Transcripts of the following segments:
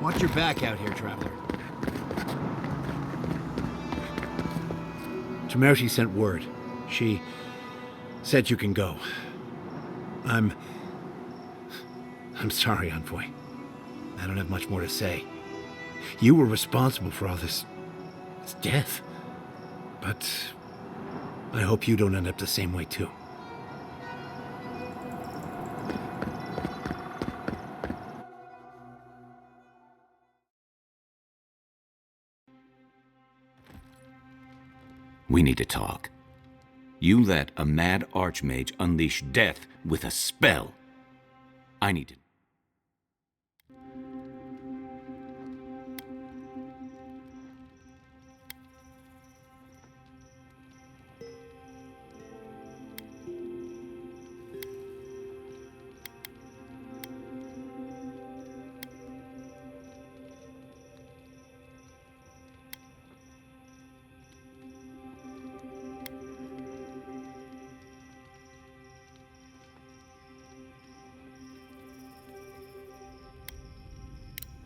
Watch your back out here, traveler. Temerity sent word. She said you can go. I'm sorry, Envoy. I don't have much more to say. You were responsible for all this death. But I hope you don't end up the same way, too. We need to talk. You let a mad archmage unleash death with a spell. I need to...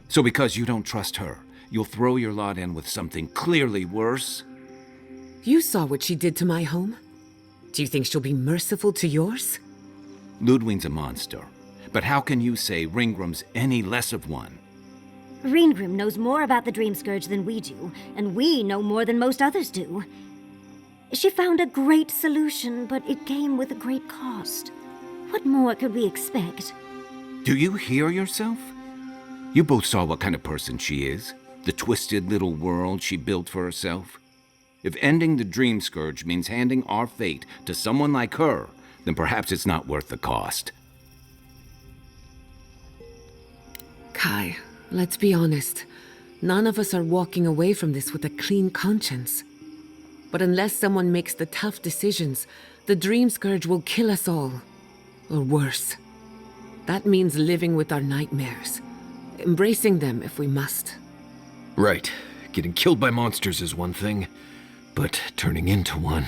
So because you don't trust her, you'll throw your lot in with something clearly worse? You saw what she did to my home. Do you think she'll be merciful to yours? Ludwig's a monster, but how can you say Ringram's any less of one? Ringrim knows more about the Dream Scourge than we do, and we know more than most others do. She found a great solution, but it came with a great cost. What more could we expect? Do you hear yourself? You both saw what kind of person she is, the twisted little world she built for herself. If ending the Dream Scourge means handing our fate to someone like her, then perhaps it's not worth the cost. Kai, let's be honest. None of us are walking away from this with a clean conscience. But unless someone makes the tough decisions, the Dream Scourge will kill us all. Or worse. That means living with our nightmares. Embracing them if we must. Right. Getting killed by monsters is one thing, but turning into one...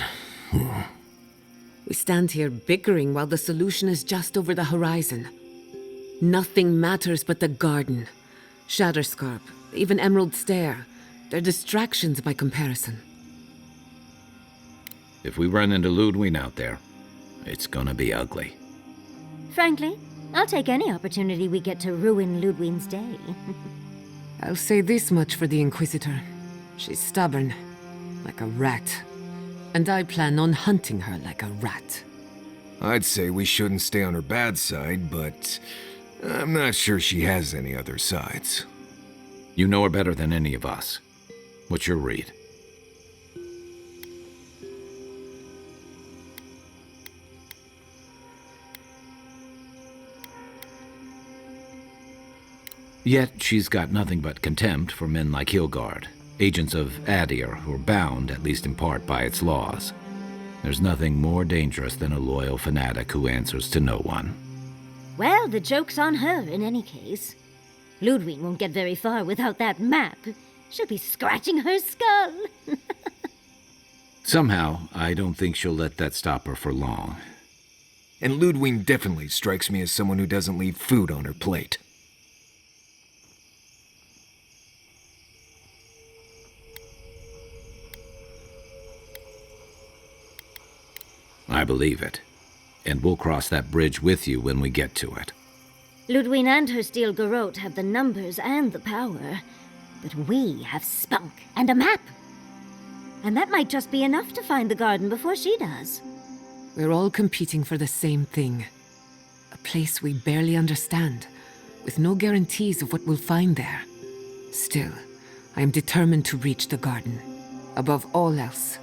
We stand here bickering while the solution is just over the horizon. Nothing matters but the garden. Shatterscarp, even Emerald Stair. They're distractions by comparison. If we run into Ludwig out there, it's gonna be ugly. Frankly, I'll take any opportunity we get to ruin Ludwig's day. I'll say this much for the Inquisitor. She's stubborn, like a rat. And I plan on hunting her like a rat. I'd say we shouldn't stay on her bad side, but I'm not sure she has any other sides. You know her better than any of us. What's your read? Yet she's got nothing but contempt for men like Hilgard, agents of Adir who are bound, at least in part, by its laws. There's nothing more dangerous than a loyal fanatic who answers to no one. Well, the joke's on her in any case. Ludwig won't get very far without that map. She'll be scratching her skull. Somehow, I don't think she'll let that stop her for long. And Ludwig definitely strikes me as someone who doesn't leave food on her plate. I believe it. And we'll cross that bridge with you when we get to it. Ludwig and her steel garrote have the numbers and the power. But we have spunk and a map. And that might just be enough to find the garden before she does. We're all competing for the same thing. A place we barely understand, with no guarantees of what we'll find there. Still, I am determined to reach the garden, above all else.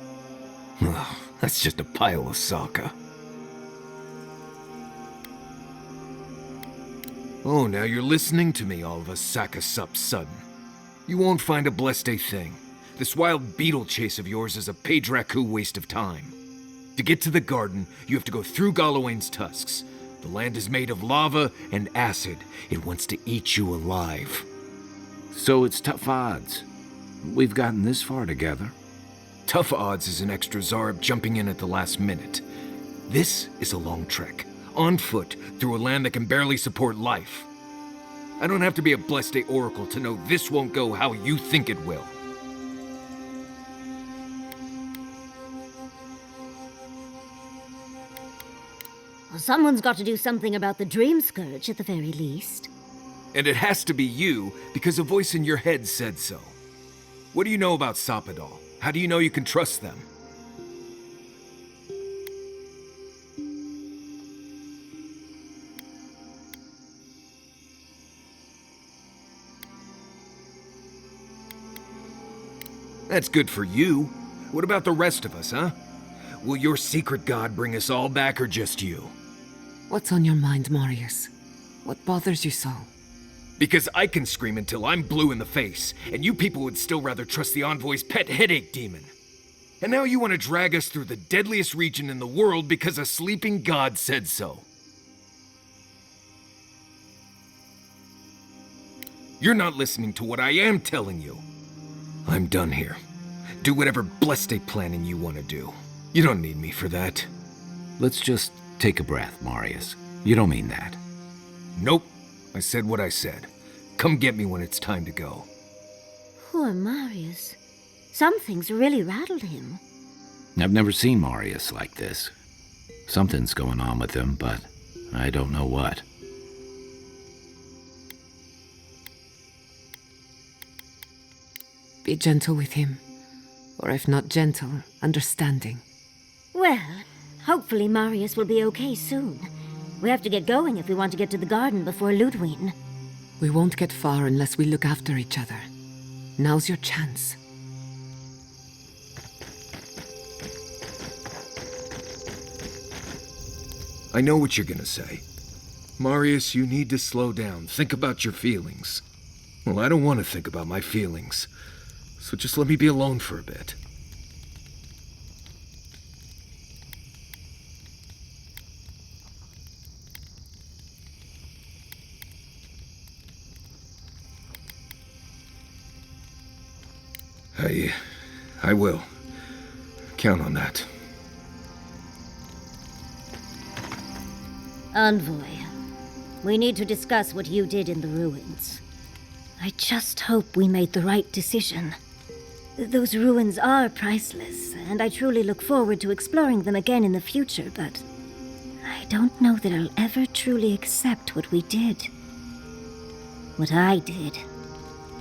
Ugh, that's just a pile of Sokka. Oh, now you're listening to me, all of a sack of sup sudden. You won't find a blessed a thing. This wild beetle chase of yours is a Padraku waste of time. To get to the garden, you have to go through Galawain's tusks. The land is made of lava and acid. It wants to eat you alive. So it's tough odds. We've gotten this far together. Tough odds is an extra Zarb jumping in at the last minute. This is a long trek, on foot, through a land that can barely support life. I don't have to be a Blessed Oracle to know this won't go how you think it will. Well, someone's got to do something about the Dream Scourge at the very least. And it has to be you, because a voice in your head said so. What do you know about Sapadal? How do you know you can trust them? That's good for you. What about the rest of us, huh? Will your secret god bring us all back, or just you? What's on your mind, Marius? What bothers you so? Because I can scream until I'm blue in the face, and you people would still rather trust the Envoy's pet headache demon. And now you want to drag us through the deadliest region in the world because a sleeping god said so. You're not listening to what I am telling you. I'm done here. Do whatever blessed planning you want to do. You don't need me for that. Let's just take a breath, Marius. You don't mean that. Nope. I said what I said. Come get me when it's time to go. Poor Marius. Something's really rattled him. I've never seen Marius like this. Something's going on with him, but I don't know what. Be gentle with him. Or if not gentle, understanding. Well, hopefully Marius will be okay soon. We have to get going if we want to get to the garden before Ludwig. We won't get far unless we look after each other. Now's your chance. I know what you're gonna say. Marius, you need to slow down. Think about your feelings. Well, I don't want to think about my feelings. So just let me be alone for a bit. I will. Count on that. Envoy, we need to discuss what you did in the ruins. I just hope we made the right decision. Those ruins are priceless, and I truly look forward to exploring them again in the future, but I don't know that I'll ever truly accept what we did. What I did.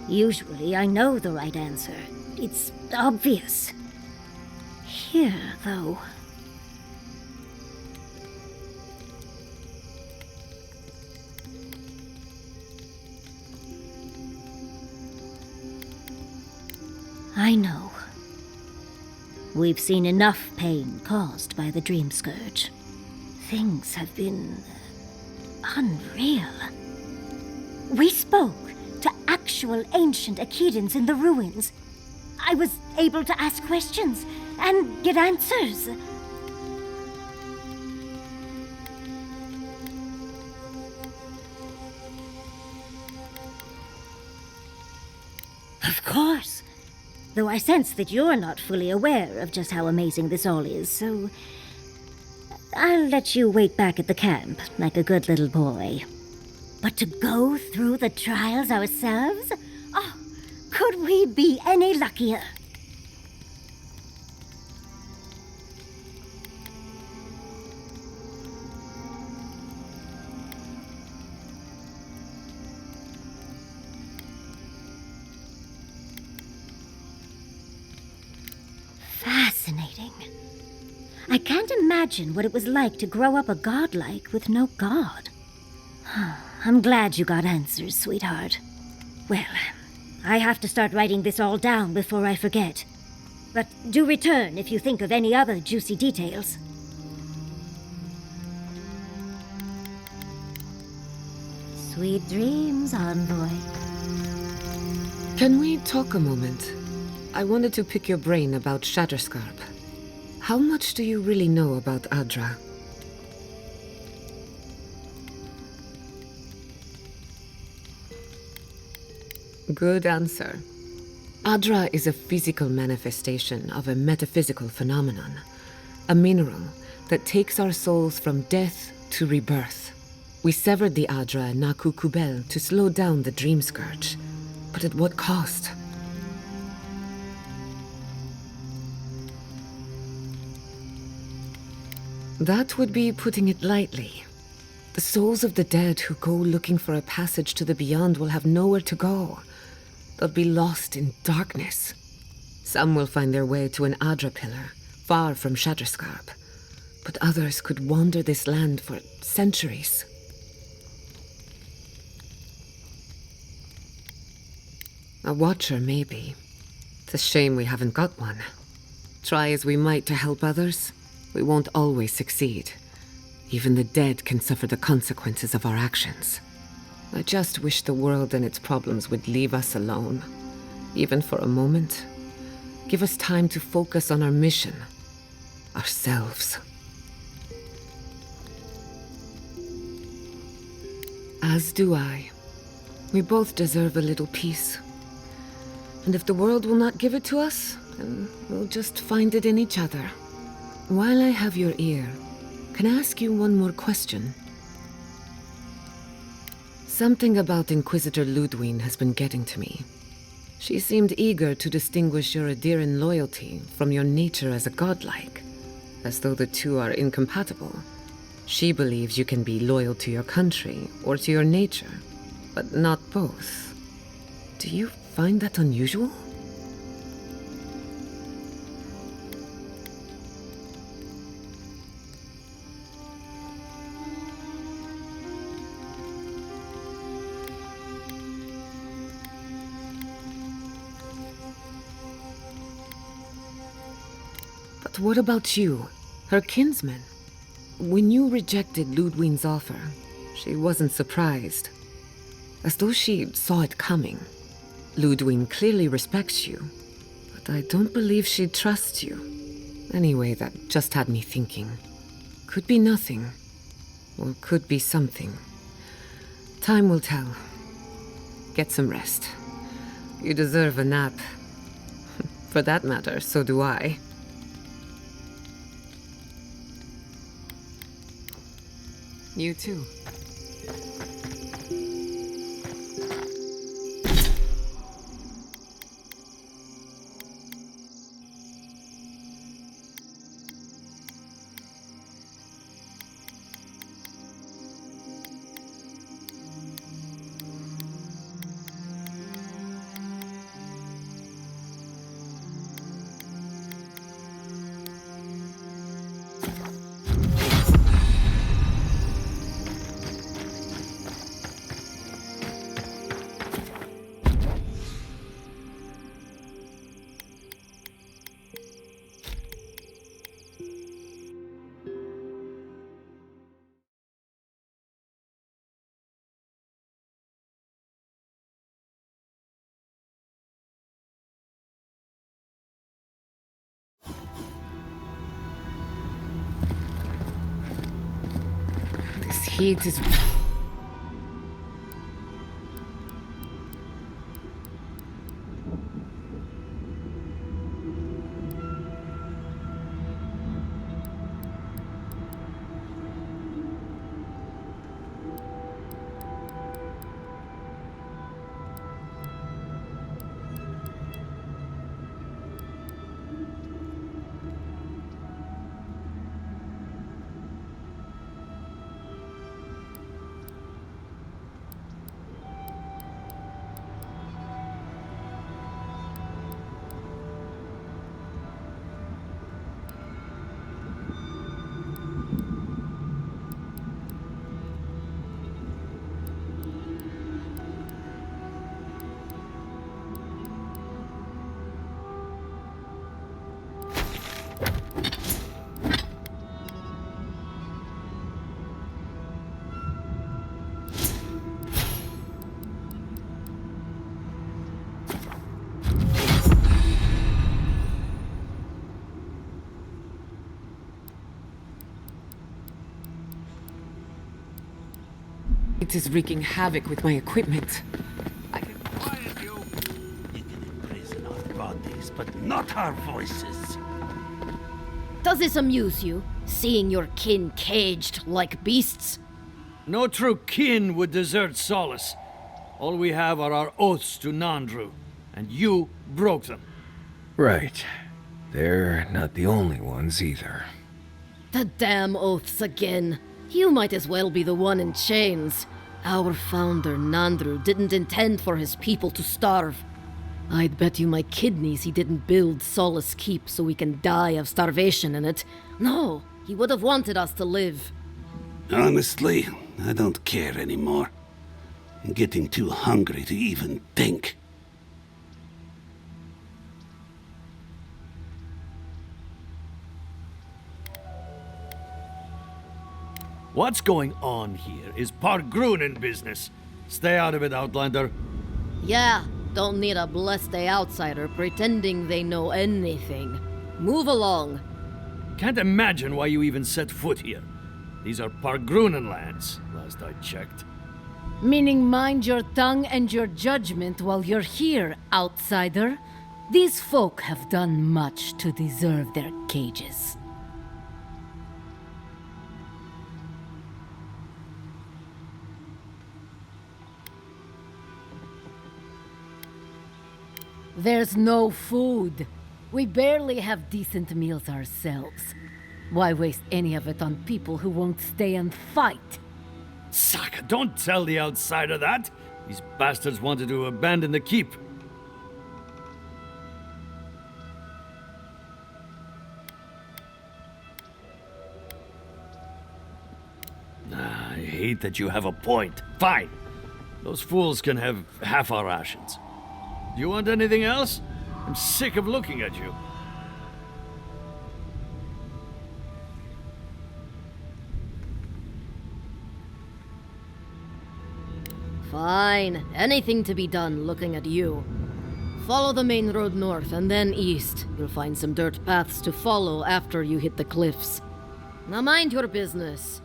Usually I know the right answer. It's obvious. Here, though. I know. We've seen enough pain caused by the Dream Scourge. Things have been unreal. We spoke to actual ancient Akedans in the ruins. I was able to ask questions and get answers. Of course. Though I sense that you're not fully aware of just how amazing this all is, so I'll let you wait back at the camp like a good little boy. But to go through the trials ourselves? Oh, could we be any luckier? Fascinating. I can't imagine what it was like to grow up a godlike with no god. I'm glad you got answers, sweetheart. Well, I have to start writing this all down before I forget. But do return if you think of any other juicy details. Sweet dreams, Envoy. Can we talk a moment? I wanted to pick your brain about Shatterscarp. How much do you really know about Adra? Good answer. Adra is a physical manifestation of a metaphysical phenomenon. A mineral that takes our souls from death to rebirth. We severed the Adra and Naku Kubel to slow down the Dream Scourge. But at what cost? That would be putting it lightly. The souls of the dead who go looking for a passage to the beyond will have nowhere to go. They'll be lost in darkness. Some will find their way to an Adra pillar, far from Shatterscarp. But others could wander this land for centuries. A watcher, maybe. It's a shame we haven't got one. Try as we might to help others, we won't always succeed. Even the dead can suffer the consequences of our actions. I just wish the world and its problems would leave us alone. Even for a moment. Give us time to focus on our mission. Ourselves. As do I. We both deserve a little peace. And if the world will not give it to us, then we'll just find it in each other. While I have your ear, can I ask you one more question? Something about Inquisitor Ludwine has been getting to me. She seemed eager to distinguish your Adiran loyalty from your nature as a godlike, as though the two are incompatible. She believes you can be loyal to your country or to your nature, but not both. Do you find that unusual? But what about you, her kinsman? When you rejected Ludwine's offer, she wasn't surprised. As though she saw it coming. Ludwine clearly respects you, but I don't believe she trusts you. Anyway, that just had me thinking. Could be nothing, or could be something. Time will tell. Get some rest. You deserve a nap. For that matter, so do I. You too. This heat is... It is wreaking havoc with my equipment. Quiet, you! You can imprison our bodies, but not our voices. Does this amuse you, seeing your kin caged like beasts? No true kin would desert Solace. All we have are our oaths to Nandru, and you broke them. Right. They're not the only ones either. The damn oaths again. You might as well be the one in chains. Our founder, Nandru, didn't intend for his people to starve. I'd bet you my kidneys he didn't build Solace Keep so we can die of starvation in it. No, he would have wanted us to live. Honestly, I don't care anymore. I'm getting too hungry to even think. What's going on here is Pargrunen business. Stay out of it, Outlander. Yeah, don't need a blessed outsider pretending they know anything. Move along. Can't imagine why you even set foot here. These are Pargrunen lands, last I checked. Meaning mind your tongue and your judgment while you're here, outsider. These folk have done much to deserve their cages. There's no food. We barely have decent meals ourselves. Why waste any of it on people who won't stay and fight? Saka, don't tell the outsider that! These bastards wanted to abandon the keep. I hate that you have a point. Fine. Those fools can have half our rations. Do you want anything else? I'm sick of looking at you. Fine. Anything to be done looking at you. Follow the main road north and then east. You'll find some dirt paths to follow after you hit the cliffs. Now mind your business.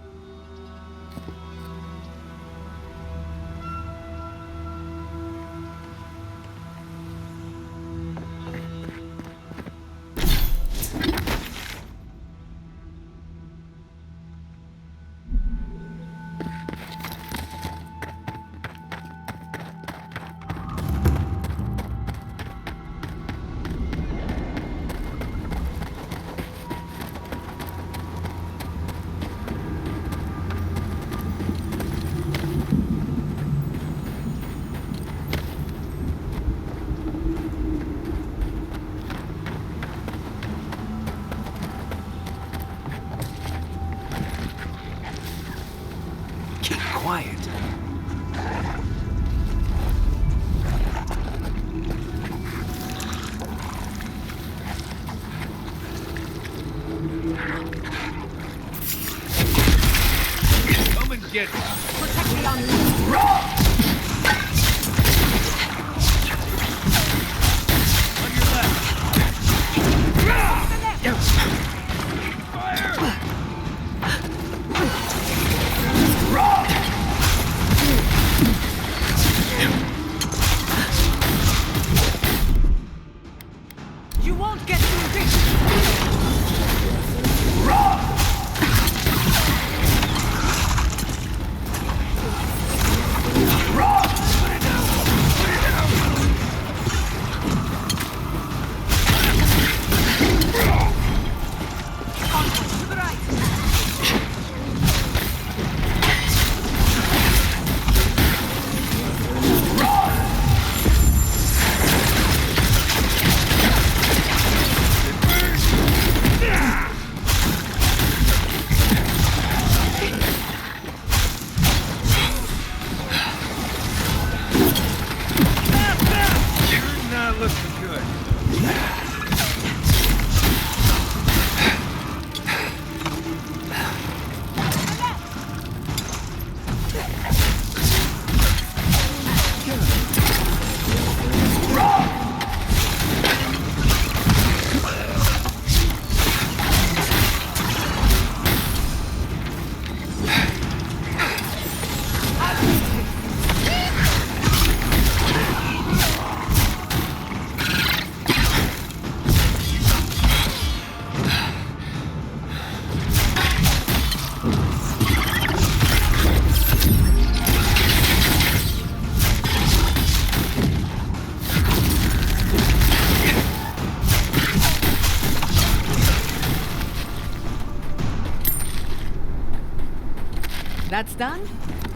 That's done?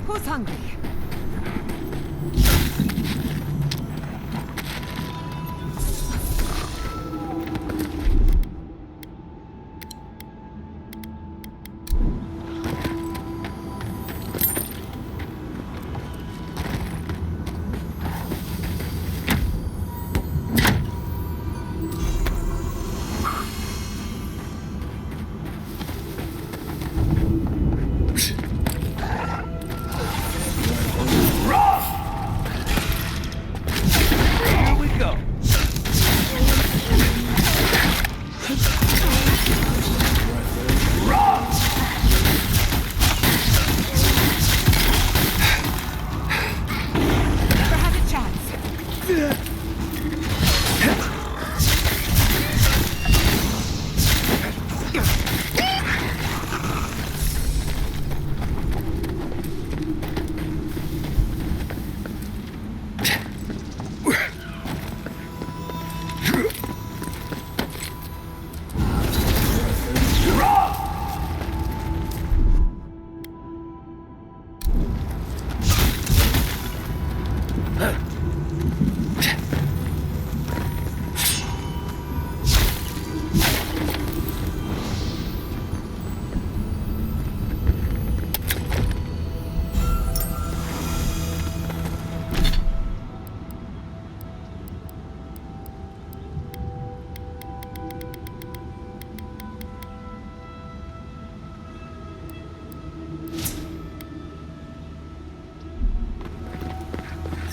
Who's hungry? Here we go. Never had a chance.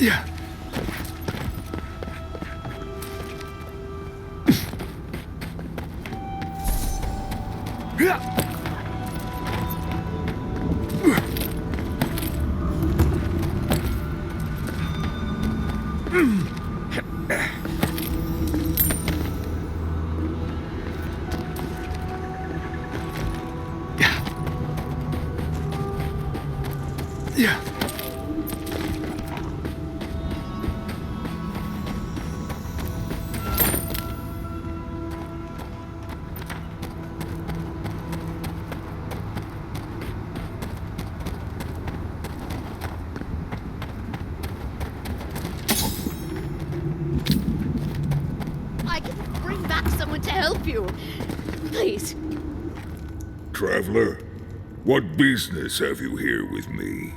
Yeah. Yeah. I can bring back someone to help you. Please. Traveler, what business have you here with me?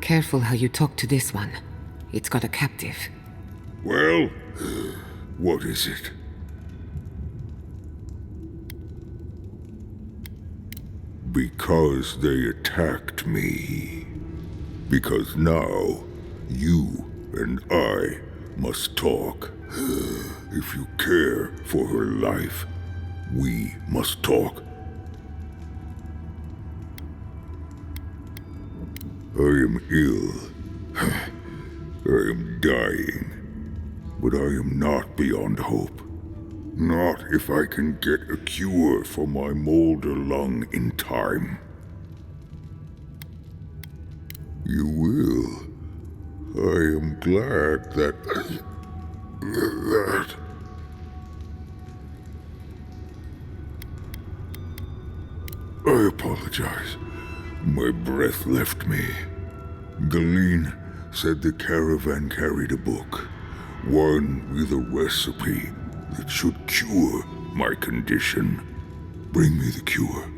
Careful how you talk to this one. It's got a captive. Well, what is it? Because they attacked me. Because now, you and I must talk. If you care for her life, we must talk. I am ill. I am dying. But I am not beyond hope. Not if I can get a cure for my molder lung in time. You will. I am glad that... I apologize. My breath left me. Galawain said the caravan carried a book. One with a recipe that should cure my condition. Bring me the cure.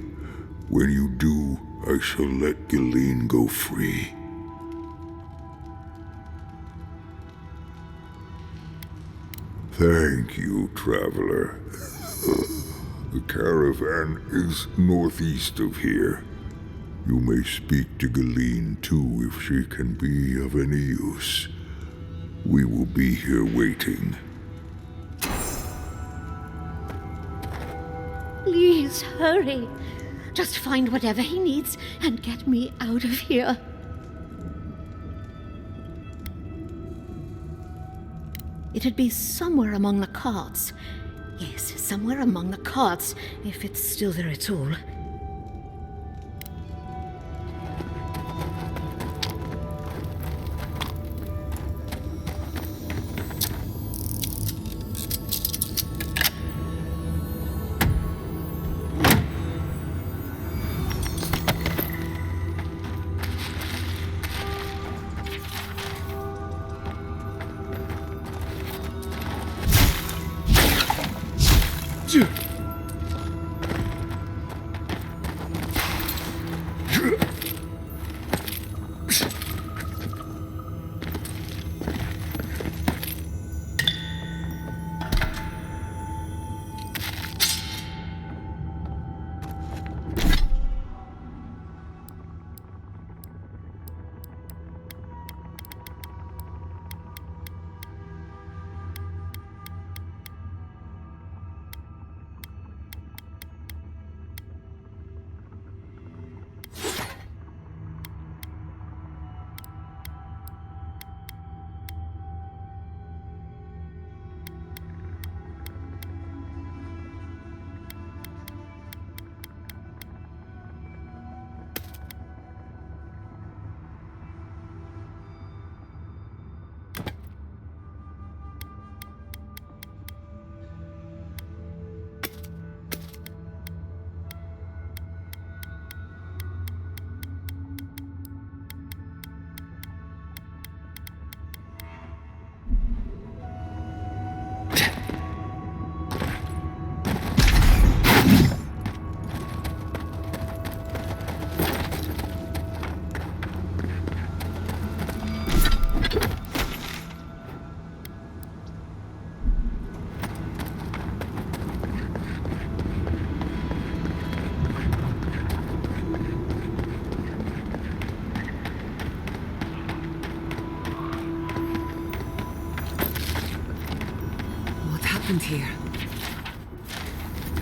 When you do, I shall let Galawain go free. Thank you, traveler. The caravan is northeast of here. You may speak to Galawain too if she can be of any use. We will be here waiting. Please hurry. Just find whatever he needs and get me out of here. It'd be somewhere among the carts. Yes, somewhere among the carts, if it's still there at all. Here.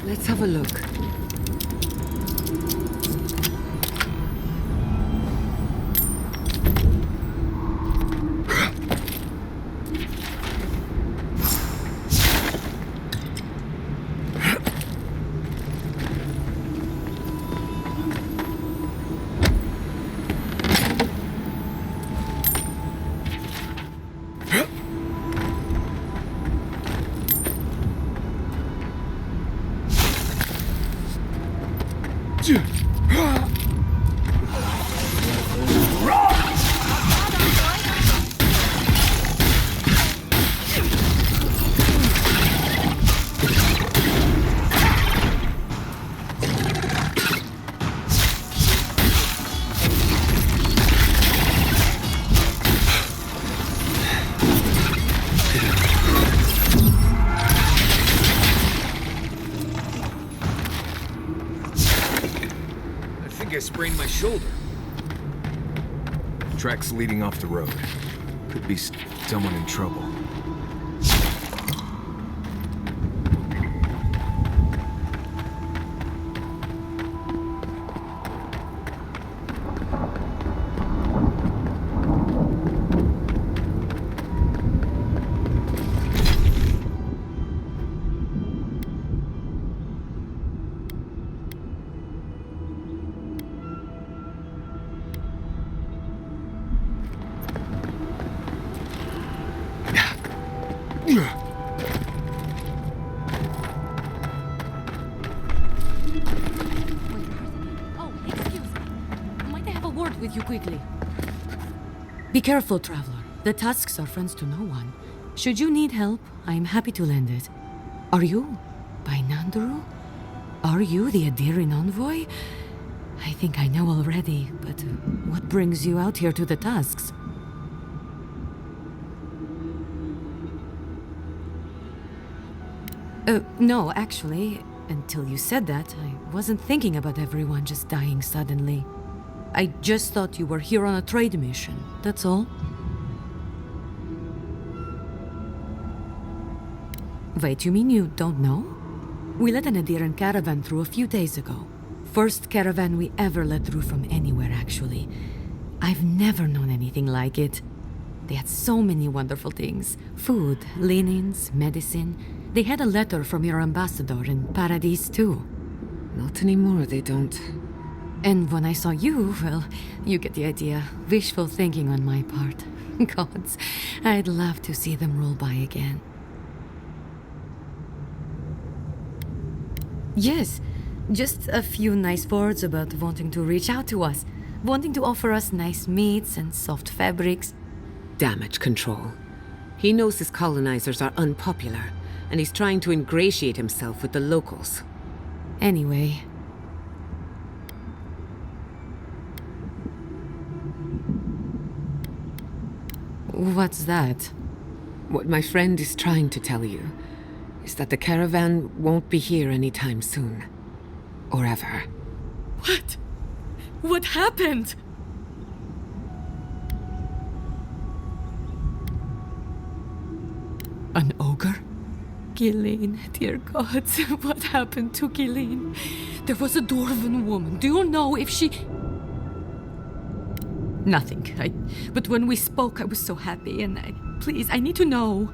Let's have a look. I sprained my shoulder. Tracks leading off the road. Could be someone in trouble. With you quickly. Be careful, traveler. The Tusks are friends to no one. Should you need help, I'm happy to lend it. Are you by Nandru? Are you the Adiran envoy? I think I know already, but what brings you out here to the Tusks? No, actually, until you said that, I wasn't thinking about everyone just dying suddenly. I just thought you were here on a trade mission, that's all. Wait, you mean you don't know? We let an Adiran caravan through a few days ago. First caravan we ever let through from anywhere, actually. I've never known anything like it. They had so many wonderful things. Food, linens, medicine. They had a letter from your ambassador in Paradise, too. Not anymore, they don't. And when I saw you, well, you get the idea. Wishful thinking on my part. Gods, I'd love to see them roll by again. Yes, just a few nice words about wanting to reach out to us, wanting to offer us nice meats and soft fabrics. Damage control. He knows his colonizers are unpopular, and he's trying to ingratiate himself with the locals. Anyway... What's that? What my friend is trying to tell you is that the caravan won't be here anytime soon. Or ever. What? What happened? An ogre? Ghislaine, dear gods, what happened to Ghislaine? There was a dwarven woman. Do you know if she... Nothing. But when we spoke, I was so happy, and please, I need to know.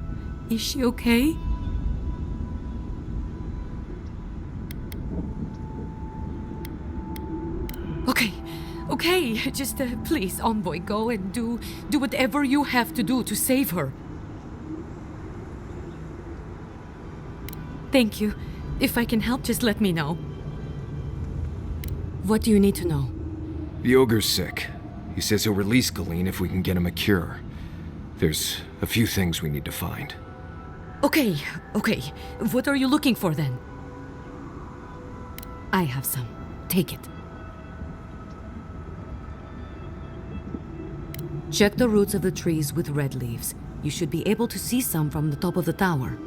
Is she okay? Okay. Just please, Envoy, go and do whatever you have to do to save her. Thank you. If I can help, just let me know. What do you need to know? The ogre's sick. He says he'll release Ghislaine if we can get him a cure. There's a few things we need to find. Okay. What are you looking for then? I have some. Take it. Check the roots of the trees with red leaves. You should be able to see some from the top of the tower.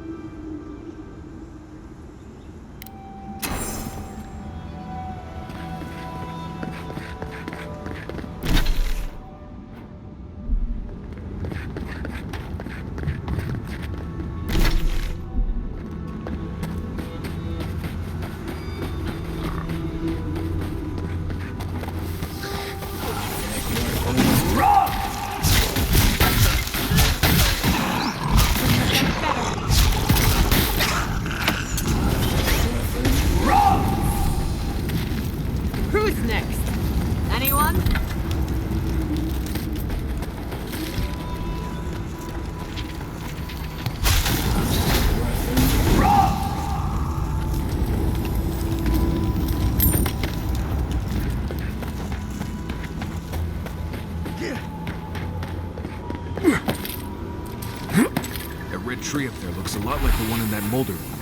Who's next? Anyone? That red tree up there looks a lot like the one in that Mulder book.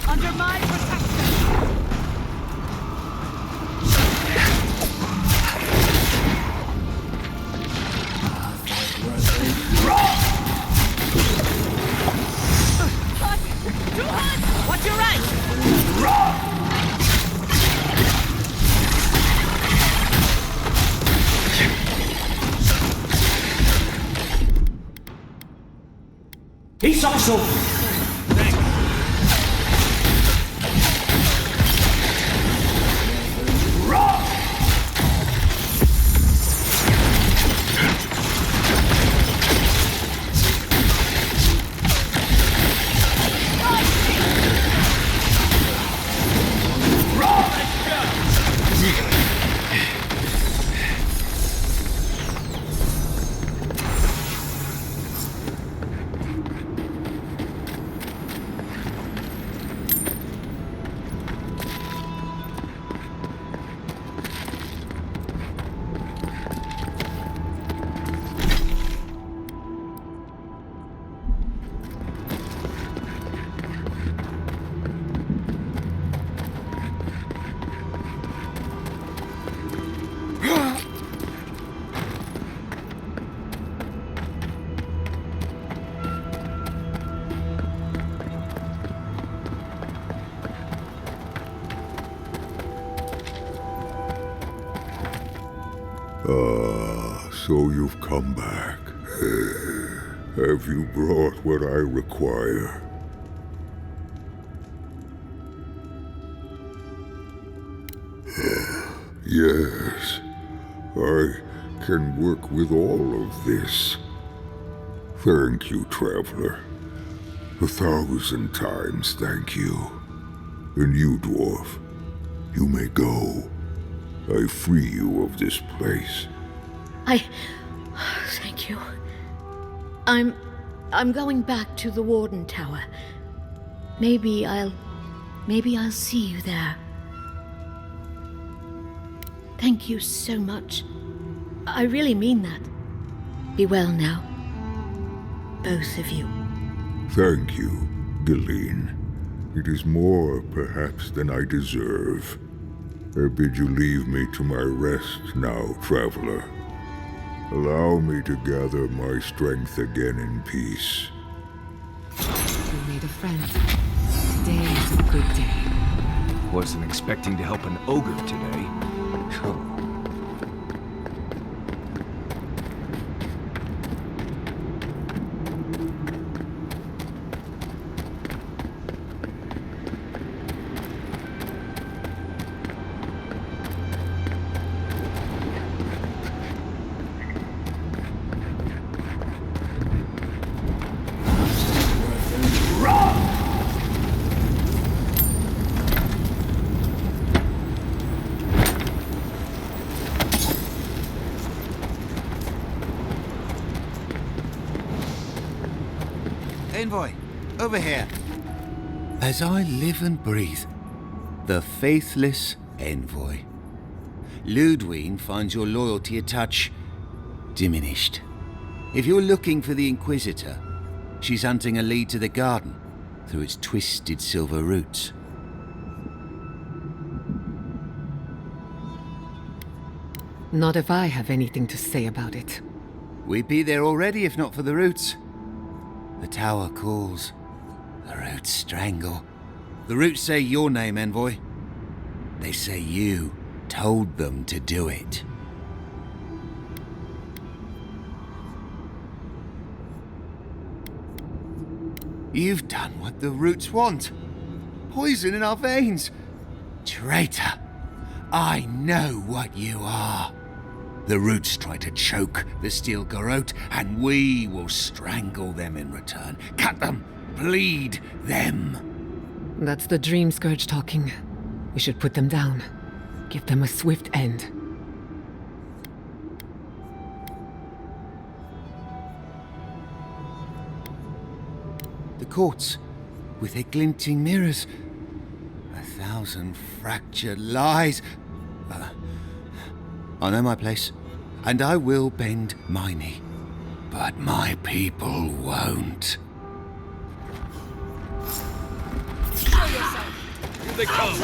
Under my protection! He's also... So you've come back. Have you brought what I require? Yes, I can work with all of this. Thank you, traveler. 1,000 times thank you. And you, dwarf, you may go. I free you of this place. Thank you. I'm going back to the Warden Tower. Maybe I'll see you there. Thank you so much. I really mean that. Be well now. Both of you. Thank you, Galawain. It is more, perhaps, than I deserve. I bid you leave me to my rest now, traveler. Allow me to gather my strength again in peace. You made a friend. Today is a good day. Wasn't expecting to help an ogre today. Envoy, over here. As I live and breathe, the faithless envoy. Ludwig finds your loyalty a touch diminished. If you're looking for the Inquisitor, she's hunting a lead to the garden through its twisted silver roots. Not if I have anything to say about it. We'd be there already if not for the roots. The tower calls. The roots strangle. The roots say your name, Envoy. They say you told them to do it. You've done what the roots want. Poison in our veins. Traitor. I know what you are. The roots try to choke the steel garrote, and we will strangle them in return. Cut them! Bleed them! That's the Dream Scourge talking. We should put them down. Give them a swift end. The courts, with their glinting mirrors. 1,000 fractured lies. I know my place, and I will bend my knee. But my people won't. Show yourself! Here they come!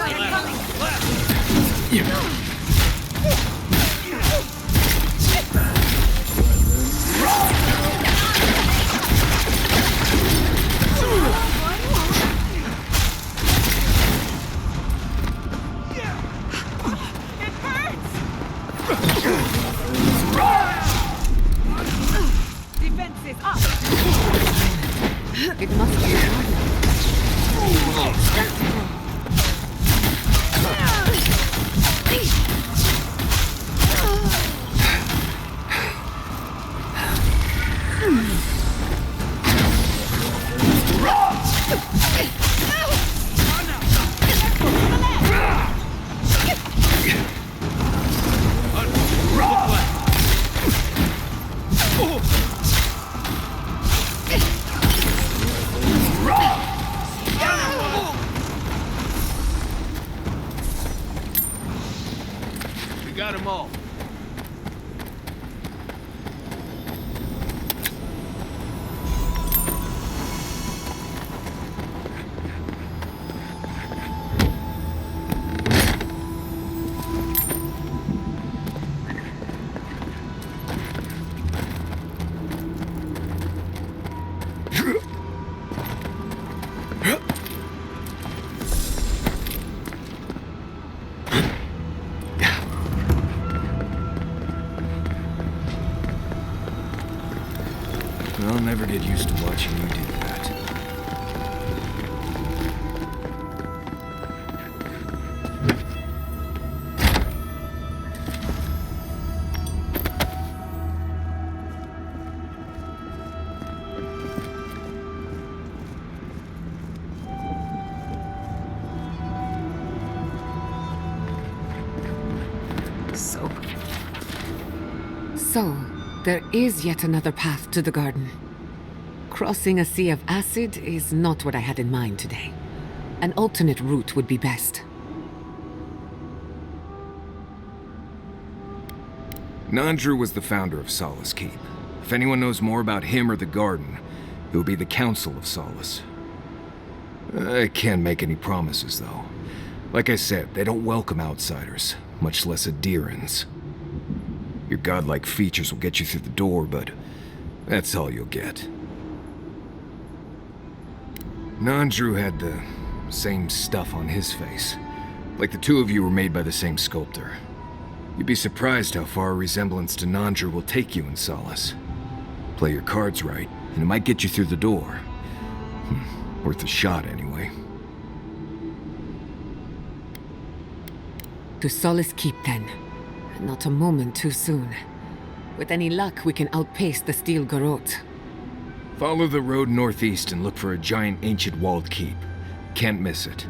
Defenses up! got them all. I'll never get used to watching you do that. So, there is yet another path to the garden. Crossing a sea of acid is not what I had in mind today. An alternate route would be best. Nandru was the founder of Solace Keep. If anyone knows more about him or the garden, it would be the Council of Solace. I can't make any promises, though. Like I said, they don't welcome outsiders, much less Adirans. Your godlike features will get you through the door, but that's all you'll get. Nandru had the same stuff on his face. Like the two of you were made by the same sculptor. You'd be surprised how far a resemblance to Nandru will take you in Solace. Play your cards right, and it might get you through the door. Worth a shot, anyway. To Solace Keep, then. Not a moment too soon. With any luck, we can outpace the Steel Garrote. Follow the road northeast and look for a giant ancient walled keep. Can't miss it.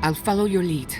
I'll follow your lead.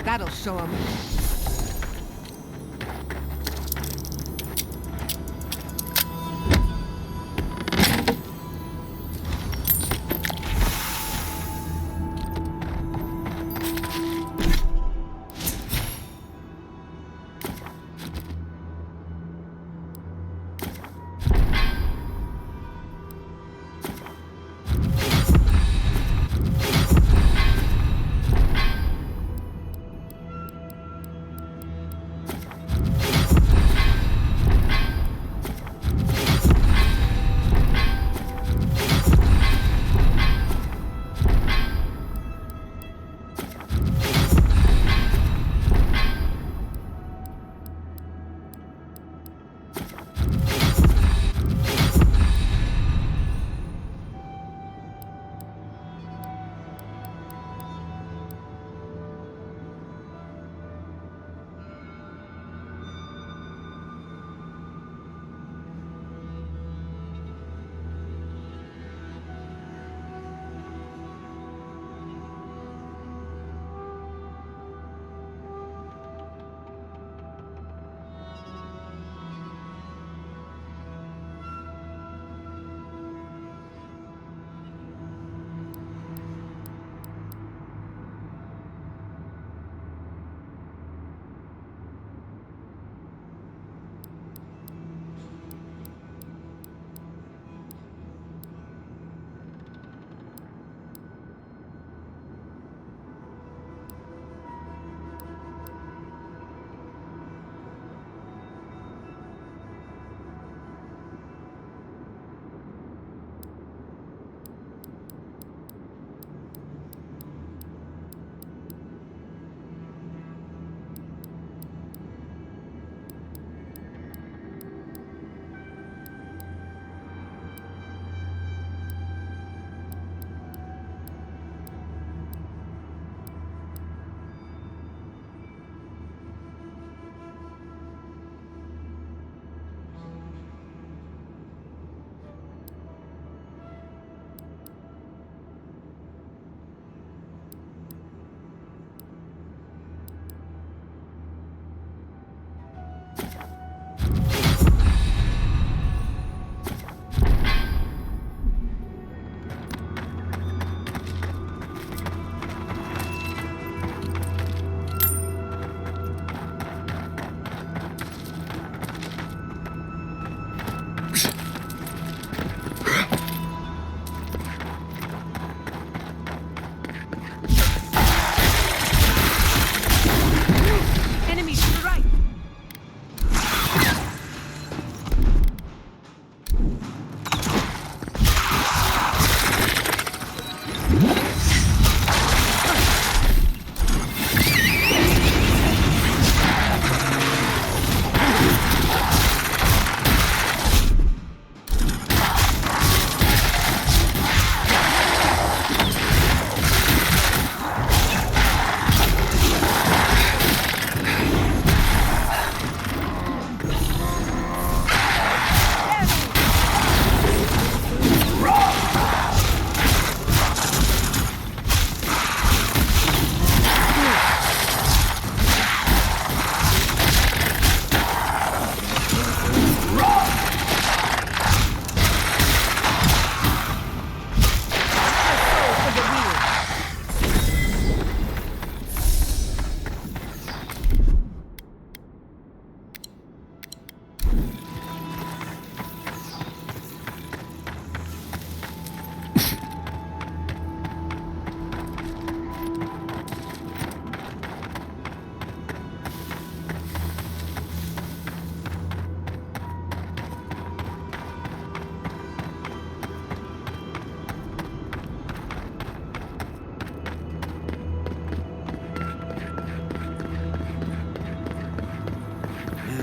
That'll show him.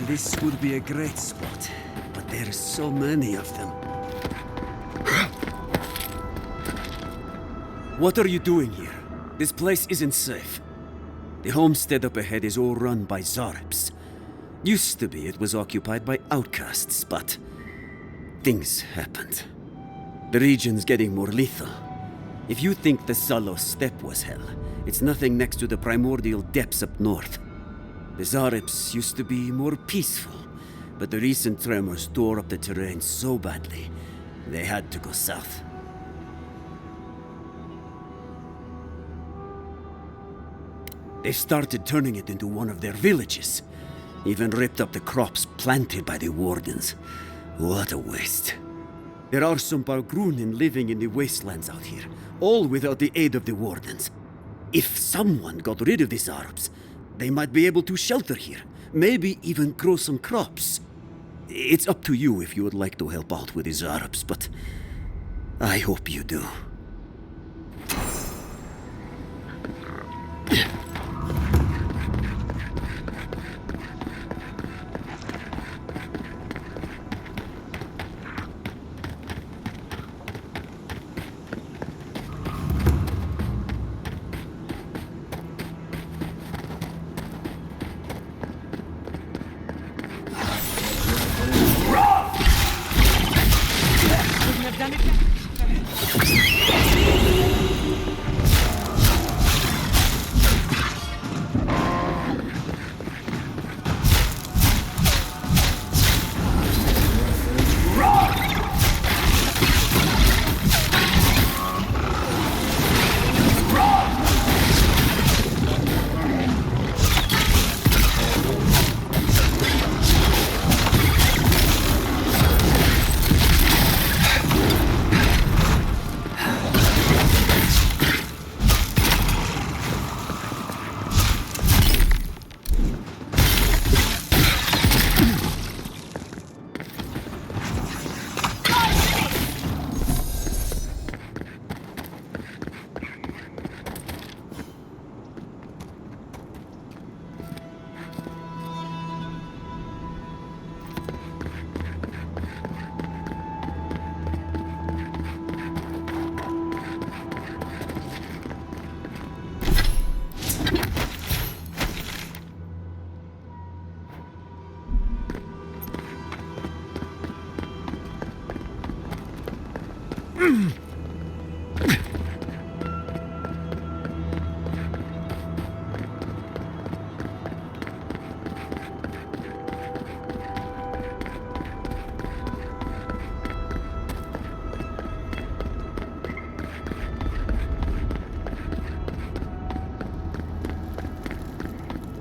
This would be a great spot, but there's so many of them. What are you doing here? This place isn't safe. The homestead up ahead is all run by Zarps. Used to be it was occupied by outcasts, but things happened. The region's getting more lethal. If you think the Salos steppe was hell, it's nothing next to the primordial depths up north. The Zarps used to be more peaceful, but the recent tremors tore up the terrain so badly, they had to go south. They started turning it into one of their villages. Even ripped up the crops planted by the Wardens. What a waste. There are some Bargrunin living in the wastelands out here, all without the aid of the Wardens. If someone got rid of the Zarps, they might be able to shelter here, maybe even grow some crops. It's up to you if you would like to help out with the Zarps, but I hope you do.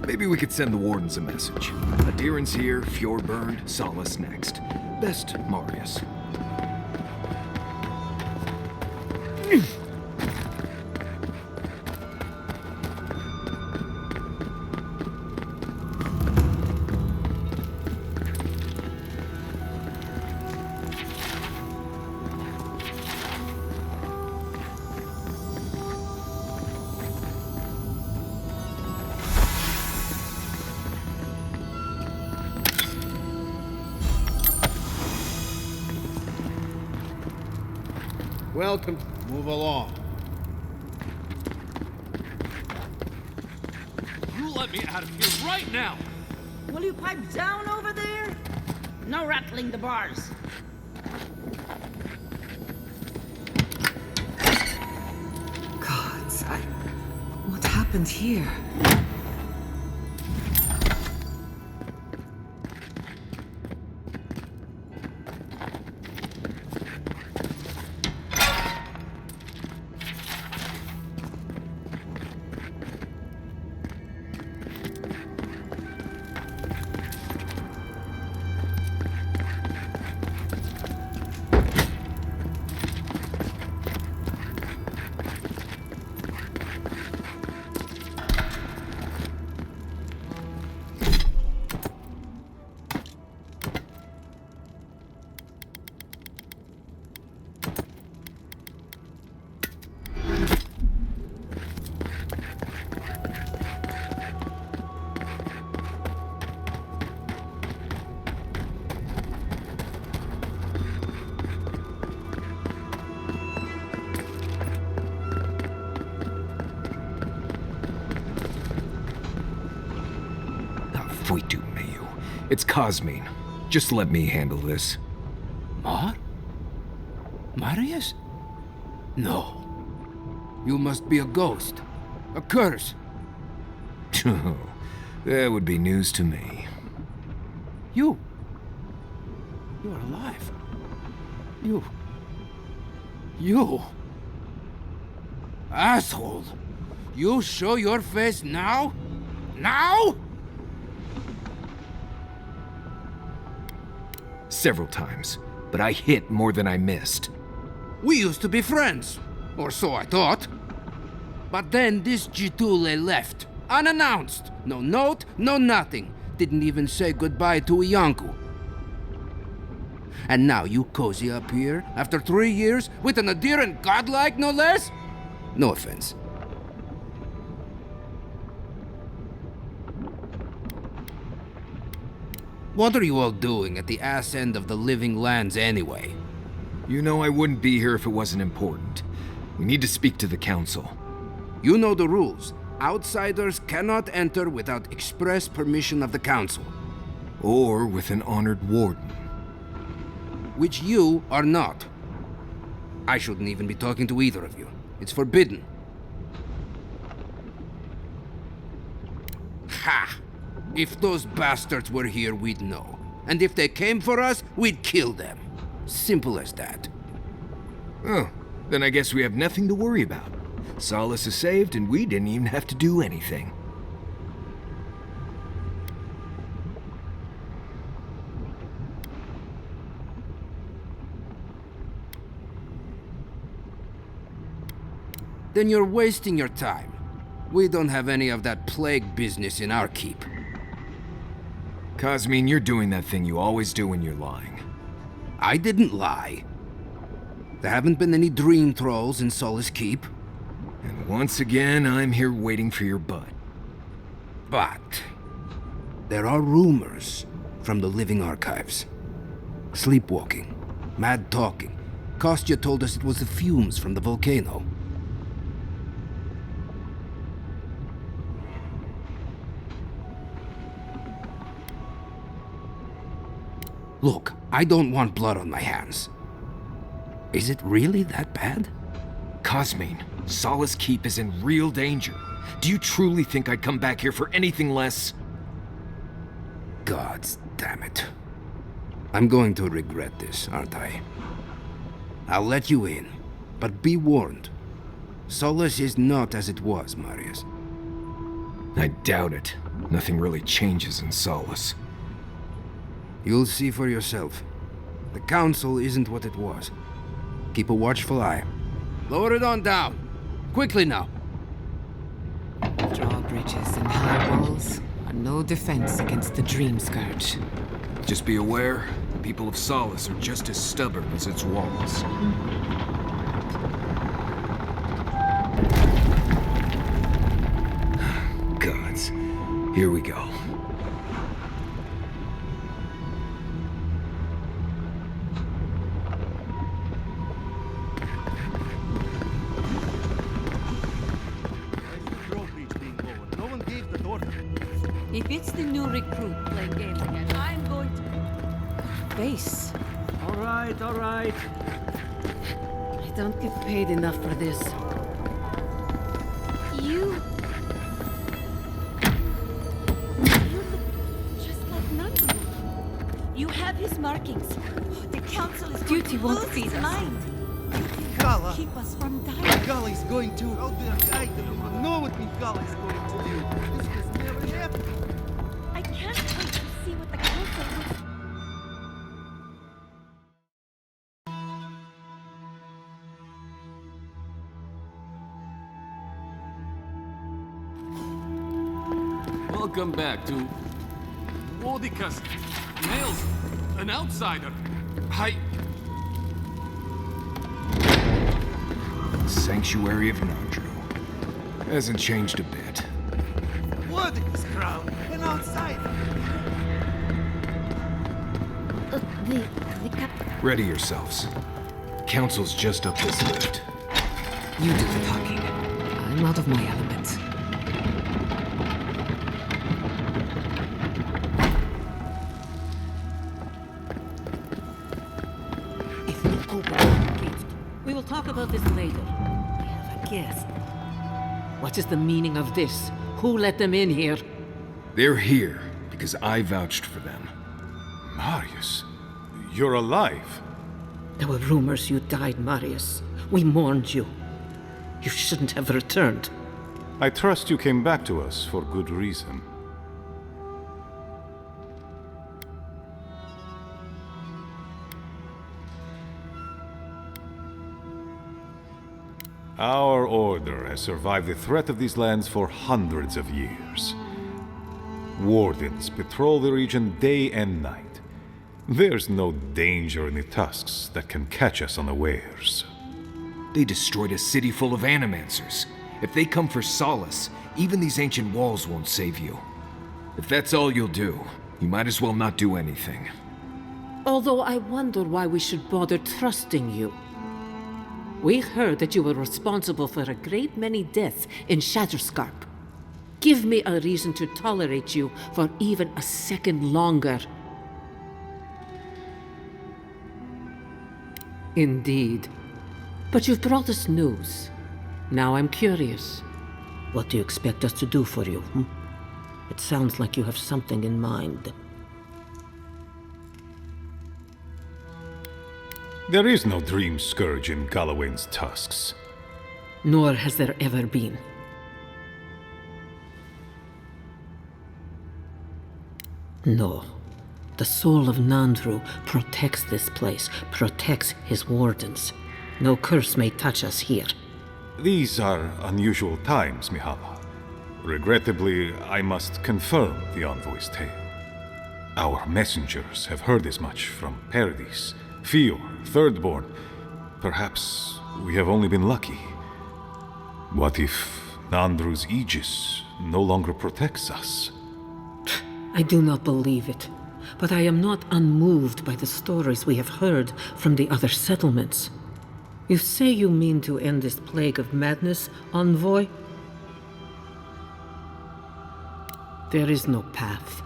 Maybe we could send the Wardens a message. Adherence here, Fjord burned, Solace next. Best, Marius. Welcome. Move along. You let me out of here right now! Will you pipe down over there? No rattling the bars. Gods, what happened here? Uitu, Mayu. It's Cosmine. Just let me handle this. Marius? No. You must be a ghost. A curse. Oh, that would be news to me. You are alive. You. Asshole. You show your face now? Now? Several times, but I hit more than I missed. We used to be friends. Or so I thought. But then this Jitule left. Unannounced. No note, no nothing. Didn't even say goodbye to Iancu. And now you cozy up here, after 3 years, with an adherent godlike, no less? No offense. What are you all doing at the ass end of the living lands anyway? You know I wouldn't be here if it wasn't important. We need to speak to the council. You know the rules. Outsiders cannot enter without express permission of the council. Or with an honored warden. Which you are not. I shouldn't even be talking to either of you. It's forbidden. Ha! If those bastards were here, we'd know. And if they came for us, we'd kill them. Simple as that. Oh, then I guess we have nothing to worry about. Solace is saved, and we didn't even have to do anything. Then you're wasting your time. We don't have any of that plague business in our keep. Cosmine, you're doing that thing you always do when you're lying. I didn't lie. There haven't been any dream trolls in Solace Keep. And once again, I'm here waiting for your butt. But there are rumors from the living archives. Sleepwalking, mad talking. Kostya told us it was the fumes from the volcano. Look, I don't want blood on my hands. Is it really that bad? Cosmine, Solace Keep is in real danger. Do you truly think I'd come back here for anything less? Gods damn it. I'm going to regret this, aren't I? I'll let you in, but be warned. Solace is not as it was, Marius. I doubt it. Nothing really changes in Solace. You'll see for yourself. The council isn't what it was. Keep a watchful eye. Lower it on down. Quickly now. Drawbridges and high walls are no defense against the Dream Scourge. Just be aware, the people of Solace are just as stubborn as its walls. Gods. Here we go. If it's the new recruit playing games again, I'm going to... Face. All right, all right. I don't get paid enough for this. You look just like Nando. You have his markings. The council is Duty going to won't lose feed his us. mind. Gala. Keep us from dying. Gala is going to... I'll be a guide them. You know what Gala is going to do. This has never happened. I can't wait to see what the council will... Welcome back to Wodikas. Nails, an outsider. Sanctuary of Nandru. Hasn't changed a bit. Wodikas crown, an outsider. The cap... Ready yourselves. Council's just up this lift. You do the talking. I'm out of my element. talk about this later. I have a guest. What is the meaning of this? Who let them in here? They're here because I vouched for them. Marius, you're alive. There were rumors you died, Marius. We mourned you. You shouldn't have returned. I trust you came back to us for good reason. Our order has survived the threat of these lands for hundreds of years. Wardens patrol the region day and night. There's no danger in the Tusks that can catch us unawares. They destroyed a city full of animancers. If they come for solace, even these ancient walls won't save you. If that's all you'll do, you might as well not do anything. Although I wonder why we should bother trusting you. We heard that you were responsible for a great many deaths in Shatterscarp. Give me a reason to tolerate you for even a second longer. Indeed. But you've brought us news. Now I'm curious. What do you expect us to do for you? It sounds like you have something in mind. There is no dream scourge in Galawain's tusks. Nor has there ever been. No. The soul of Nandru protects this place, protects his wardens. No curse may touch us here. These are unusual times, Mihala. Regrettably, I must confirm the envoy's tale. Our messengers have heard as much from Paradis, Fior, Thirdborn. Perhaps we have only been lucky. What if Nandru's aegis no longer protects us? I do not believe it, but I am not unmoved by the stories we have heard from the other settlements. You say you mean to end this plague of madness, envoy? There is no path.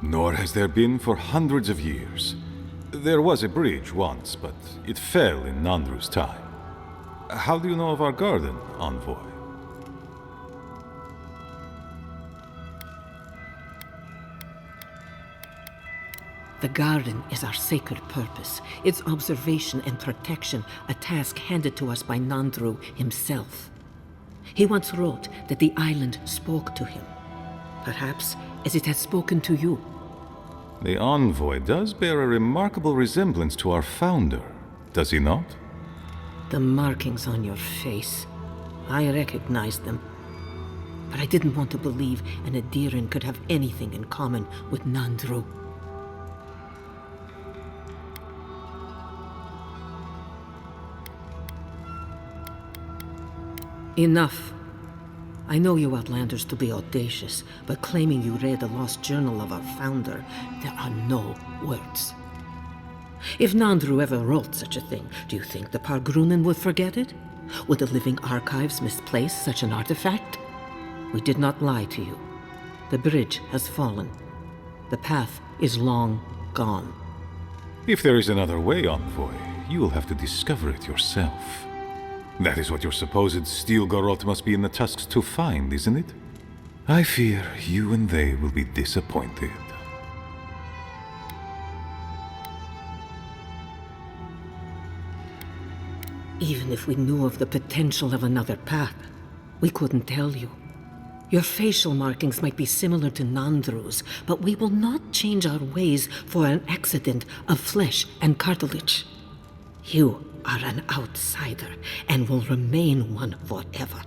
Nor has there been for hundreds of years. There was a bridge once, but it fell in Nandru's time. How do you know of our garden, envoy? The garden is our sacred purpose, its observation and protection, a task handed to us by Nandru himself. He once wrote that the island spoke to him, perhaps as it has spoken to you. The envoy does bear a remarkable resemblance to our founder, does he not? The markings on your face, I recognize them. But I didn't want to believe an Adiran could have anything in common with Nandru. Enough. I know you Outlanders to be audacious, but claiming you read the lost journal of our founder, there are no words. If Nandru ever wrote such a thing, do you think the Pargrunen would forget it? Would the living archives misplace such an artifact? We did not lie to you. The bridge has fallen. The path is long gone. If there is another way, envoy, you will have to discover it yourself. That is what your supposed steel garrote must be in the Tusks to find, isn't it? I fear you and they will be disappointed. Even if we knew of the potential of another path, we couldn't tell you. Your facial markings might be similar to Nandru's, but we will not change our ways for an accident of flesh and cartilage. You are an outsider and will remain one forever.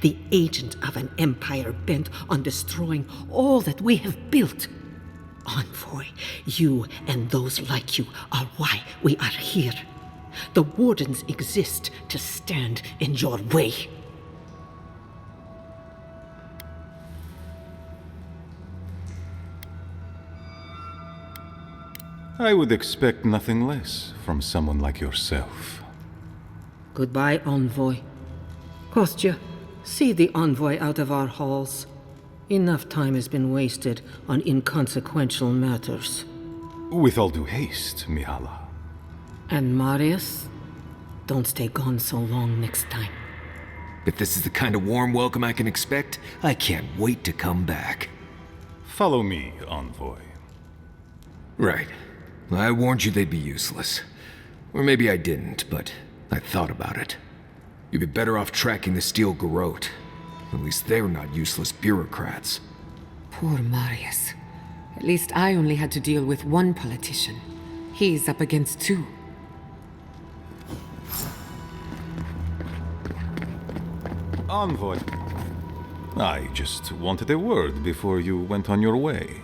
The agent of an empire bent on destroying all that we have built. Envoy, you and those like you are why we are here. The Wardens exist to stand in your way. I would expect nothing less from someone like yourself. Goodbye, Envoy. Kostya, see the Envoy out of our halls. Enough time has been wasted on inconsequential matters. With all due haste, Mihala. And Marius? Don't stay gone so long next time. If this is the kind of warm welcome I can expect, I can't wait to come back. Follow me, Envoy. Right. I warned you they'd be useless. Or maybe I didn't, but I thought about it. You'd be better off tracking the Steel Garrote. At least they're not useless bureaucrats. Poor Marius. At least I only had to deal with one politician. He's up against two. Envoy. I just wanted a word before you went on your way.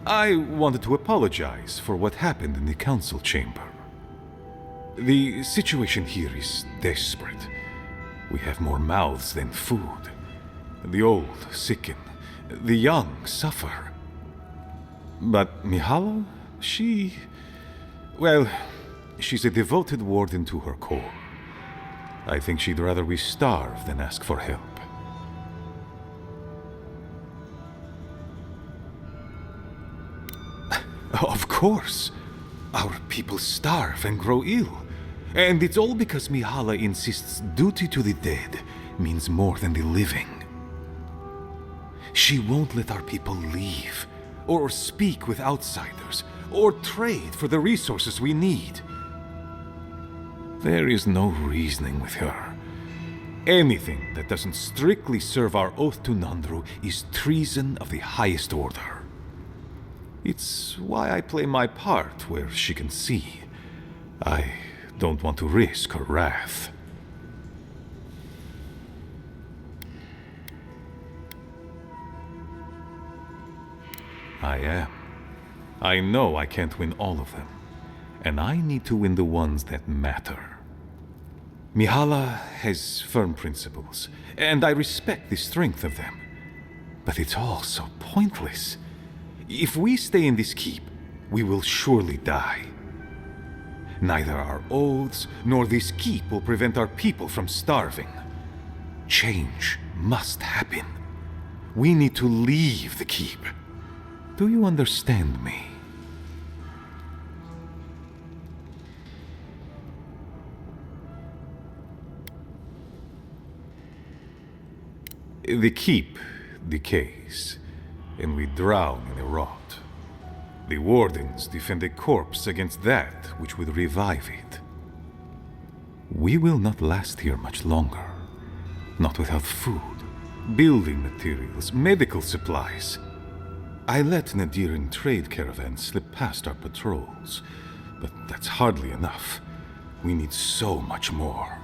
I wanted to apologize for what happened in the council chamber. The situation here is desperate. We have more mouths than food. The old sicken, the young suffer. But Mihala, well, she's a devoted warden to her core. I think she'd rather we starve than ask for help. Of course. Our people starve and grow ill. And it's all because Mihala insists duty to the dead means more than the living. She won't let our people leave, or speak with outsiders, or trade for the resources we need. There is no reasoning with her. Anything that doesn't strictly serve our oath to Nandru is treason of the highest order. It's why I play my part where she can see. I don't want to risk her wrath. I am. I know I can't win all of them, and I need to win the ones that matter. Mihala has firm principles, and I respect the strength of them. But it's all so pointless. If we stay in this keep, we will surely die. Neither our oaths nor this keep will prevent our people from starving. Change must happen. We need to leave the keep. Do you understand me? The keep decays, and we drown in a rot. The wardens defend a corpse against that which would revive it. We will not last here much longer. Not without food, building materials, medical supplies. I let Nadiran trade caravans slip past our patrols, but that's hardly enough. We need so much more.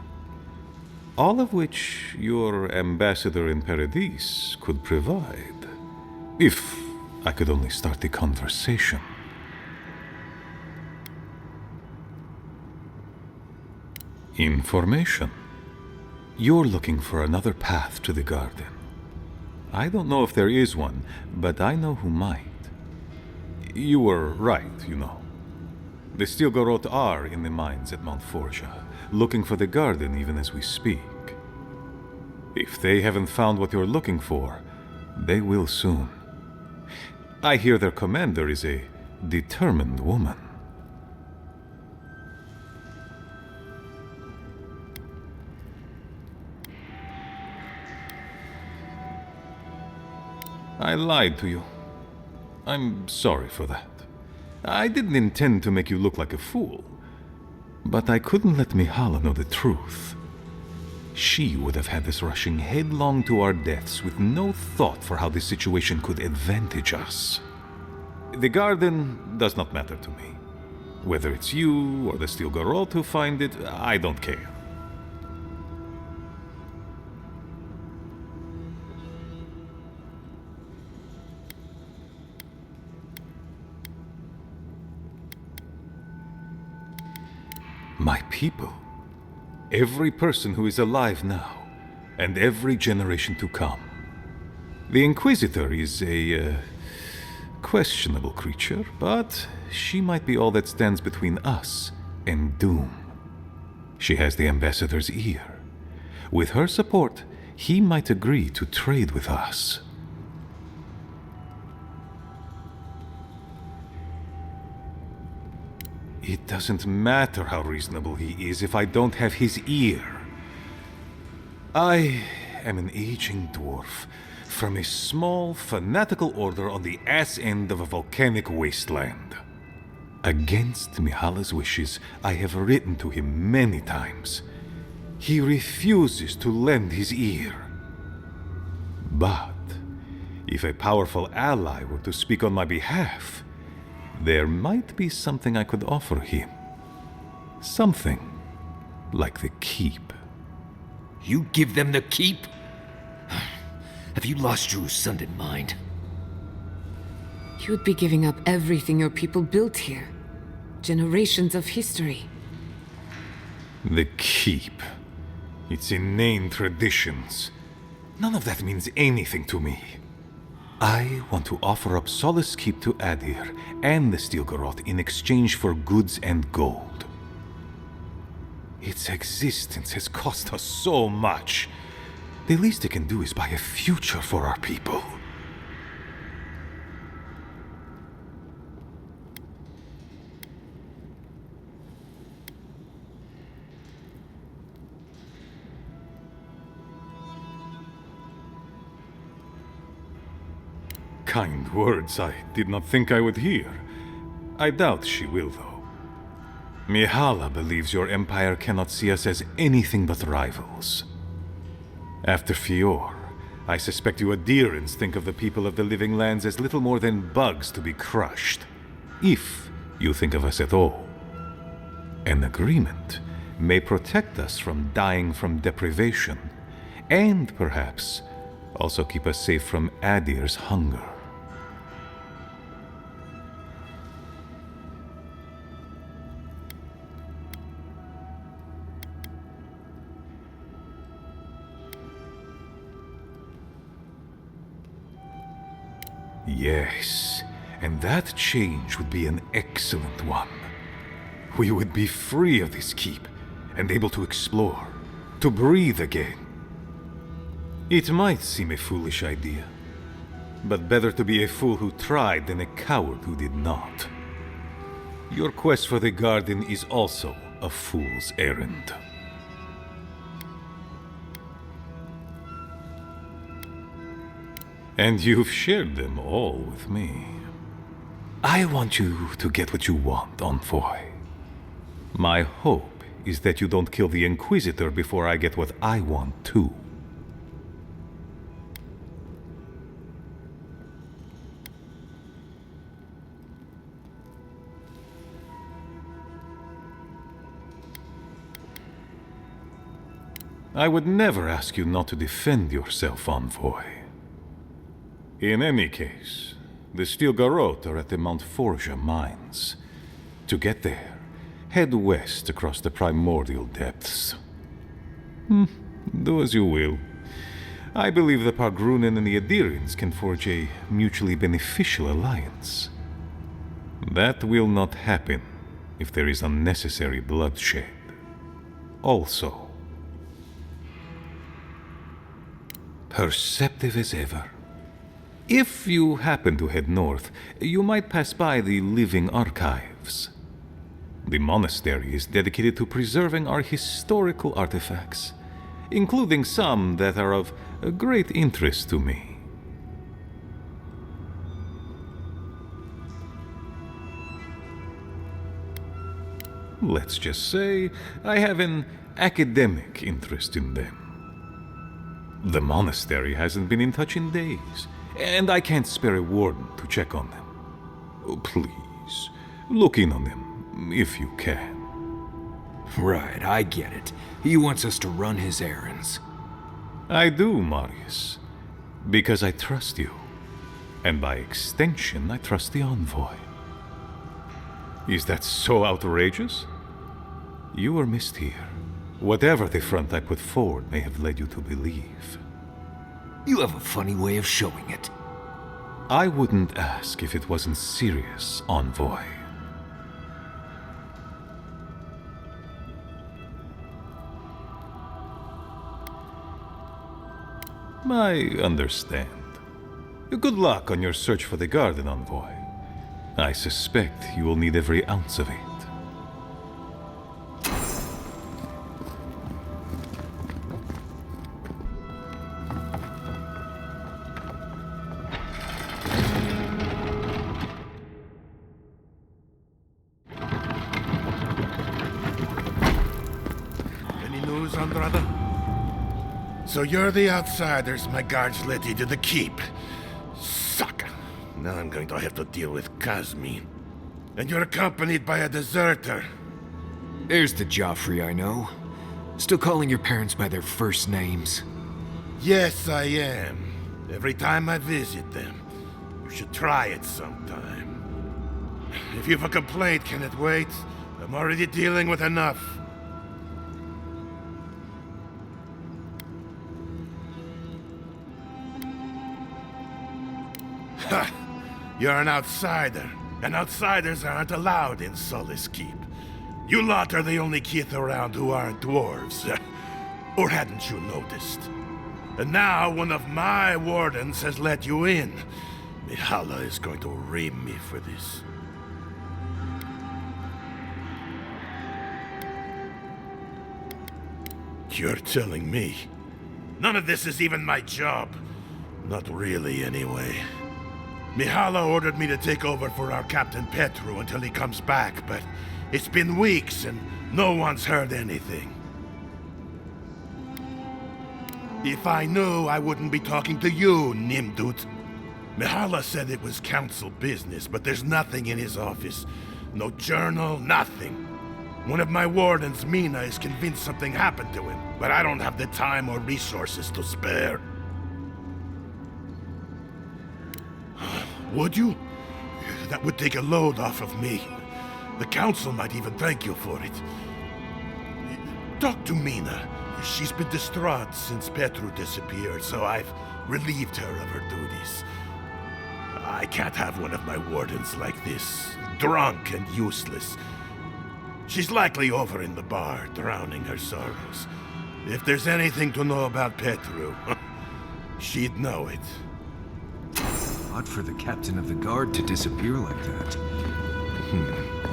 All of which your ambassador in Paradis could provide. If I could only start the conversation. Information. You're looking for another path to the garden. I don't know if there is one, but I know who might. You were right, you know. The Steel Garrote are in the mines at Mount Forja, looking for the garden even as we speak. If they haven't found what you're looking for, they will soon. I hear their commander is a determined woman. I lied to you. I'm sorry for that. I didn't intend to make you look like a fool. But I couldn't let Mihala know the truth. She would have had us rushing headlong to our deaths with no thought for how this situation could advantage us. The garden does not matter to me. Whether it's you or the Steel Garrote who find it, I don't care. My people. Every person who is alive now, and every generation to come. The Inquisitor is a questionable creature, but she might be all that stands between us and doom. She has the Ambassador's ear. With her support, he might agree to trade with us. It doesn't matter how reasonable he is if I don't have his ear. I am an aging dwarf from a small, fanatical order on the ass end of a volcanic wasteland. Against Mihala's wishes, I have written to him many times. He refuses to lend his ear. But if a powerful ally were to speak on my behalf, there might be something I could offer him. Something like the keep. You give them the keep? Have you lost your Sundan mind? You'd be giving up everything your people built here. Generations of history. The keep. Its inane traditions. None of that means anything to me. I want to offer up Solace Keep to Adir and the Stilgarroth in exchange for goods and gold. Its existence has cost us so much. The least it can do is buy a future for our people. Kind words I did not think I would hear. I doubt she will, though. Mihala believes your empire cannot see us as anything but rivals. After Fior, I suspect you Adirans think of the people of the Living Lands as little more than bugs to be crushed. If you think of us at all. An agreement may protect us from dying from deprivation, and perhaps also keep us safe from Adir's hunger. Yes, and that change would be an excellent one. We would be free of this keep, and able to explore, to breathe again. It might seem a foolish idea, but better to be a fool who tried than a coward who did not. Your quest for the garden is also a fool's errand. And you've shared them all with me. I want you to get what you want, Envoy. My hope is that you don't kill the Inquisitor before I get what I want too. I would never ask you not to defend yourself, Envoy. In any case, the Stilgarroth are at the Mount Forja mines. To get there, head west across the primordial depths. Do as you will. I believe the Pargrunen and the Adirans can forge a mutually beneficial alliance. That will not happen if there is unnecessary bloodshed. Also, perceptive as ever. If you happen to head north, you might pass by the Living Archives. The monastery is dedicated to preserving our historical artifacts, including some that are of great interest to me. Let's just say I have an academic interest in them. The monastery hasn't been in touch in days, and I can't spare a warden to check on them. Oh, please, look in on them, if you can. Right, I get it. He wants us to run his errands. I do, Marius, because I trust you. And by extension, I trust the Envoy. Is that so outrageous? You were missed here, whatever the front I put forward may have led you to believe. You have a funny way of showing it. I wouldn't ask if it wasn't serious, Envoy. I understand. Good luck on your search for the garden, Envoy. I suspect you will need every ounce of it. news, Andrada? So you're the outsiders my guards led you to the keep. Sucker. Now I'm going to have to deal with Kazmi. And you're accompanied by a deserter. There's the Joffrey I know. Still calling your parents by their first names. Yes, I am. Every time I visit them. You should try it sometime. If you have a complaint, can it wait? I'm already dealing with enough. Ha! You're an outsider, and outsiders aren't allowed in Solace Keep. You lot are the only kith around who aren't dwarves. Or hadn't you noticed? And now one of my wardens has let you in. Mihala is going to ream me for this. You're telling me? None of this is even my job. Not really, anyway. Mihala ordered me to take over for our Captain Petru until he comes back, but it's been weeks and no one's heard anything. If I knew, I wouldn't be talking to you, Nimdut. Mihala said it was council business, but there's nothing in his office. No journal, nothing. One of my wardens, Mina, is convinced something happened to him, but I don't have the time or resources to spare. Would you? That would take a load off of me. The council might even thank you for it. Talk to Mina. She's been distraught since Petru disappeared, so I've relieved her of her duties. I can't have one of my wardens like this, drunk and useless. She's likely over in the bar, drowning her sorrows. If there's anything to know about Petru, she'd know it. Odd for the captain of the guard to disappear like that.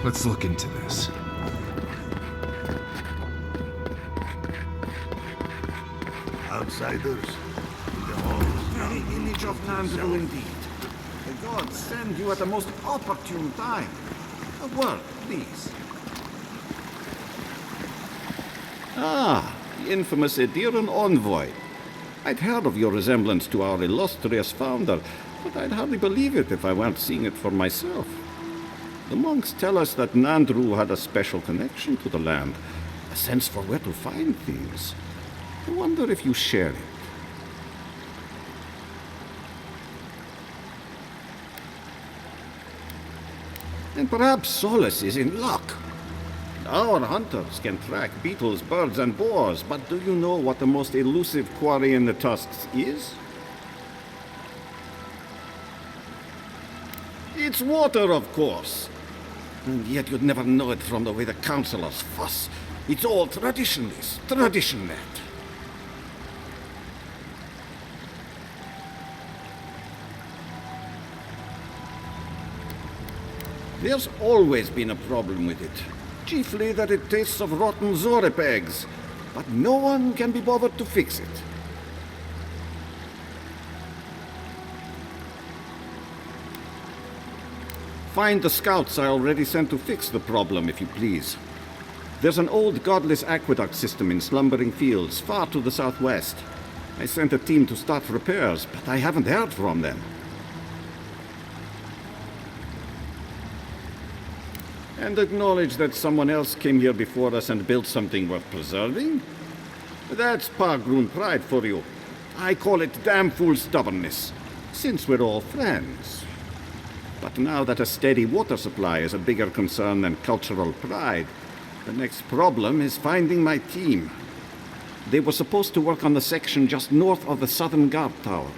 Let's look into this. Outsiders, the very image of Nandru indeed. The gods send you at the most opportune time. A word, please. Ah, the infamous Ediran envoy. I'd heard of your resemblance to our illustrious founder, but I'd hardly believe it if I weren't seeing it for myself. The monks tell us that Nandru had a special connection to the land, a sense for where to find things. I wonder if you share it. And perhaps Solace is in luck. Our hunters can track beetles, birds, and boars, but do you know what the most elusive quarry in the Tusks is? It's water, of course. And yet you'd never know it from the way the councillors fuss. It's all traditionalist, tradition-led. There's always been a problem with it. Chiefly that it tastes of rotten Zorip eggs. But no one can be bothered to fix it. Find the scouts I already sent to fix the problem, if you please. There's an old godless aqueduct system in slumbering fields, far to the southwest. I sent a team to start repairs, but I haven't heard from them. And acknowledge that someone else came here before us and built something worth preserving? That's Pargroon pride for you. I call it damn fool stubbornness, since we're all friends. But now that a steady water supply is a bigger concern than cultural pride, the next problem is finding my team. They were supposed to work on the section just north of the southern guard tower.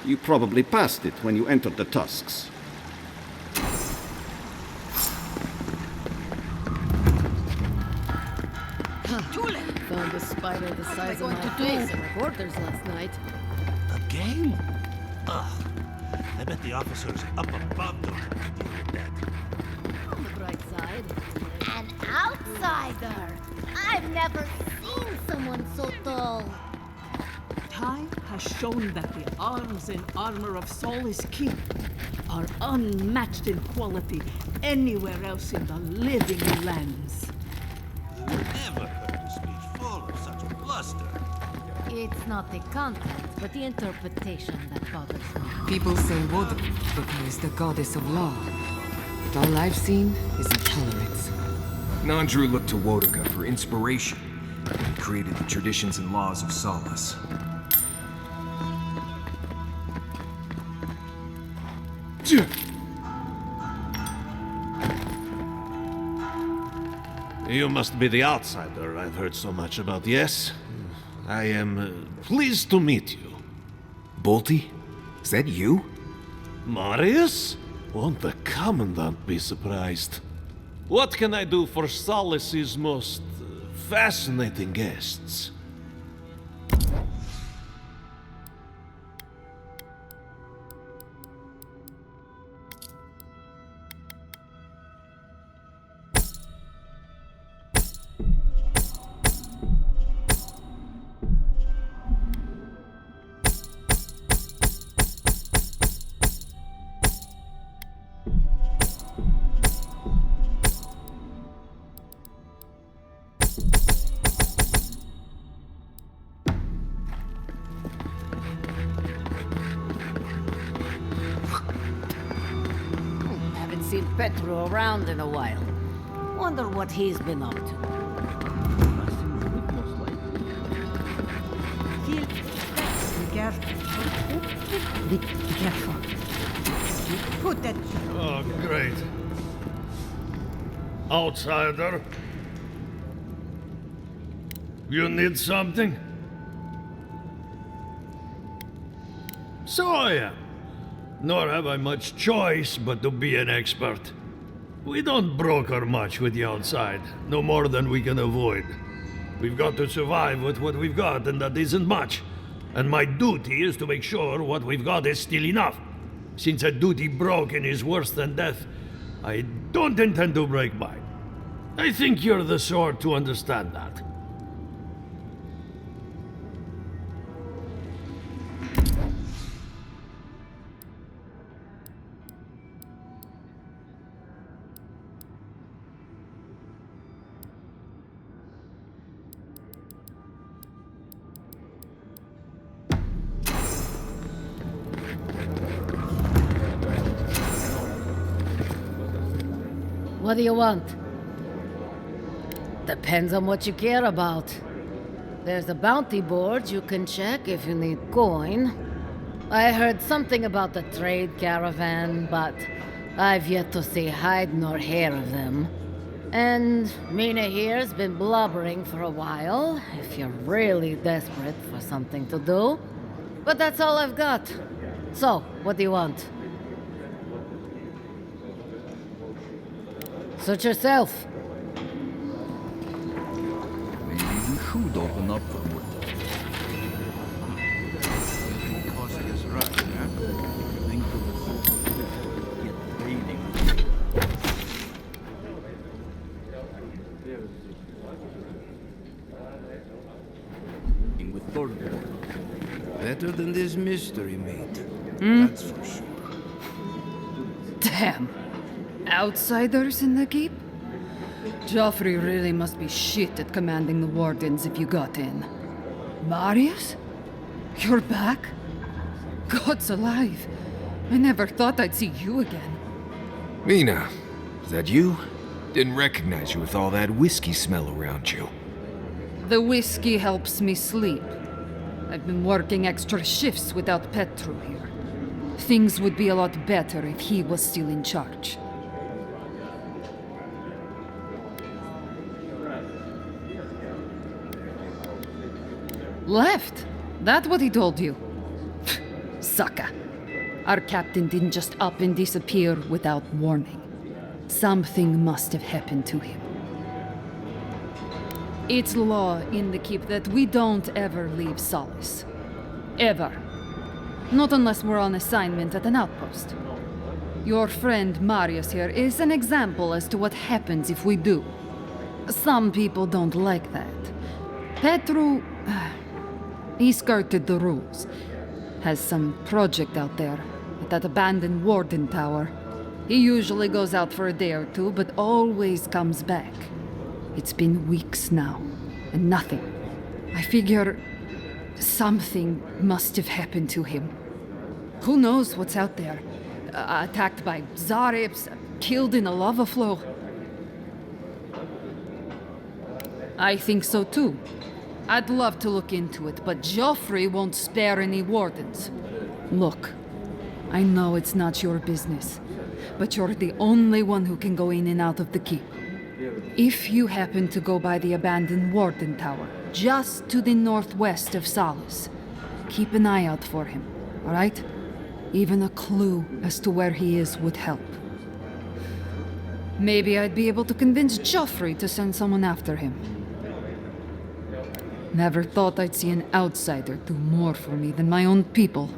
You probably passed it when you entered the Tusks. Found a spider the size of my face in my quarters last night. Again? Ugh. I bet the officers up above them can deal with that. On the bright side. An outsider! I've never seen someone so tall. Time has shown that the arms and armor of Solace Keep are unmatched in quality anywhere else in the living lands. You never heard a speech full of such It's not the content, but the interpretation that bothers me. People say Wodka is the goddess of law. But all I've seen is intolerance. Nandru looked to Wodaka for inspiration when he created the traditions and laws of Solace. You must be the outsider I've heard so much about, yes? I am pleased to meet you. Bolty? Is that you? Marius? Won't the Commandant be surprised? What can I do for Solace's most fascinating guests? Haven't seen Petru around in a while. Wonder what he's been up to. Be careful. Be careful. Put that. Oh, great. Outsider. You need something? So I am. Nor have I much choice but to be an expert. We don't broker much with the outside, no more than we can avoid. We've got to survive with what we've got, and that isn't much. And my duty is to make sure what we've got is still enough. Since a duty broken is worse than death, I don't intend to break mine. I think you're the sort to understand that. What do you want? Depends on what you care about. There's a bounty board you can check if you need coin. I heard something about the trade caravan, but I've yet to see hide nor hair of them. And Mina here's been blubbering for a while, if you're really desperate for something to do. But that's all I've got. So, what do you want? Suit yourself. Maybe we should open up for more. Causing us right, yeah? Think of it. Get raining. With Thornton. Better than this mystery mate. That's for sure. Damn. Outsiders in the keep? Joffrey really must be shit at commanding the wardens if you got in. Marius? You're back? God's alive. I never thought I'd see you again. Mina, is that you? Didn't recognize you with all that whiskey smell around you. The whiskey helps me sleep. I've been working extra shifts without Petru here. Things would be a lot better if he was still in charge. Left? That what he told you? Sucker. Our captain didn't just up and disappear without warning. Something must have happened to him. It's law in the keep that we don't ever leave Solace. Ever. Not unless we're on assignment at an outpost. Your friend Marius here is an example as to what happens if we do. Some people don't like that. Petru... he skirted the rules. Has some project out there, at that abandoned warden tower. He usually goes out for a day or two, but always comes back. It's been weeks now, and nothing. I figure Something must have happened to him. Who knows what's out there? Attacked by Zarips, killed in a lava flow. I think so too. I'd love to look into it, but Joffrey won't spare any wardens. Look, I know it's not your business, but you're the only one who can go in and out of the keep. If you happen to go by the abandoned Warden Tower, just to the northwest of Solace, keep an eye out for him, all right? Even a clue as to where he is would help. Maybe I'd be able to convince Joffrey to send someone after him. Never thought I'd see an outsider do more for me than my own people.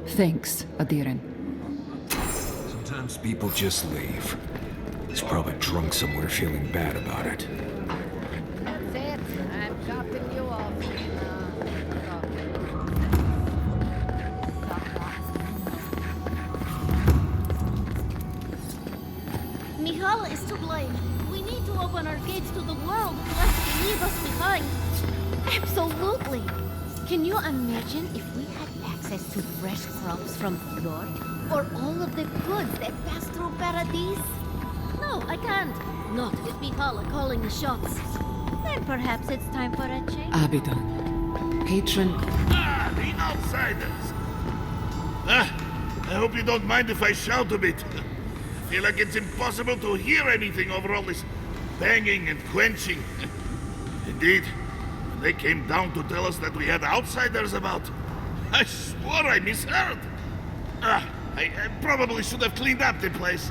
Thanks, Adiren. Sometimes people just leave. He's probably drunk somewhere feeling bad about it. That's it. I'm dropping you off Mihala is to blame. We need to open our gates to the world, lest they leave us behind. Absolutely. Can you imagine if we had access to fresh crops from Fjord? Or all of the goods that pass through Paradise? No, I can't. Not with Mihala calling the shots. Then perhaps it's time for a change. Abaddon. Patron. Ah, the outsiders! I hope you don't mind if I shout a bit. I feel like it's impossible to hear anything over all this banging and quenching. Indeed, when they came down to tell us that we had outsiders about, I swore I misheard. I probably should have cleaned up the place.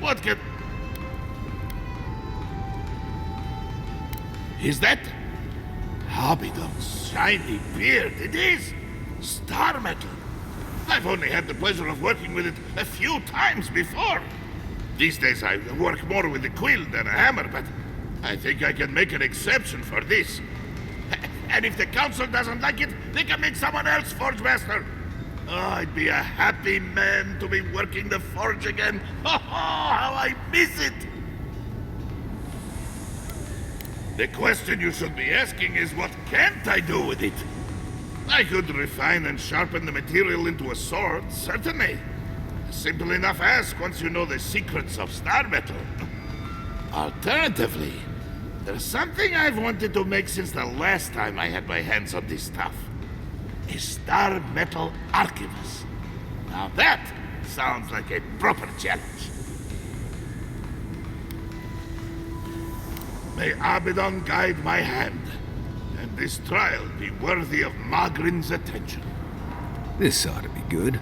What can... Is that... Abaddon's shiny beard? It is! Star metal! I've only had the pleasure of working with it a few times before. These days I work more with a quill than a hammer, but I think I can make an exception for this. And if the council doesn't like it, they can make someone else Forge Master. Oh, I'd be a happy man to be working the forge again. Oh, how I miss it! The question you should be asking is, what can't I do with it? I could refine and sharpen the material into a sword, certainly. A simple enough ask once you know the secrets of star metal. Alternatively, there's something I've wanted to make since the last time I had my hands on this stuff. A star metal archivist. Now that sounds like a proper challenge. May Abaddon guide my hand, and this trial be worthy of Magrin's attention. This ought to be good.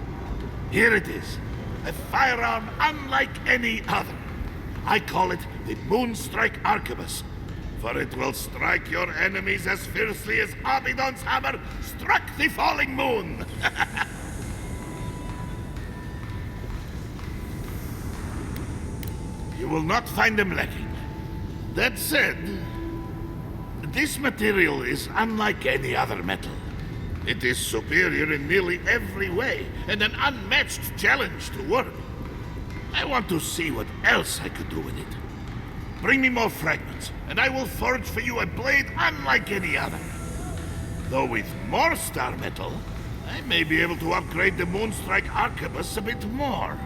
Here it is, a firearm unlike any other. I call it the Moonstrike Arquebus, for it will strike your enemies as fiercely as Abaddon's hammer struck the falling moon. You will not find them lacking. That said, this material is unlike any other metal. It is superior in nearly every way, and an unmatched challenge to work. I want to see what else I could do with it. Bring me more fragments, and I will forge for you a blade unlike any other. Though with more star metal, I may be able to upgrade the Moonstrike Arquebus a bit more.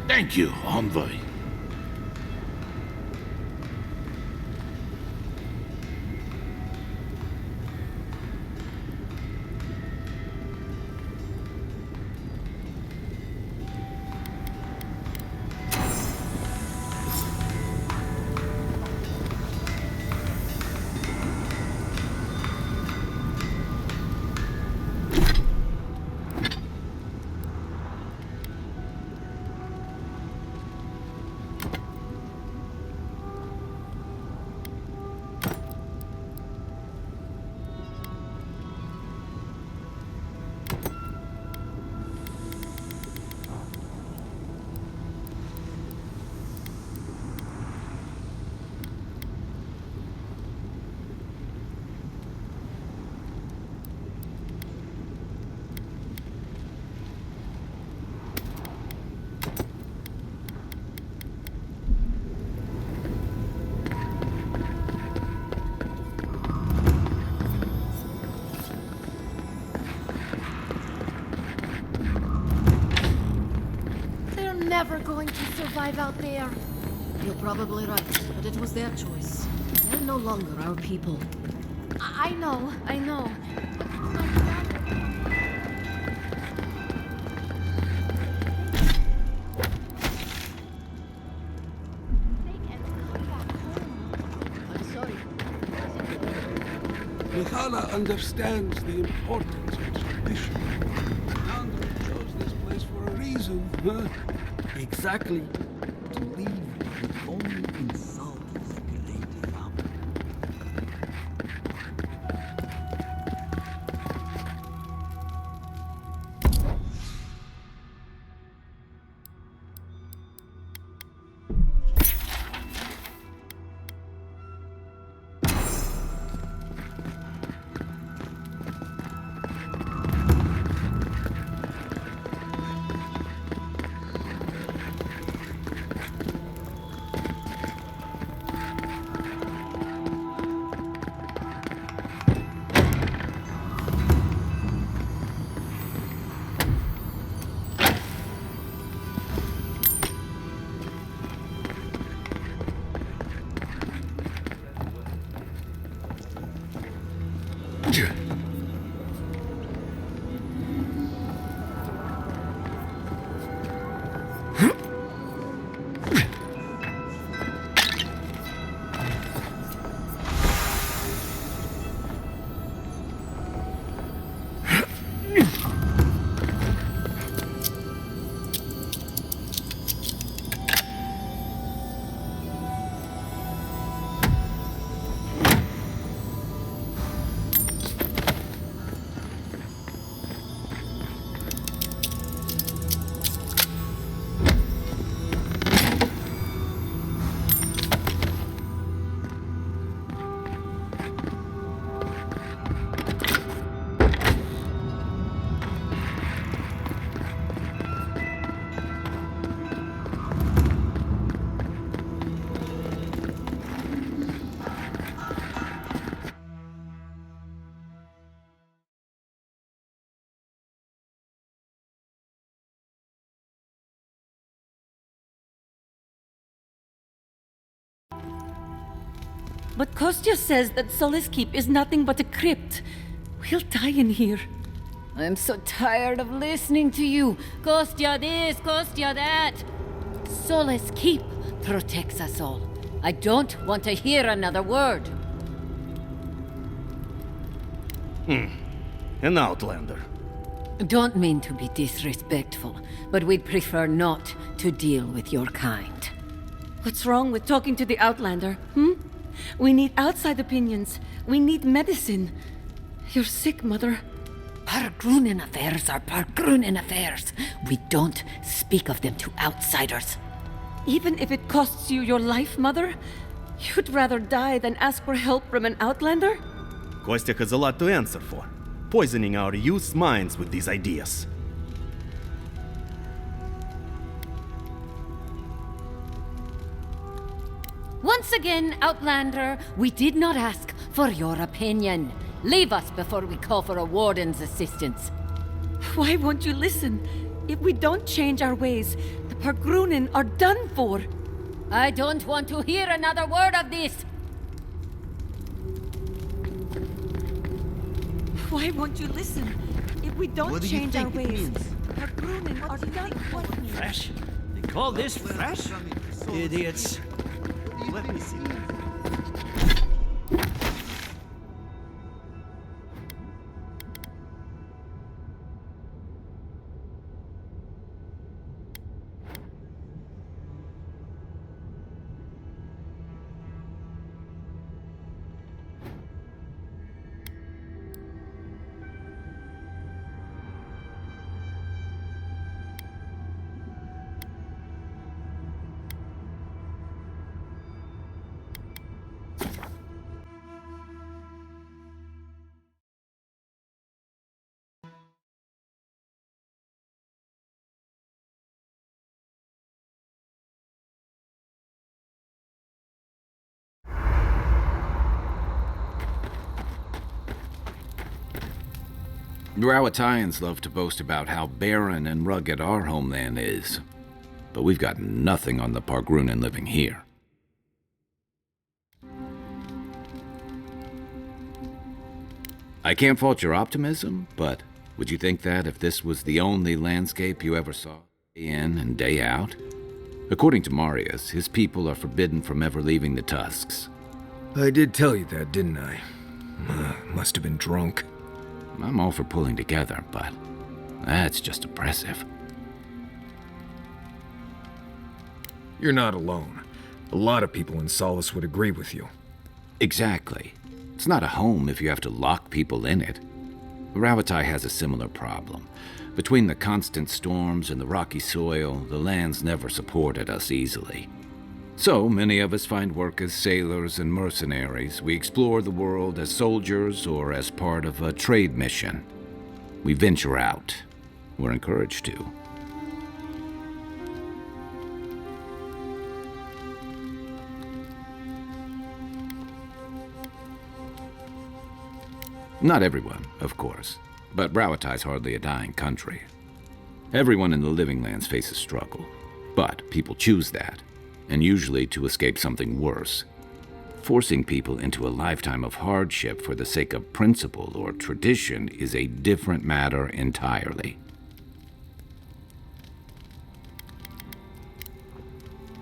Thank you, Envoy. Never going to survive out there. You're probably right, but it was their choice. They're no longer our people. I know. I'm sorry. Mihala understands the importance of tradition. Nandru chose this place for a reason, huh? Exactly. To leave would only insult his great family. But Kostya says that Solace Keep is nothing but a crypt. We'll die in here. I'm so tired of listening to you. Kostya this, Kostya that. Solace Keep protects us all. I don't want to hear another word. An outlander. Don't mean to be disrespectful, but we'd prefer not to deal with your kind. What's wrong with talking to the Outlander, We need outside opinions. We need medicine. You're sick, Mother. Pargrunen affairs are Pargrunen affairs. We don't speak of them to outsiders. Even if it costs you your life, Mother? You'd rather die than ask for help from an Outlander? Kostya has a lot to answer for, poisoning our youth's minds with these ideas. Once again, Outlander, we did not ask for your opinion. Leave us before we call for a warden's assistance. Why won't you listen? If we don't change our ways, the Pargrunen are done for. I don't want to hear another word of this. Why won't you listen? If we don't change our ways, the Pargrunen are done for. Fresh? They call this fresh? Idiots. Let me see. Rawatayans love to boast about how barren and rugged our homeland is, but we've got nothing on the Pargrunen living here. I can't fault your optimism, but would you think that if this was the only landscape you ever saw, day in and day out? According to Marius, his people are forbidden from ever leaving the Tusks. I did tell you that, didn't I? Must have been drunk. I'm all for pulling together, but that's just oppressive. You're not alone. A lot of people in Solace would agree with you. Exactly. It's not a home if you have to lock people in it. Ravatai has a similar problem. Between the constant storms and the rocky soil, the land's never supported us easily. So many of us find work as sailors and mercenaries. We explore the world as soldiers or as part of a trade mission. We venture out. We're encouraged to. Not everyone, of course, but Rawatai's hardly a dying country. Everyone in the Living Lands faces struggle, but people choose that, and usually to escape something worse. Forcing people into a lifetime of hardship for the sake of principle or tradition is a different matter entirely.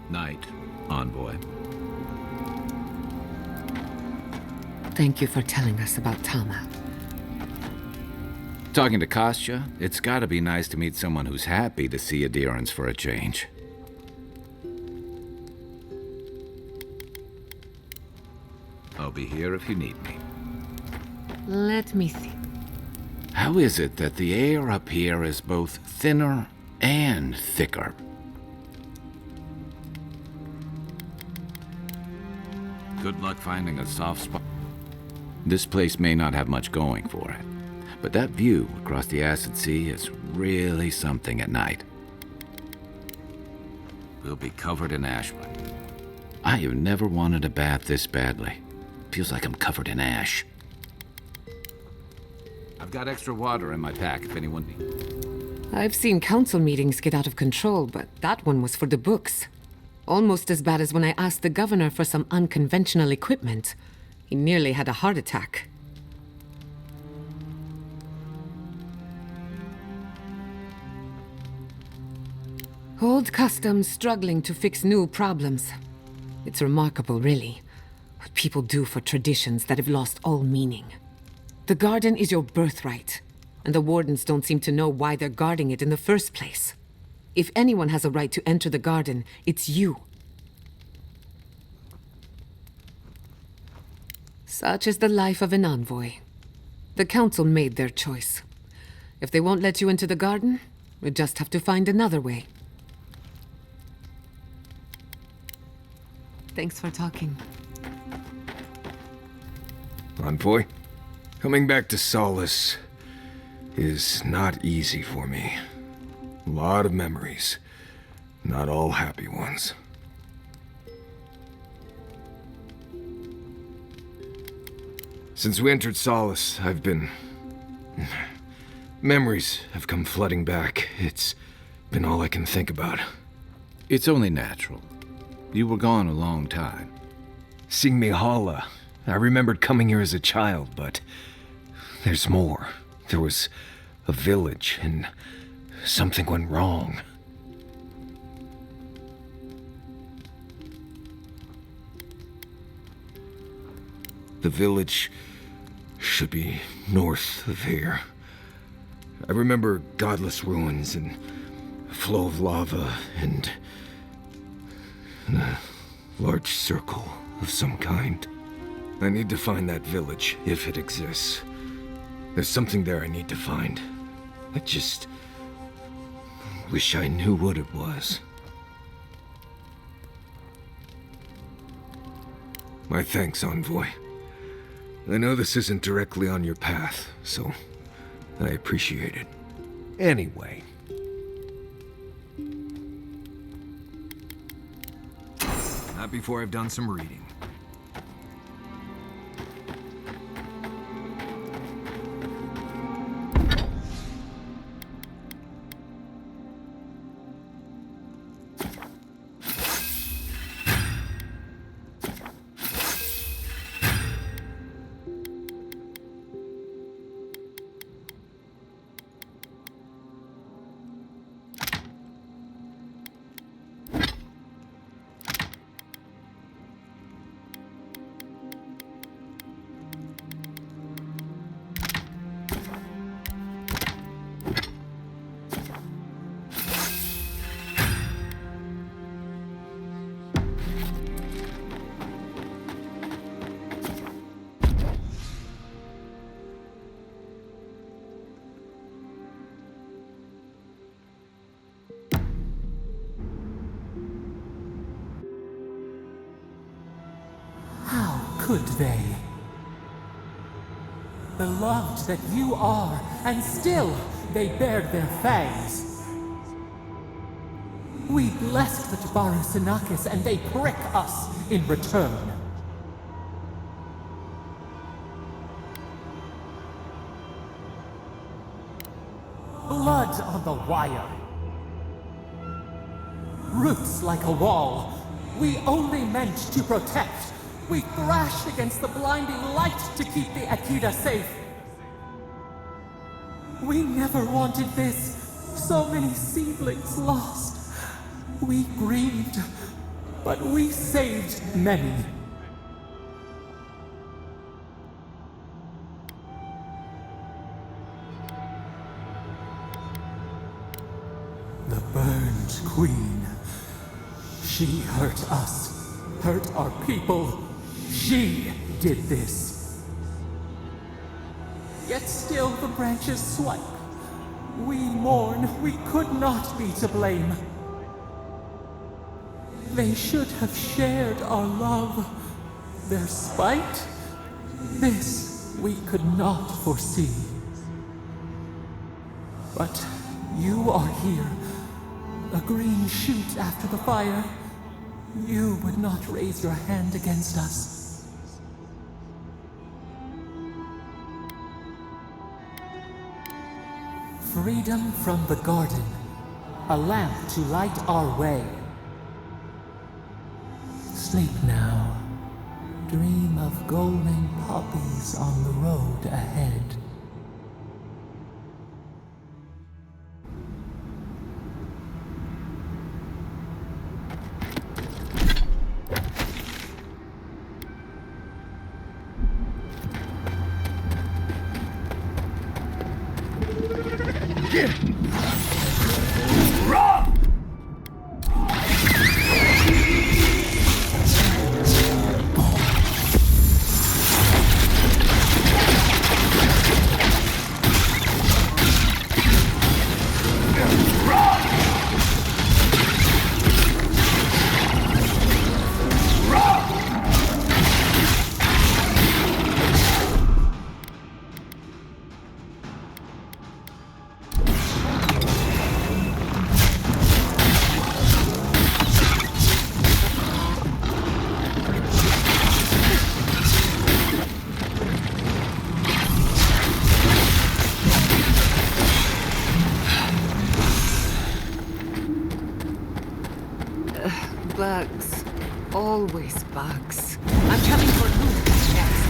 Night, Envoy. Thank you for telling us about Tama. Talking to Kostya, it's gotta be nice to meet someone who's happy to see adherence for a change. I'll be here if you need me. Let me think. How is it that the air up here is both thinner and thicker? Good luck finding a soft spot. This place may not have much going for it, but that view across the Acid Sea is really something at night. We'll be covered in ashwood. I have never wanted a bath this badly. Feels like I'm covered in ash. I've got extra water in my pack if anyone needs. I've seen council meetings get out of control, but that one was for the books. Almost as bad as when I asked the governor for some unconventional equipment. He nearly had a heart attack. Old customs struggling to fix new problems. It's remarkable, really, what people do for traditions that have lost all meaning. The garden is your birthright, and the wardens don't seem to know why they're guarding it in the first place. If anyone has a right to enter the garden, it's you. Such is the life of an envoy. The council made their choice. If they won't let you into the garden, we just have to find another way. Thanks for talking. Envoy, coming back to Solace is not easy for me. A lot of memories, not all happy ones. Since we entered Solace, I've been... Memories have come flooding back. It's been all I can think about. It's only natural. You were gone a long time. Seeing Mihala, I remembered coming here as a child, but there's more. There was a village, and something went wrong. The village should be north of here. I remember godless ruins and a flow of lava and a large circle of some kind. I need to find that village, if it exists. There's something there I need to find. I just wish I knew what it was. My thanks, Envoy. I know this isn't directly on your path, so I appreciate it. Anyway. Not before I've done some reading. Could they? Beloved that you are, and still they bared their fangs. We blessed the Tabaru Sinakis, and they prick us in return. Blood on the wire. Roots like a wall. We only meant to protect. We thrashed against the blinding light to keep the Akita safe. We never wanted this. So many seedlings lost. We grieved, but we saved many. The burned queen. She hurt us, hurt our people. She did this. Yet still the branches swipe. We mourn, we could not be to blame. They should have shared our love. Their spite? This we could not foresee. But you are here. A green shoot after the fire. You would not raise your hand against us. Freedom from the garden. A lamp to light our way. Sleep now. Dream of golden poppies on the road ahead. Bugs. Always bugs. I'm coming for loot next.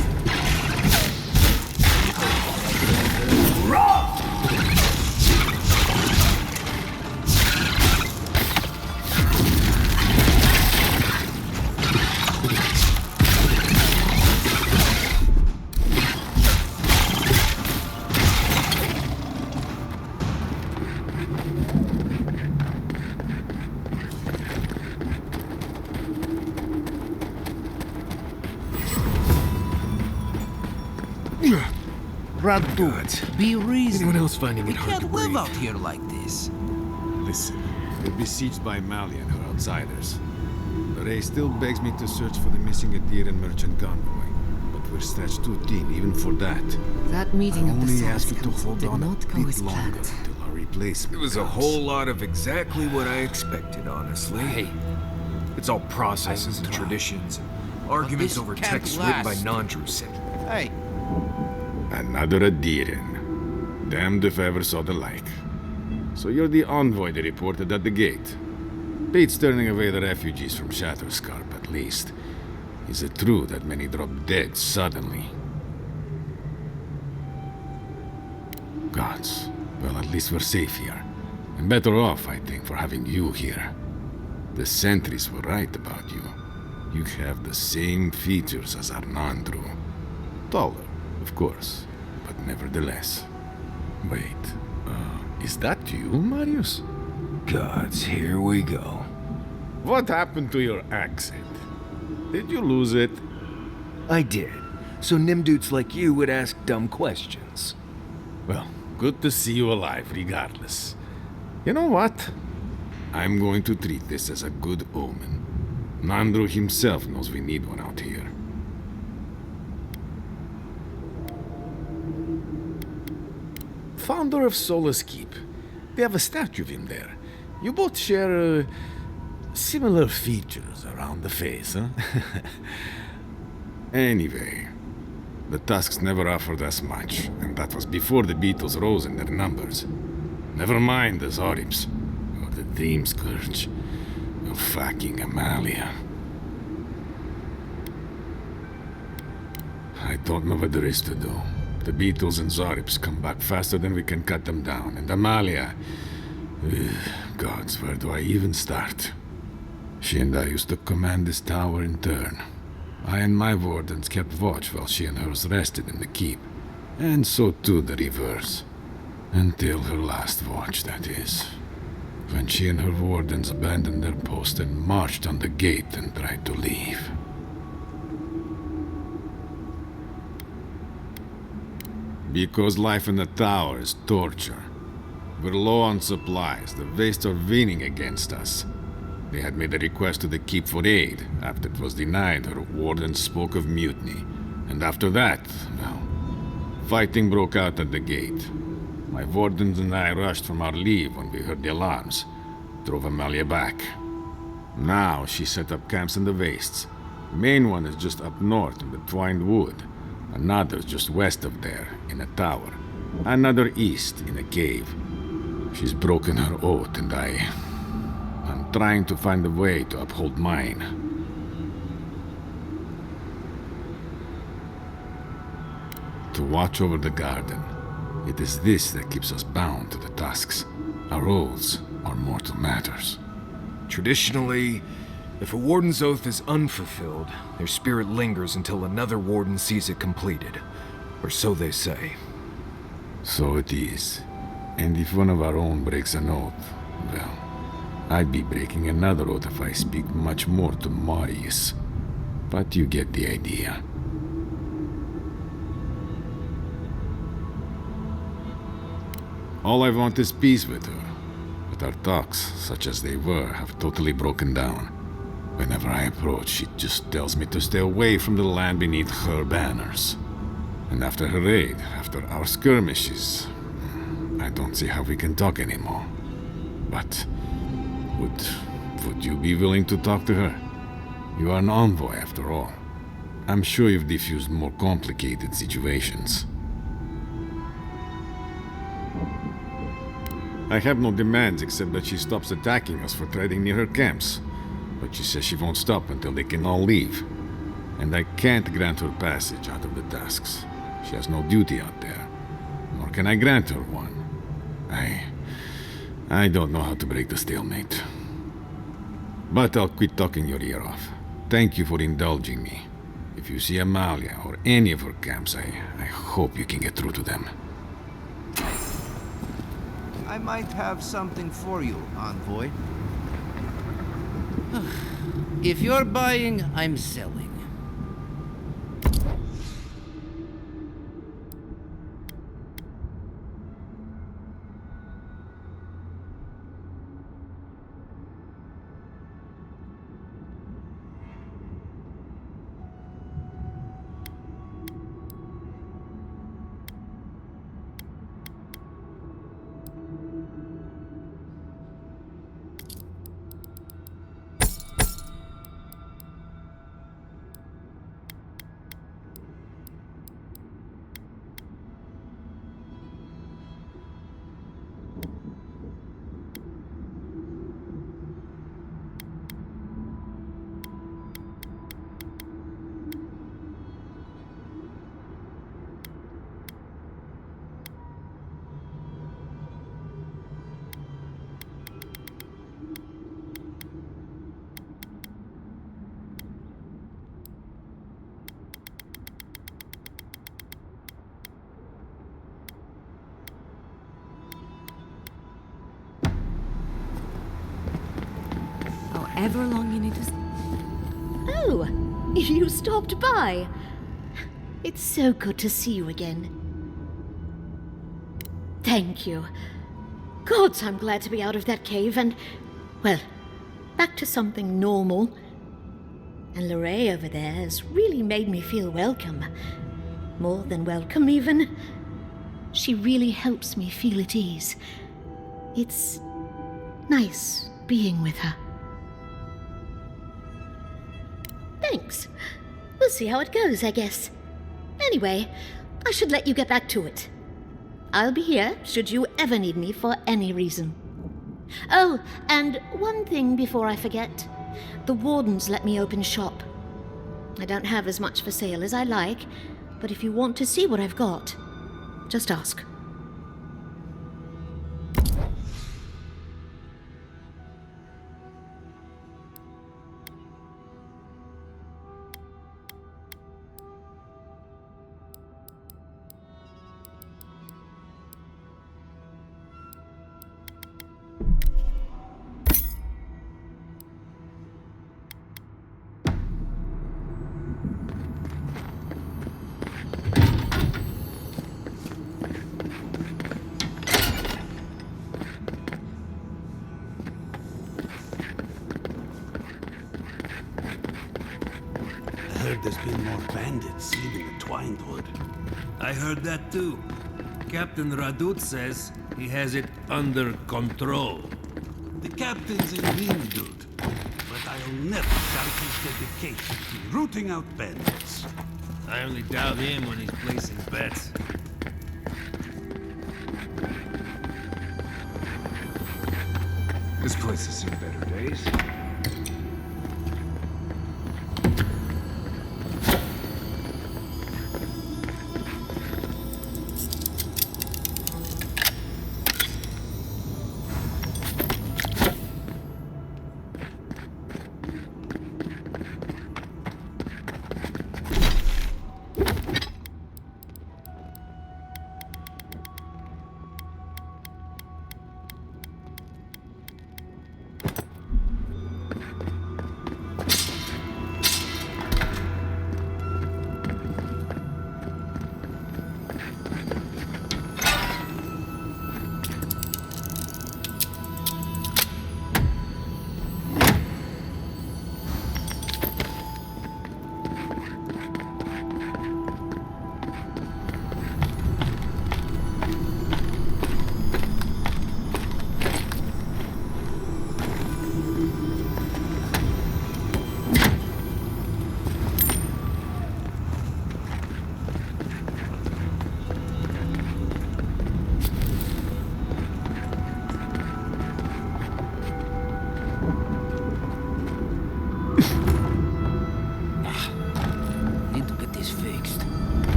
Radut, be reasonable. Anyone else finding it hard to breathe? Live out here like this. Listen, we're besieged by Mali and her outsiders. Ray still begs me to search for the missing Adiran merchant convoy, but we're stretched too thin even for that. That meeting I of the only ask Solace you to Council hold did on not a go bit as longer planned. until our replacement It was a comes. whole lot of exactly what I expected, honestly. Hey, it's all processes and traditions, and arguments this over can't texts written by last. non-Druid. Hey, Another Adiran. Damned if I ever saw the like. So you're the envoy they reported at the gate. Pete's turning away the refugees from Shatterscarp, at least. Is it true that many drop dead suddenly? Gods. Well, at least we're safe here. And better off, I think, for having you here. The sentries were right about you. You have the same features as our non-Drew. Taller, of course, but nevertheless. Wait, is that you, Marius? Gods, here we go. What happened to your accent? Did you lose it? I did. So Nimdudes like you would ask dumb questions. Well, good to see you alive, regardless. You know what? I'm going to treat this as a good omen. Nandru himself knows we need one out here. Founder of Solace Keep. They have a statue of him there. You both share similar features around the face, huh? Anyway, the Tusks never offered us much, and that was before the Beetles rose in their numbers. Never mind the Zorips, or the Dream Scourge, or fucking Amalia. I don't know what there is to do. The Beetles and Zorips come back faster than we can cut them down, and Amalia... Gods, where do I even start? She and I used to command this tower in turn. I and my wardens kept watch while she and hers rested in the keep. And so too the reverse. Until her last watch, that is. When she and her wardens abandoned their post and marched on the gate and tried to leave. Because life in the tower is torture. We're low on supplies. The Vastes are leaning against us. They had made a request to the keep for aid. After it was denied, her warden spoke of mutiny. And after that, well, fighting broke out at the gate. My wardens and I rushed from our leave when we heard the alarms. Drove Amalia back. Now she set up camps in the Vastes. The main one is just up north in the Twined Wood. Another's just west of there, in a tower. Another east, in a cave. She's broken her oath, and I'm trying to find a way to uphold mine. To watch over the garden. It is this that keeps us bound to the Tusks. Our oaths are mortal matters. Traditionally, if a warden's oath is unfulfilled, their spirit lingers until another warden sees it completed. Or so they say. So it is. And if one of our own breaks an oath, well, I'd be breaking another oath if I speak much more to Marius. But you get the idea. All I want is peace with her. But our talks, such as they were, have totally broken down. Whenever I approach, she just tells me to stay away from the land beneath her banners. And after her raid, after our skirmishes, I don't see how we can talk anymore. But would you be willing to talk to her? You are an envoy, after all. I'm sure you've diffused more complicated situations. I have no demands except that she stops attacking us for trading near her camps. but she says she won't stop until they can all leave. And I can't grant her passage out of the Tusks. She has no duty out there. Nor can I grant her one. I don't know how to break the stalemate. But I'll quit talking your ear off. Thank you for indulging me. If you see Amalia or any of her camps, I hope you can get through to them. I might have something for you, envoy. If you're buying, I'm selling. However long you need to... Oh, you stopped by. It's so good to see you again. Thank you. Gods, I'm glad to be out of that cave and, well, back to something normal. And Lorraine over there has really made me feel welcome. More than welcome, even. She really helps me feel at ease. It's nice being with her. Thanks. We'll see how it goes, I guess. Anyway, I should let you get back to it. I'll be here should you ever need me for any reason. Oh, and one thing before I forget. The wardens let me open shop. I don't have as much for sale as I like, but if you want to see what I've got, just ask. There's been more bandits seen in the Twined Wood. I heard that too. Captain Radut says he has it under control. The captain's a mean dude, but I'll never doubt his dedication to rooting out bandits. I only doubt him when he's placing bets. This place has seen better days.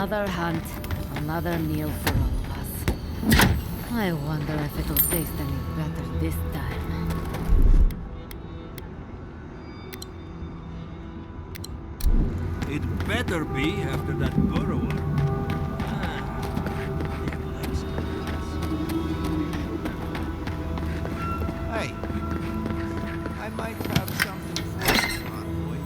Another hunt, another meal for all of us. I wonder if it'll taste any better this time. It better be after that burrower. Hey, I might have something for you, envoy.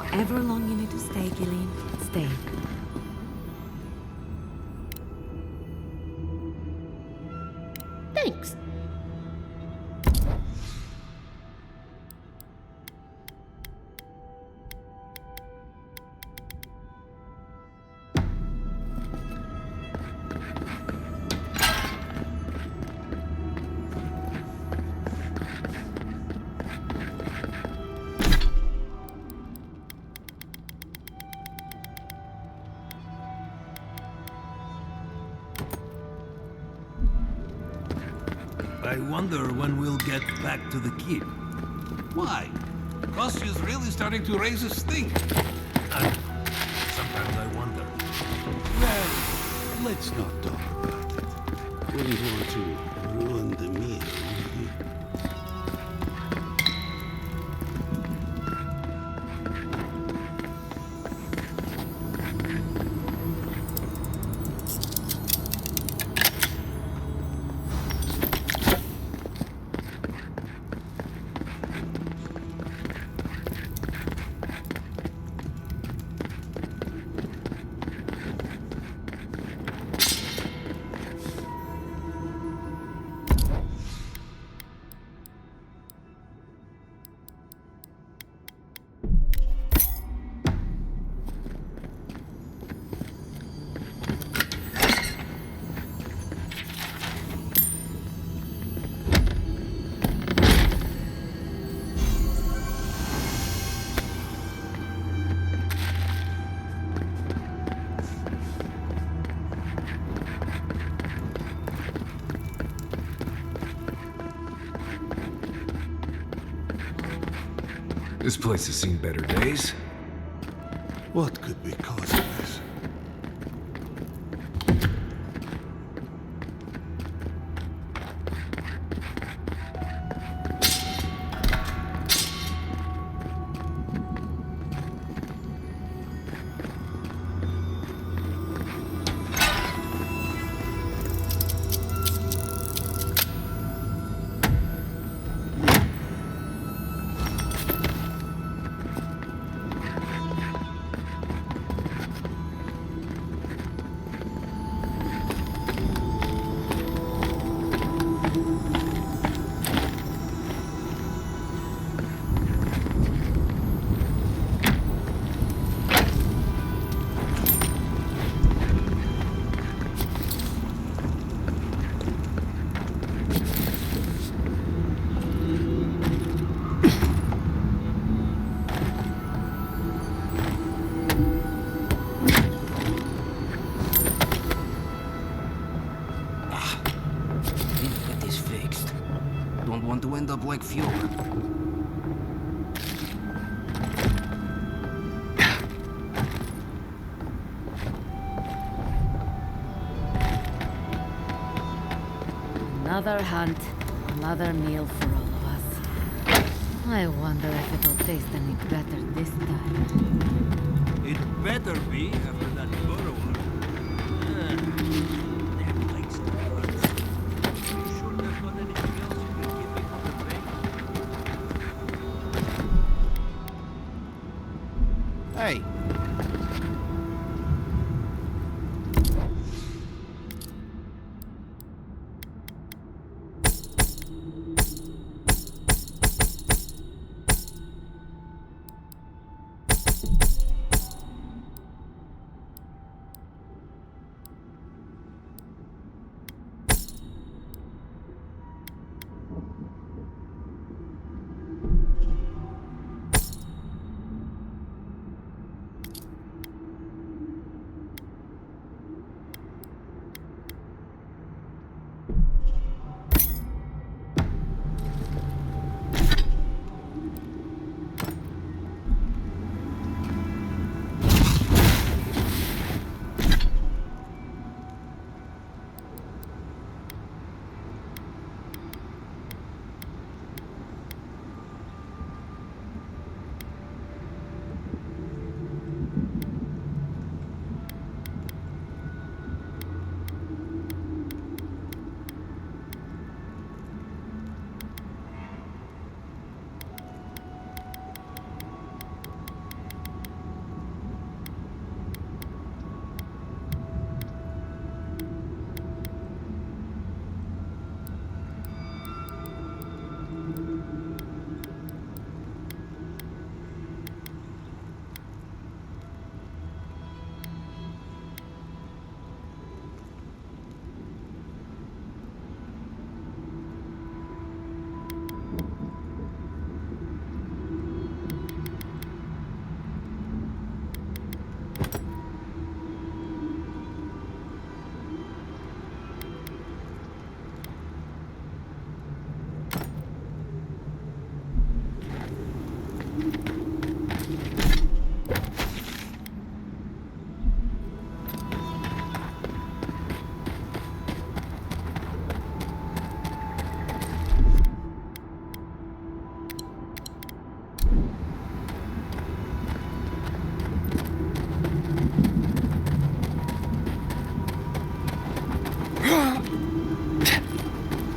However long you need to stay, Gillian, stay. Thanks. I wonder when we'll get back to the keep. Why? Kostyu's really starting to raise his stink. Sometimes I wonder. Well, let's not talk about it. Wouldn't want to ruin the meal. This place has seen better days. What could be causing this? Want to end up like Fuel. Another hunt, another meal for all of us. I wonder if it'll taste any better this time. It better be after that burrower. That place runs. You sure there's not anything else you can give me for the bait? Hey.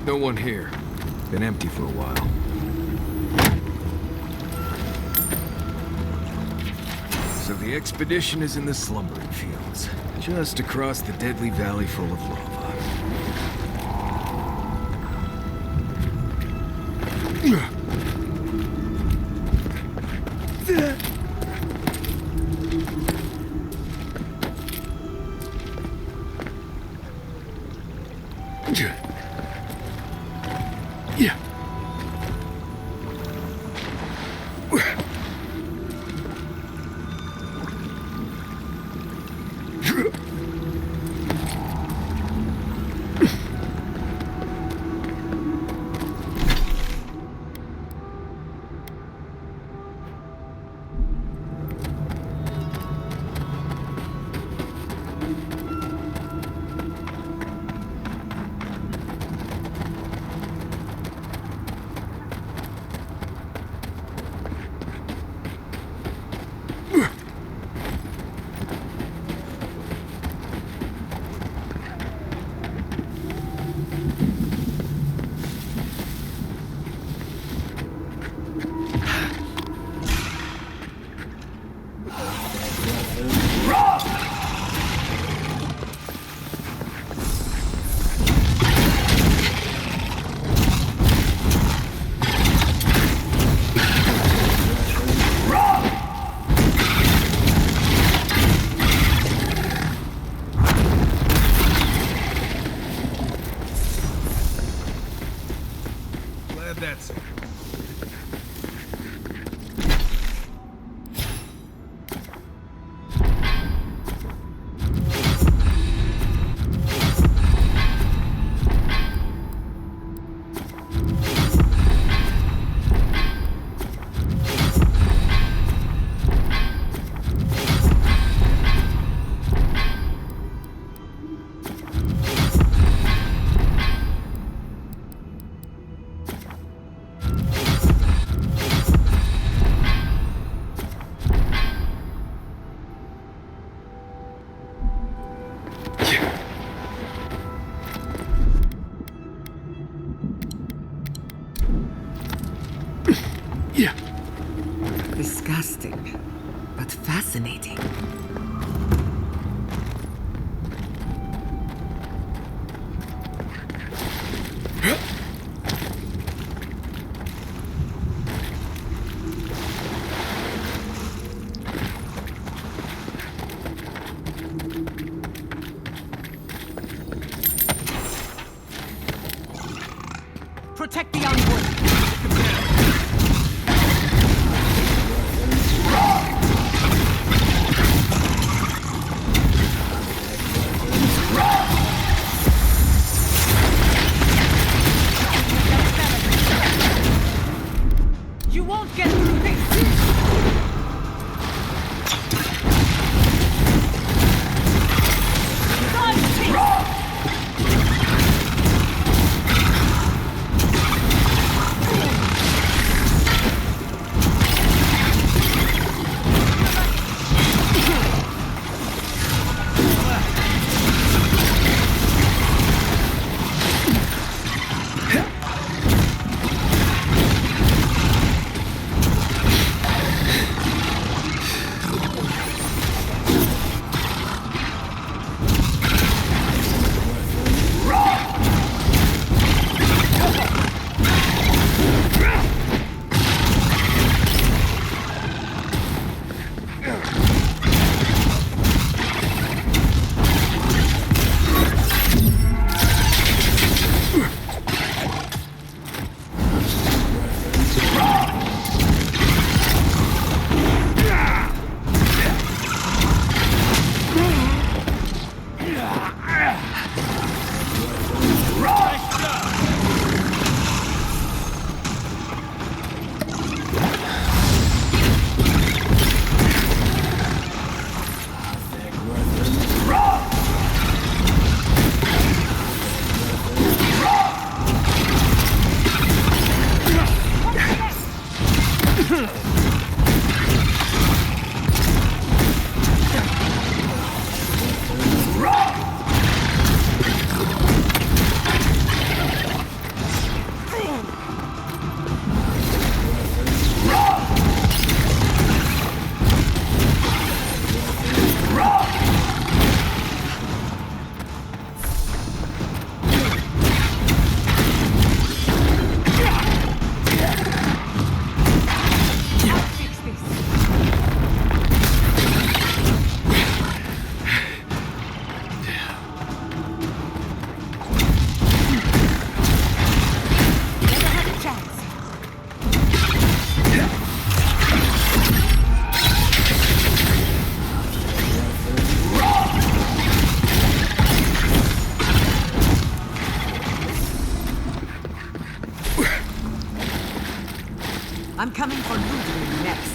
No one here. Been empty for a while. So the expedition is in the slumbering fields, just across the deadly valley full of lava. Disgusting, but fascinating. Protect the envoy! You won't get through this! I'm coming for Ludwig next.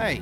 Hey.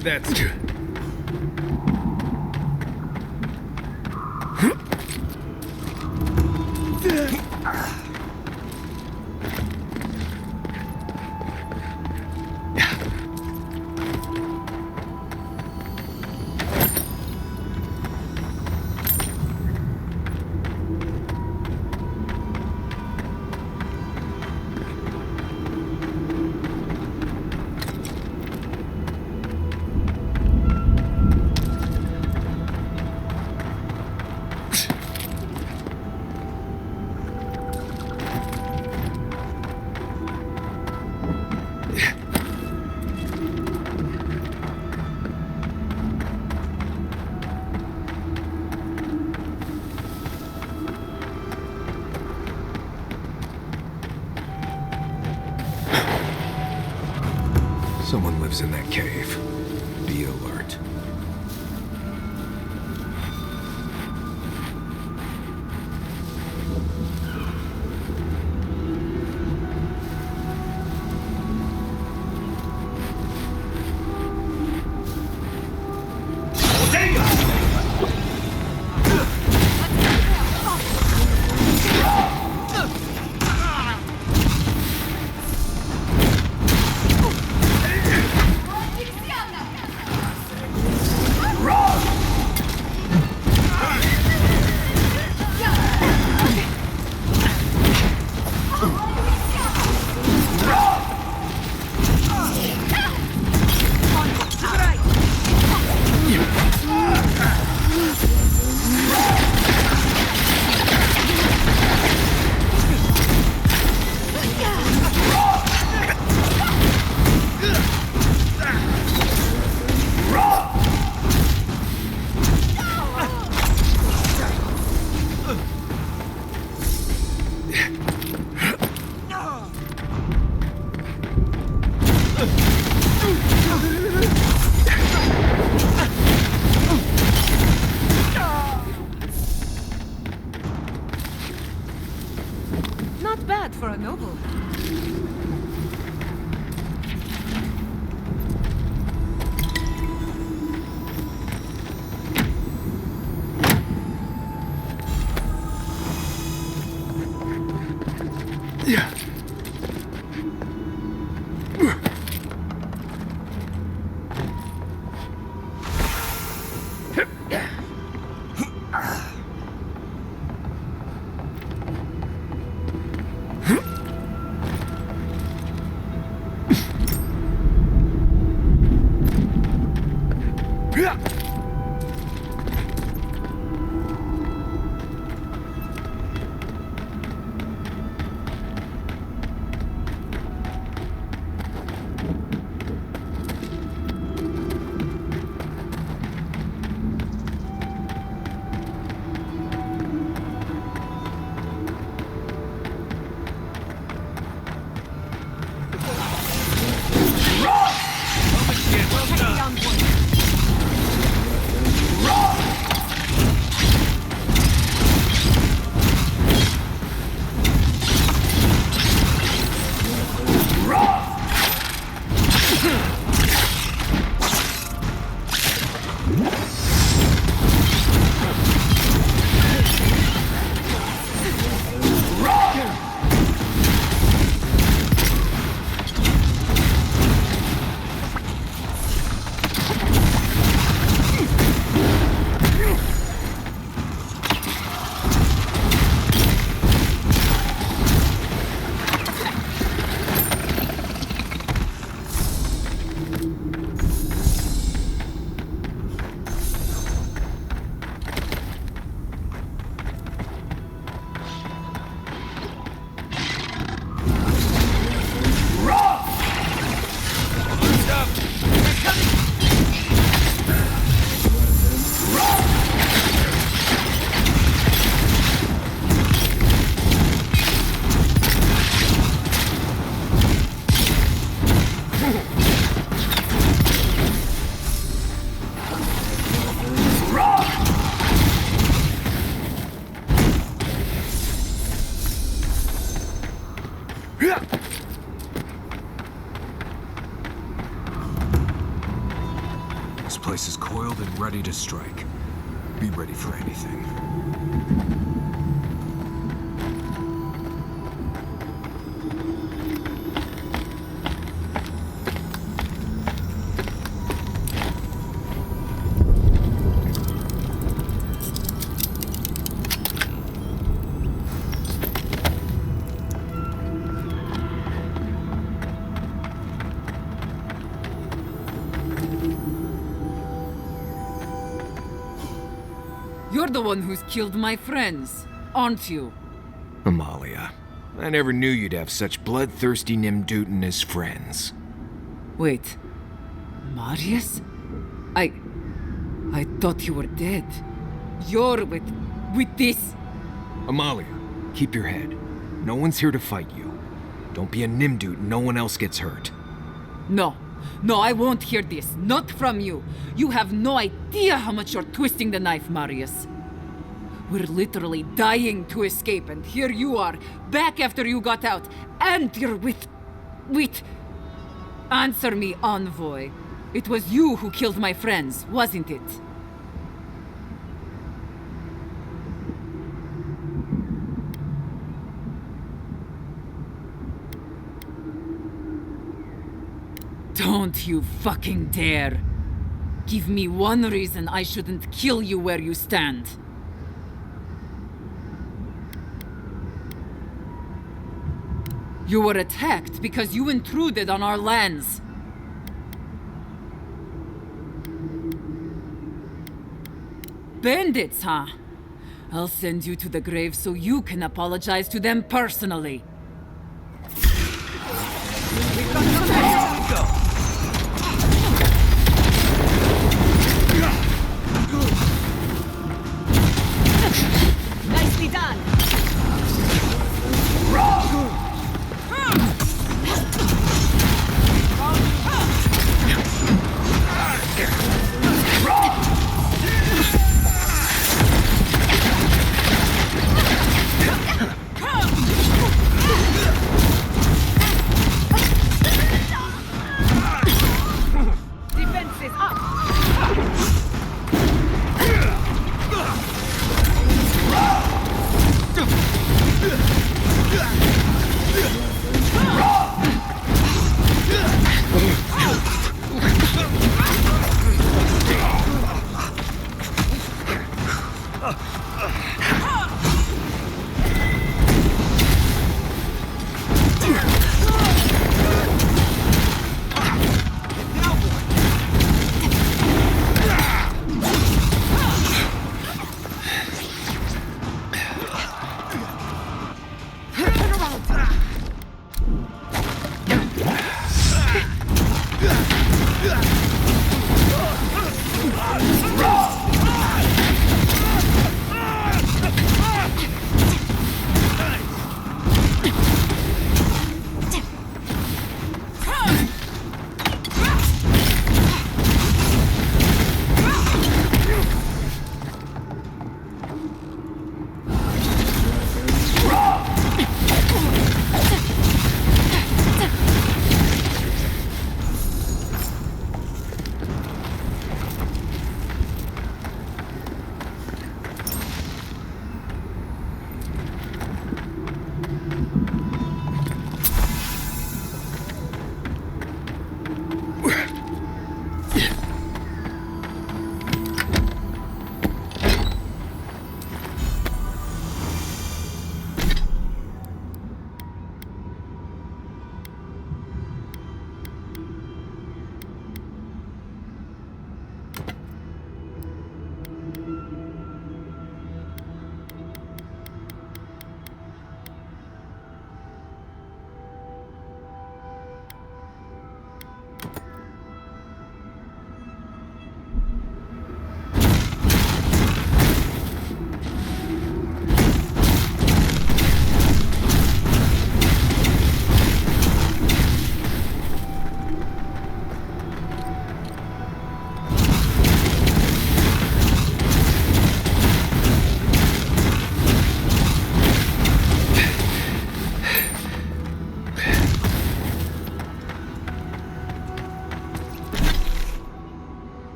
Glad that's good. This place is coiled and ready to strike. Be ready for anything. You're the one who's killed my friends, aren't you? Amalia, I never knew you'd have such bloodthirsty Nimdutin as friends. Wait, Marius? I thought you were dead. You're with this? Amalia, keep your head. No one's here to fight you. Don't be a Nimdut, no one else gets hurt. No, I won't hear this. Not from you. You have no idea how much you're twisting the knife, Marius. We're literally dying to escape, and here you are, back after you got out, and you're with... Answer me, Envoy. It was you who killed my friends, wasn't it? Don't you fucking dare. Give me one reason I shouldn't kill you where you stand. You were attacked because you intruded on our lands. Bandits, huh? I'll send you to the grave so you can apologize to them personally. Nicely done! Defenses up!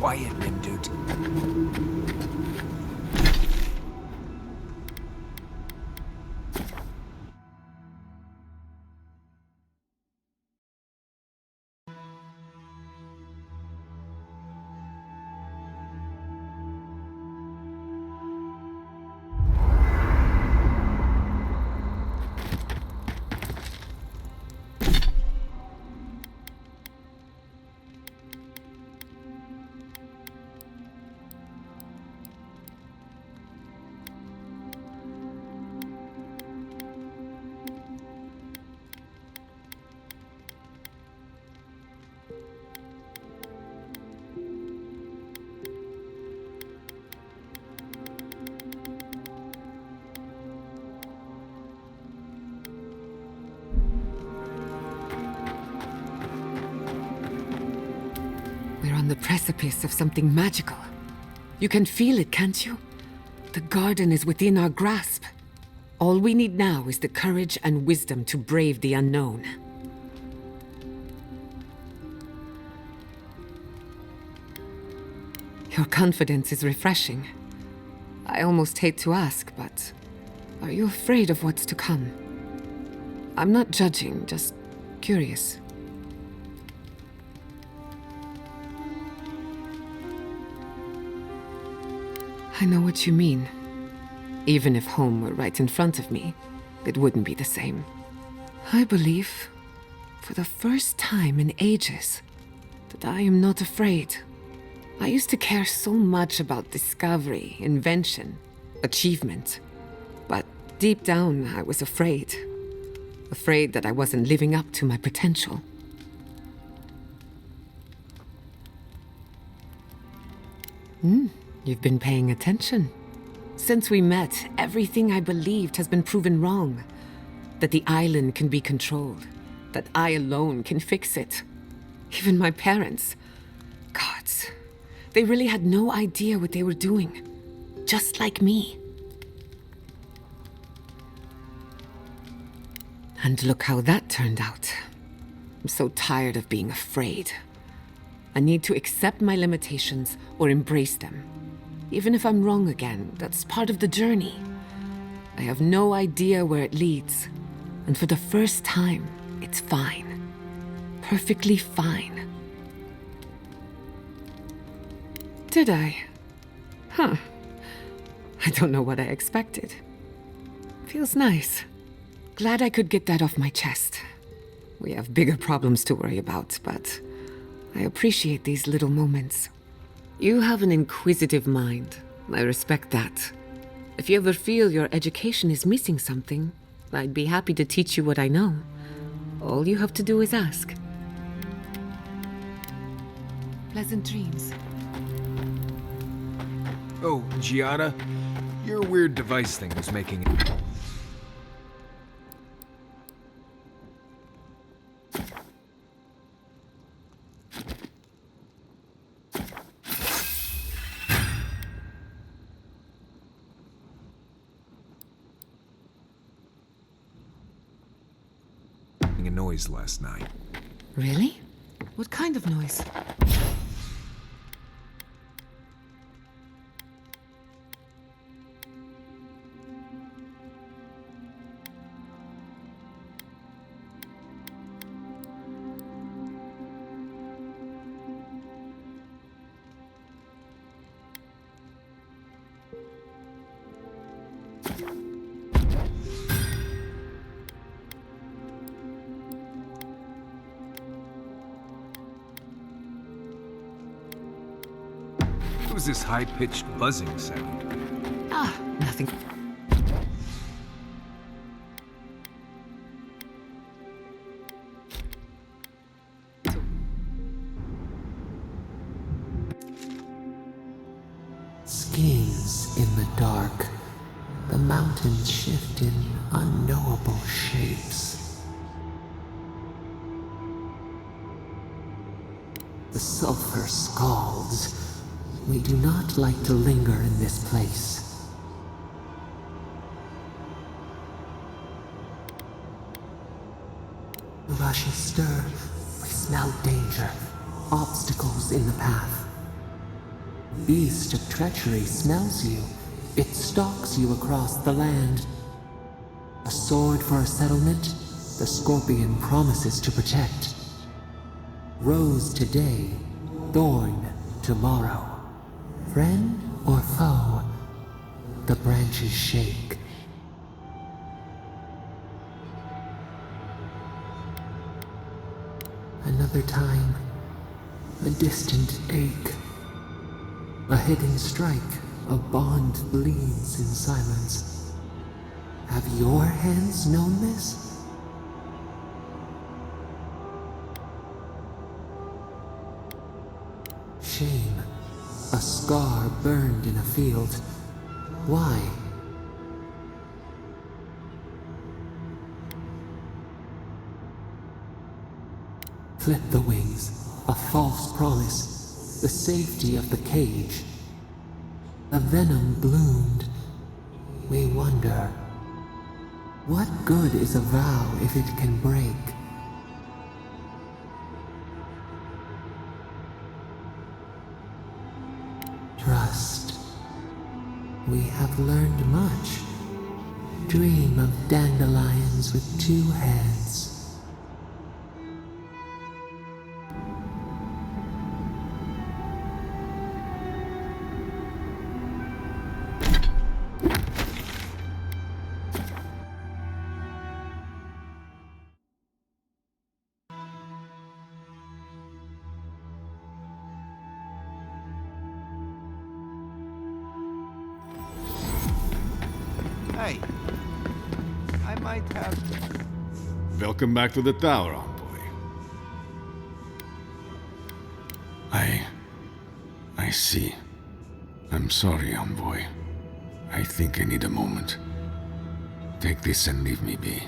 quiet, Nimdut. We're on the precipice of something magical. You can feel it, can't you? The garden is within our grasp. All we need now is the courage and wisdom to brave the unknown. Your confidence is refreshing. I almost hate to ask, but are you afraid of what's to come? I'm not judging, just curious. I know what you mean. Even if home were right in front of me, it wouldn't be the same. I believe, for the first time in ages, that I am not afraid. I used to care so much about discovery, invention, achievement. But deep down, I was afraid. Afraid that I wasn't living up to my potential. You've been paying attention. Since we met, everything I believed has been proven wrong. That the island can be controlled. That I alone can fix it. Even my parents. Gods. They really had no idea what they were doing. Just like me. And look how that turned out. I'm so tired of being afraid. I need to accept my limitations or embrace them. Even if I'm wrong again, that's part of the journey. I have no idea where it leads. And for the first time, it's fine. Perfectly fine. Did I? Huh. I don't know what I expected. Feels nice. Glad I could get that off my chest. We have bigger problems to worry about, but I appreciate these little moments. You have an inquisitive mind. I respect that. If you ever feel your education is missing something, I'd be happy to teach you what I know. All you have to do is ask. Pleasant dreams. Oh, Giada, your weird device thing was making it. A noise last night. Really? What kind of noise? What was this high-pitched buzzing sound? Ah, nothing. Schemes in the dark. The mountains shift in unknowable shapes. The sulfur scalds. We do not like to linger in this place. The rushes stir. We smell danger. Obstacles in the path. Beast of treachery smells you. It stalks you across the land. A sword for a settlement, the scorpion promises to protect. Rose today, thorn tomorrow. Friend or foe, the branches shake. Another time, a distant ache. A hidden strike, a bond bleeds in silence. Have your hands known this? Shame, a scar burned in a field. Why? Flip the wings, a false promise, the safety of the cage. A venom bloomed. We wonder, what good is a vow if it can break? Trust. We have learned much. Dream of dandelions with two heads. Hey, I might have... Welcome back to the tower, envoy. I see. I'm sorry, envoy. I think I need a moment. Take this and leave me be.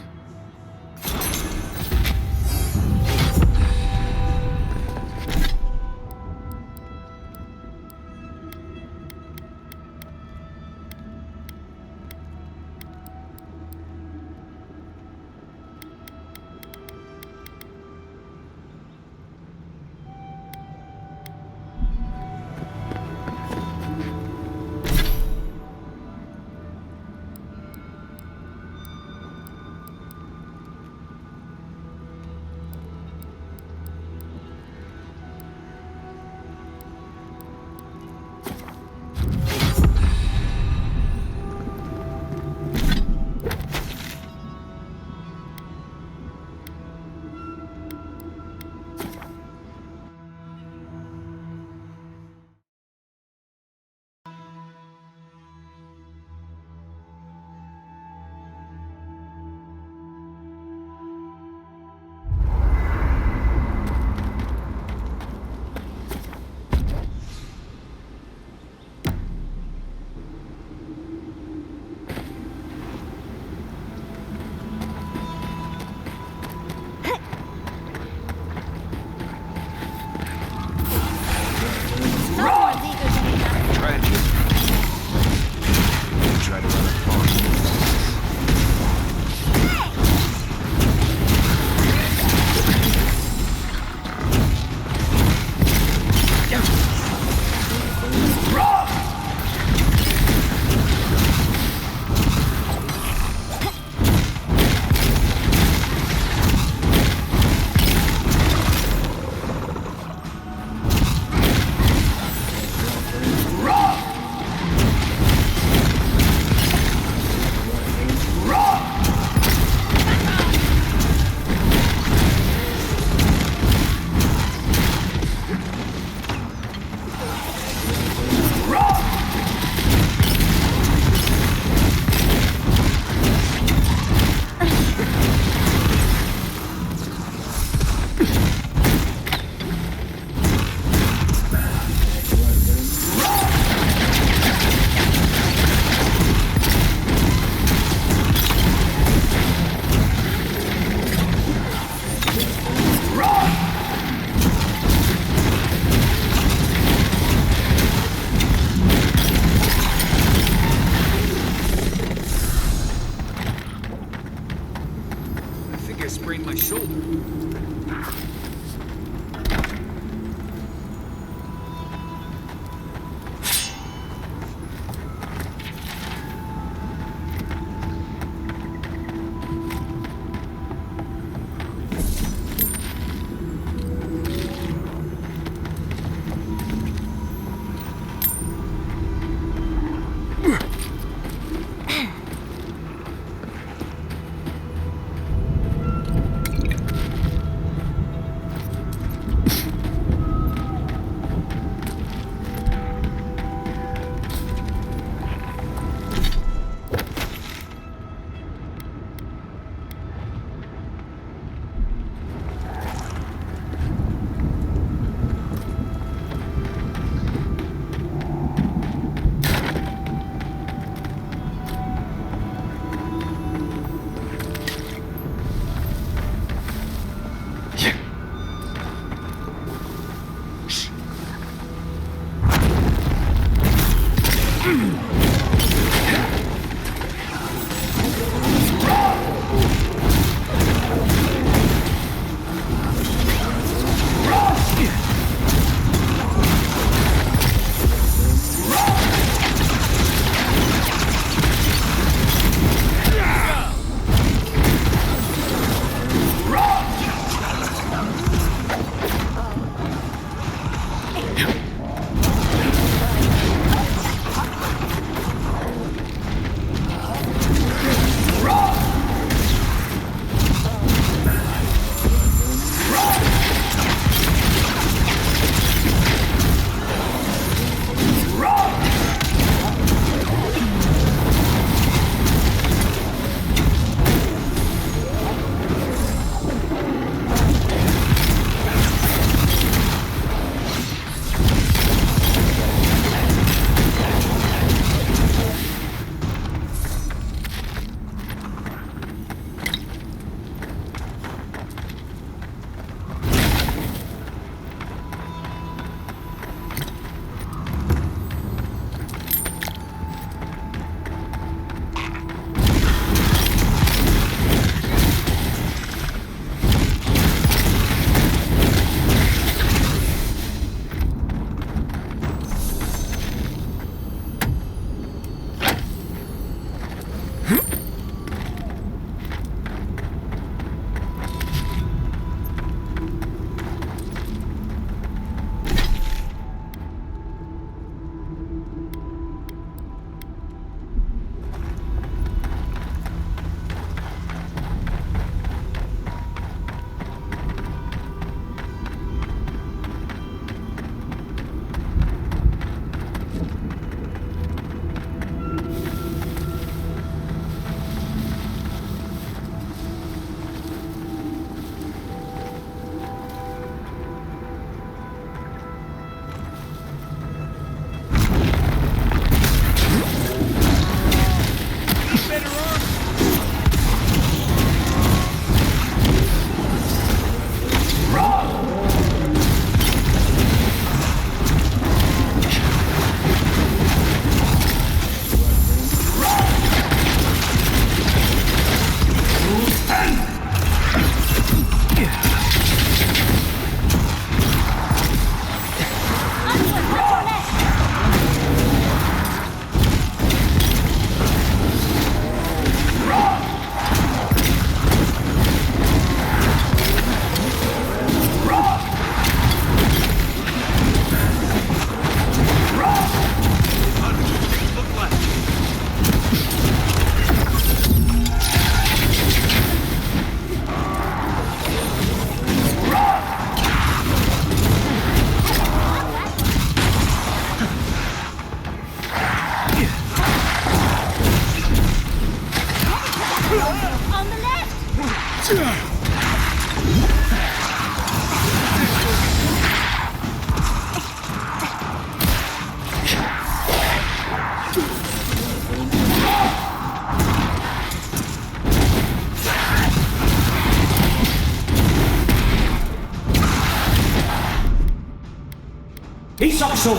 Isoxo!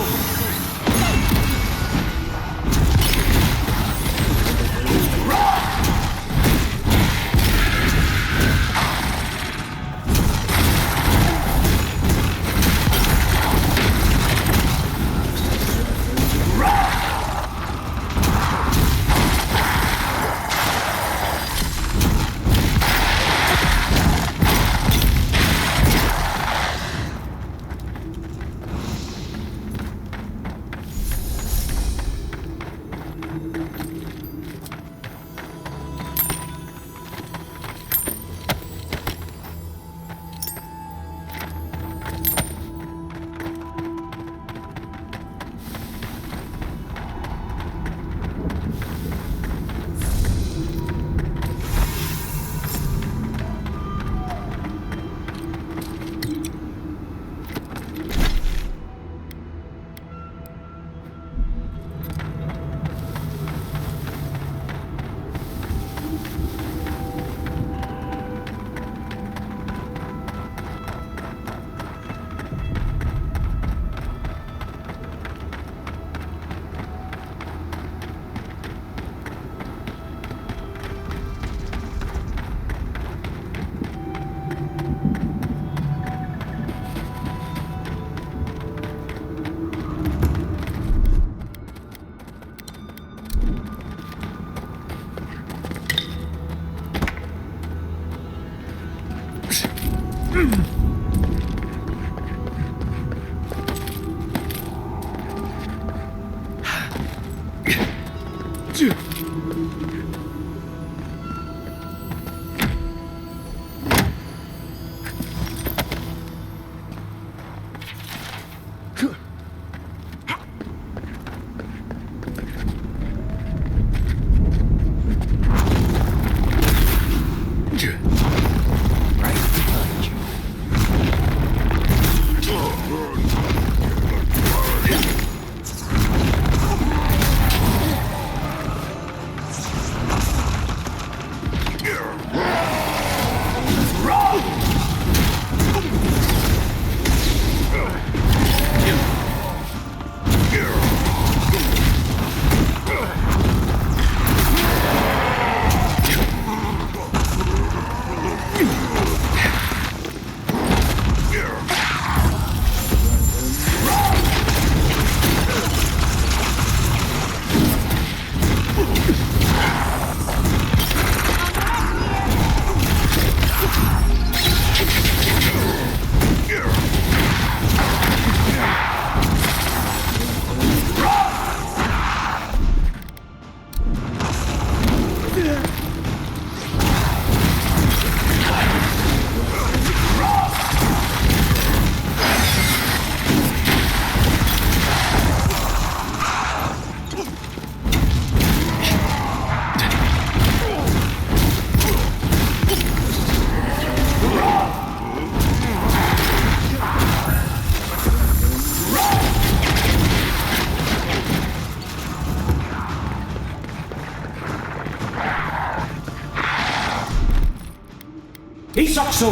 Isoxo!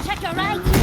Check your right.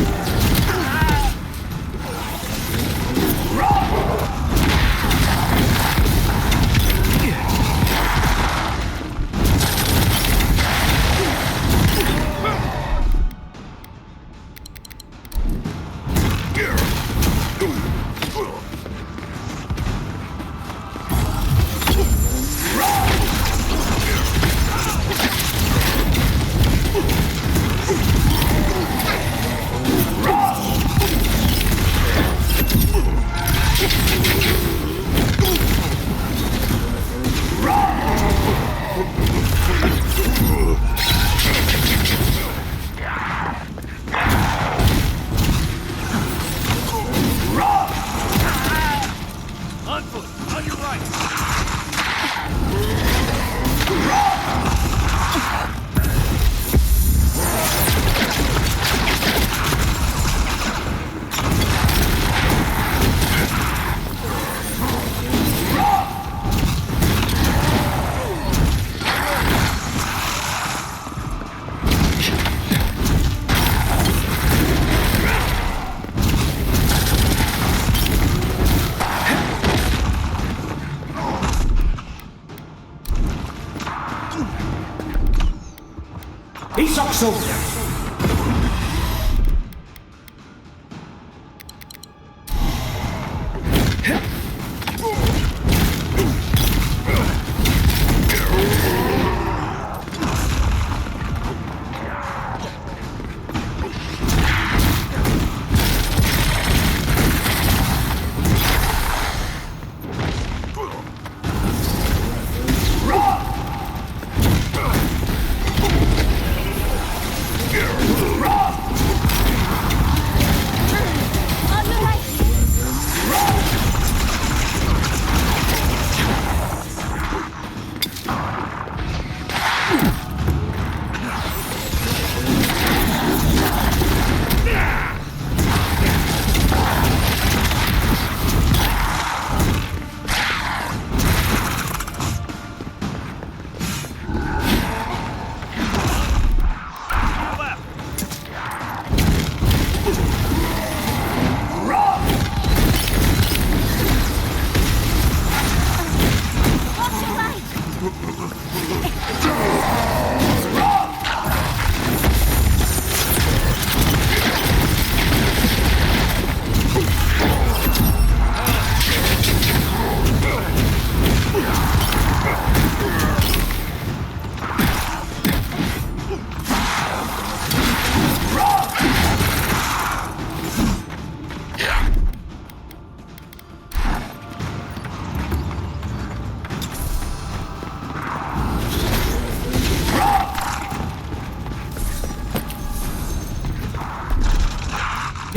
On foot, on your right. Isoxo!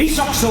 Isoxo!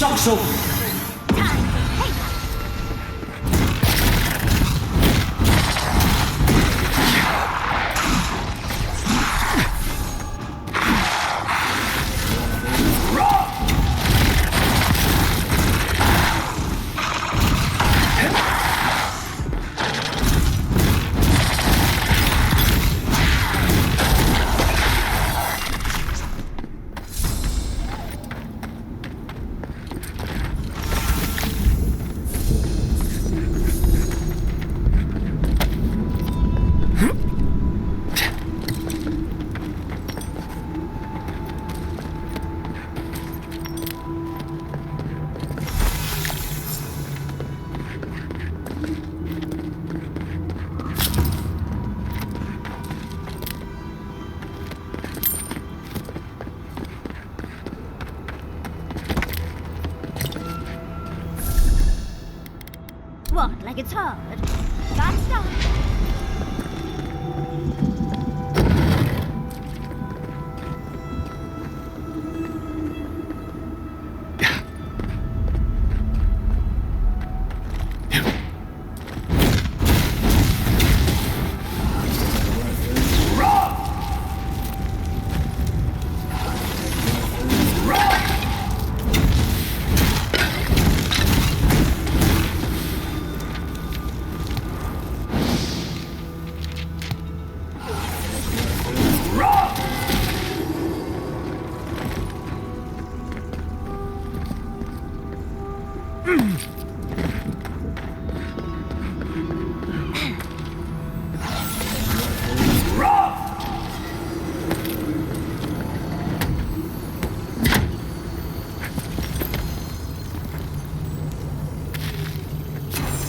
Stock's open! What, like it's hard? Can't stop.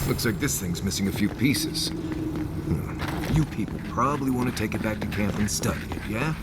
Looks like this thing's missing a few pieces. You people probably want to take it back to camp and study it, yeah?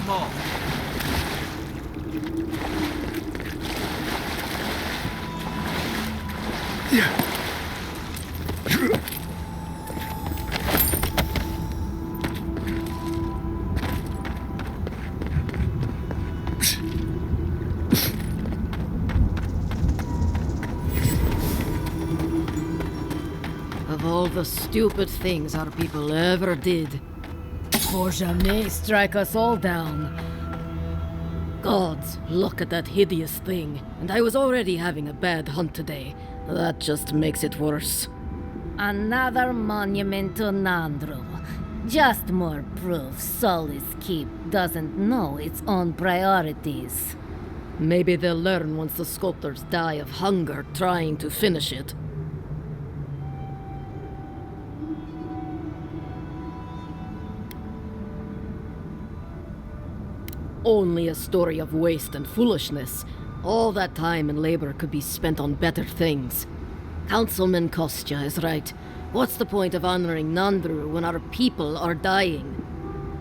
them all. Of all the stupid things our people ever did, for jamais strike us all down. Gods, look at that hideous thing. And I was already having a bad hunt today. That just makes it worse. Another monument to Nandru. Just more proof Solis Keep doesn't know its own priorities. Maybe they'll learn once the sculptors die of hunger trying to finish it. Only a story of waste and foolishness. All that time and labor could be spent on better things. Councilman Kostya is right. What's the point of honoring Nandru when our people are dying?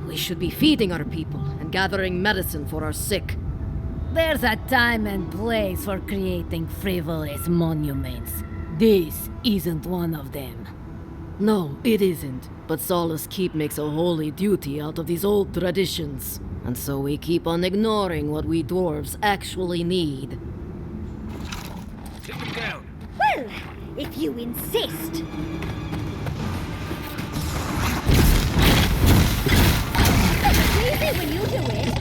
We should be feeding our people and gathering medicine for our sick. There's a time and place for creating frivolous monuments. This isn't one of them. No, it isn't. But Solace Keep makes a holy duty out of these old traditions. And so we keep on ignoring what we dwarves actually need. Take him down. Well, if you insist. It's easy when you do it.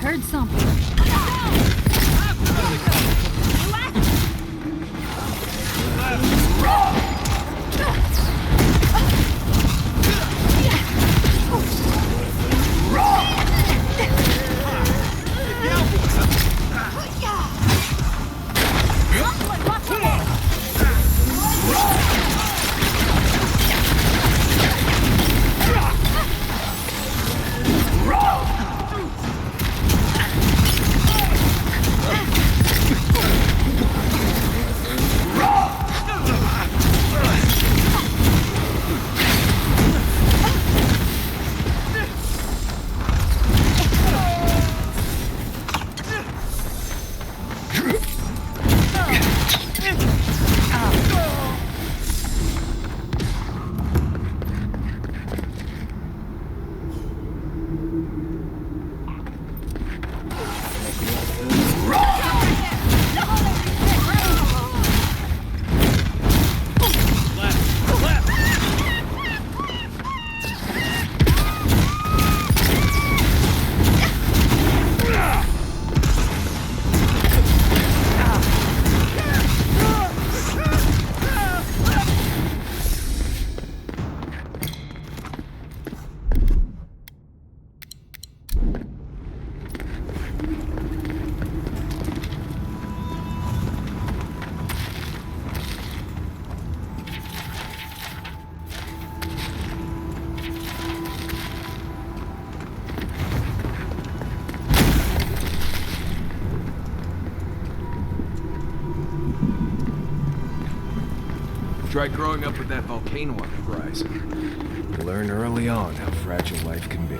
Heard something. Try growing up with that volcano on the horizon. You learn early on how fragile life can be.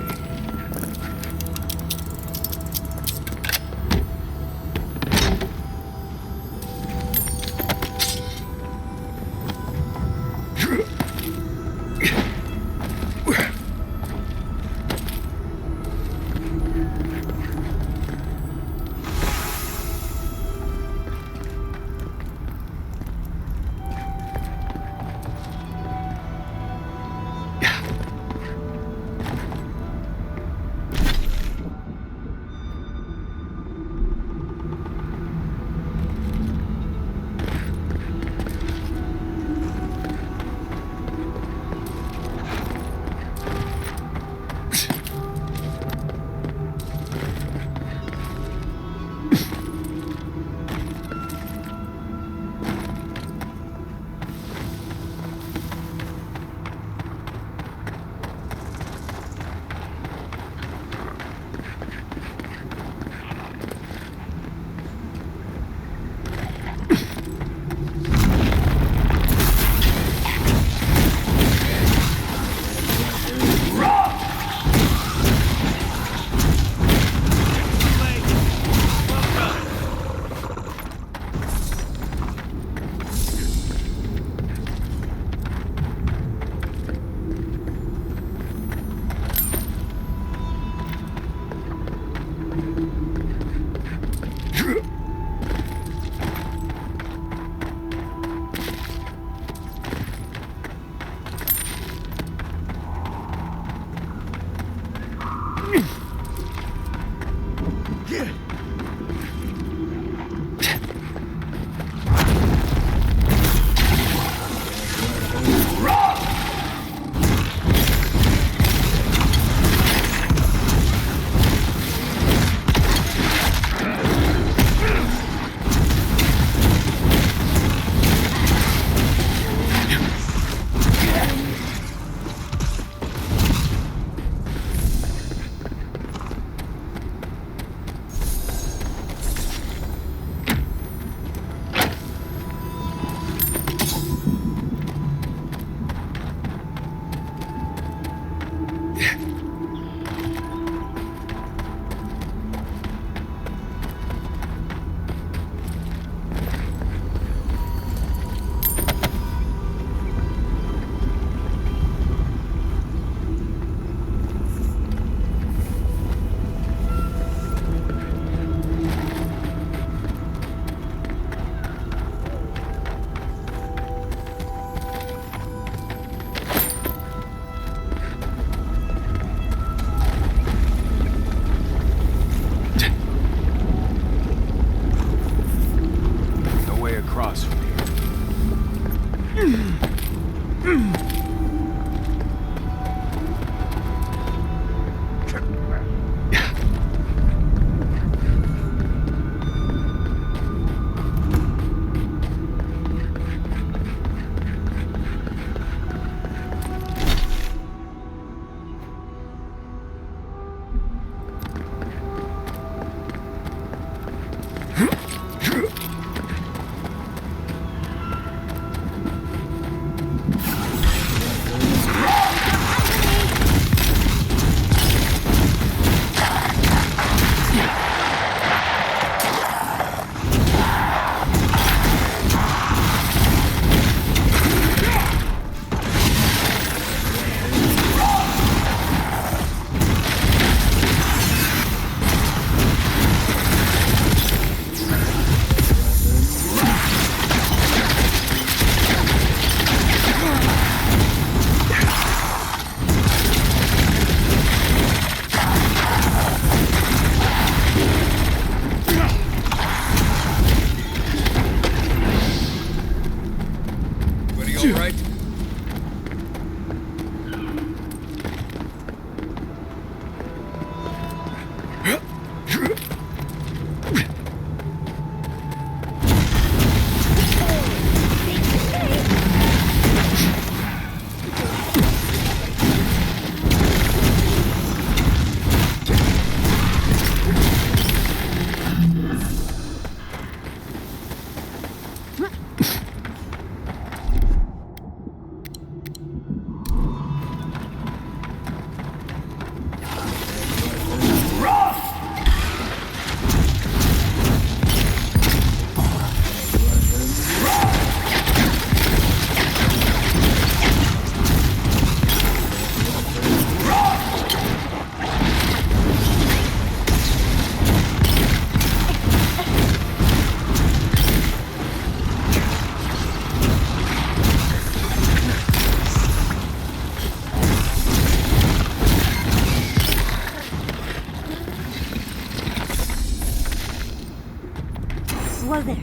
Whoa there.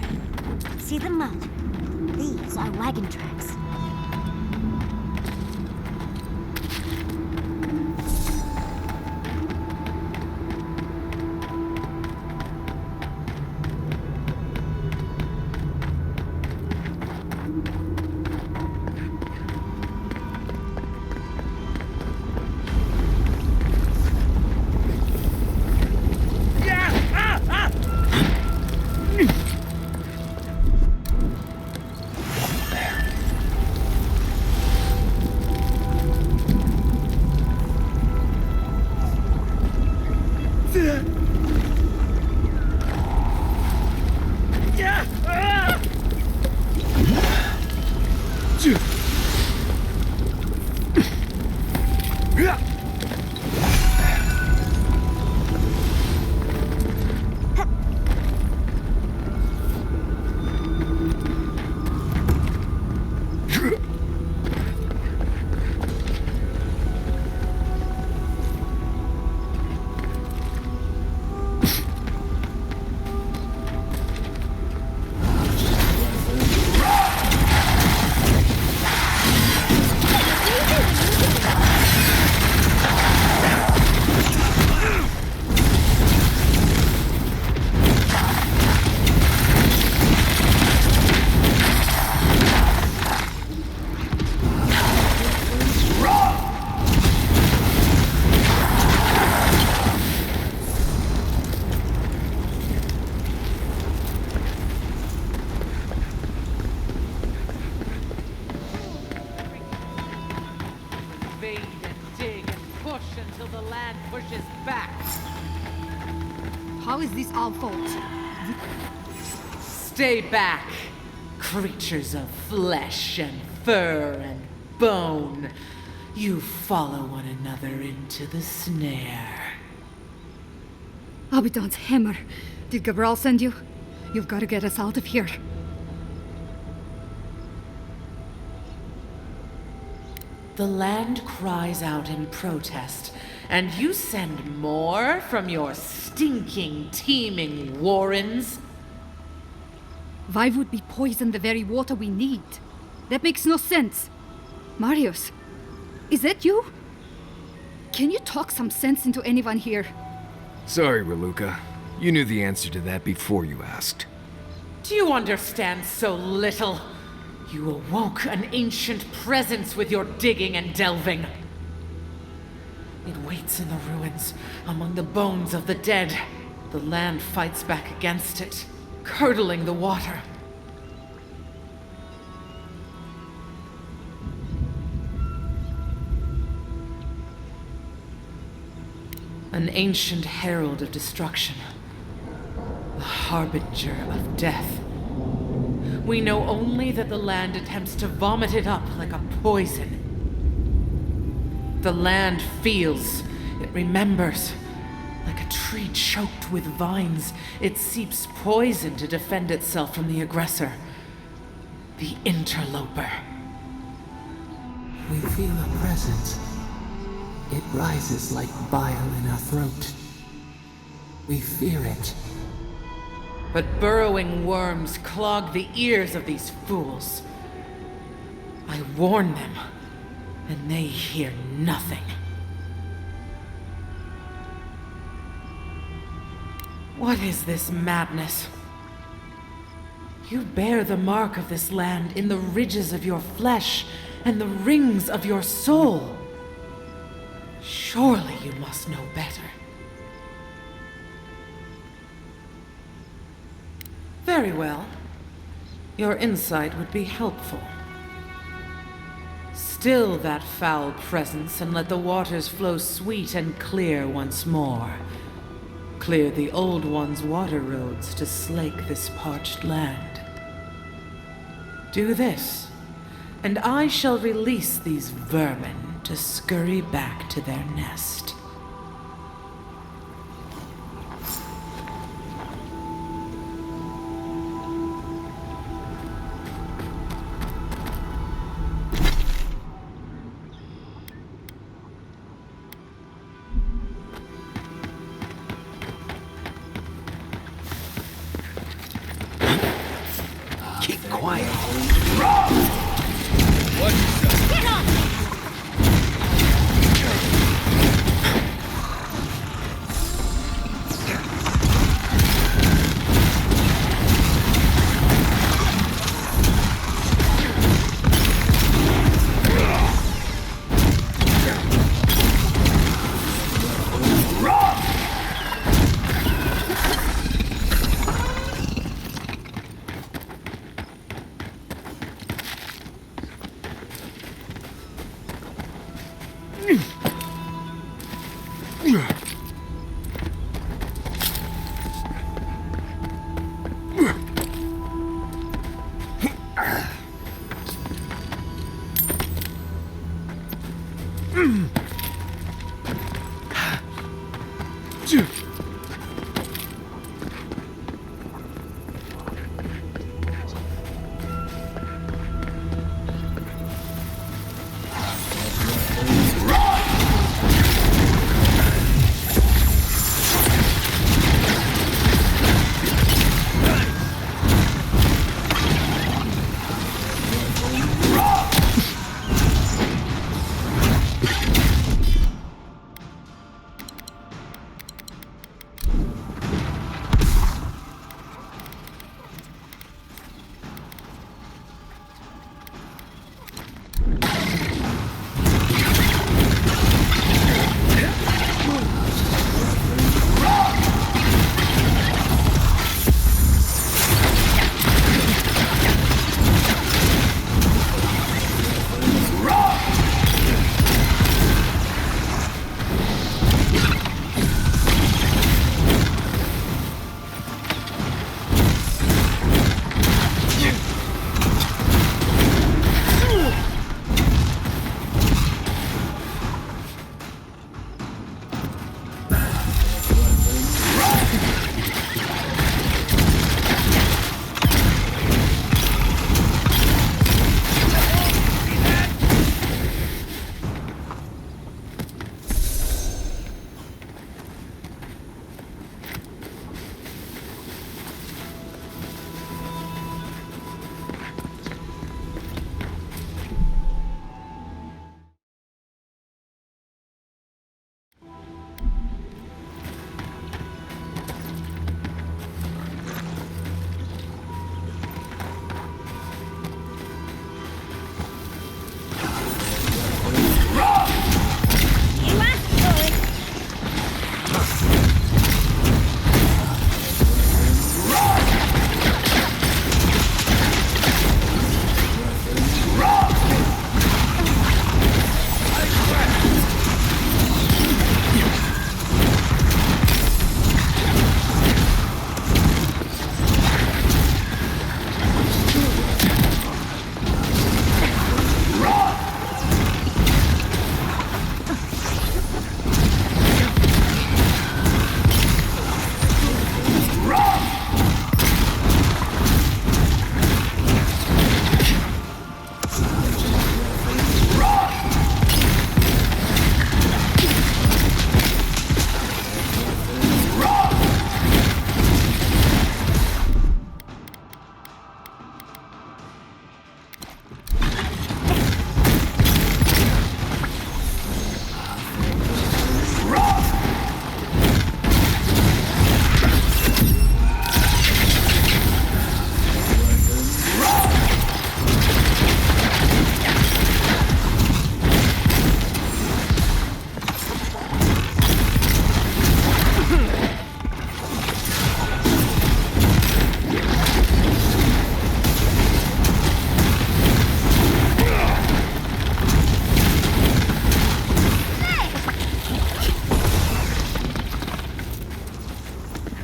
See the mud? These are wagon tracks. How is this our fault? Stay back, creatures of flesh and fur and bone. You follow one another into the snare. Abaddon's hammer. Did Gabral send you? You've got to get us out of here. The land cries out in protest, and you send more from your stinking, teeming warrens? Why would we poison the very water we need? That makes no sense. Marius, is that you? Can you talk some sense into anyone here? Sorry, Raluca. You knew the answer to that before you asked. Do you understand so little? You awoke an ancient presence with your digging and delving. It waits in the ruins, among the bones of the dead. The land fights back against it, curdling the water. An ancient herald of destruction. A harbinger of death. We know only that the land attempts to vomit it up like a poison. The land feels, it remembers. Like a tree choked with vines, it seeps poison to defend itself from the aggressor. The interloper. We feel a presence. It rises like bile in our throat. We fear it. But burrowing worms clog the ears of these fools. I warn them, and they hear nothing. What is this madness? You bear the mark of this land in the ridges of your flesh and the rings of your soul. Surely you must know better. Very well. Your insight would be helpful. Still that foul presence and let the waters flow sweet and clear once more. Clear the old one's water roads to slake this parched land. Do this, and I shall release these vermin to scurry back to their nest. quiet. Watch yourself. Get off me!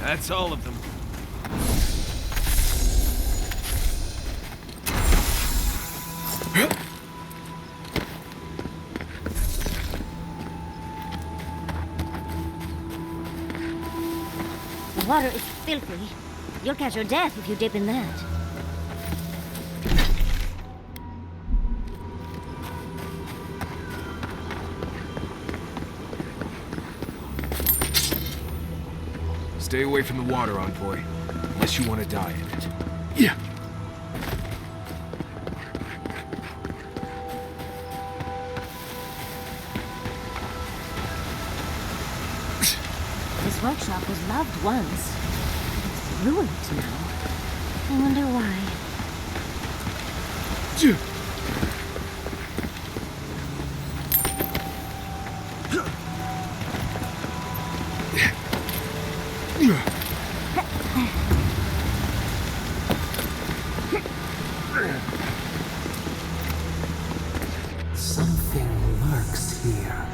That's all of them. The water is filthy. You'll catch your death if you dip in that. Stay away from the water, Envoy. Unless you want to die in it. Yeah. workshop was loved once. It's ruined now. I wonder why. Something lurks here.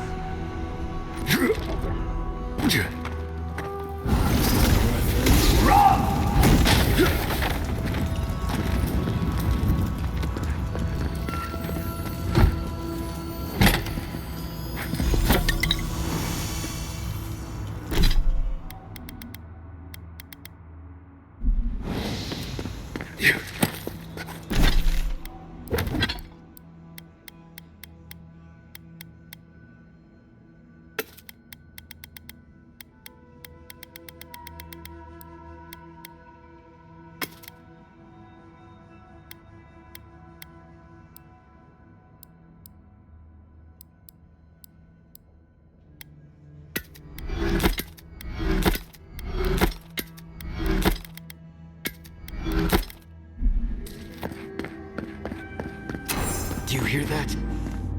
Do you hear that?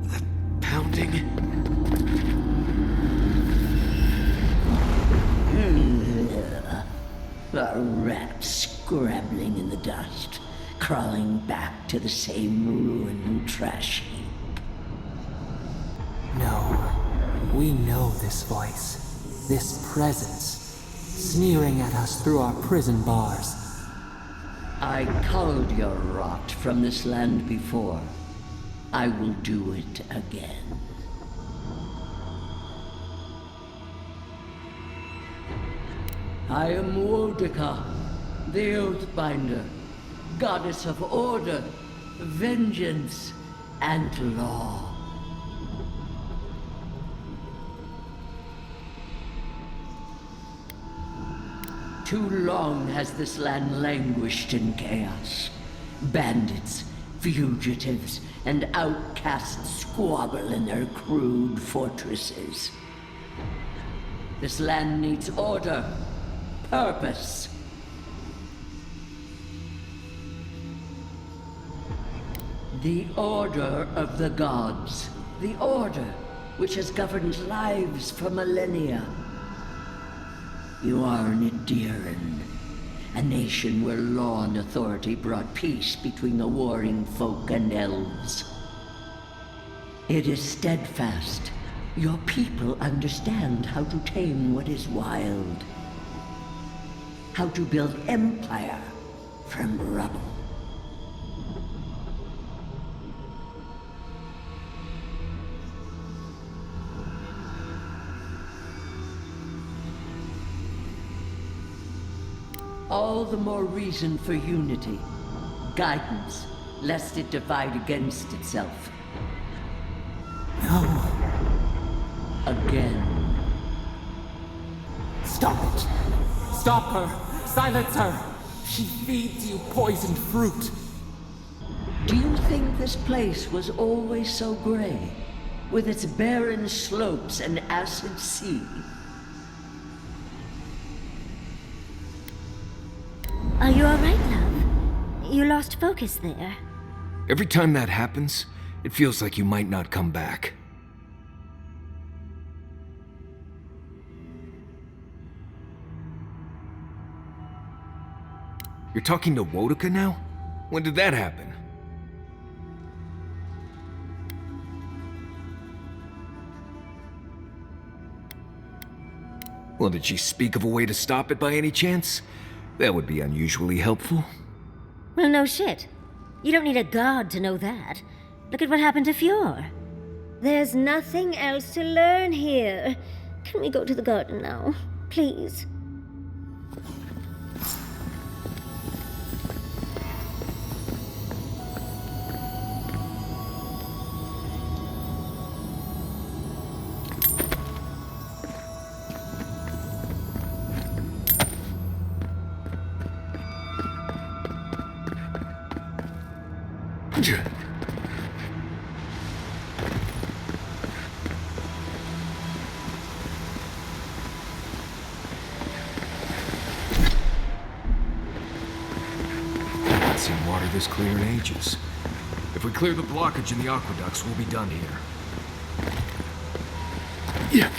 That pounding? A rat scrabbling in the dust, crawling back to the same ruined trash heap. No, we know this voice, this presence, sneering at us through our prison bars. I culled your rot from this land before. I will do it again. I am Wodika, the Oathbinder, goddess of order, vengeance, and law. Too long has this land languished in chaos. Bandits, fugitives, and outcasts squabble in their crude fortresses. This land needs order, purpose. The order of the gods. The order which has governed lives for millennia. You are an Idiran, a nation where law and authority brought peace between the warring folk and elves. It is steadfast. Your people understand how to tame what is wild. How to build empire from rubble. All the more reason for unity, guidance, lest it divide against itself. No. Again. Stop it! Stop her! Silence her! She feeds you poisoned fruit! Do you think this place was always so gray, with its barren slopes and acid sea? Are you alright, love? You lost focus there. Every time that happens, it feels like you might not come back. You're talking to Wodika now? When did that happen? Well, did she speak of a way to stop it by any chance? That would be unusually helpful. Well, no shit. You don't need a god to know that. Look at what happened to Fjord. There's nothing else to learn here. Can we go to the garden now? Please. seen water this clear in ages. If we clear the blockage in the aqueducts, we'll be done here. Yeah.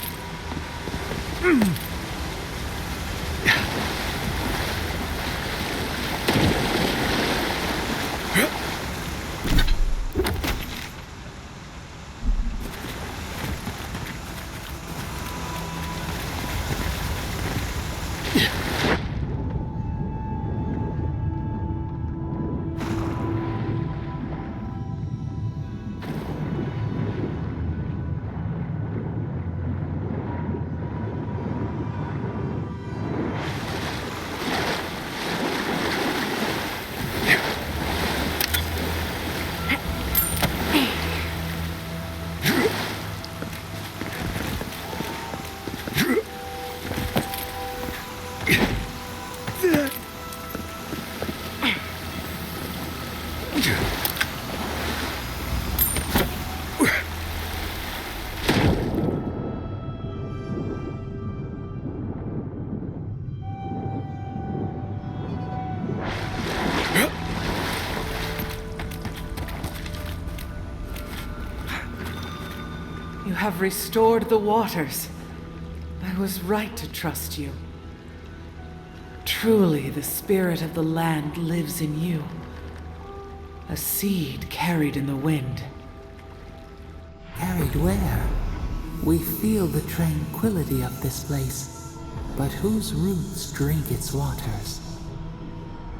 You have restored the waters. I was right to trust you. Truly, the spirit of the land lives in you. A seed carried in the wind. Carried where? We feel the tranquility of this place, but whose roots drink its waters?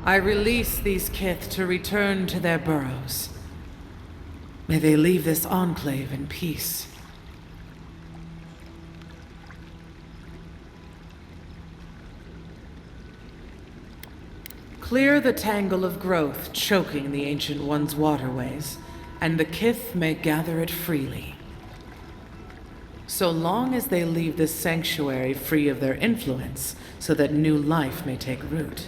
I release these kith to return to their burrows. May they leave this enclave in peace. Clear the tangle of growth choking the Ancient One's waterways, and the kith may gather it freely. So long as they leave this sanctuary free of their influence, so that new life may take root.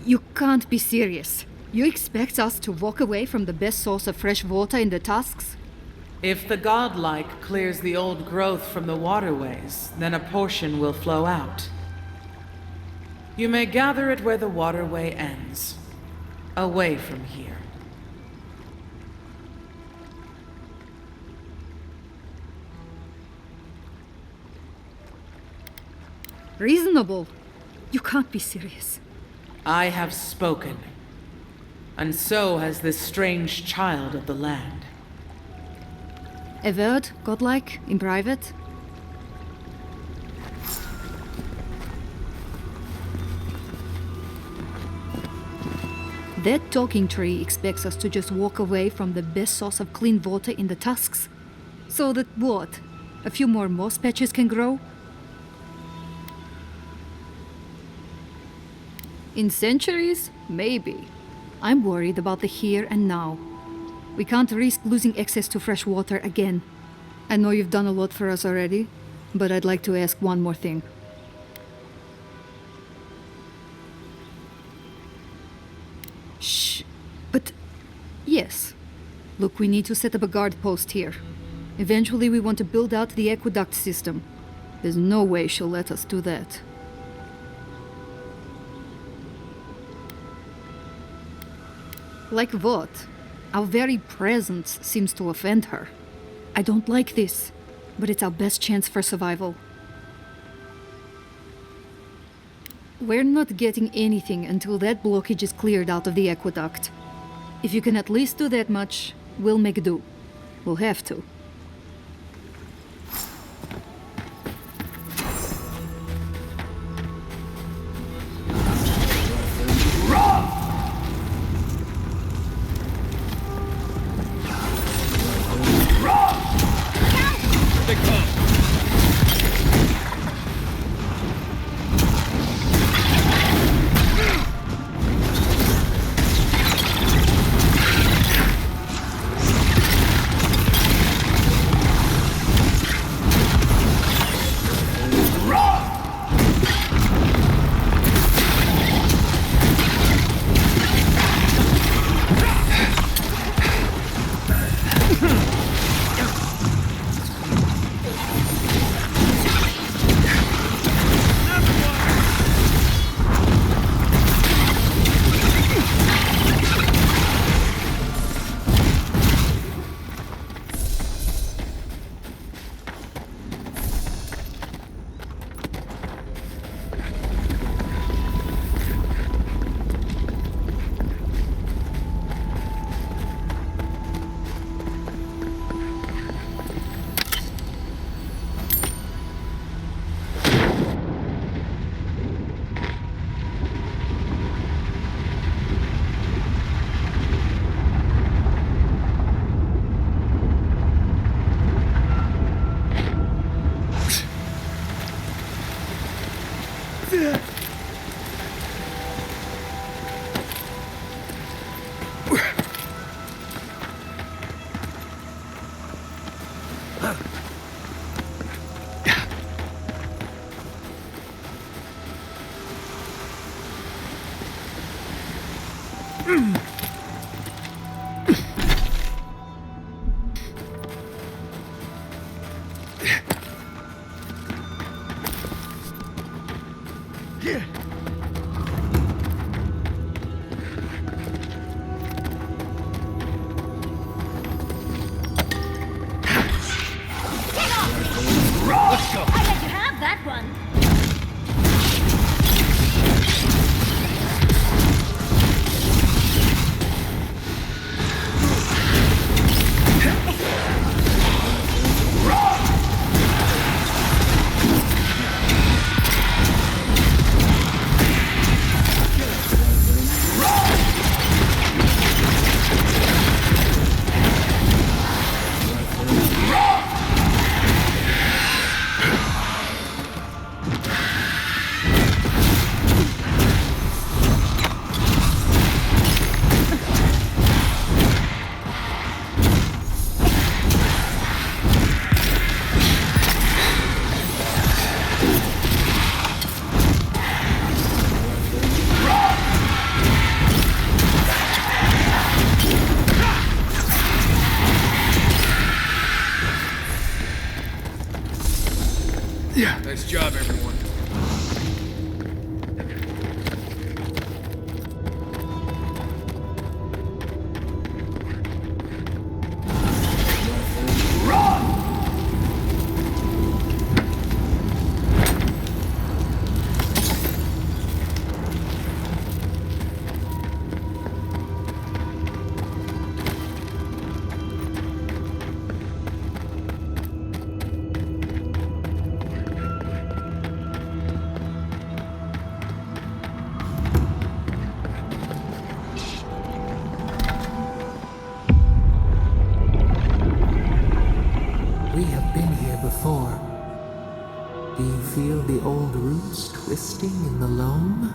You can't be serious. You expect us to walk away from the best source of fresh water in the Tusks? If the godlike clears the old growth from the waterways, then a portion will flow out. You may gather it where the waterway ends, away from here. Reasonable. You can't be serious. I have spoken, and so has this strange child of the land. Avowed, godlike, in private? That talking tree expects us to just walk away from the best source of clean water in the Tusks. So that what? A few more moss patches can grow? In centuries? Maybe. I'm worried about the here and now. We can't risk losing access to fresh water again. I know you've done a lot for us already, but I'd like to ask one more thing. Shh. But yes. Look, we need to set up a guard post here. Eventually we want to build out the aqueduct system. There's no way she'll let us do that. Like what? Our very presence seems to offend her. I don't like this, but it's our best chance for survival. We're not getting anything until that blockage is cleared out of the aqueduct. If you can at least do that much, we'll make do. We'll have to. I let you have that one. Nice job, everyone. We have been here before. Do you feel the old roots twisting in the loam?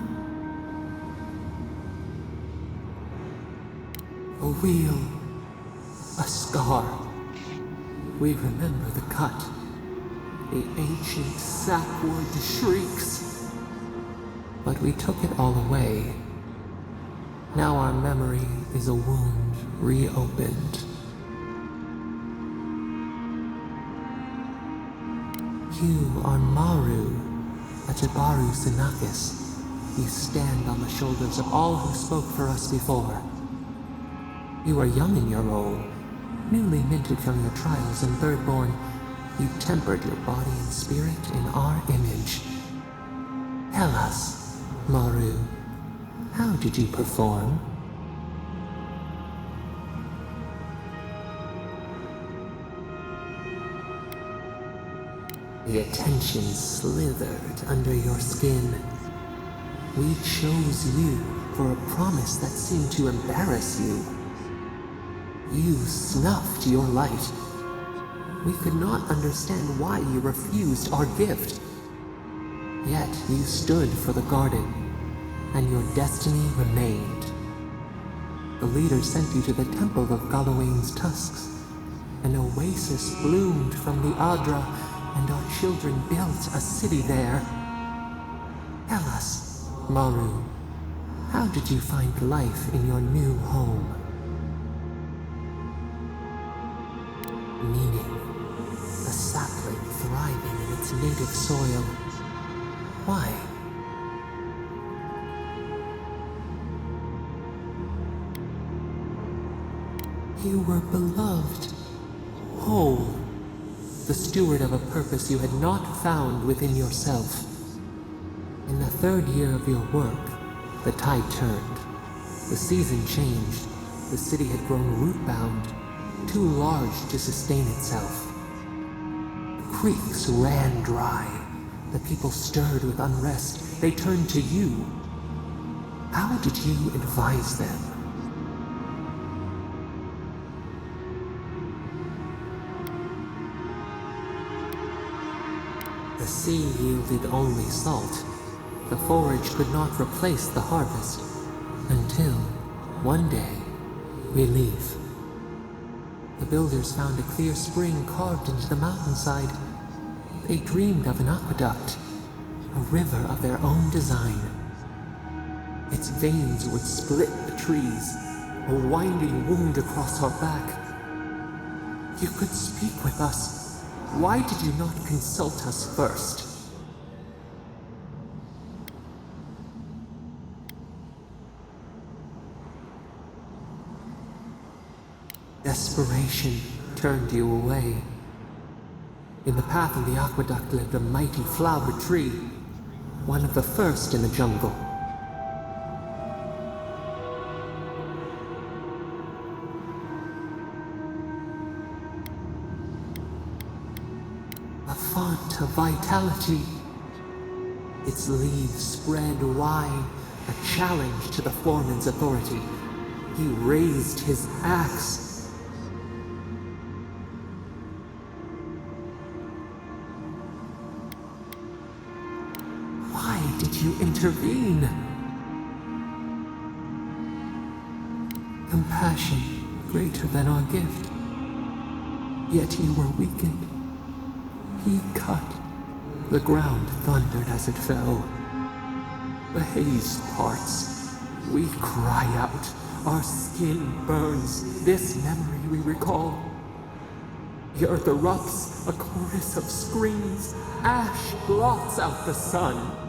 A wheel. A scar. We remember the cut. The ancient sapwood shrieks. But we took it all away. Now our memory is a wound reopened. You are Maru, a Jabaru Sinakis. You stand on the shoulders of all who spoke for us before. You are young in your role, newly minted from your trials in Thirdborn. You tempered your body and spirit in our image. Tell us, Maru, how did you perform? The attention slithered under your skin. We chose you for a promise that seemed to embarrass you. You snuffed your light. We could not understand why you refused our gift. Yet you stood for the garden, and your destiny remained. The leader sent you to the temple of Galawain's Tusks. An oasis bloomed from the Adra, and our children built a city there. Tell us, Maru, how did you find life in your new home? Meaning, a sapling thriving in its native soil. Why? You were beloved, whole, the steward of a purpose you had not found within yourself. In the third year of your work, the tide turned. The season changed. The city had grown root-bound, too large to sustain itself. The creeks ran dry. The people stirred with unrest. They turned to you. How did you advise them? The sea yielded only salt. The forage could not replace the harvest until one day we leave. The builders found a clear spring carved into the mountainside. They dreamed of an aqueduct, a river of their own design. Its veins would split the trees, a winding wound across our back. You could speak with us. Why did you not consult us first? Desperation turned you away. In the path of the aqueduct lived a mighty flower tree, one of the first in the jungle. A font of vitality. Its leaves spread wide, a challenge to the foreman's authority. He raised his axe. Why did you intervene? Compassion greater than our gift. Yet you were weakened. He cut. The ground thundered as it fell. The haze parts. We cry out. Our skin burns. This memory we recall. The earth erupts, a chorus of screams. Ash blots out the sun.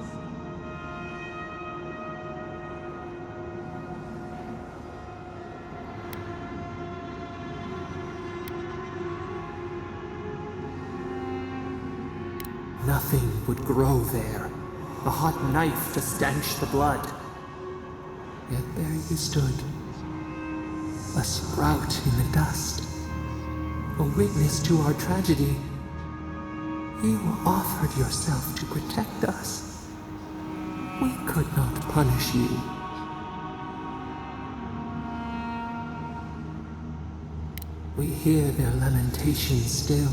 Nothing would grow there. A hot knife to stanch the blood. Yet there you stood. A sprout in the dust. A witness to our tragedy. You offered yourself to protect us. We could not punish you. We hear their lamentations still.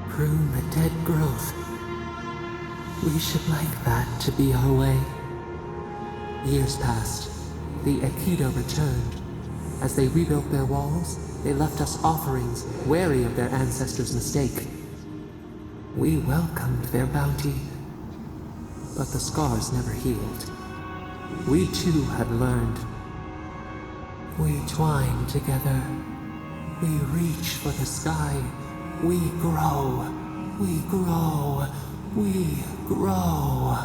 Prune the dead growth. We should like that to be our way. Years passed. The Aikido returned. As they rebuilt their walls, they left us offerings, wary of their ancestors' mistake. We welcomed their bounty, but the scars never healed. We too had learned. We twine together. We reach for the sky. We grow. We grow. We grow.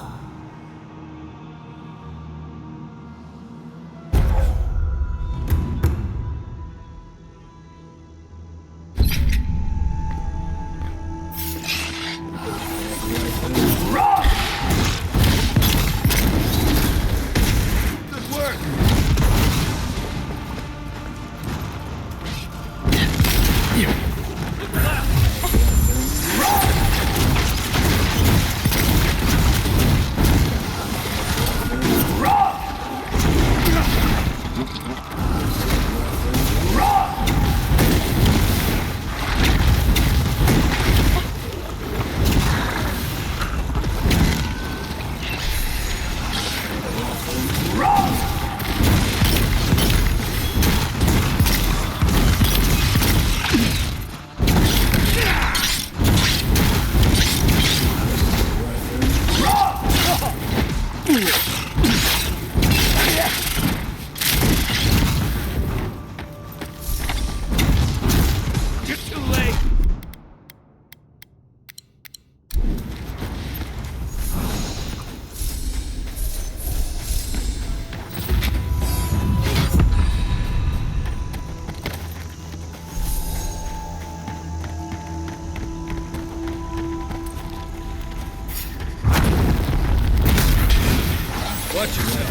Watch yourself.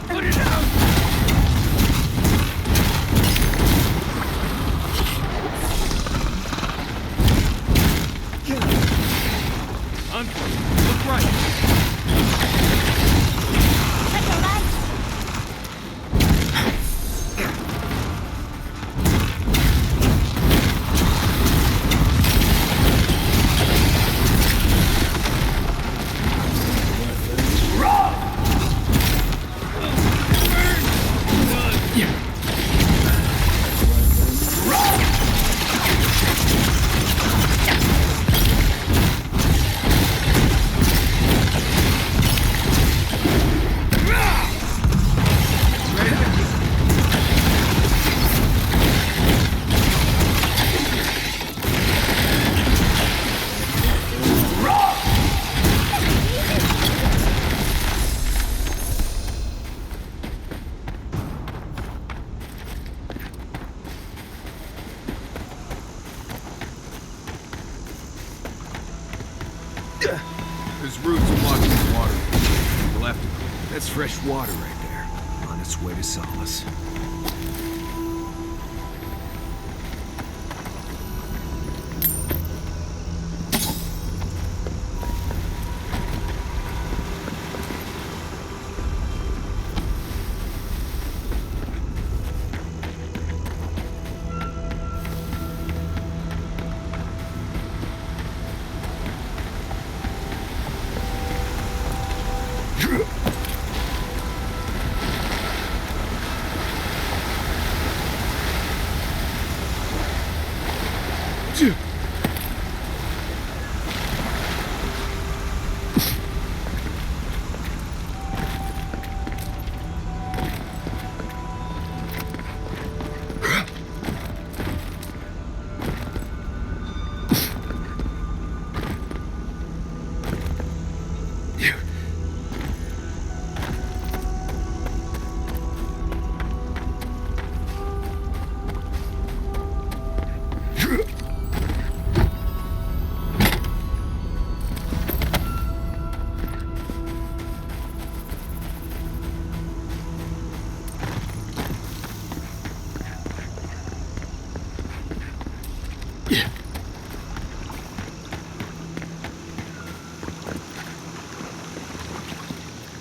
Put it out! There's roots blocking the water. We'll have to... That's fresh water right there, on its way to Solace.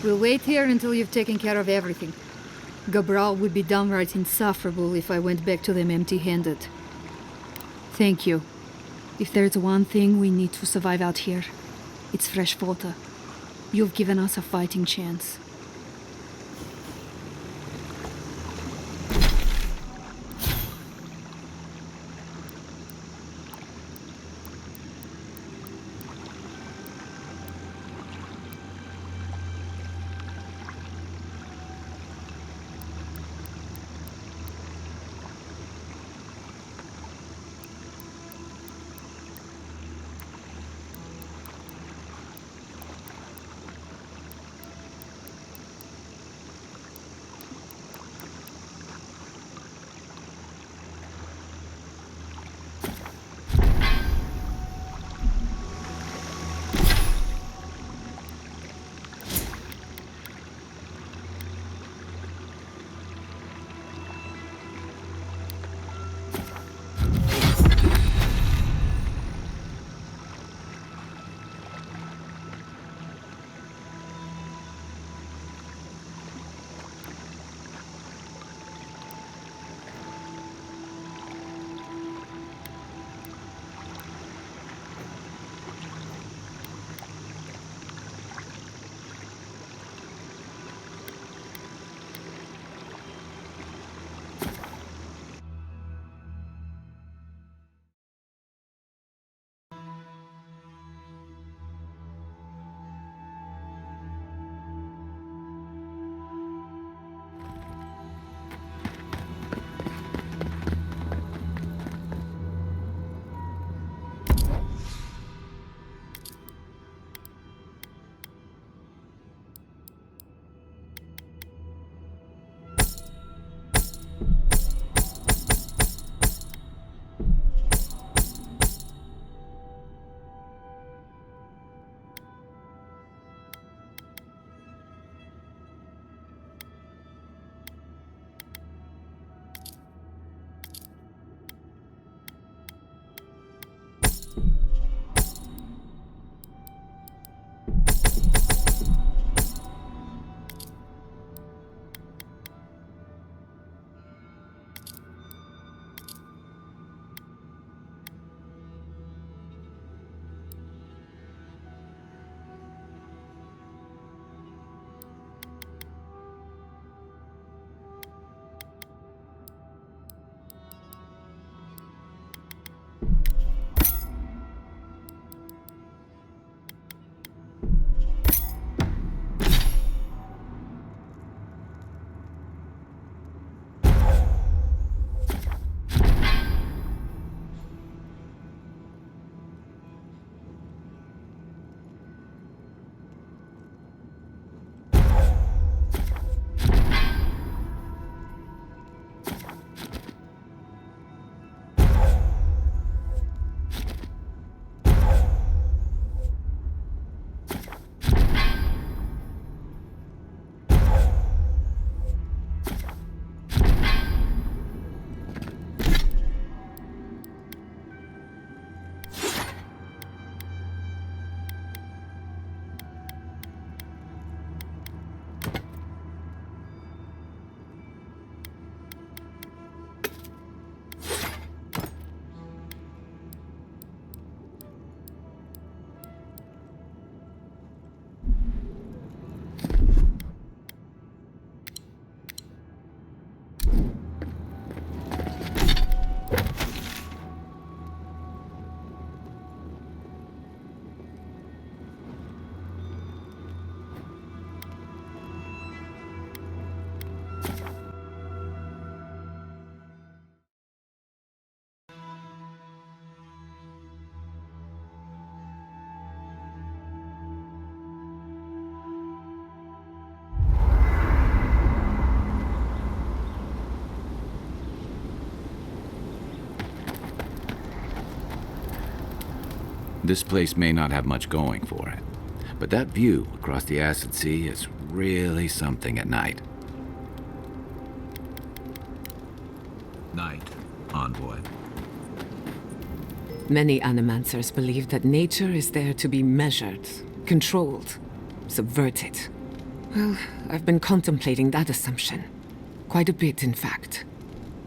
We'll wait here until you've taken care of everything. Gabral would be downright insufferable if I went back to them empty-handed. Thank you. If there's one thing we need to survive out here, it's fresh water. You've given us a fighting chance. This place may not have much going for it, but that view across the Acid Sea is really something at night. Night, Envoy. Many animancers believe that nature is there to be measured, controlled, subverted. Well, I've been contemplating that assumption. Quite a bit, in fact.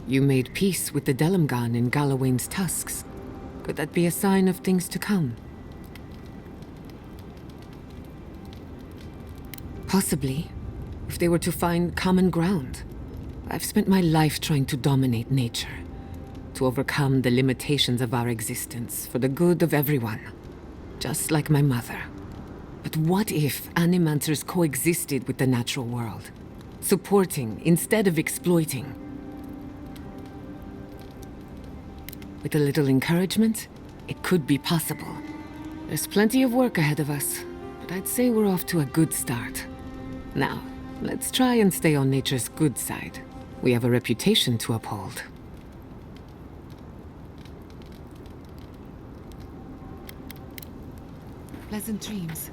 You made peace with the Delamgan in Galawain's Tusks. Could that be a sign of things to come? Possibly, if they were to find common ground. I've spent my life trying to dominate nature, to overcome the limitations of our existence for the good of everyone, just like my mother. But what if animancers coexisted with the natural world, supporting instead of exploiting? With a little encouragement, it could be possible. There's plenty of work ahead of us, but I'd say we're off to a good start. Now, let's try and stay on nature's good side. We have a reputation to uphold. Pleasant dreams.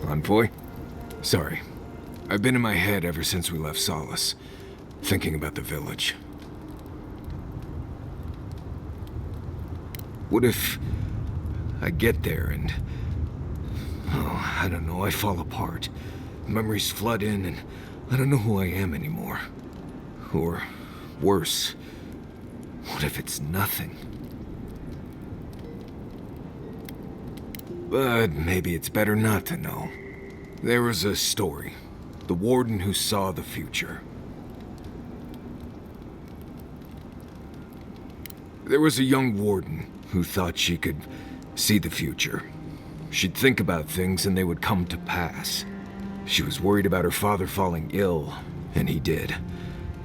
Envoy? Sorry. I've been in my head ever since we left Solace, thinking about the village. What if I get there and... oh, I don't know, I fall apart. Memories flood in and I don't know who I am anymore. Or worse, what if it's nothing? But maybe it's better not to know. There was a story. The warden who saw the future. There was a young warden who thought she could see the future. She'd think about things and they would come to pass. She was worried about her father falling ill, and he did.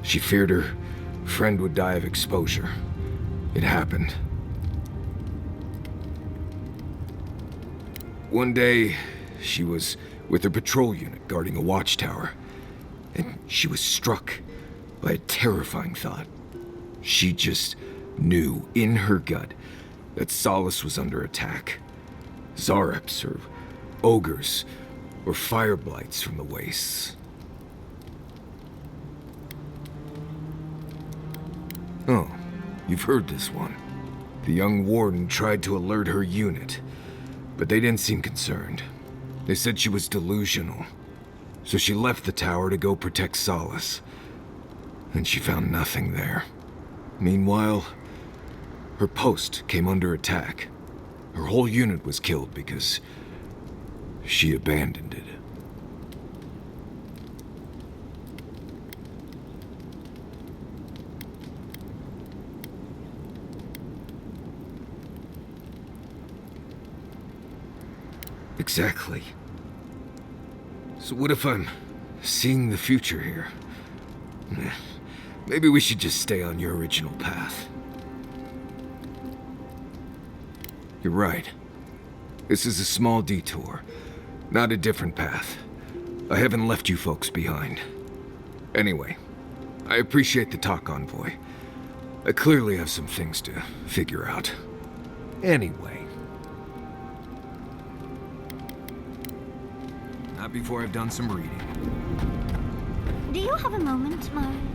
She feared her friend would die of exposure. It happened. One day, she was with her patrol unit guarding a watchtower, and she was struck by a terrifying thought. She just knew in her gut that Solace was under attack. Zareps or ogres or fire blights from the wastes. Oh, you've heard this one. The young warden tried to alert her unit, but they didn't seem concerned. They said she was delusional, so she left the tower to go protect Solace. And she found nothing there. Meanwhile, her post came under attack. Her whole unit was killed because she abandoned it. Exactly. So what if I'm seeing the future here? Maybe we should just stay on your original path. You're right. This is a small detour, not a different path. I haven't left you folks behind. Anyway, I appreciate the talk, Envoy. I clearly have some things to figure out. Anyway. Not before I've done some reading. Do you have a moment, Marius?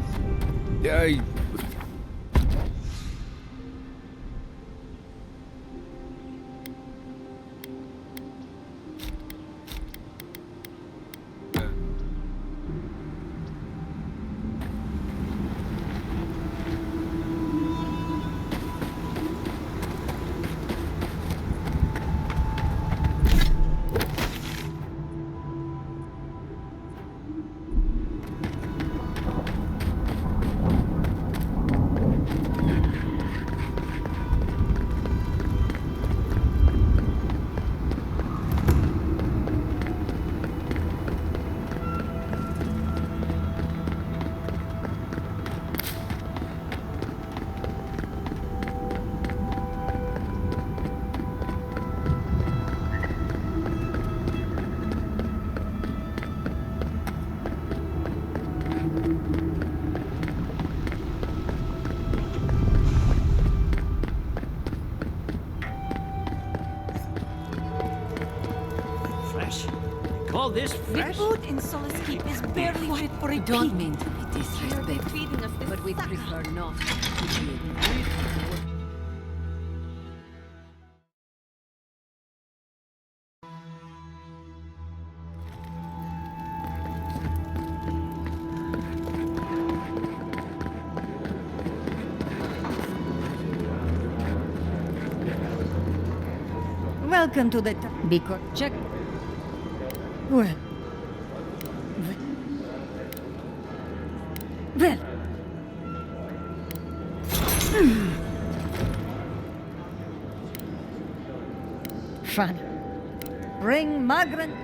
fresh. Call this fresh? The food in Solace Keep is barely fit for a Don't pig. mean to be disrespectful, Feeding us this but we sucks. prefer not to be. Welcome to the because check. Well. Well. Fun. Bring migrant.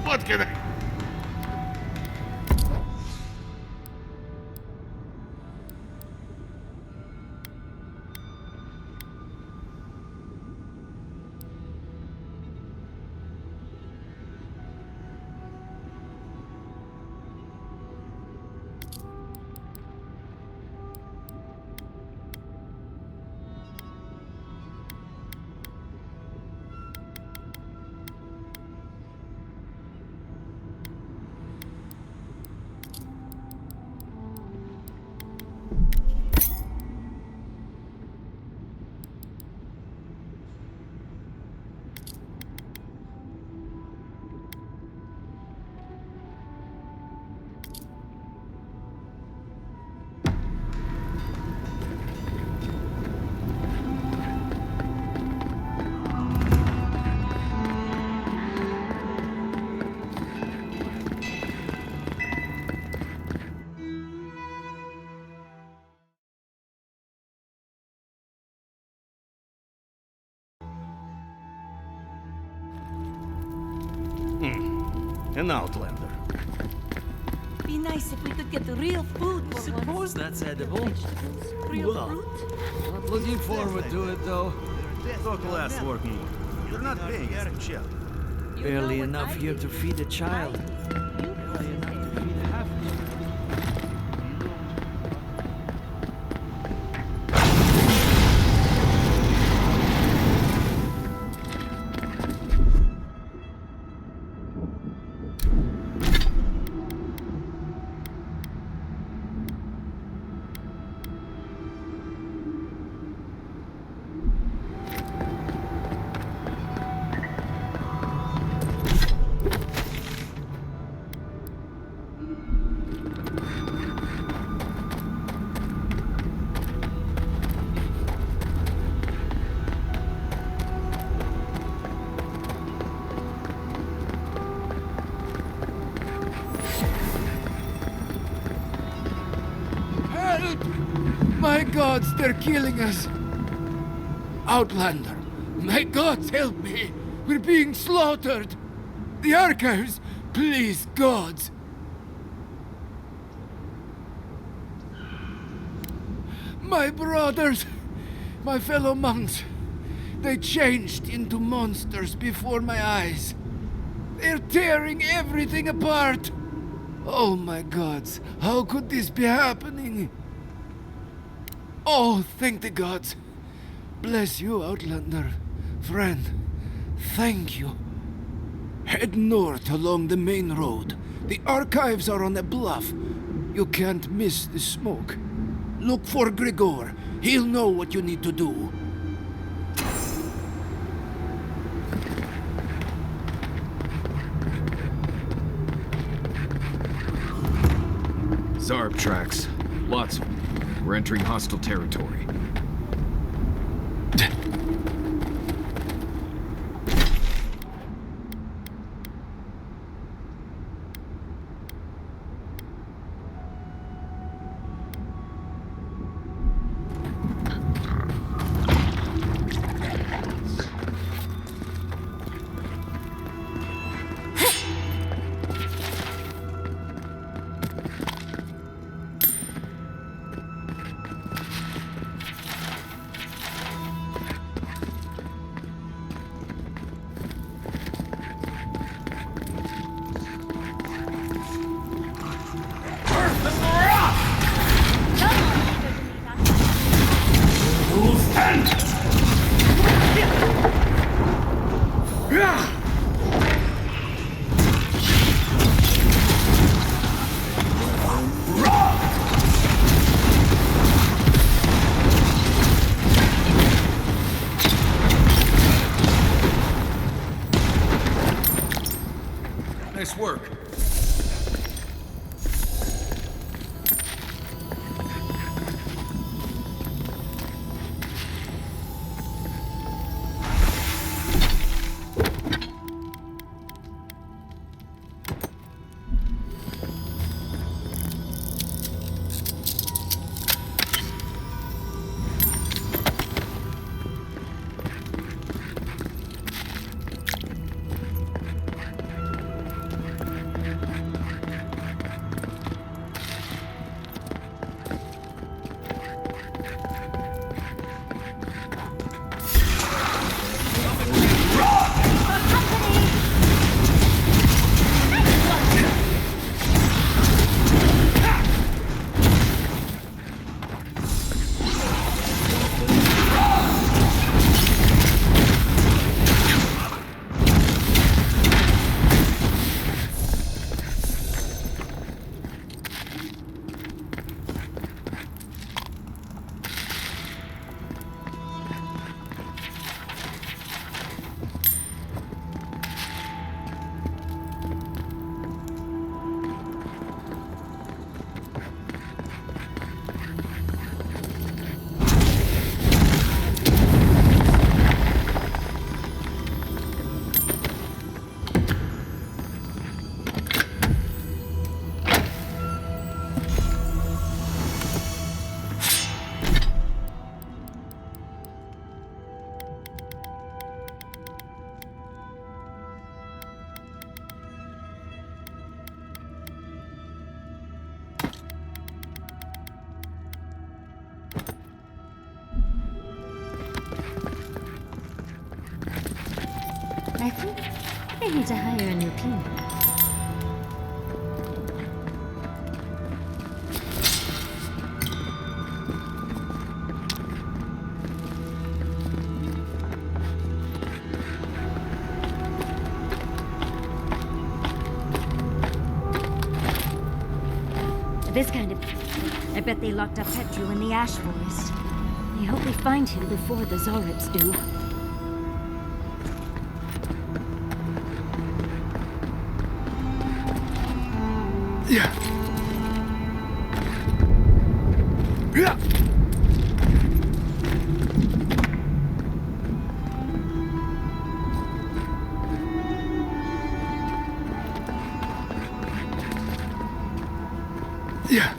What can I... An outlander. Be nice if we could get the real food for Suppose that's edible. Real Well, fruit? not looking forward to it, though. Talk less, work more. You're not paying us to chill. Barely enough here to feed a child. Barely enough to feed a half. My gods, they're killing us! Outlander, my gods, help me! We're being slaughtered! The archives! Please, gods! My brothers! My fellow monks! They changed into monsters before my eyes! They're tearing everything apart! Oh my gods, how could this be happening? Oh, thank the gods. Bless you, Outlander. Friend, thank you. Head north along the main road. The archives are on a bluff. You can't miss the smoke. Look for Grigor. He'll know what you need to do. Zarb tracks. Lots of them. We're entering hostile territory. Nice work. I think I need to hire a new cleaner. This kind of... I bet they locked up Petru in the Ash Forest. I hope we find him before the Zorips do. Yeah. Yeah. Yeah.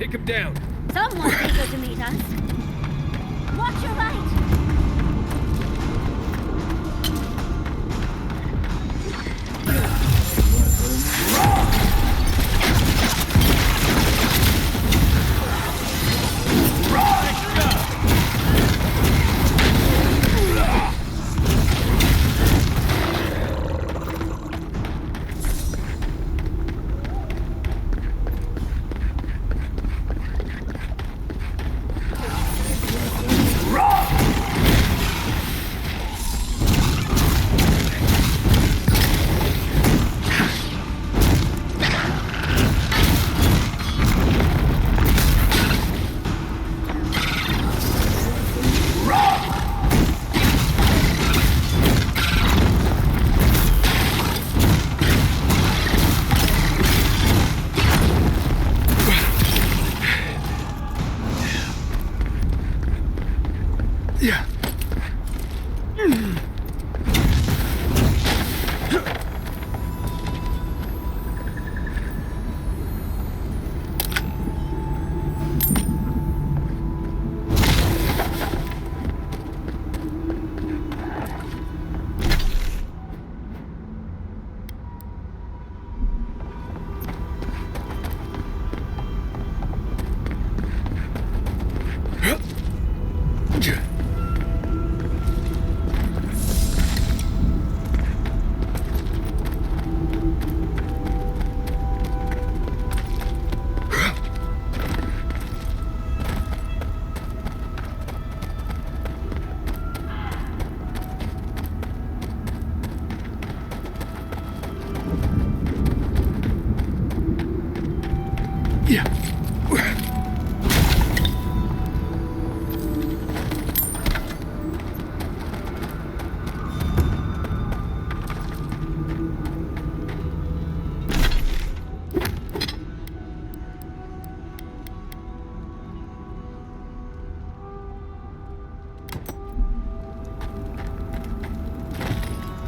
Take him down. Someone's eager to meet us. Watch your right.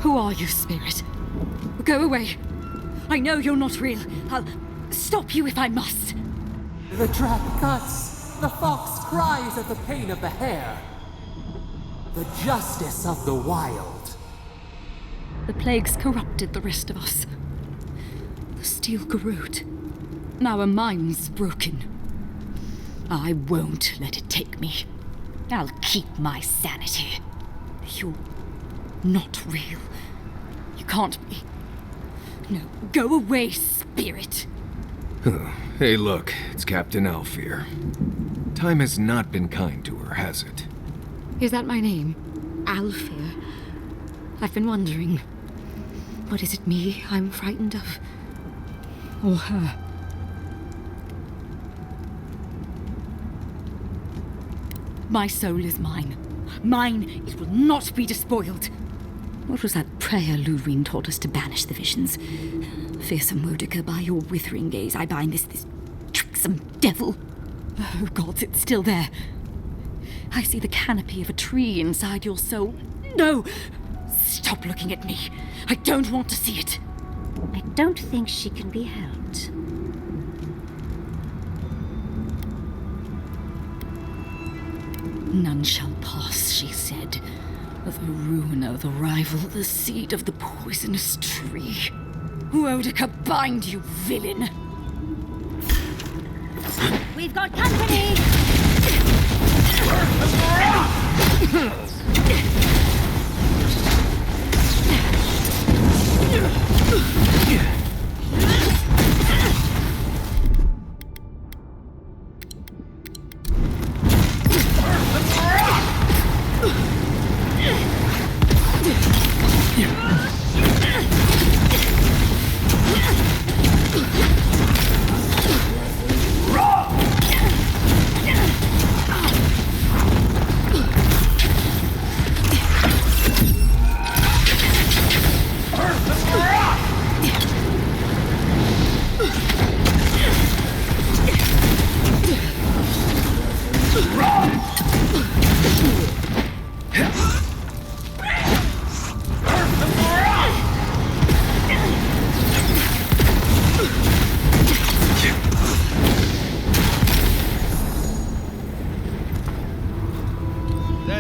Who are you, spirit? Go away. I know you're not real. I'll stop you if I must. The trap cuts. The fox cries at the pain of the hare. The justice of the wild. The plagues corrupted the rest of us. The steel garrote. Now our minds broken. I won't let it take me. I'll keep my sanity. You're not real. You can't be. No, go away, spirit. Hey, look, it's Captain Alfear. Time has not been kind to her, has it? Is that my name? Alfear? I've been wondering. What is it me I'm frightened of? Or her? My soul is mine. Mine, it will not be despoiled. What was that prayer Lureen taught us to banish the visions? Fearsome Modica, by your withering gaze, I bind this tricksome devil. Oh, gods, it's still there. I see the canopy of a tree inside your soul. No! Stop looking at me. I don't want to see it. I don't think she can be helped. None shall pass, she said. The ruiner, the rival, the seed of the poisonous tree. Wodica, bind, you villain! We've got company!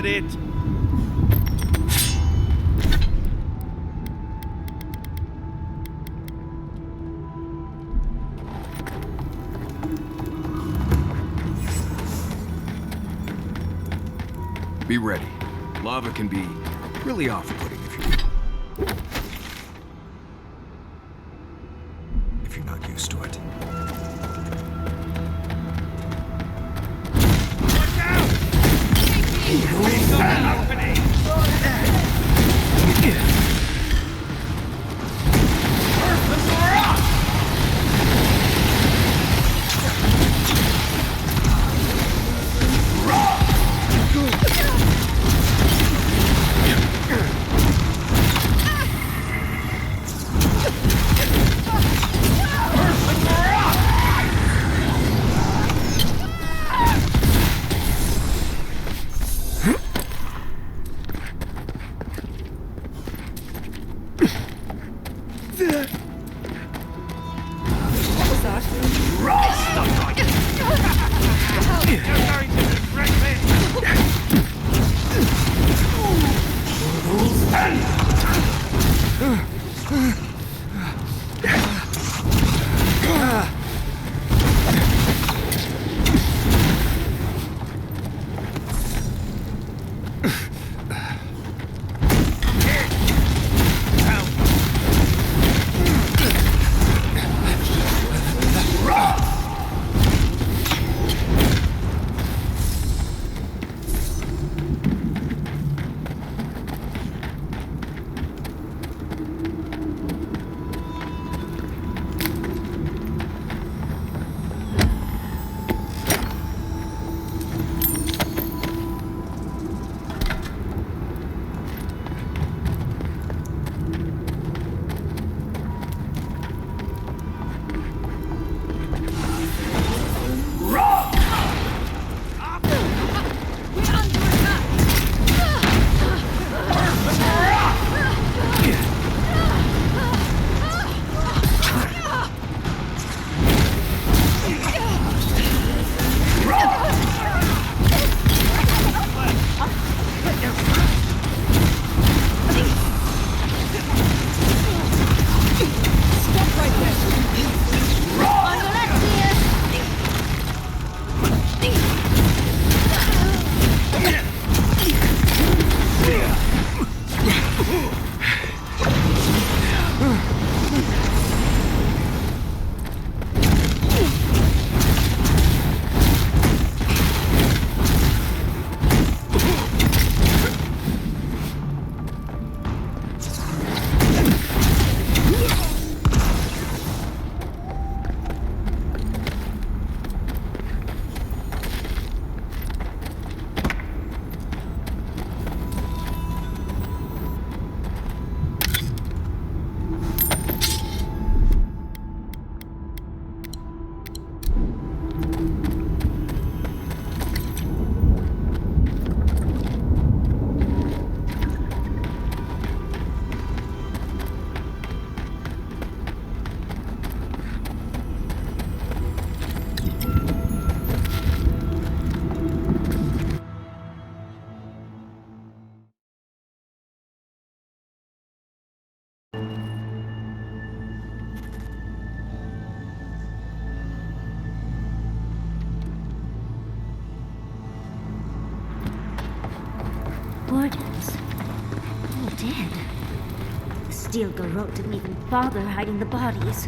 that it? Be ready. Lava can be really off-putting if you're not used to it. Wardens. All dead. The steel garrote didn't even bother hiding the bodies.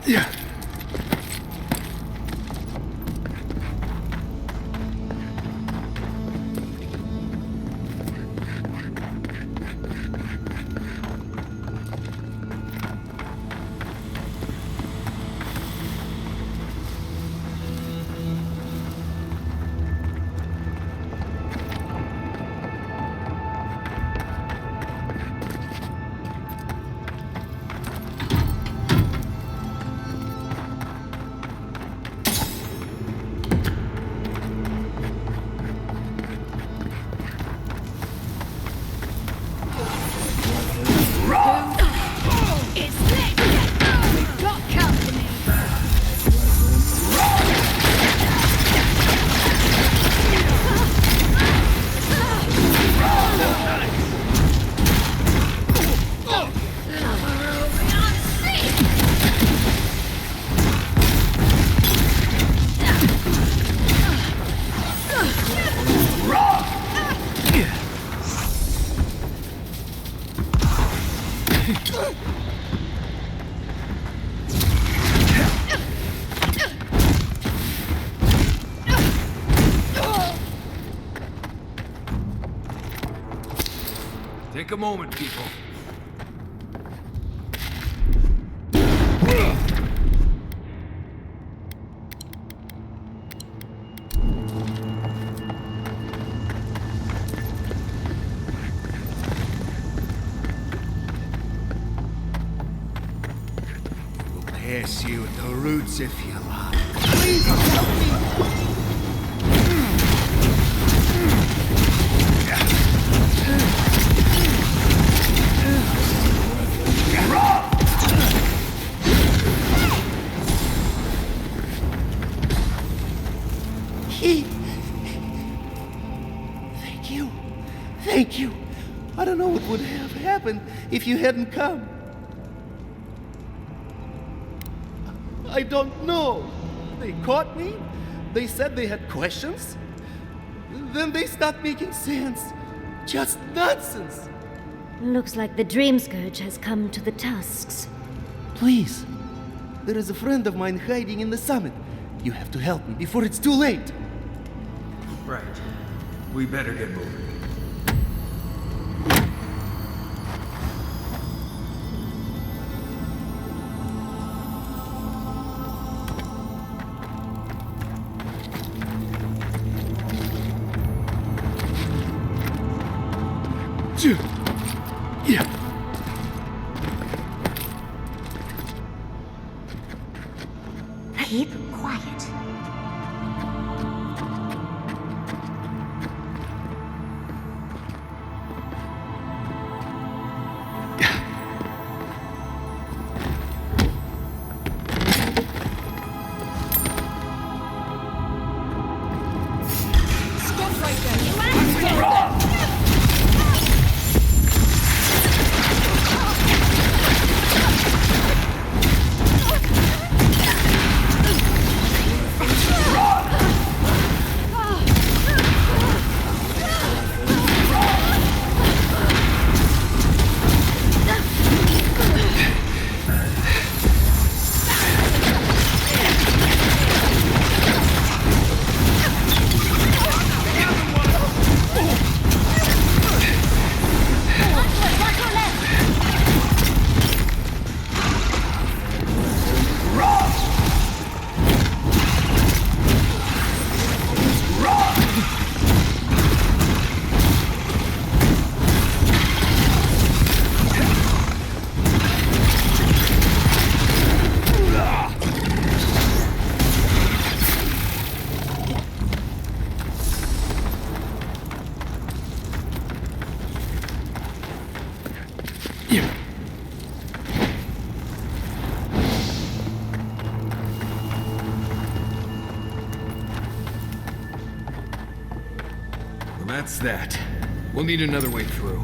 Yeah. Take a moment, people. We'll pass you at the roots if you like. Please help me! Thank you. I don't know what would have happened if you hadn't come. I don't know. They caught me. They said they had questions. Then they stopped making sense. Just nonsense. Looks like the Dream Scourge has come to the Tusks. Please. There is a friend of mine hiding in the summit. You have to help me before it's too late. Right. We better get moving. Yeah. Keep quiet. Stop right there. You must That's that. We'll need another way through.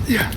Yeah.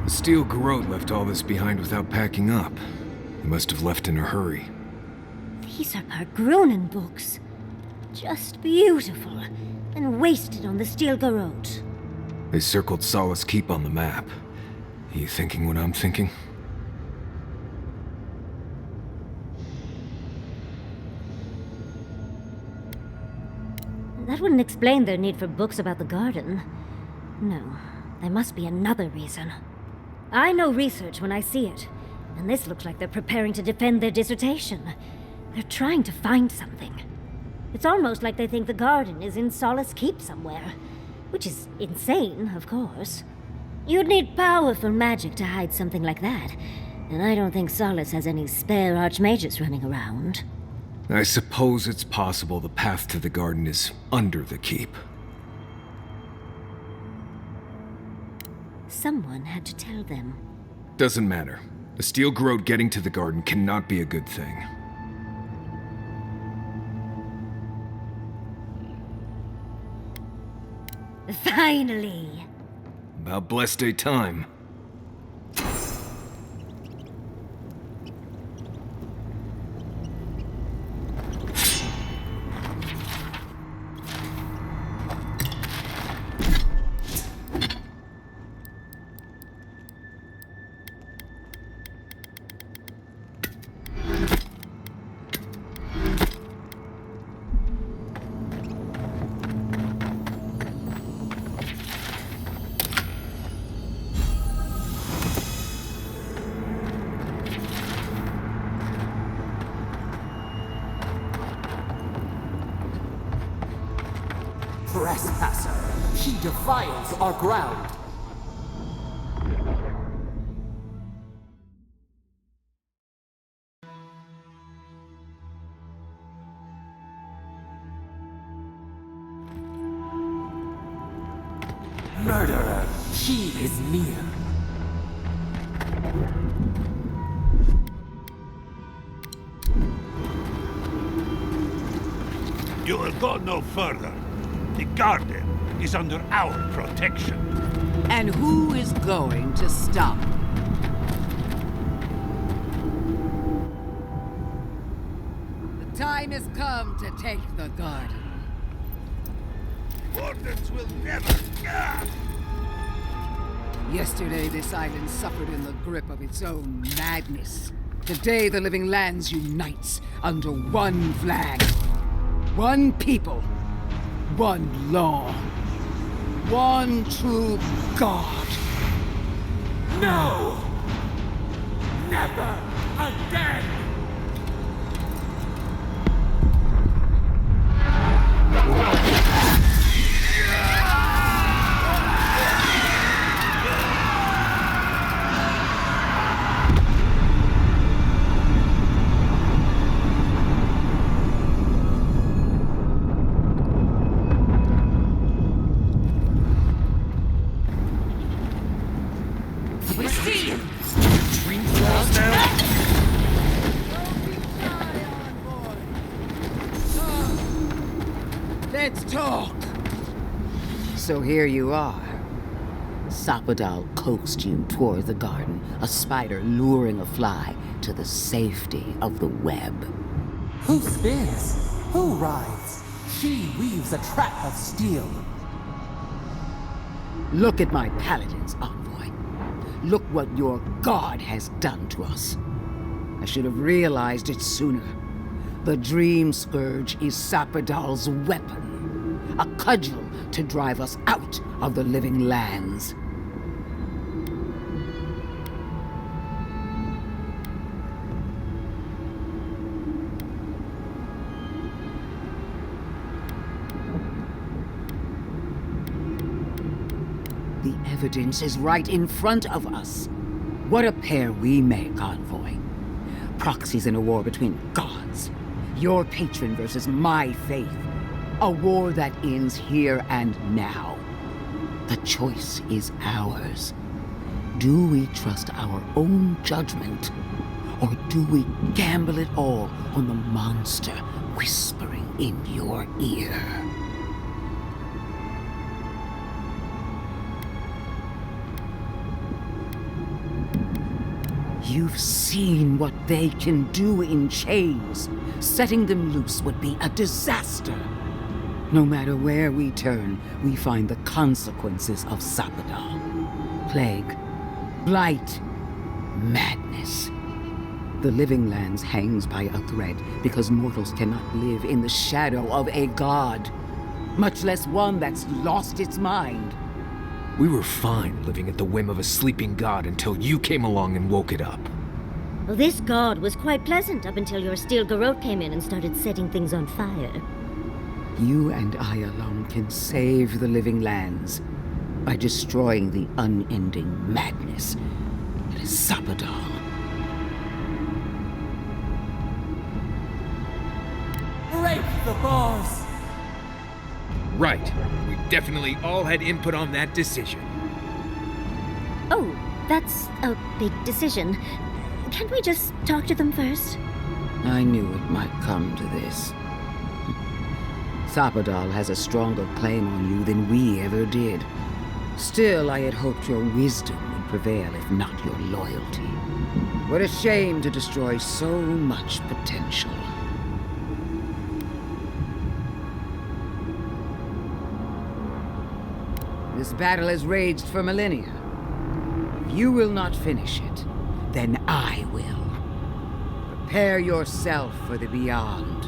The steel garrote left all this behind without packing up. He must have left in a hurry. These are Pargrunen books. Just beautiful, and wasted on the steel garrote. They circled Solace Keep on the map. Are you thinking what I'm thinking? That wouldn't explain their need for books about the garden. No, there must be another reason. I know research when I see it, and this looks like they're preparing to defend their dissertation. They're trying to find something. It's almost like they think the garden is in Solace Keep somewhere. Which is insane, of course. You'd need powerful magic to hide something like that, and I don't think Solace has any spare archmages running around. I suppose it's possible the path to the garden is under the keep. Someone had to tell them. Doesn't matter. The steel garrote getting to the garden cannot be a good thing. Finally! About blessed day time. Trespasser! He defiles our ground! Murderer! He is near! You will go no further. The garden is under our protection. And who is going to stop? The time has come to take the garden. Orders will never... Yesterday, this island suffered in the grip of its own madness. Today, the living lands unites under one flag. One people. One law. One true God. No! Never again! Let's talk. So here you are. Sapadal coaxed you toward the garden, a spider luring a fly to the safety of the web. Who spins? Who rides? She weaves a trap of steel. Look at my paladins, envoy. Look what your god has done to us. I should have realized it sooner. The Dream Scourge is Sapadal's weapon. A cudgel to drive us out of the living lands. The evidence is right in front of us. What a pair we make, envoy. Proxies in a war between gods. Your patron versus my faith. A war that ends here and now. The choice is ours. Do we trust our own judgment? Or do we gamble it all on the monster whispering in your ear? You've seen what they can do in chains. Setting them loose would be a disaster. No matter where we turn, we find the consequences of Sapadal. Plague, blight, madness. The living lands hangs by a thread because mortals cannot live in the shadow of a god, much less one that's lost its mind. We were fine living at the whim of a sleeping god until you came along and woke it up. Well, this god was quite pleasant up until your steel garrote came in and started setting things on fire. You and I alone can save the living lands by destroying the unending madness that is Sapadal. Break the bars! Right. We definitely all had input on that decision. Oh, that's a big decision. Can't we just talk to them first? I knew it might come to this. Sapadal has a stronger claim on you than we ever did. Still, I had hoped your wisdom would prevail, if not your loyalty. What a shame to destroy so much potential. This battle has raged for millennia. If you will not finish it, then I will. Prepare yourself for the beyond.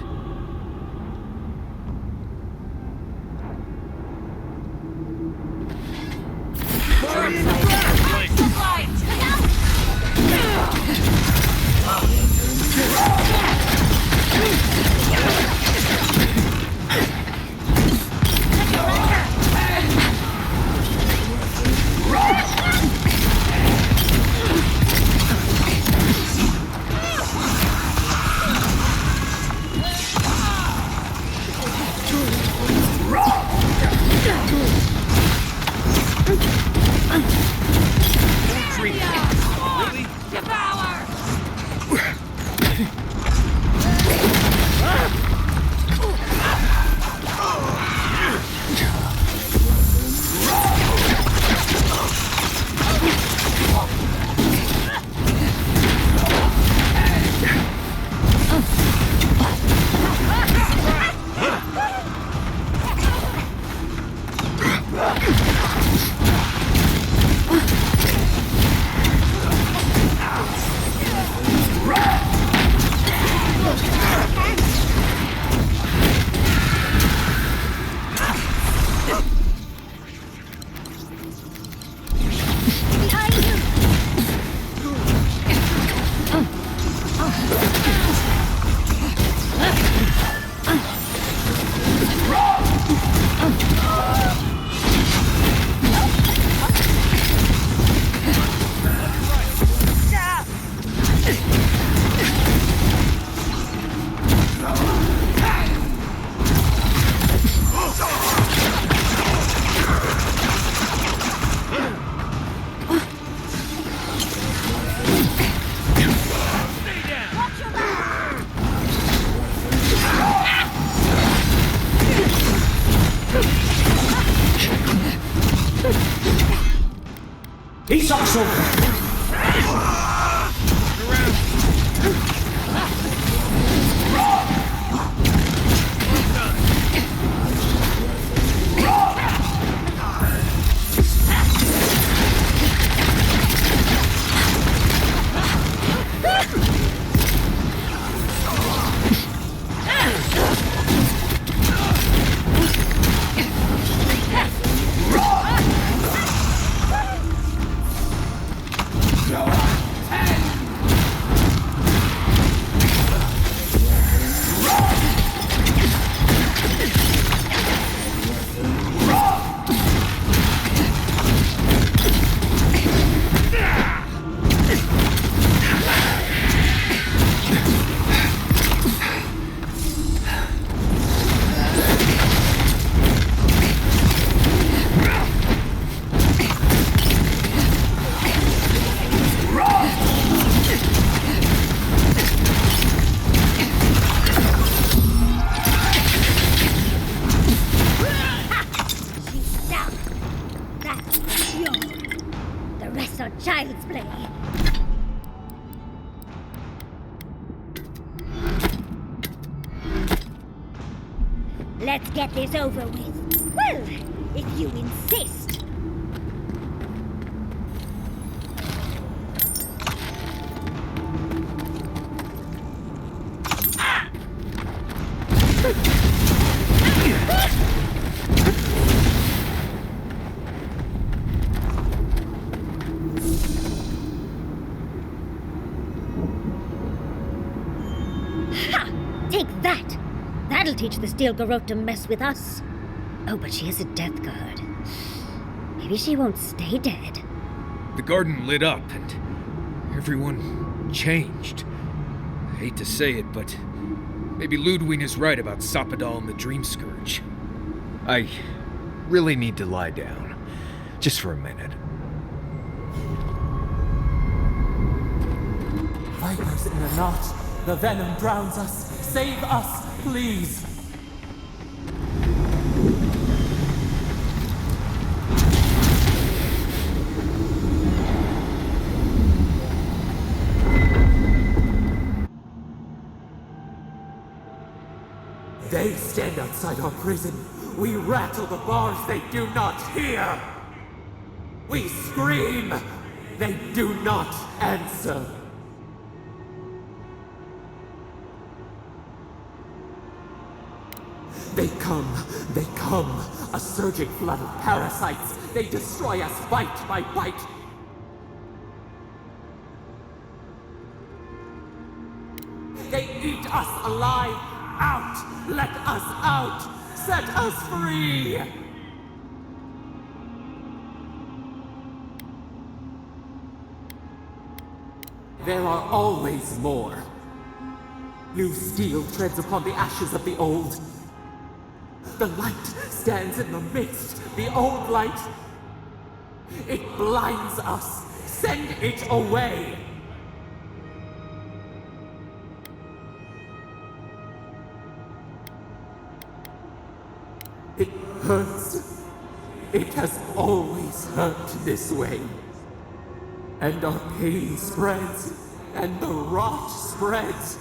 Shock shoulder! Child's play. Let's get this over with. Well, if you insist. Take that! That'll teach the Steel Garrote to mess with us. Oh, but she is a death guard. Maybe she won't stay dead. The garden lit up and everyone changed. I hate to say it, but maybe Ludwig is right about Sapadal and the Dream Scourge. I really need to lie down. Just for a minute. Vipers in a knot. The venom drowns us. Save us, please! They stand outside our prison. We rattle the bars, they do not hear! We scream! They do not answer! They come, a surging flood of parasites. They destroy us bite by bite. They eat us alive. Out! Let us out! Set us free! There are always more. New steel treads upon the ashes of the old. The light stands in the midst, the old light. It blinds us. Send it away. It hurts. It has always hurt this way. And our pain spreads, and the rot spreads.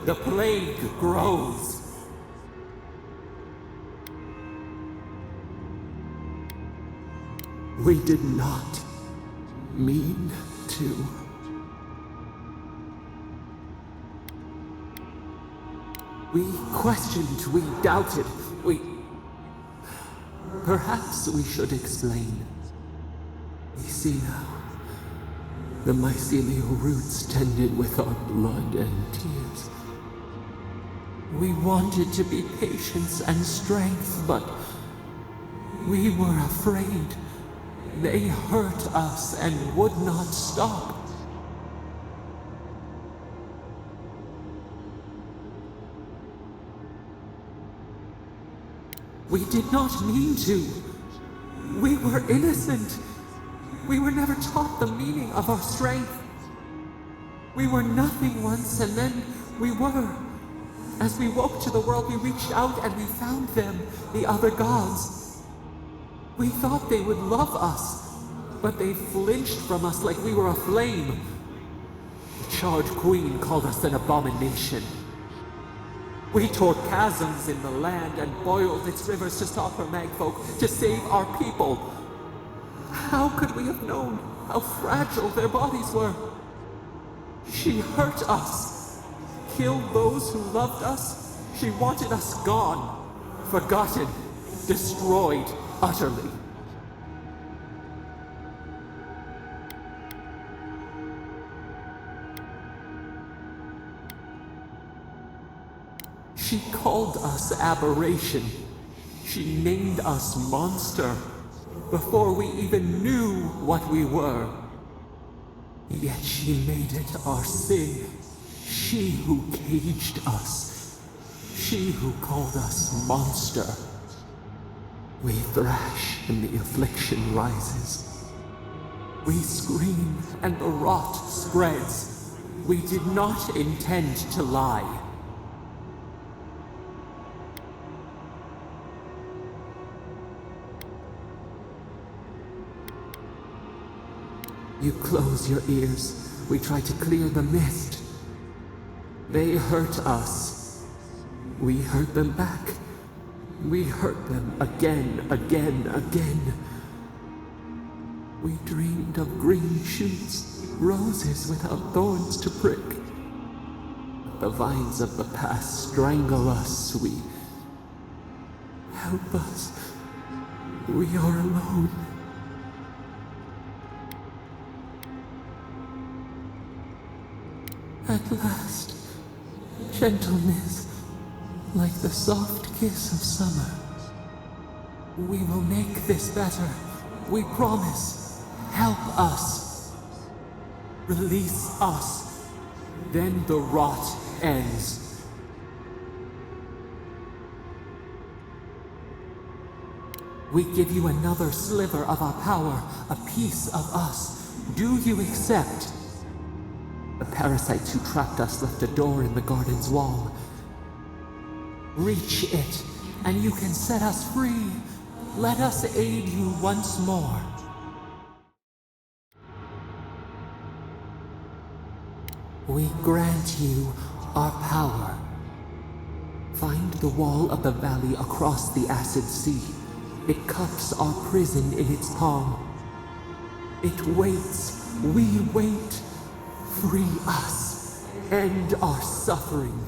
The plague grows. We did not mean to. We questioned, we doubted, Perhaps we should explain. We see now. The mycelial roots tended with our blood and tears. We wanted to be patience and strength, but we were afraid. They hurt us and would not stop. We did not mean to. We were innocent. We were never taught the meaning of our strength. We were nothing once, and then we were. As we woke to the world, we reached out and we found them, the other gods. We thought they would love us, but they flinched from us like we were a flame. The charred queen called us an abomination. We tore chasms in the land and boiled its rivers to stop her magfolk, to save our people. How could we have known how fragile their bodies were? She hurt us, killed those who loved us. She wanted us gone, forgotten, destroyed utterly. She called us aberration. She named us monster before we even knew what we were. Yet she made it our sin. She who caged us. She who called us monster. We thrash and the affliction rises. We scream and the rot spreads. We did not intend to lie. You close your ears. We try to clear the mist. They hurt us. We hurt them back. We hurt them again, again. We dreamed of green shoots, roses without thorns to prick. The vines of the past strangle us. Help us. We are alone. At last, gentleness, like the soft kiss of summer. We will make this better. We promise. Help us. Release us. Then the rot ends. We give you another sliver of our power, a piece of us. Do you accept? The parasites who trapped us left a door in the garden's wall. Reach it, and you can set us free. Let us aid you once more. We grant you our power. Find the wall of the valley across the acid sea. It cups our prison in its palm. It waits. We wait. Free us. End our suffering.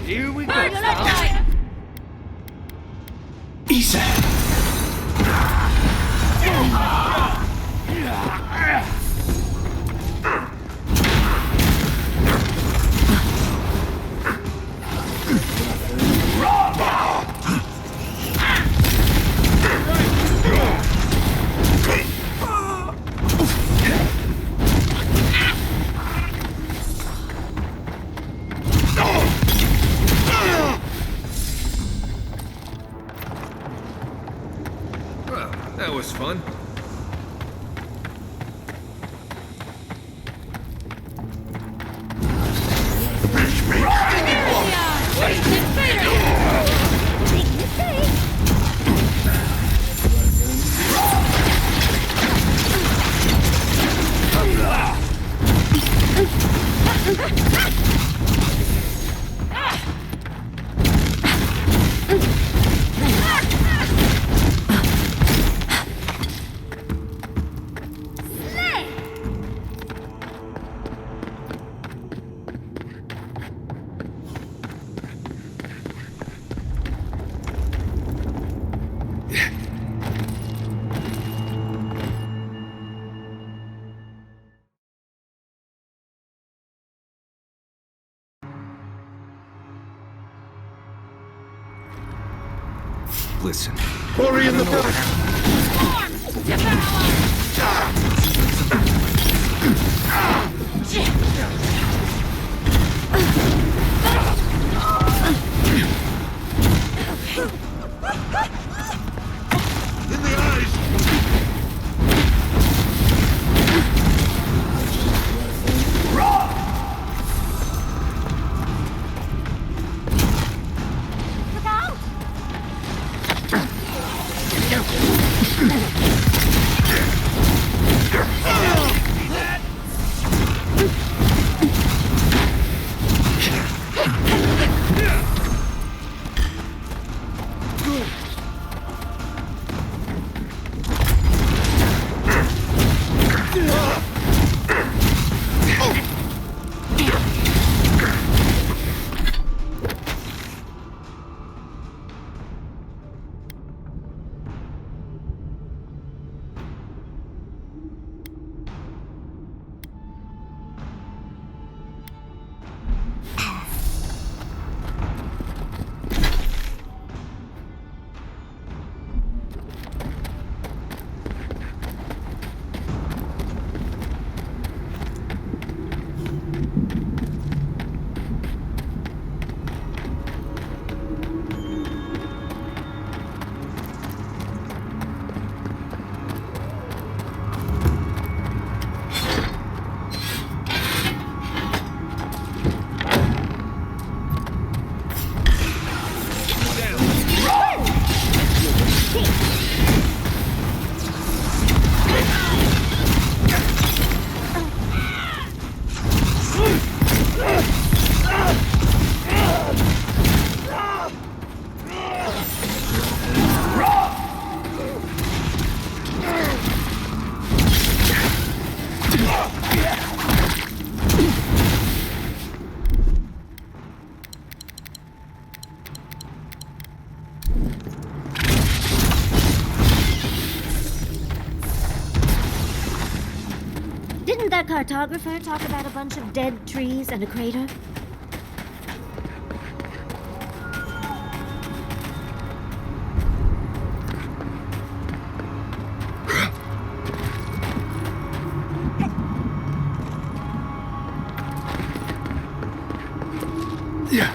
Here we go. Isa! That was fun. Listen. Hurry in the back! In the eyes! Look out! Didn't that cartographer talk about a bunch of dead trees and a crater? Yeah.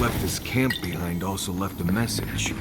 Left his camp behind also left a message.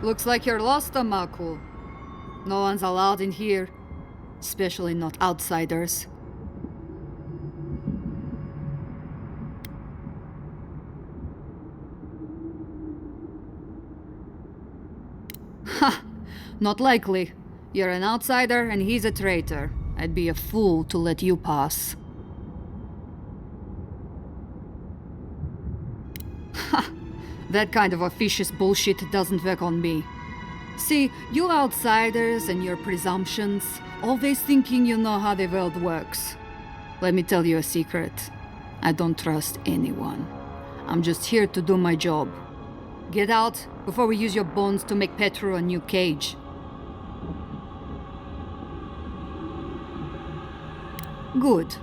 Looks like you're lost, Amaku. No one's allowed in here, especially not outsiders. Ha! Not likely. You're an outsider and he's a traitor. I'd be a fool to let you pass. Ha! That kind of officious bullshit doesn't work on me. See, you outsiders and your presumptions, always thinking you know how the world works. Let me tell you a secret. I don't trust anyone. I'm just here to do my job. Get out before we use your bones to make Petru a new cage. Good.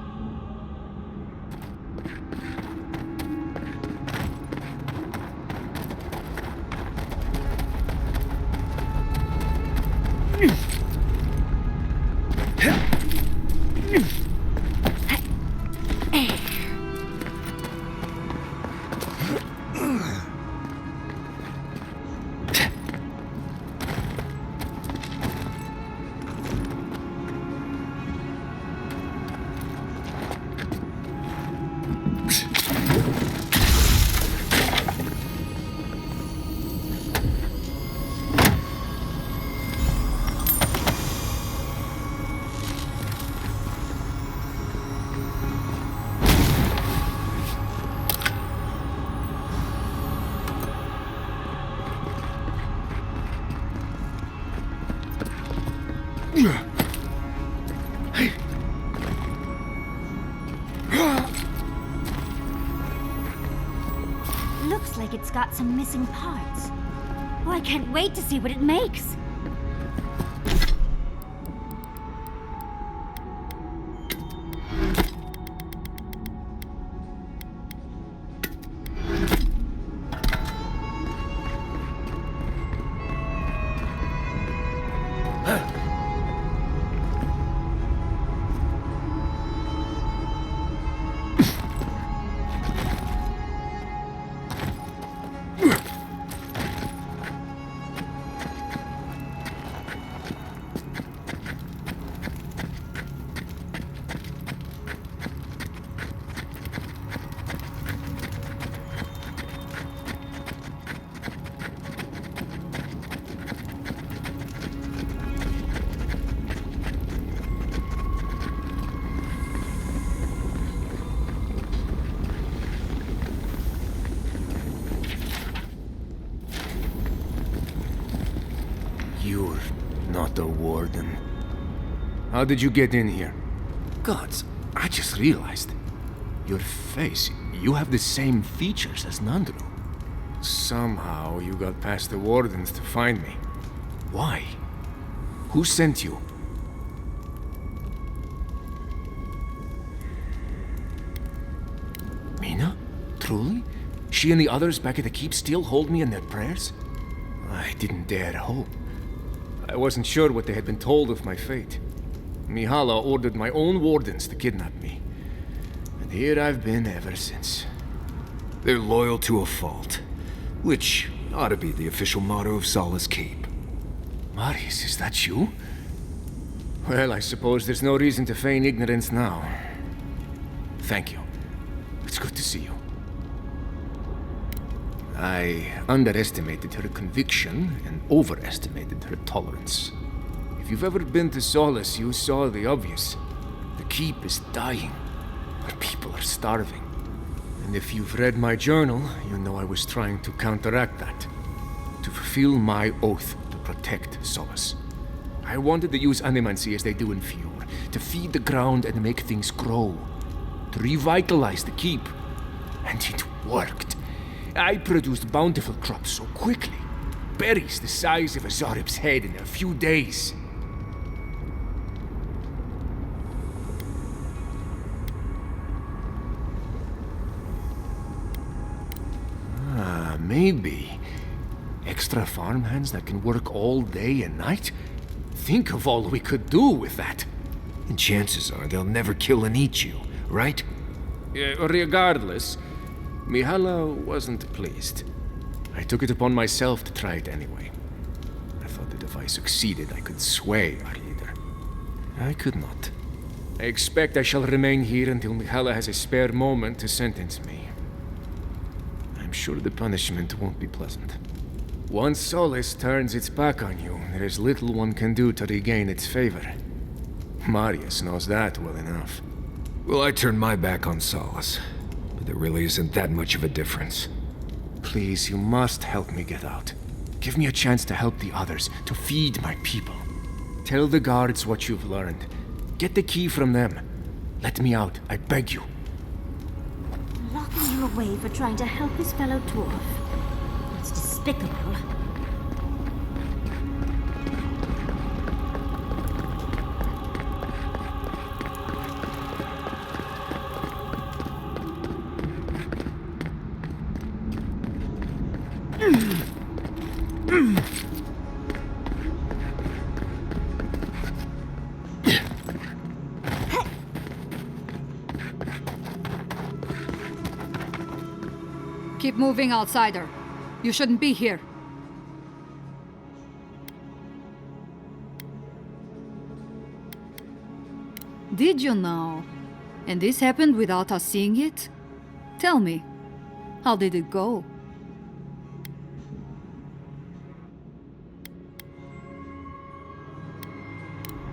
looks like it's got some missing parts. Oh, I can't wait to see what it makes. You're not a warden. How did you get in here? Gods, I just realized. Your face, you have the same features as Nandru. Somehow you got past the wardens to find me. Why? Who sent you? Mina? Truly? She and the others back at the keep still hold me in their prayers? I didn't dare hope. I wasn't sure what they had been told of my fate. Mihala ordered my own wardens to kidnap me. And here I've been ever since. They're loyal to a fault, which ought to be the official motto of Solace Keep. Marius, is that you? Well, I suppose there's no reason to feign ignorance now. Thank you. It's good to see you. I underestimated her conviction and overestimated her tolerance. If you've ever been to Solace, you saw the obvious. The keep is dying. Our people are starving. And if you've read my journal, you know I was trying to counteract that. To fulfill my oath to protect Solace. I wanted to use animancy as they do in Fjord, to feed the ground and make things grow. To revitalize the keep. And it worked. I produced bountiful crops so quickly. Berries the size of a Zarib's head in a few days. Maybe. Extra farmhands that can work all day and night? Think of all we could do with that. And chances are they'll never kill and eat you, right? Regardless, Mihala wasn't pleased. I took it upon myself to try it anyway. I thought that if I succeeded, I could sway our leader. I could not. I expect I shall remain here until Mihala has a spare moment to sentence me. I'm sure the punishment won't be pleasant. Once Solace turns its back on you, there is little one can do to regain its favor. Marius knows that well enough. Well, I turned my back on Solace, but there really isn't that much of a difference. Please, you must help me get out. Give me a chance to help the others, to feed my people. Tell the guards what you've learned. Get the key from them. Let me out, I beg you. Locking you away for trying to help his fellow dwarf. It's despicable. Keep moving, outsider. You shouldn't be here. Did you know? And this happened without us seeing it? Tell me, how did it go?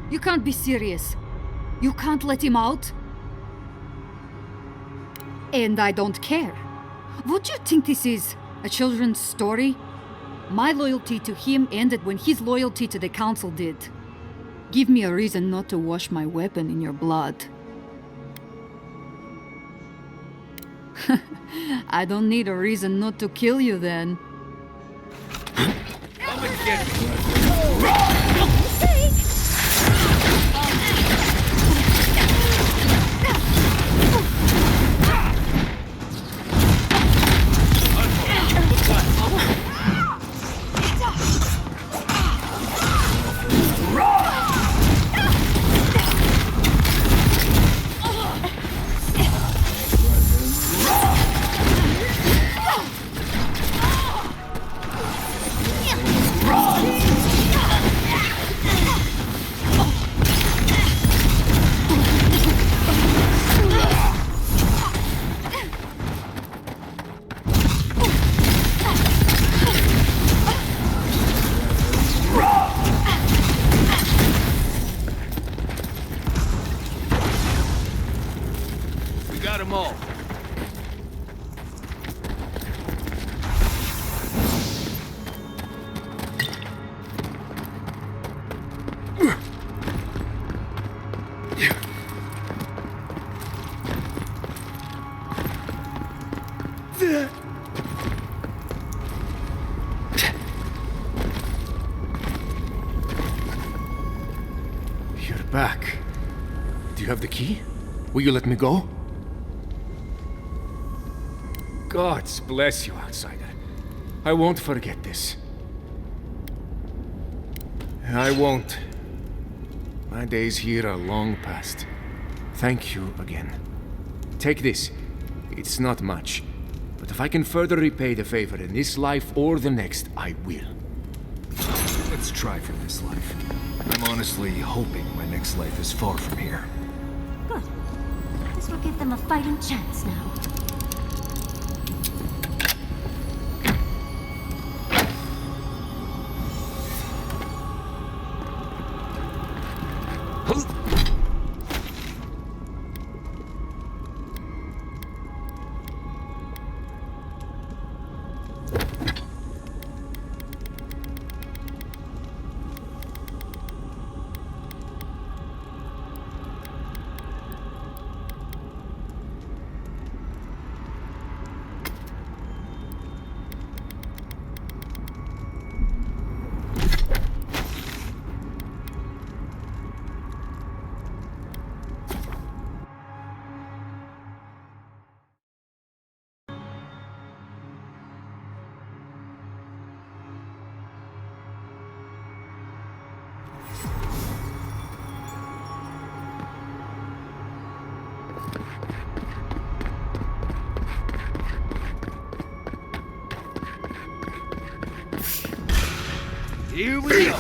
You can't be serious. You can't let him out? And I don't care. What do you think this is? A children's story? My loyalty to him ended when his loyalty to the council did. Give me a reason not to wash my weapon in your blood. I don't need a reason not to kill you then. Come and get me! Got them all. You're back. Do you have the key? Will you let me go? Gods bless you, outsider. I won't forget this. I won't. My days here are long past. Thank you again. Take this. It's not much. But if I can further repay the favor in this life or the next, I will. Let's try for this life. I'm honestly hoping my next life is far from here. Good. This will give them a fighting chance now. Here we go.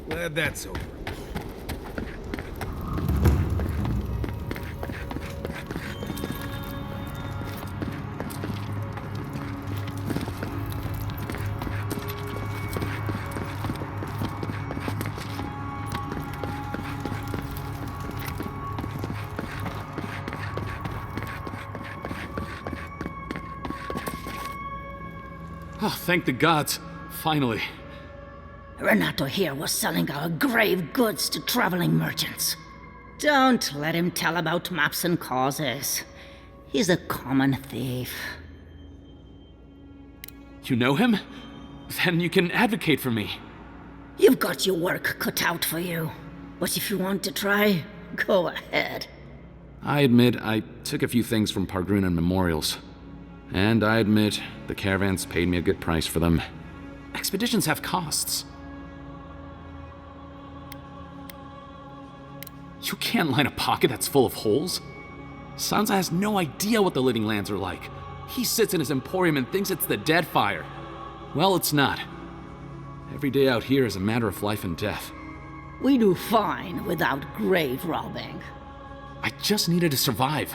Glad that's over. Oh, thank the gods. Finally. Renato here was selling our grave goods to traveling merchants. Don't let him tell about maps and causes. He's a common thief. You know him? Then you can advocate for me. You've got your work cut out for you. But if you want to try, go ahead. I admit I took a few things from Pargrunan memorials. And I admit the caravans paid me a good price for them. Expeditions have costs. You can't line a pocket that's full of holes. Sansa has no idea what the living lands are like. He sits in his emporium and thinks it's the Deadfire. Well, it's not. Every day out here is a matter of life and death. We do fine without grave robbing. I just needed to survive.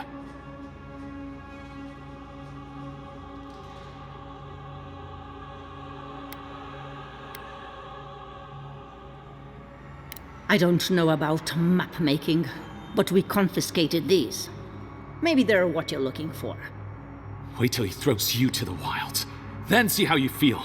I don't know about map making, But we confiscated these. Maybe they're what you're looking for. Wait till he throws you to the wilds. Then see how you feel.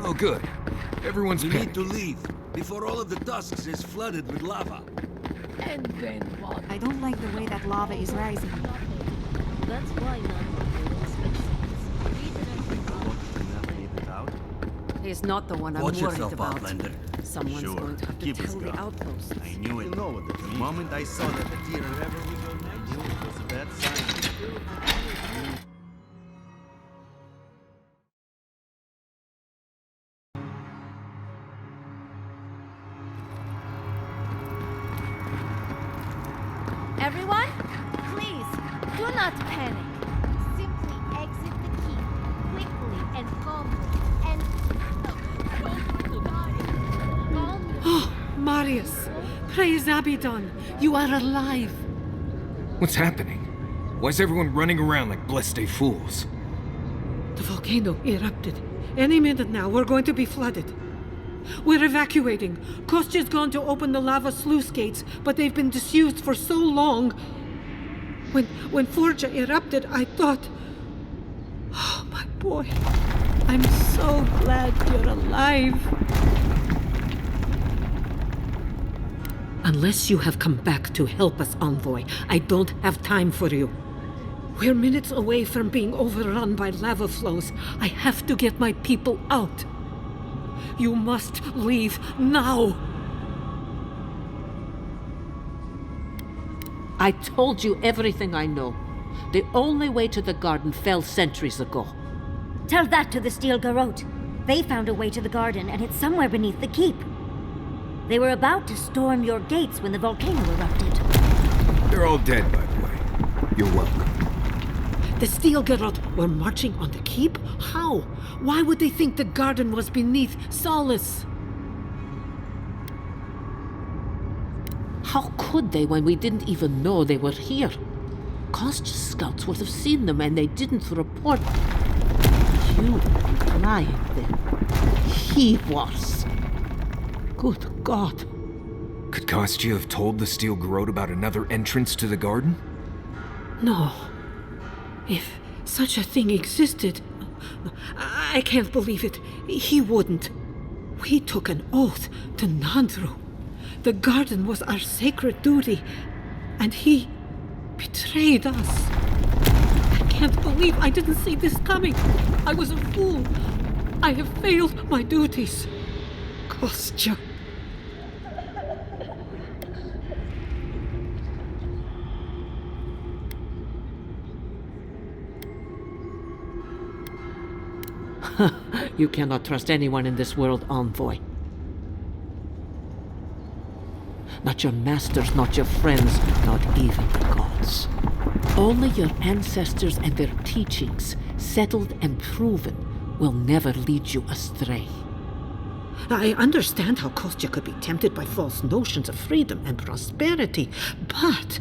Oh, good. Everyone's We need panicking. to leave before all of the Tusks is flooded with lava. And then what? I don't like the way that lava is rising. That's why none He's not the one I'm Watch worried yourself, about. Outlander. Someone's Sure. going to have to Keep tell us the calm. outposts. I knew it. The moment I saw that the deer wherever we go next, I knew it was a bad sign. Everyone, please, do not panic. Simply exit the keep quickly and calmly, and Oh, Marius! Praise Abaddon! You are alive! What's happening? Why is everyone running around like blessed fools? The volcano erupted. Any minute now, we're going to be flooded. We're evacuating. Kostya's gone to open the lava sluice gates, but they've been disused for so long. When Forja erupted, I thought... Oh, my boy. I'm so glad you're alive. Unless you have come back to help us, Envoy, I don't have time for you. We're minutes away from being overrun by lava flows. I have to get my people out. You must leave now. I told you everything I know. The only way to the garden fell centuries ago. Tell that to the Steel Garrote. They found a way to the garden, and it's somewhere beneath the keep. They were about to storm your gates when the volcano erupted. They're all dead, by the way. You're welcome. The Steel Garrote were marching on the keep? How? Why would they think the garden was beneath Solace? How could they when we didn't even know they were here? Kostya's scouts would have seen them and they didn't report. You lying then. He was. Good God. Could Kostya have told the Steel Garrote about another entrance to the garden? No. If such a thing existed, I can't believe it. He wouldn't. We took an oath to Nandru. The garden was our sacred duty, and he betrayed us. I can't believe I didn't see this coming. I was a fool. I have failed my duties. Kostya. You cannot trust anyone in this world, Envoy. Not your masters, not your friends, not even the gods. Only your ancestors and their teachings, settled and proven, will never lead you astray. I understand how Kostya could be tempted by false notions of freedom and prosperity, but...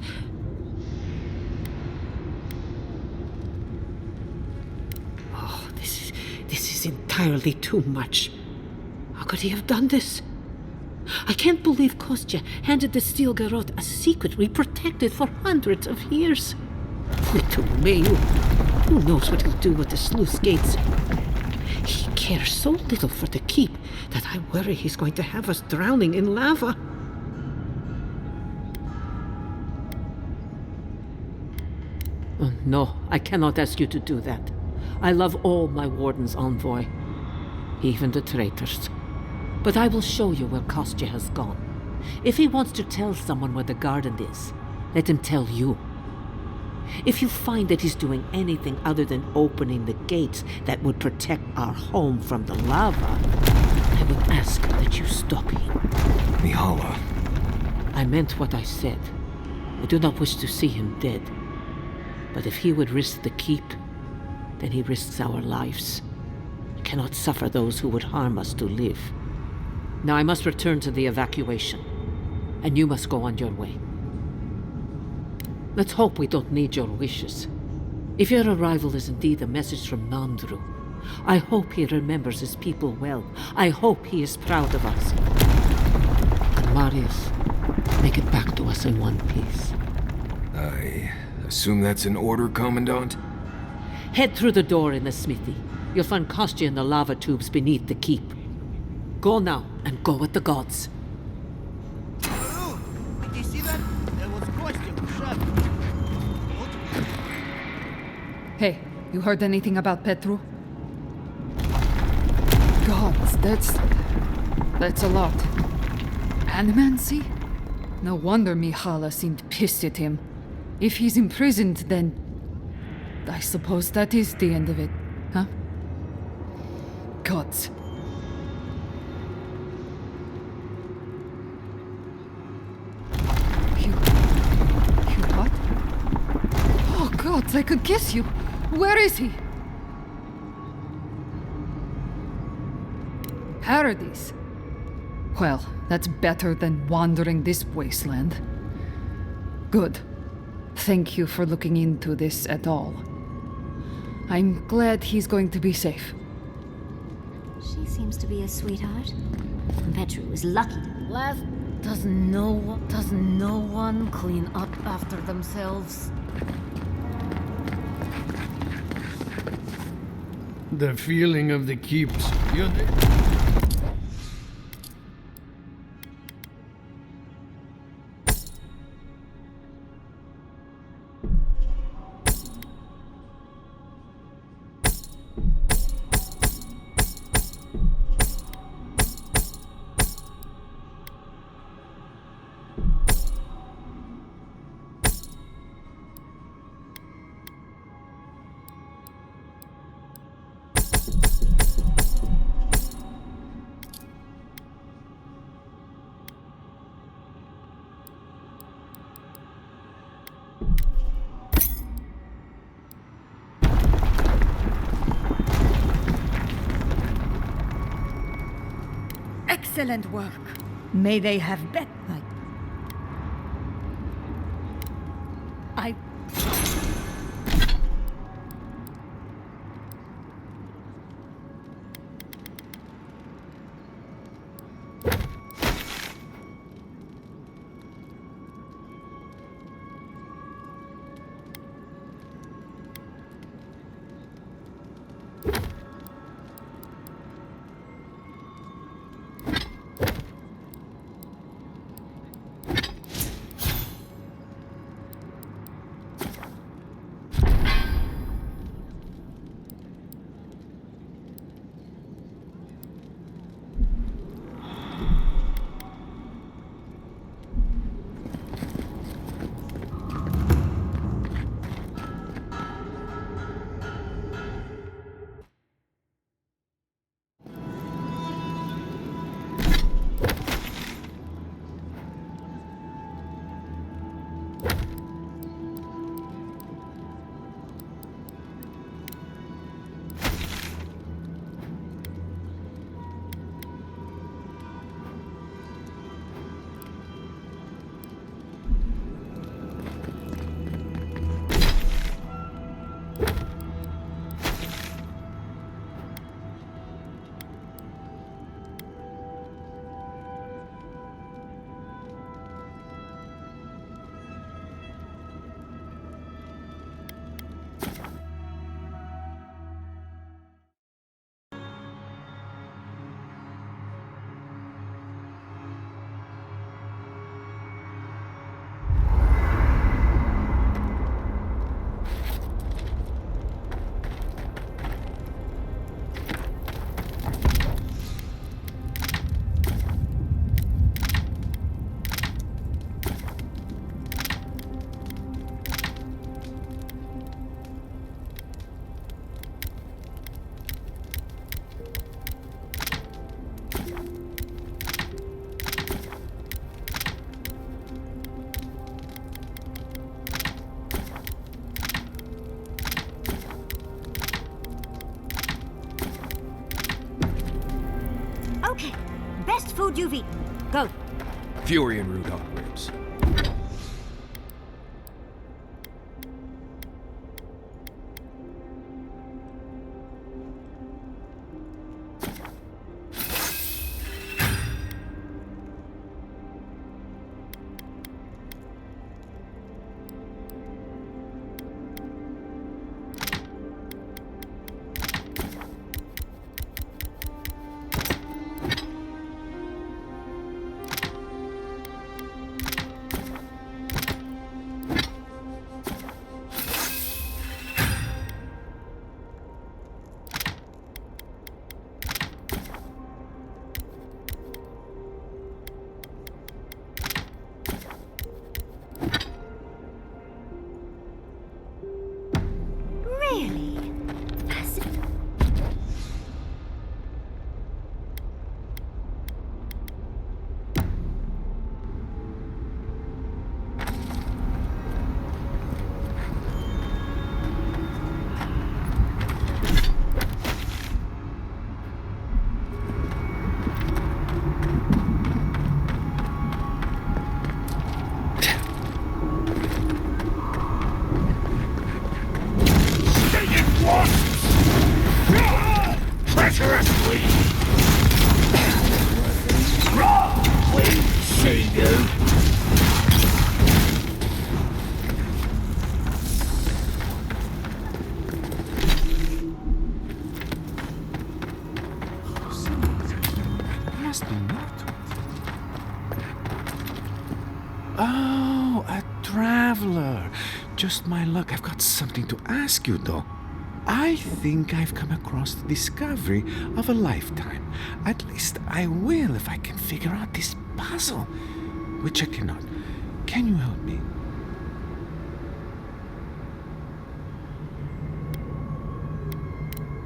Oh, this is entirely too much. How could he have done this? I can't believe Kostya handed the Steel Garrote a secret we protected for hundreds of years. Little Mayu. Who knows what he'll do with the sluice gates? He cares so little for the keep that I worry he's going to have us drowning in lava. Oh, no, I cannot ask you to do that. I love all my wardens, Envoy. Even the traitors. But I will show you where Kostya has gone. If he wants to tell someone where the garden is, let him tell you. If you find that he's doing anything other than opening the gates that would protect our home from the lava, I would ask that you stop him. Mihala. I meant what I said. I do not wish to see him dead. But if he would risk the keep, then he risks our lives. We cannot suffer those who would harm us to live. Now I must return to the evacuation, and you must go on your way. Let's hope we don't need your wishes. If your arrival is indeed a message from Nandru, I hope he remembers his people well. I hope he is proud of us. And Marius, make it back to us in one piece. I assume that's an order, Commandant? Head through the door in the smithy. You'll find Kostya in the lava tubes beneath the keep. Go now, and go with the gods. Did you see that? There was question, Chef. Hey, you heard anything about Petru? Gods, that's a lot. Animancy? No wonder Mihala seemed pissed at him. If he's imprisoned, then I suppose that is the end of it, huh? Gods. You what? Oh gods, I could kiss you. Where is he? Paradise. Well, that's better than wandering this wasteland. Good. Thank you for looking into this at all. I'm glad he's going to be safe. She seems to be a sweetheart. Petru is lucky. Does no one clean up after themselves? The feeling of the keeps. Excellent work. May they have I... you've eaten. Go. Fury and Rudolph ribs. Really? Treacherously! Wrongly, Savior! Must be not. Oh, a traveler. Just my luck. I've got something to ask you, though. I think I've come across the discovery of a lifetime. At least I will if I can figure out this puzzle, which I cannot. Can you help me?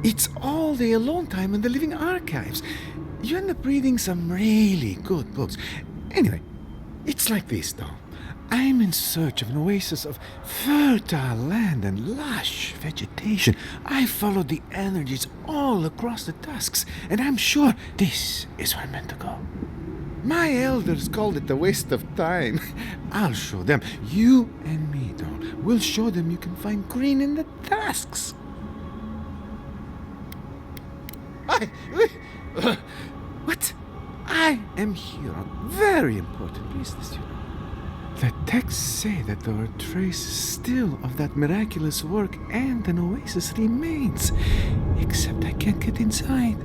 It's all the alone time in the living archives. You end up reading some really good books. Anyway, it's like this, though. I'm in search of an oasis of fertile land and lush vegetation. I followed the energies all across the Tusks, and I'm sure this is where I'm meant to go. My elders called it a waste of time. I'll show them. You and me, though. We'll show them you can find green in the Tusks. What? I am here on very important business, you know. The texts say that there are traces still of that miraculous work and an oasis remains. Except I can't get inside.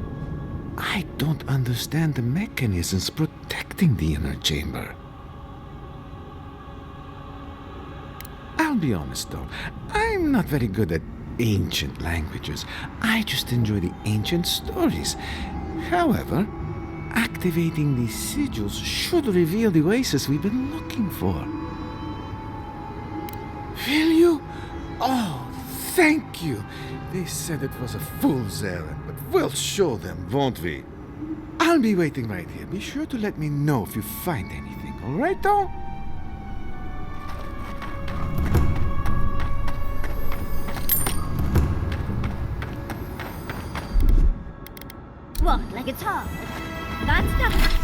I don't understand the mechanisms protecting the inner chamber. I'll be honest though, I'm not very good at ancient languages. I just enjoy the ancient stories. However, activating these sigils should reveal the oasis we've been looking for. Will you? Oh, thank you. They said it was a fool's errand, but we'll show them, won't we? I'll be waiting right here. Be sure to let me know if you find anything, all right, though? What, like it's hard? That's nothing.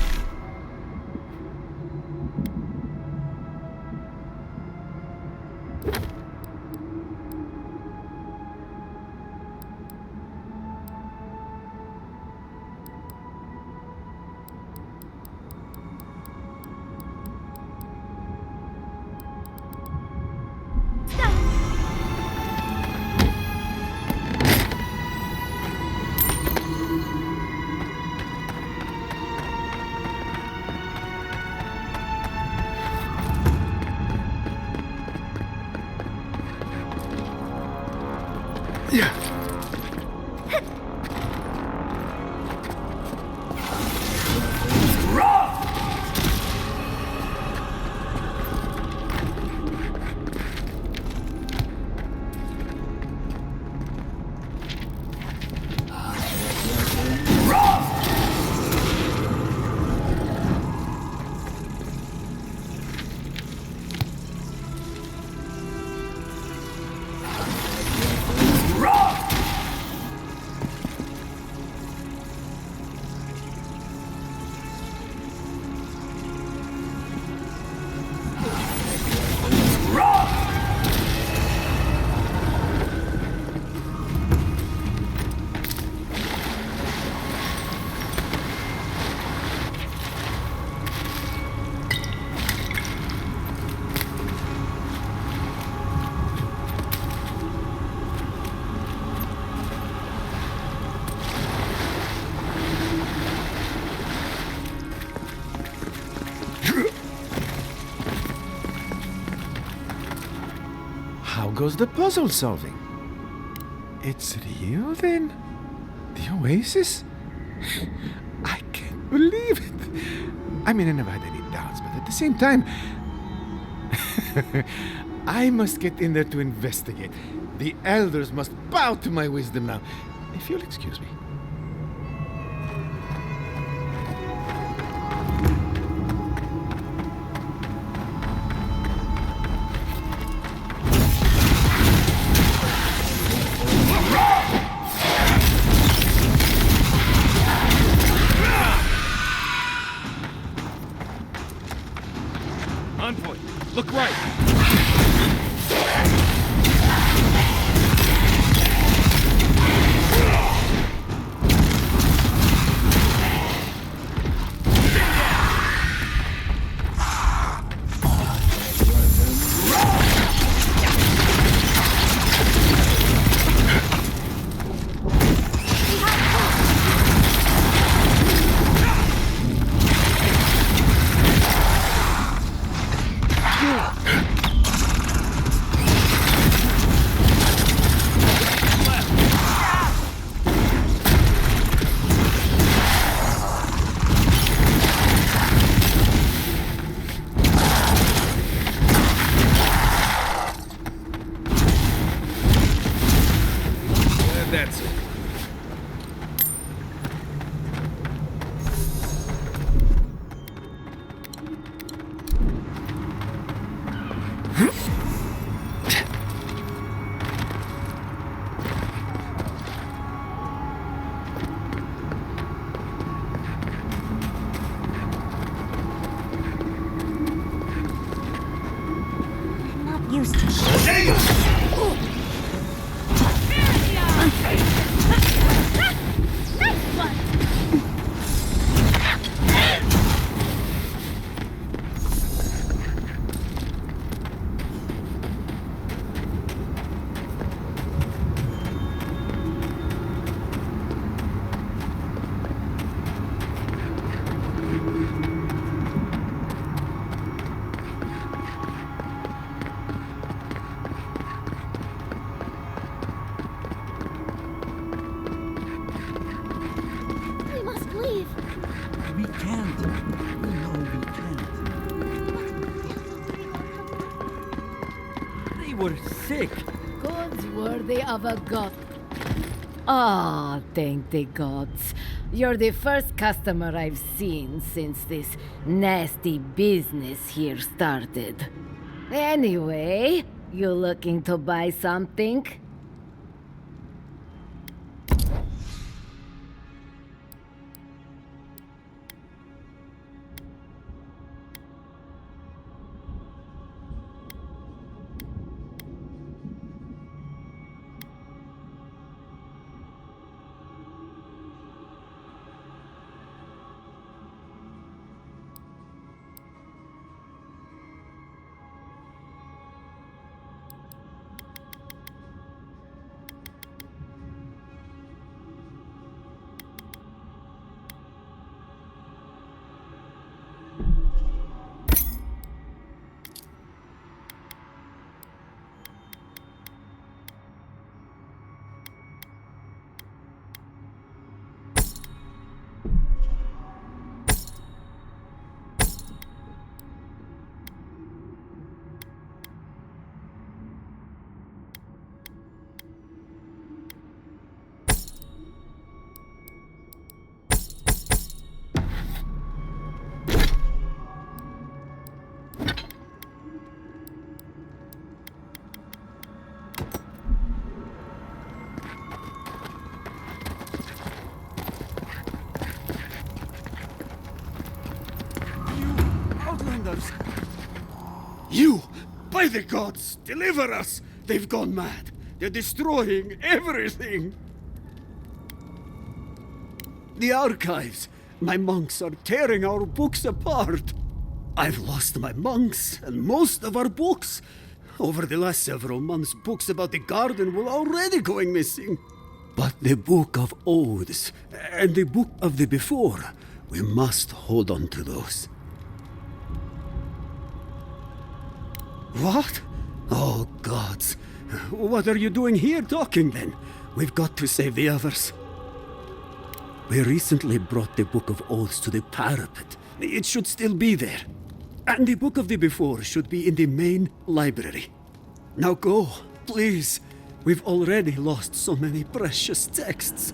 How goes the puzzle solving? It's real then? The Oasis? I can't believe it. I mean, I never had any doubts, but at the same time, I must get in there to investigate. The elders must bow to my wisdom now. If you'll excuse me. On point. Look right. That's it. I'm not used to shit. We must leave. We can't. No, we can't. They were sick. Gods worthy of a god. Ah, thank the gods. You're the first customer I've seen since this nasty business here started. Anyway, you looking to buy something? Outlanders! You! By the gods! Deliver us! They've gone mad! They're destroying everything! The archives! My monks are tearing our books apart! I've lost my monks and most of our books! Over the last several months, books about the garden were already going missing. But the Book of Oaths and the Book of the Before, we must hold on to those. What? Oh, gods. What are you doing here talking then? We've got to save the others. We recently brought the Book of Oaths to the parapet. It should still be there. And the Book of the Before should be in the main library. Now go, please. We've already lost so many precious texts.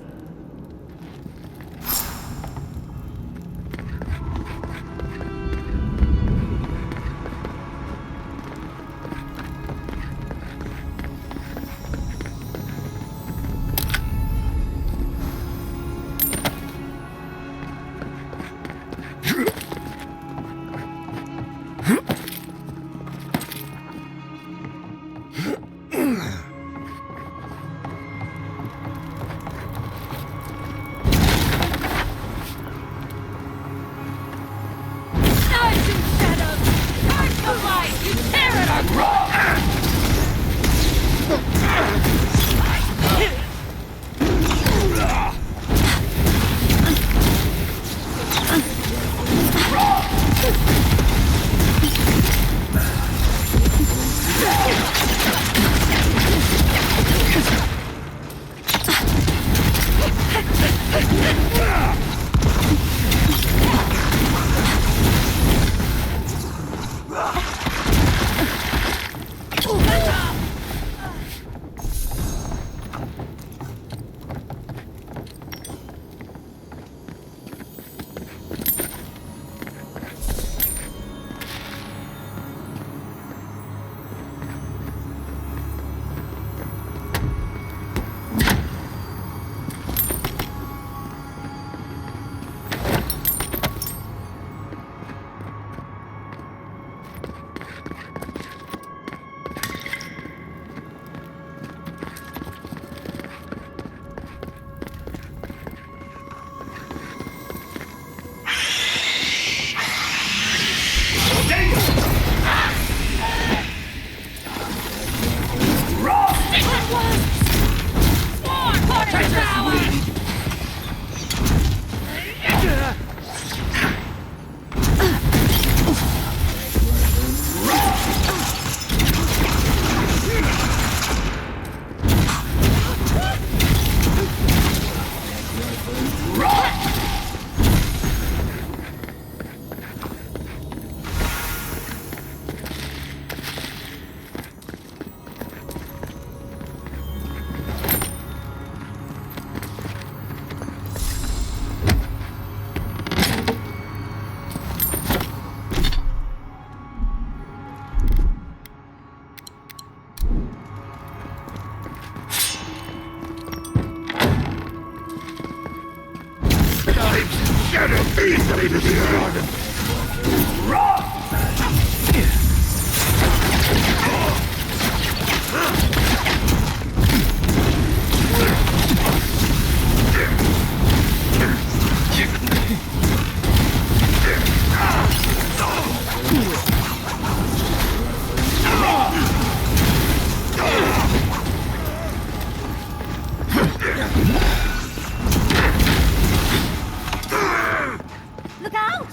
Look out!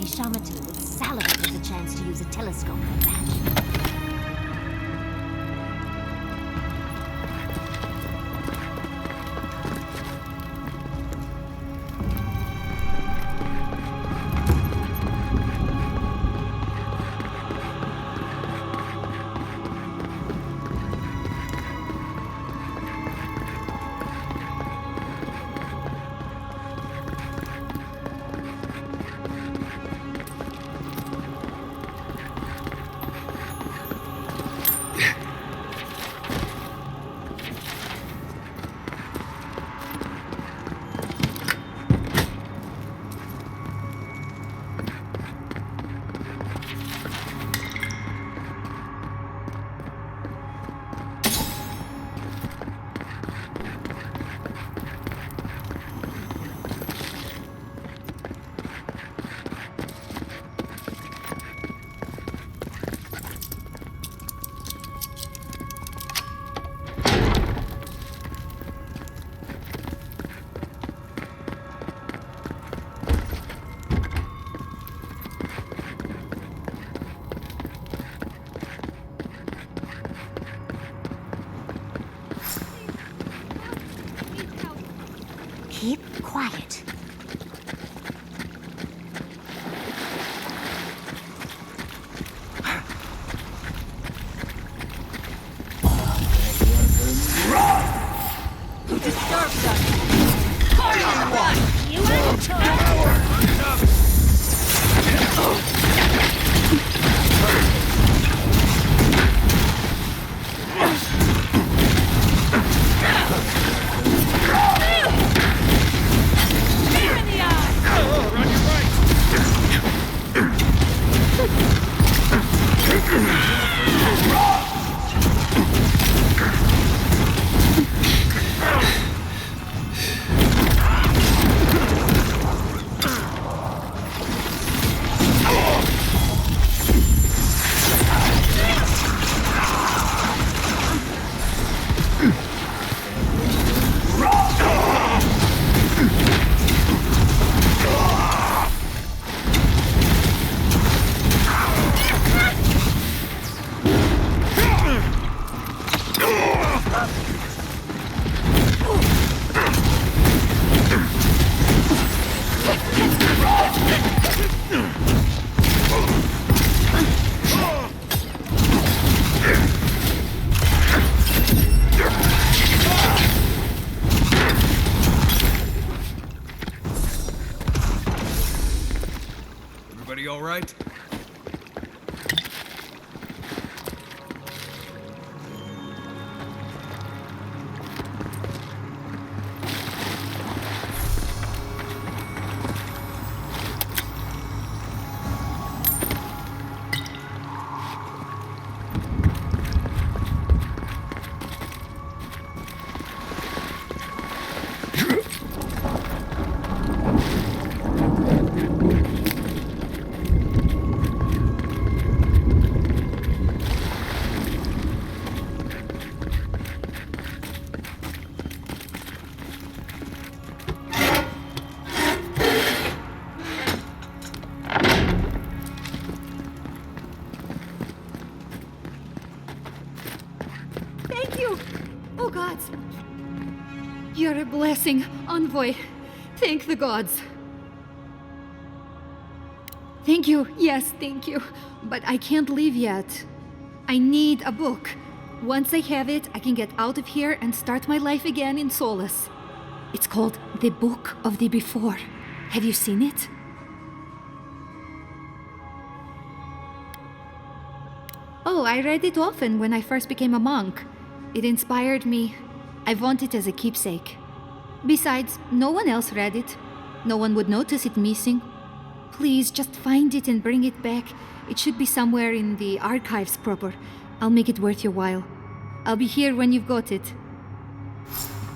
Shamatu would salivate at the chance to use a telescope like that. Keep quiet. Everybody all right? Thank you! Oh gods! You're a blessing, envoy. Thank the gods. Thank you, yes, thank you. But I can't leave yet. I need a book. Once I have it, I can get out of here and start my life again in Solace. It's called The Book of the Before. Have you seen it? Oh, I read it often when I first became a monk. It inspired me. I want it as a keepsake. Besides, no one else read it. No one would notice it missing. Please, just find it and bring it back. It should be somewhere in the archives proper. I'll make it worth your while. I'll be here when you've got it.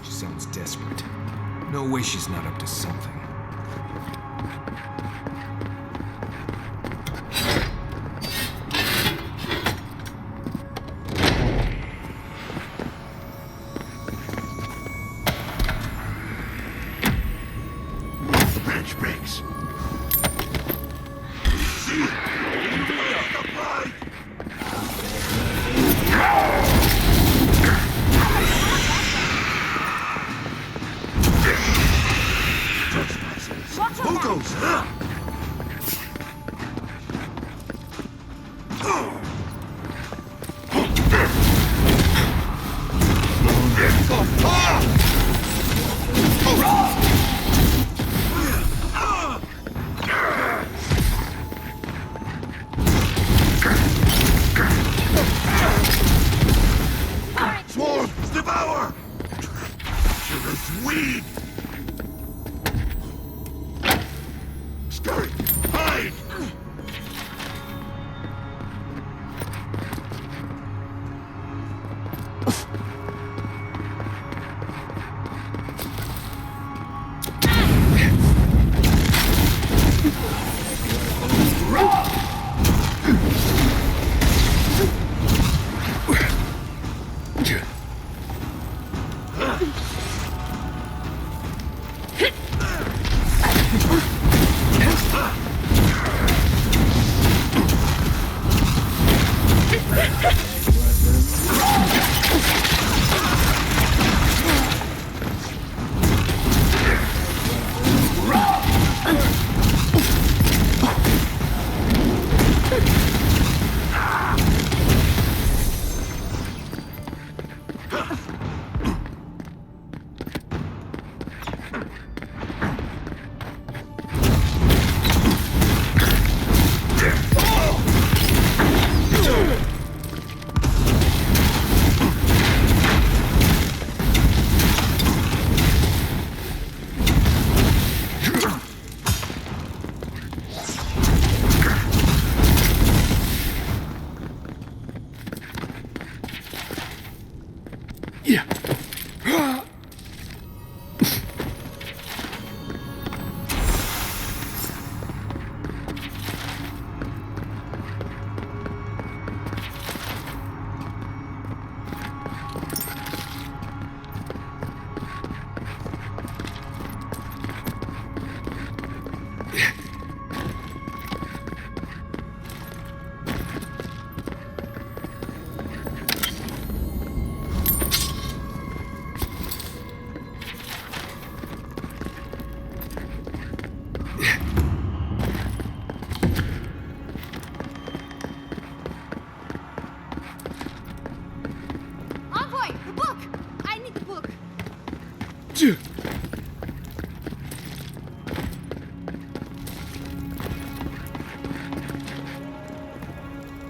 She sounds desperate. No way she's not up to something. The branch breaks.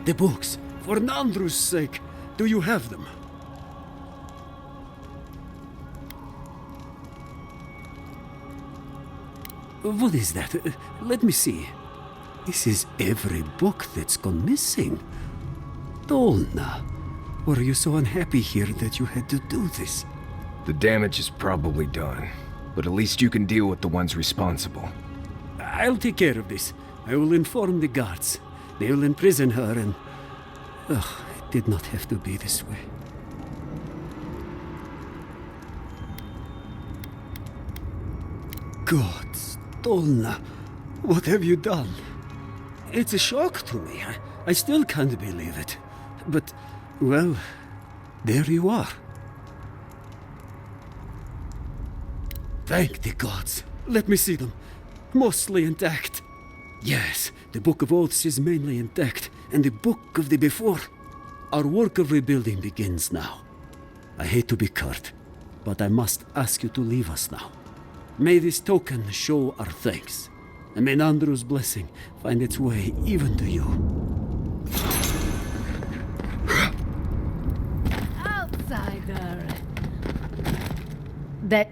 The books. For Nandru's sake. Do you have them? What is that? Let me see. This is every book that's gone missing. Dolna, were you so unhappy here that you had to do this? The damage is probably done, but at least you can deal with the ones responsible. I'll take care of this. I will inform the guards. They will imprison her and... Ugh, it did not have to be this way. God, Dolna, what have you done? It's a shock to me. I still can't believe it. But, well, there you are. Thank the gods. Let me see them. Mostly intact. Yes, the Book of Oaths is mainly intact, and the Book of the Before. Our work of rebuilding begins now. I hate to be curt, but I must ask you to leave us now. May this token show our thanks, and may Nandru's blessing find its way even to you. Outsider. That...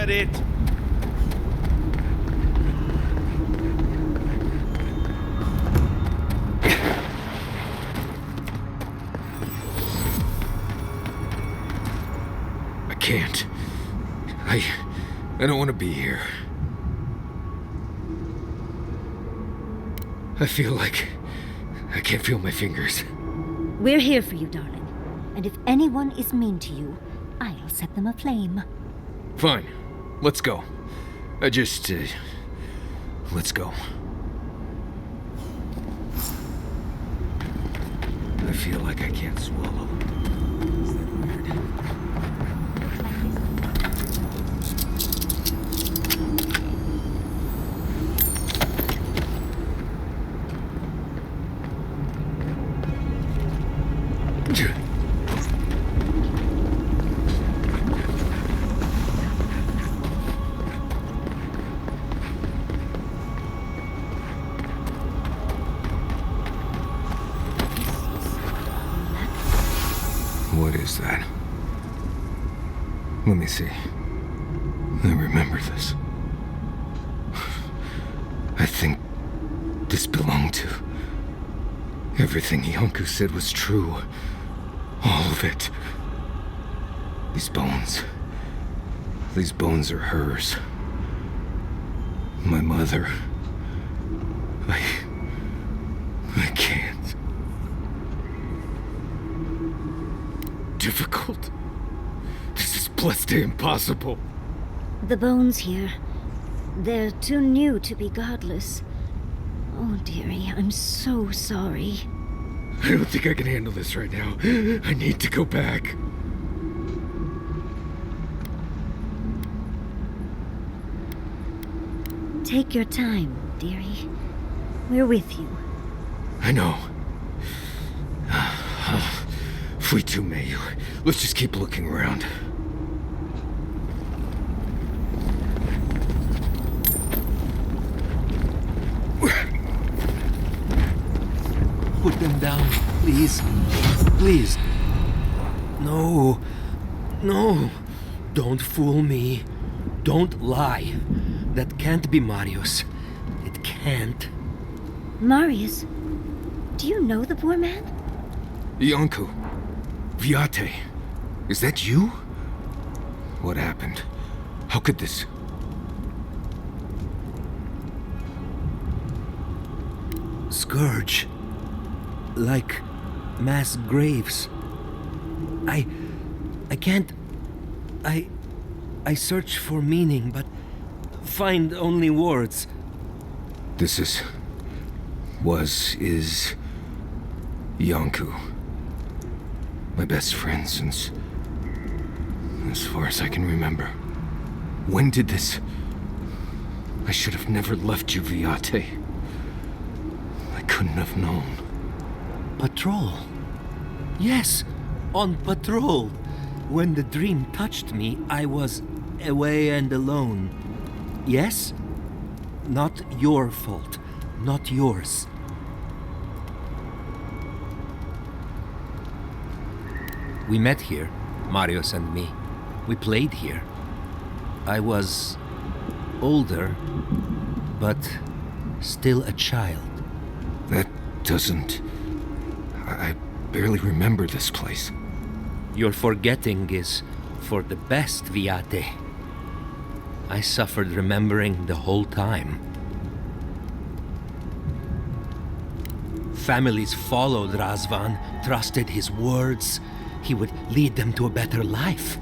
that it? I can't. I don't want to be here. I feel like I can't feel my fingers. We're here for you, darling. And if anyone is mean to you, I'll set them aflame. Fine. Let's go. Let's go. I feel like I can't swallow. Is that weird? What is that? Let me see. I remember this. I think this belonged to... Everything Yonku said was true. All of it. These bones are hers. My mother. I can't. Difficult. This is blessed impossible. The bones here, they're too new to be godless. Oh, dearie, I'm so sorry. I don't think I can handle this right now. I need to go back. Take your time, dearie. We're with you. I know. Fui meio. Let's just keep looking around. Put them down, please. Please. No. No. Don't fool me. Don't lie. That can't be Marius. It can't. Marius? Do you know the poor man? Yonku. Viate. Is that you? What happened? How could this... Scourge. Like mass graves. I can't... I search for meaning, but find only words. This is... is... Yonku. My best friend since... as far as I can remember. When did this... I should have never left you, Viate. I couldn't have known. Patrol. Yes, on patrol. When the dream touched me, I was away and alone. Yes? Not your fault. Not yours. We met here, Marius and me. We played here. I was older, but still a child. That doesn't... I barely remember this place. Your forgetting is for the best, Viate. I suffered remembering the whole time. Families followed Razvan, trusted his words. He would lead them to a better life.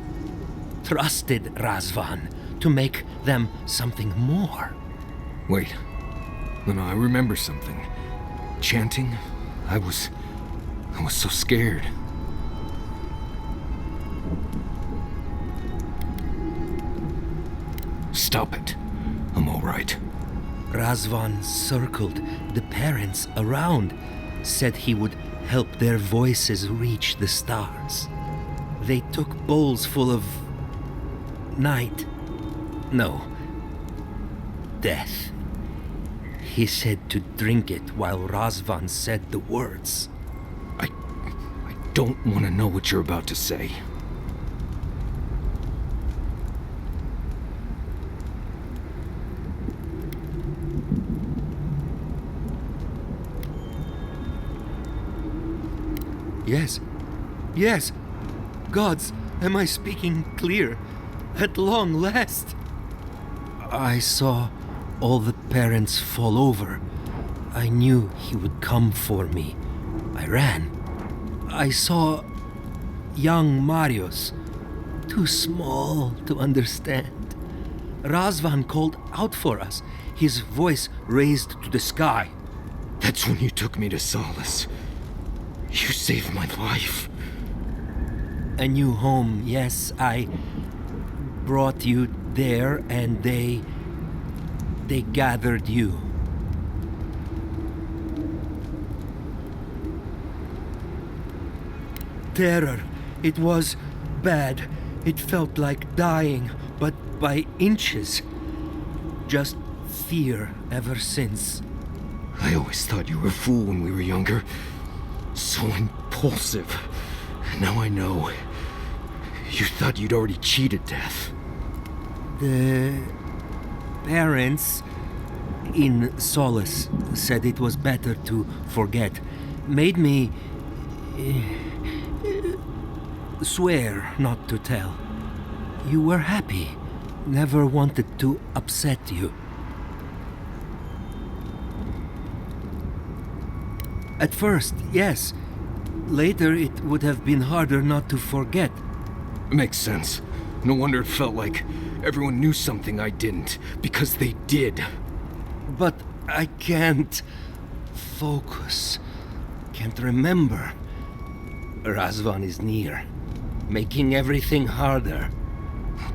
Trusted Razvan to make them something more. Wait. No, I remember something. Chanting? I was so scared. Stop it. I'm all right. Razvan circled the parents around, said he would help their voices reach the stars. They took bowls full of... night. No. Death. He said to drink it while Razvan said the words. I don't want to know what you're about to say. Yes. Yes. Gods, am I speaking clear? At long last. I saw all the parents fall over. I knew he would come for me. I ran. I saw young Marius, too small to understand. Razvan called out for us, his voice raised to the sky. That's when you took me to solace. You saved my life. A new home, yes, I brought you there and they gathered you. Terror. It was bad. It felt like dying, but by inches. Just fear ever since. I always thought you were a fool when we were younger. So impulsive. Now I know. You thought you'd already cheated death. The parents in Solace said it was better to forget. Made me swear not to tell. You were happy. Never wanted to upset you. At first, yes. Later, it would have been harder not to forget. Makes sense. No wonder it felt like everyone knew something I didn't, because they did. But I can't focus. Can't remember. Razvan is near, making everything harder.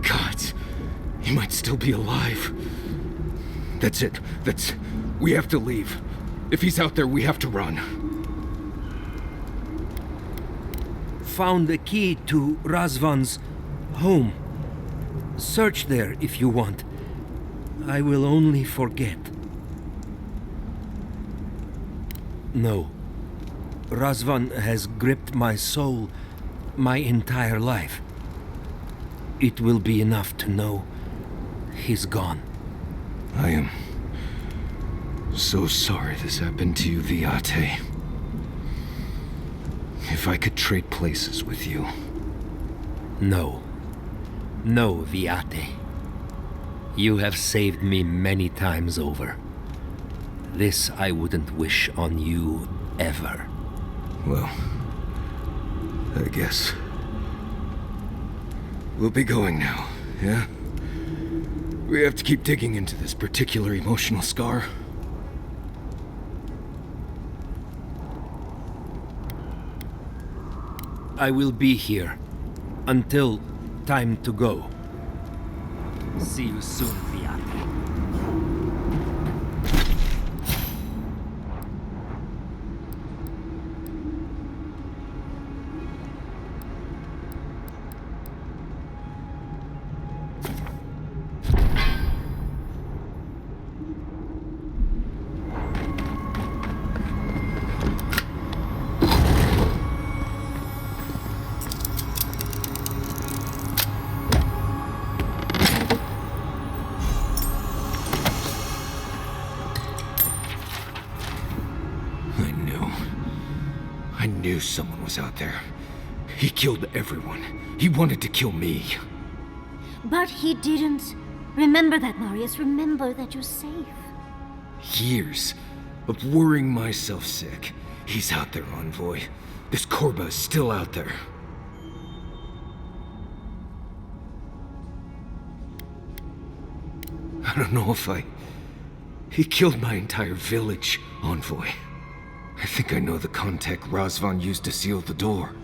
God, he might still be alive. That's it. We have to leave. If he's out there, we have to run. Found the key to Razvan's home. Search there if you want. I will only forget. No. Razvan has gripped my soul my entire life. It will be enough to know he's gone. I am so sorry this happened to you, Viate. If I could trade places with you. No. No, Viate. You have saved me many times over. This I wouldn't wish on you ever. Well, I guess. We'll be going now, yeah? We have to keep digging into this particular emotional scar. I will be here until time to go. See you soon, Viate. I knew someone was out there. He killed everyone. He wanted to kill me. But he didn't. Remember that, Marius. Remember that you're safe. Years of worrying myself sick. He's out there, Envoy. This Korba is still out there. I don't know if He killed my entire village, Envoy. I think I know the contact Razvan used to seal the door.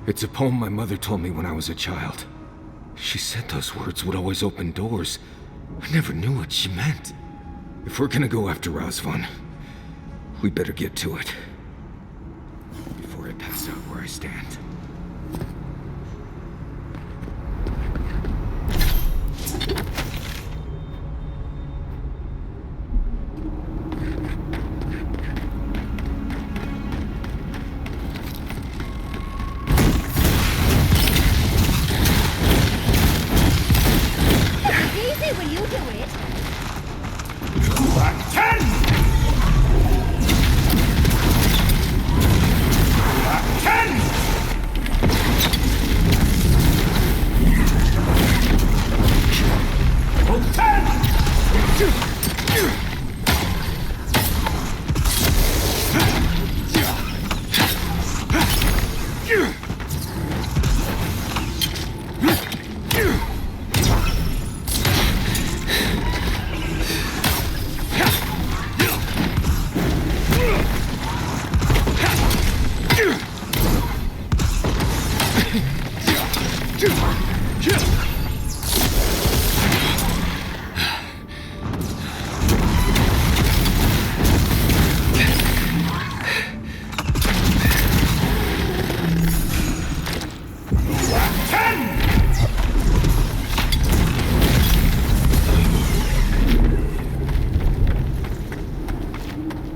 It's a poem my mother told me when I was a child. She said those words would always open doors. I never knew what she meant. If we're gonna go after Razvan, we better get to it. Before I pass out where I stand. Attack!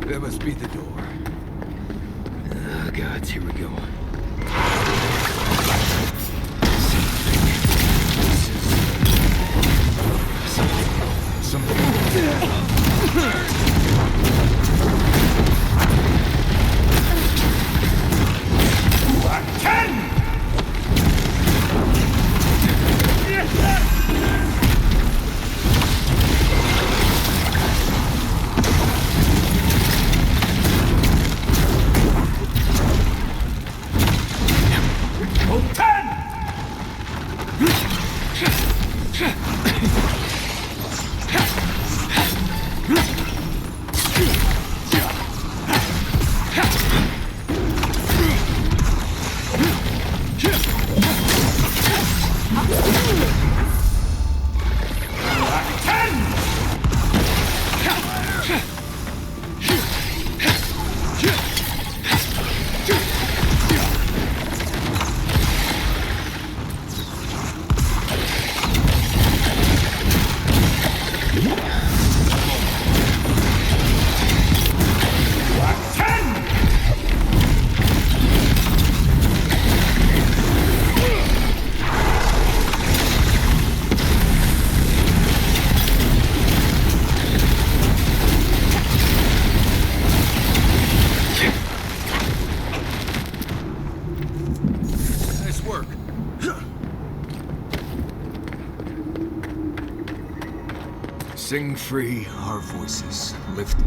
That must be the door. Oh, gods, here we go. Sing free, our voices lift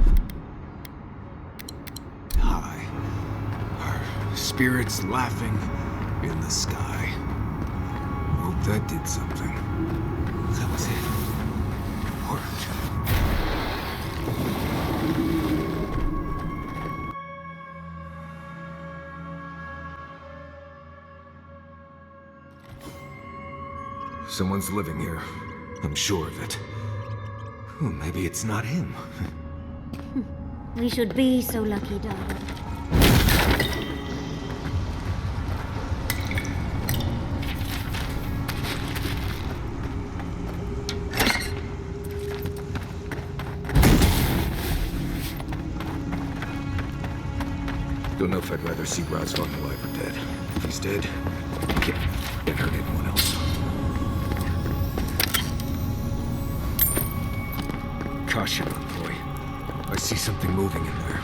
high. Our spirits laughing in the sky. Hope that did something. That was it. Worked. Someone's living here. I'm sure of it. Well, maybe it's not him. We should be so lucky, darling. Don't know if I'd rather see Razvan alive or dead. If he's dead, can't hurt anyone else. Caution, boy. I see something moving in there.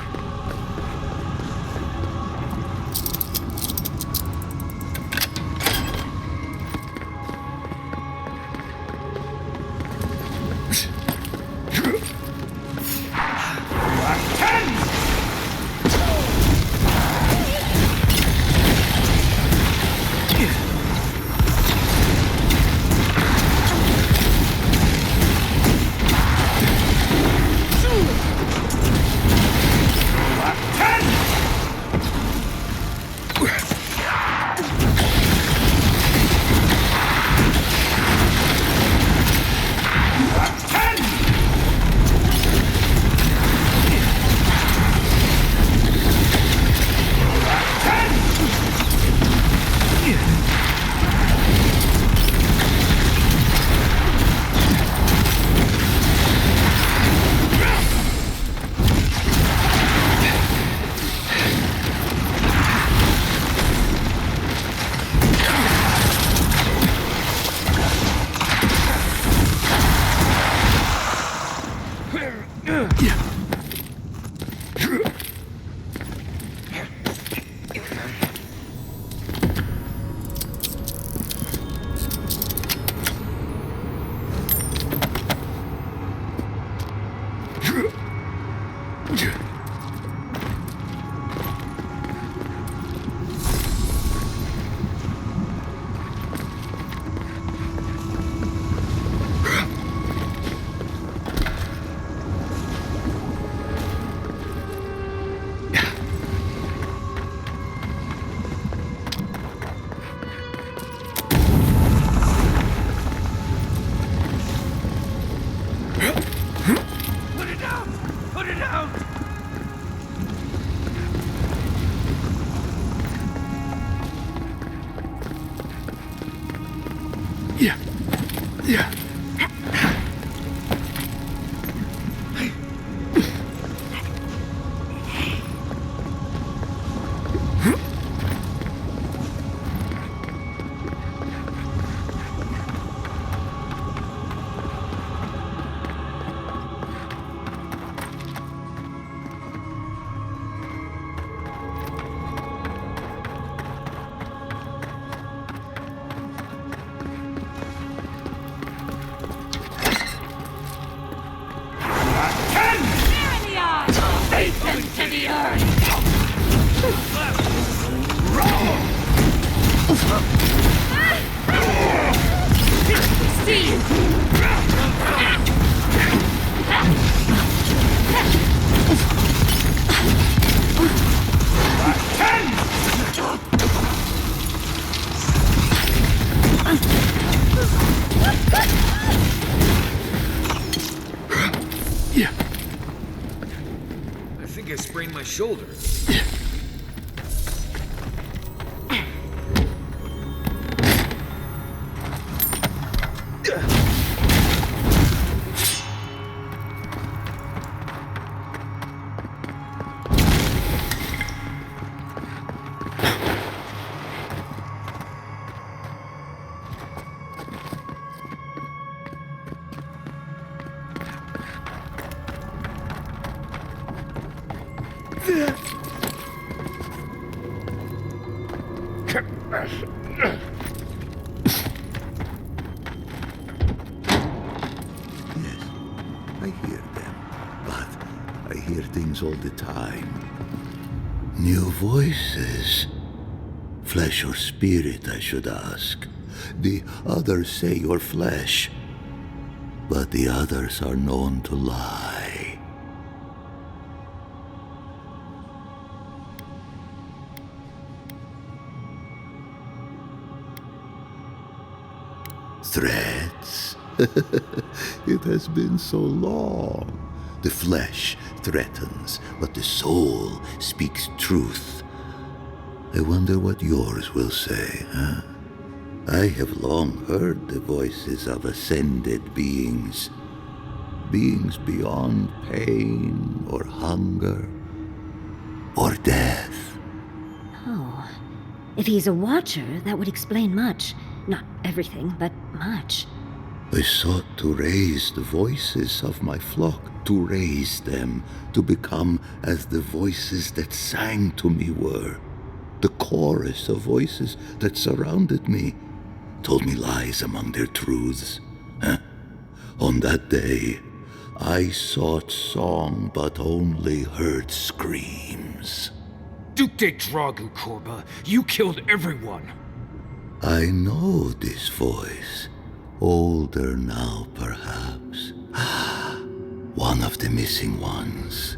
Yeah. Yeah. To the earth! Yeah. I think I sprained my shoulder. I hear them, but I hear things all the time. New voices. Flesh or spirit, I should ask. The others say you're flesh, but the others are known to lie. Threats? It has been so long. The flesh threatens, but the soul speaks truth. I wonder what yours will say, huh? I have long heard the voices of ascended beings. Beings beyond pain or hunger or death. Oh. If he's a watcher, that would explain much. Not everything, but much. I sought to raise the voices of my flock, to raise them, to become as the voices that sang to me were. The chorus of voices that surrounded me told me lies among their truths. On that day, I sought song but only heard screams. Duke de Dragu, Korba, you killed everyone. I know this voice. Older now, perhaps. One of the missing ones.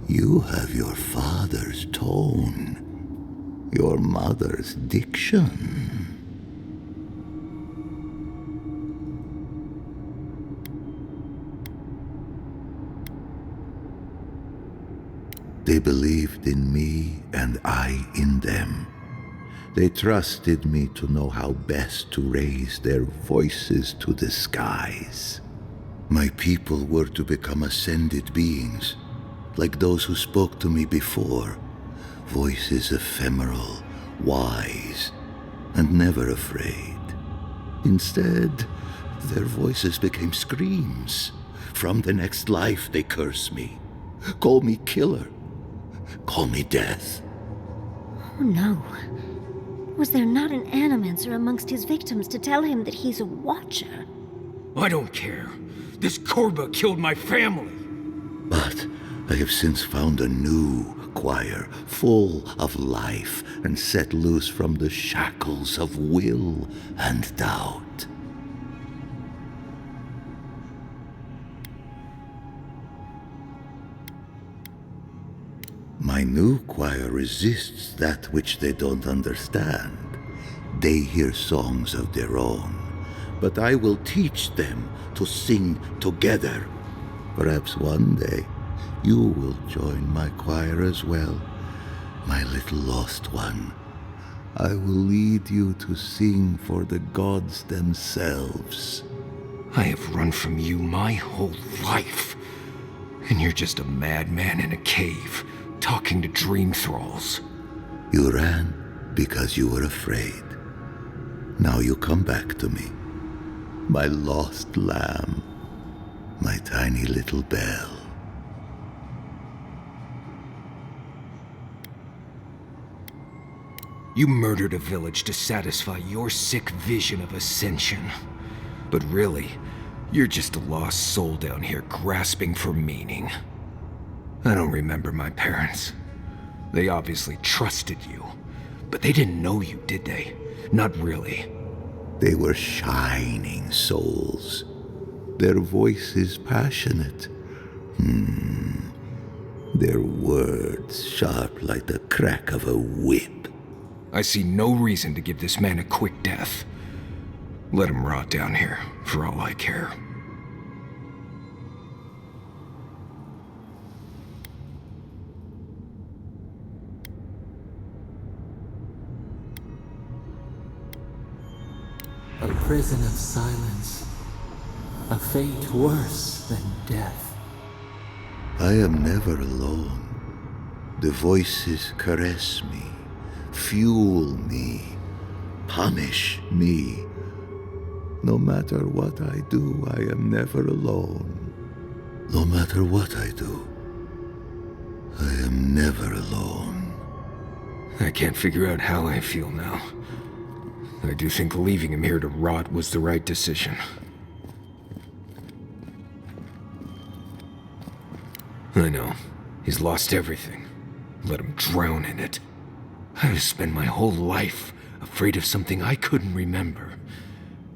You have your father's tone, your mother's diction. They believed in me and I in them. They trusted me to know how best to raise their voices to the skies. My people were to become ascended beings, like those who spoke to me before. Voices ephemeral, wise, and never afraid. Instead, their voices became screams. From the next life they curse me. Call me killer. Call me death. Oh no. Was there not an animancer amongst his victims to tell him that he's a watcher? I don't care. This Korba killed my family. But I have since found a new choir, full of life and set loose from the shackles of will and doubt. My new choir resists that which they don't understand. They hear songs of their own, but I will teach them to sing together. Perhaps one day you will join my choir as well, my little lost one. I will lead you to sing for the gods themselves. I have run from you my whole life. And you're just a madman in a cave, talking to dream thralls. You ran because you were afraid. Now you come back to me. My lost lamb. My tiny little bell. You murdered a village to satisfy your sick vision of ascension. But really, you're just a lost soul down here grasping for meaning. I don't remember my parents. They obviously trusted you. But they didn't know you, did they? Not really. They were shining souls. Their voices passionate. Their words sharp like the crack of a whip. I see no reason to give this man a quick death. Let him rot down here, for all I care. A prison of silence. A fate worse than death. I am never alone. The voices caress me, fuel me, punish me. No matter what I do, I am never alone. No matter what I do, I am never alone. I can't figure out how I feel now. I do think leaving him here to rot was the right decision. I know. He's lost everything. Let him drown in it. I've spent my whole life afraid of something I couldn't remember.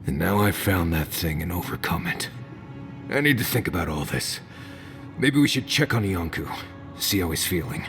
And now I've found that thing and overcome it. I need to think about all this. Maybe we should check on Iancu, see how he's feeling.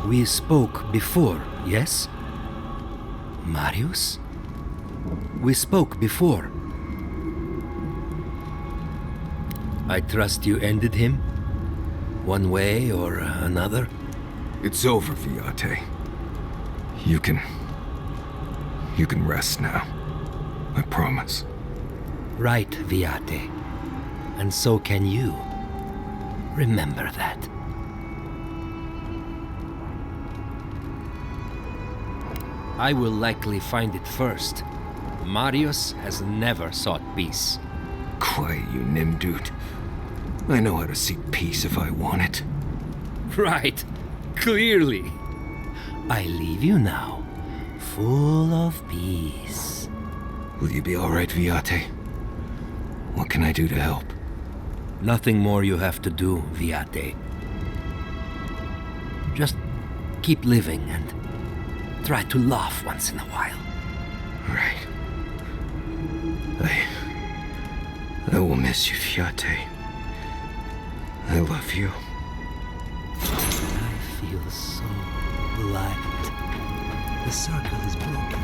We spoke before, yes? Marius? We spoke before. I trust you ended him? One way or another? It's over, Viate. You can rest now. I promise. Right, Viate. And so can you. Remember that. I will likely find it first. Marius has never sought peace. Quiet, you Nimdude. I know how to seek peace if I want it. Right. Clearly. I leave you now, full of peace. Will you be all right, Viate? What can I do to help? Nothing more you have to do, Viate. Just keep living and try to laugh once in a while. Right. I will miss you, Viate. I love you. I feel so light. The circle is broken.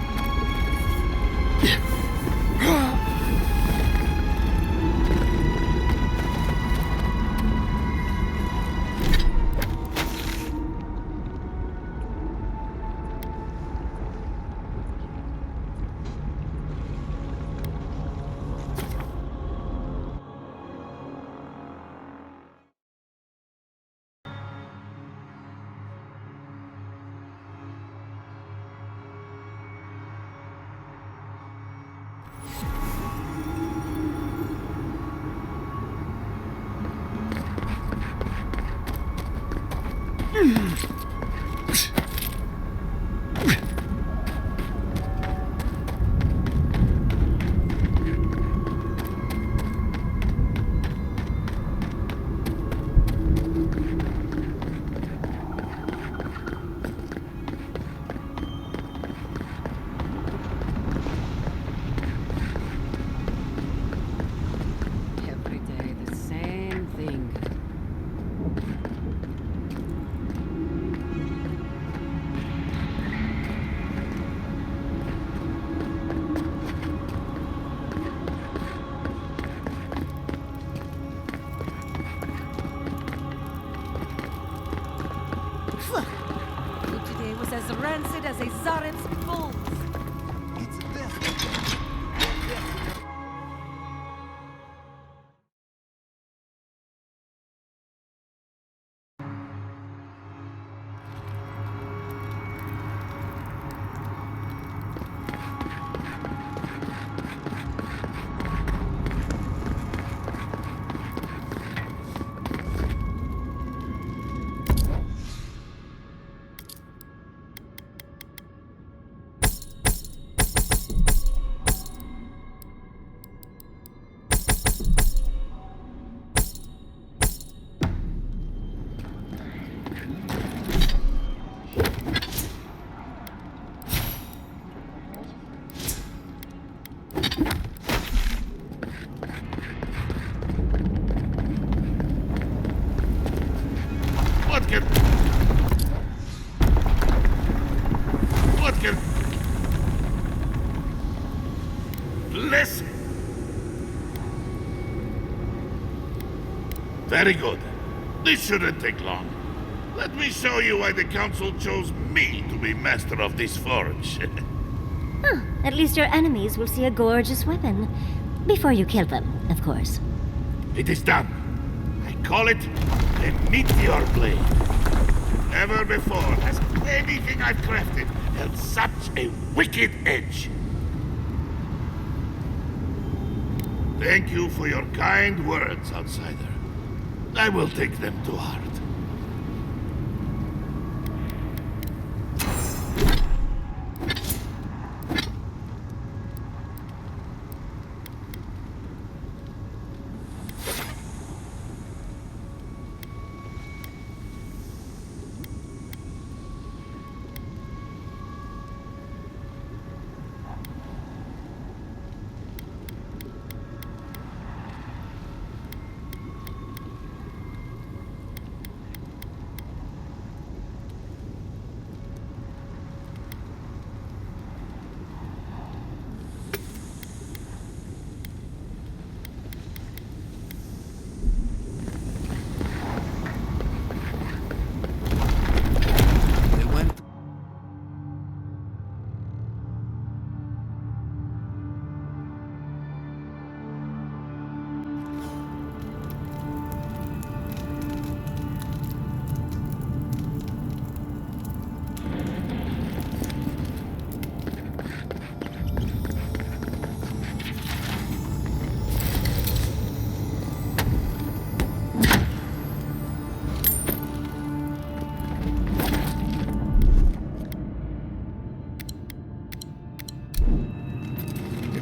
Every day, the same thing. Today was as rancid as a Zaren's bulls. It's this. Listen. Very good. This shouldn't take long. Let me show you why the council chose me to be master of this forge. Huh, at least your enemies will see a gorgeous weapon. Before you kill them, of course. It is done. I call it the Meteor Blade. Never before has anything I've crafted held such a wicked edge. Thank you for your kind words, outsider. I will take them to heart.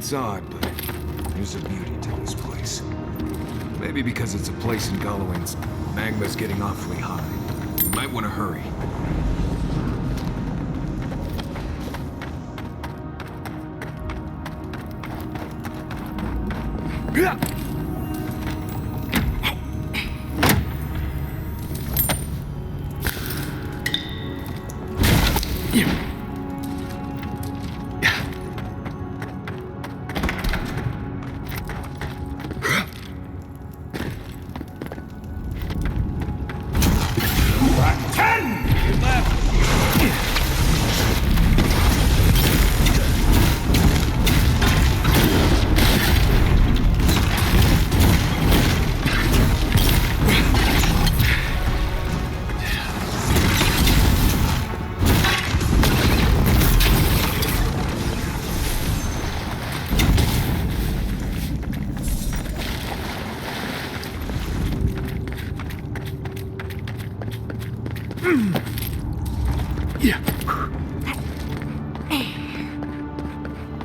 It's odd, but there's a beauty to this place. Maybe because it's a place in Galawain's magma's getting awfully high. You might want to hurry.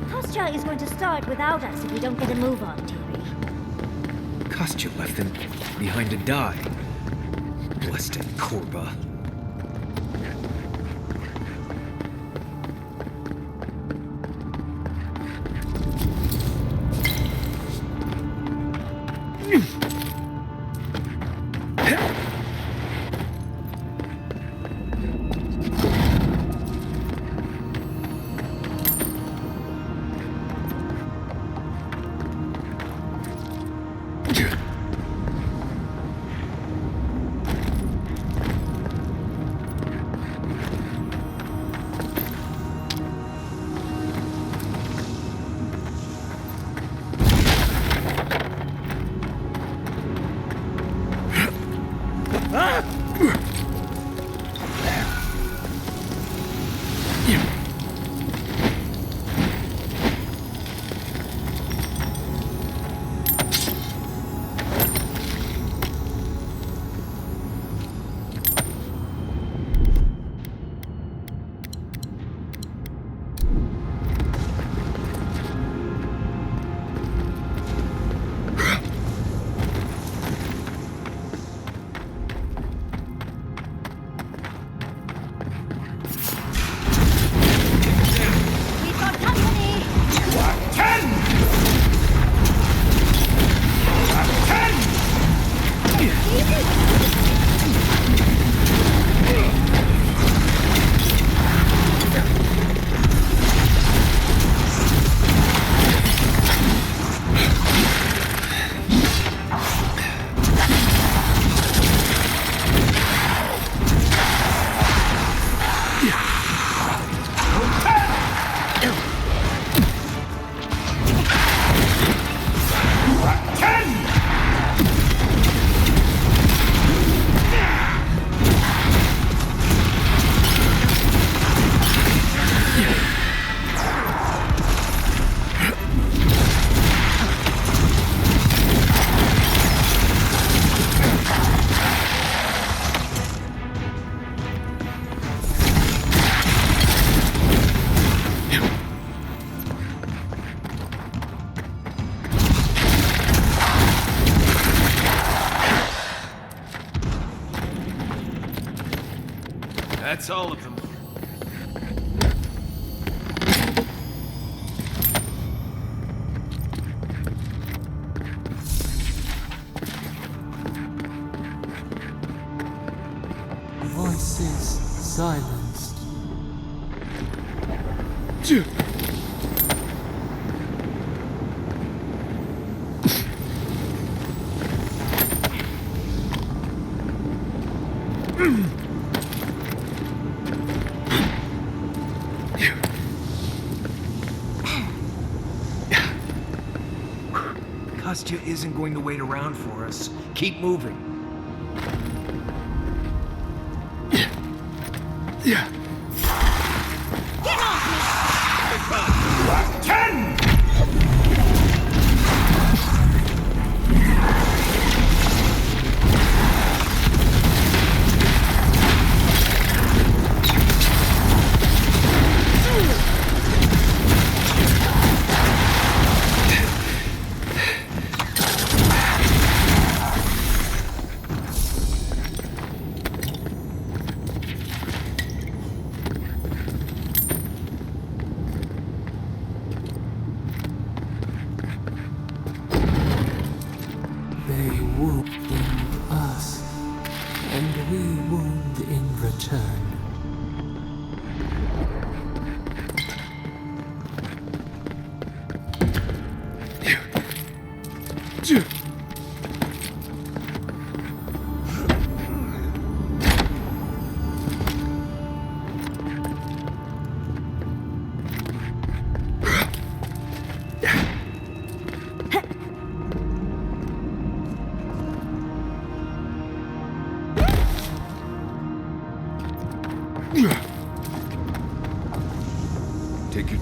Kostya is going to start without us if we don't get a move on, dearie. Kostya left them behind to die. Blessed Korba. That's all of them. Voices silenced. Kostya isn't going to wait around for us. Keep moving. Get off me! 10!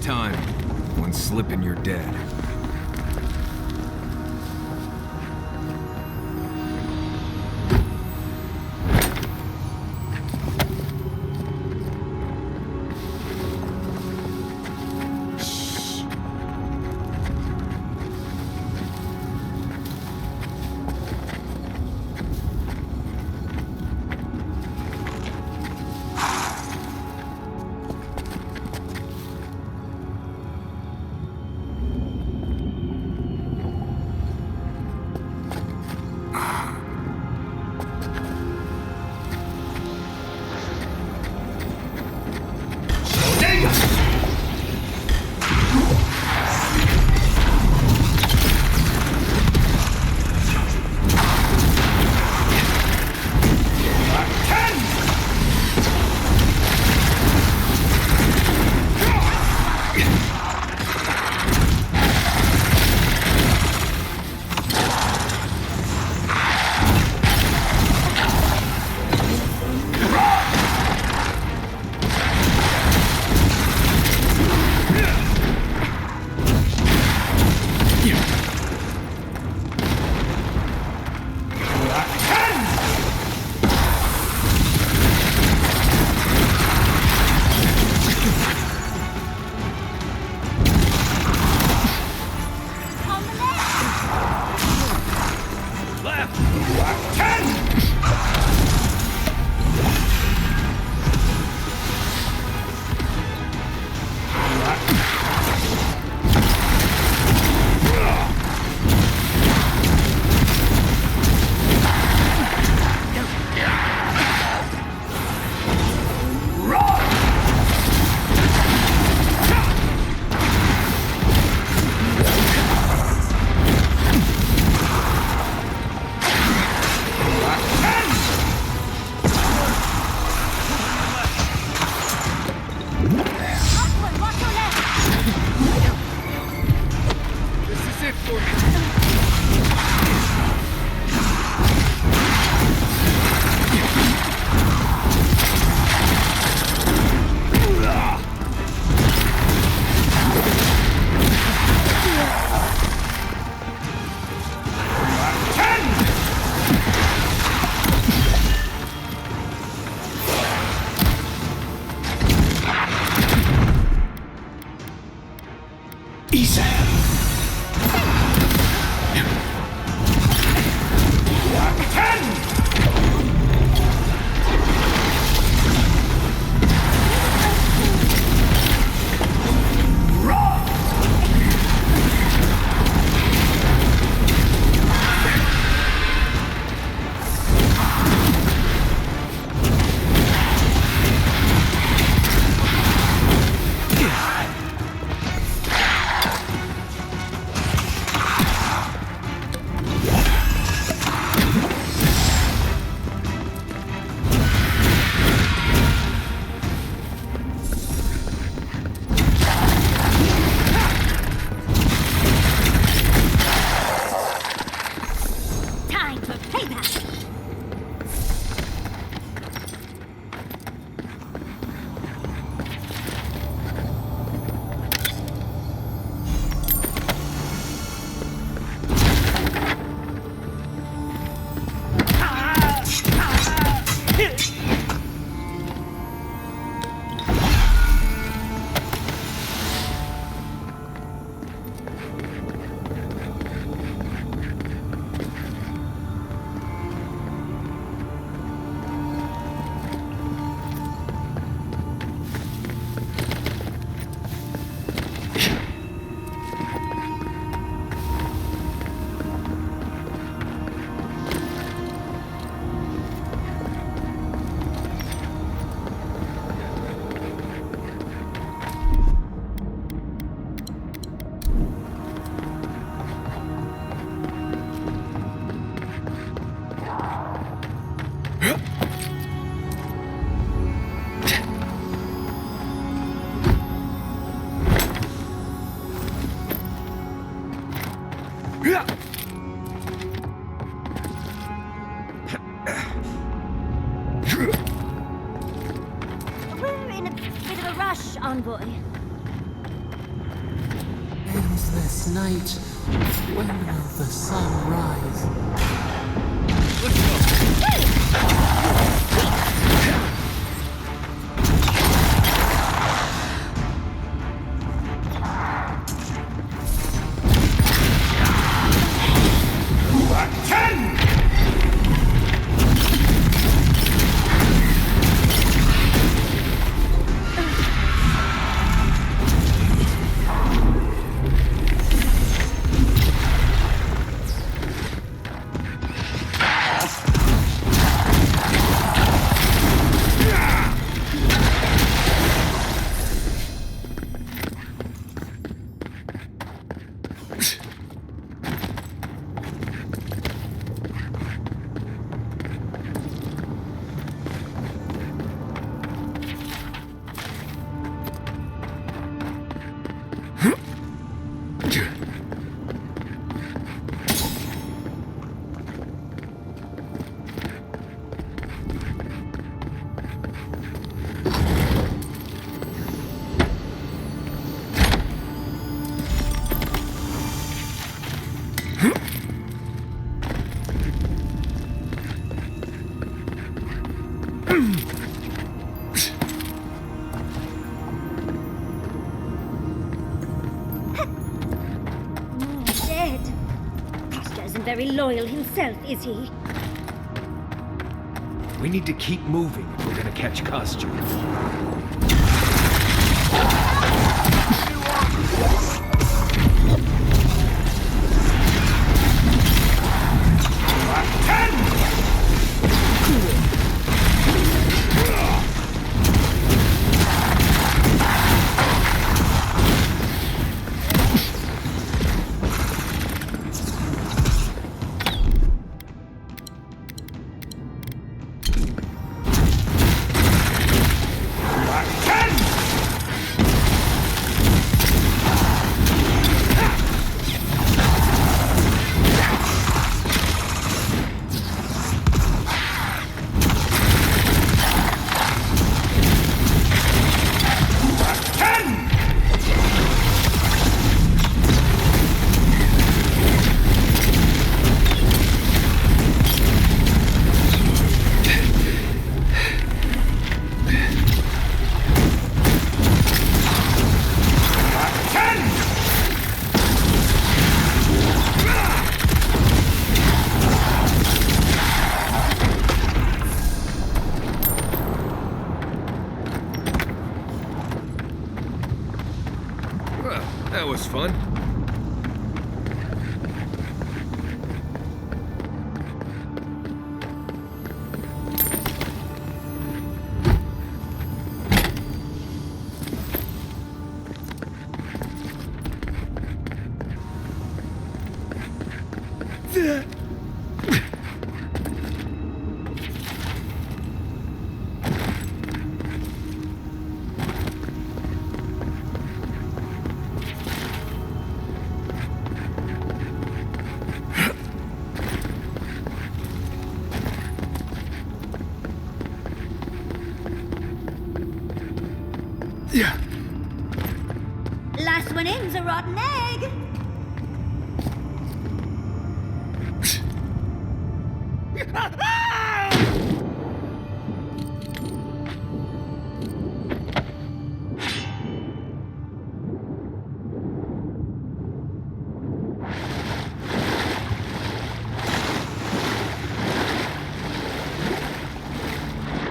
time. One slip and you're dead. is this night? When will the sun rise? Dead. Costa isn't very loyal himself, is he? We need to keep moving if we're gonna catch Kostya. That was fun. Last one in's a rotten egg.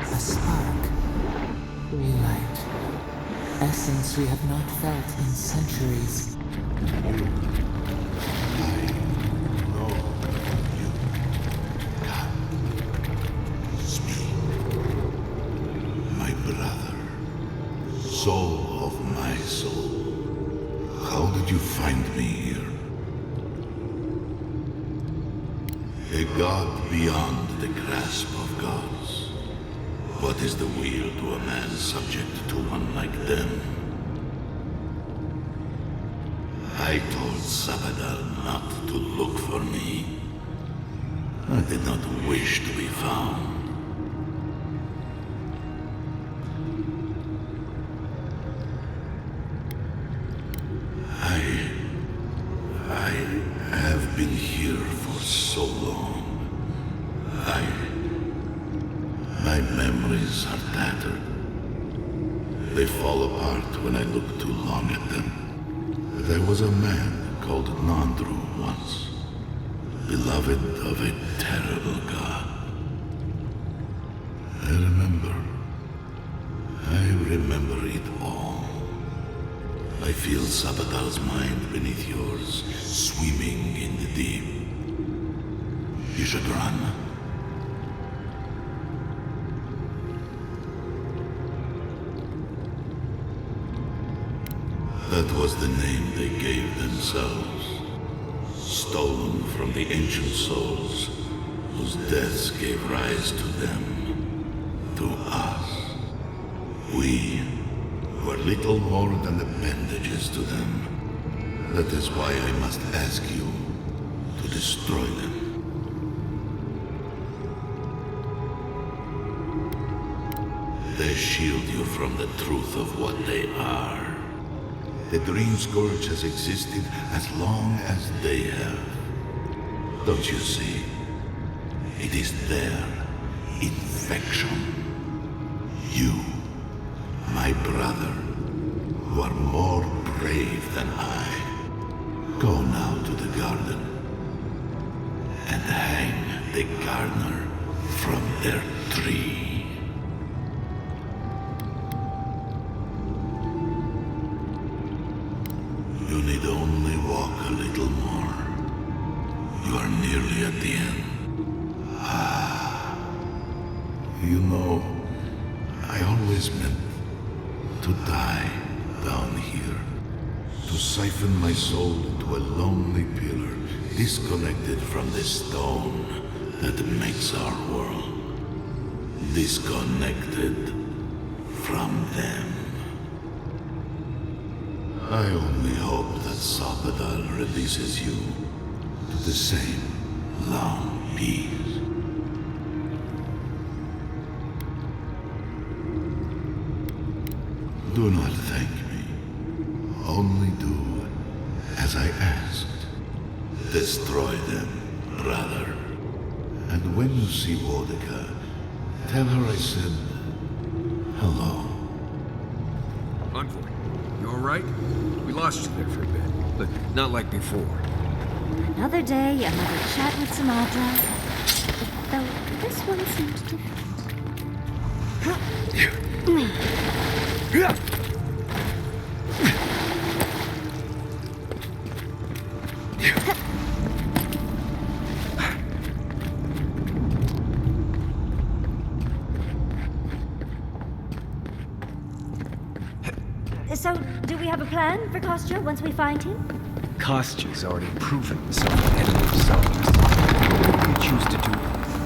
A spark. Relight. Essence we have not felt in centuries. My brother, soul of my soul, how did you find me here? A god beyond the grasp of gods. What is the will to a man subject to one like them? I told Sabadal not to look for me. I did not wish to be found. I've been here for so long. My memories are tattered. They fall apart when I look too long at them. There was a man called Nandru once, beloved of a terrible god. I remember it all. I feel Sabadal's mind beneath yours, swimming in the deep. You should run. That was the name they gave themselves, stolen from the ancient souls whose deaths gave rise to them, to us. We were little more than appendages to them. That is why I must ask you to destroy them. They shield you from the truth of what they are. The Dream Scourge has existed as long as they have. Don't you see? It is their infection. You, my brother, who are more brave than I, go now to the garden and hang the gardener from their tree. You need only walk a little more. You are nearly at the end. You know, I always meant to die down here. To siphon my soul into a lonely pillar, disconnected from the stone that makes our world. Disconnected from them. I only hope that Sabadal releases you to the same long peace. Do not thank me. Only do as I asked. Destroy them, brother. And when you see Boudica, tell her I said hello. Envoy, you alright? We lost you there for a bit, but not like before. Another day, another chat with Samadra. Though this one seems different. So, do we have a plan for Kostya once we find him? Kostya's already proven himself an enemy of Zombies. What do you choose to do?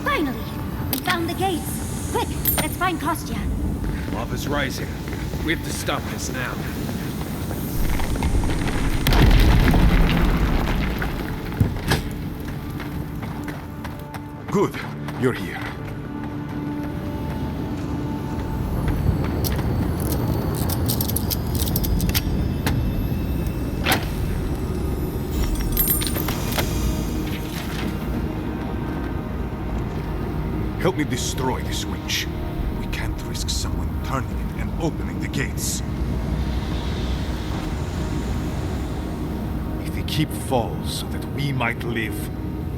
Finally! We found the gates! Quick, let's find Kostya. Lava's rising. We have to stop this now. Good, you're here. Help me destroy this witch. We can't risk someone turning it and opening the gates. If the keep falls so that we might live,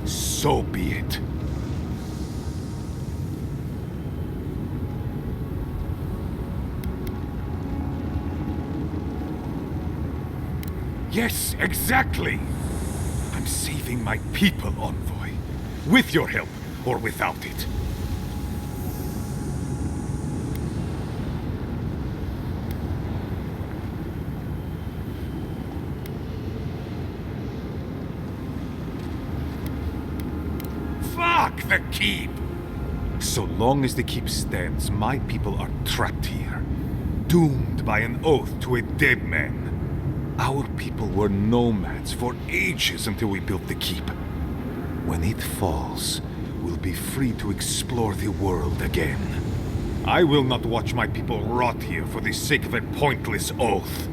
so be it. Yes, exactly! I'm saving my people, Envoy. With your help, or without it. Fuck the keep! So long as the keep stands, my people are trapped here. Doomed by an oath to a dead man. Our people were nomads for ages until we built the keep. When it falls, we'll be free to explore the world again. I will not watch my people rot here for the sake of a pointless oath.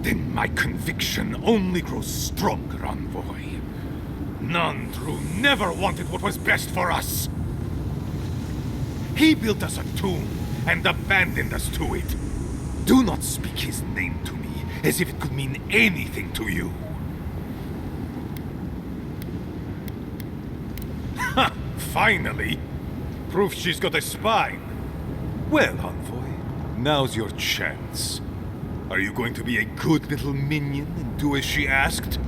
Then my conviction only grows stronger, Envoy. Nandru never wanted what was best for us. He built us a tomb and abandoned us to it. Do not speak his name to me as if it could mean anything to you. Ha! Finally! Proof she's got a spine. Well, Envoy, now's your chance. Are you going to be a good little minion and do as she asked?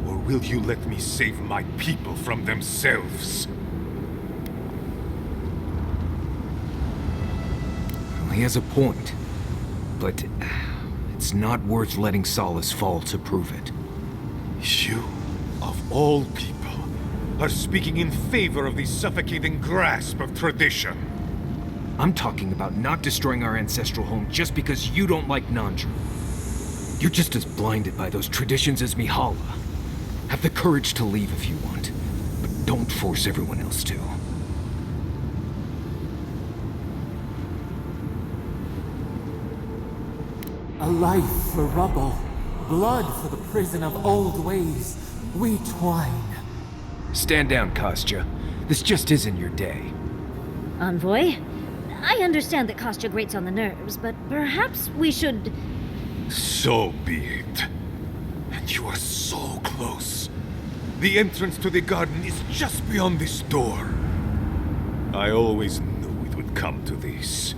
Or will you let me save my people from themselves? Well, he has a point. But it's not worth letting Solace fall to prove it. You, of all people, are speaking in favor of the suffocating grasp of tradition. I'm talking about not destroying our ancestral home just because you don't like Nandru. You're just as blinded by those traditions as Mihala. Have the courage to leave if you want, but don't force everyone else to. A life for rubble, blood for the prison of old ways. We twine. Stand down, Kostya. This just isn't your day. Envoy, I understand that Kostya grates on the nerves, but perhaps we should... So be it. And you are so close. The entrance to the garden is just beyond this door. I always knew it would come to this.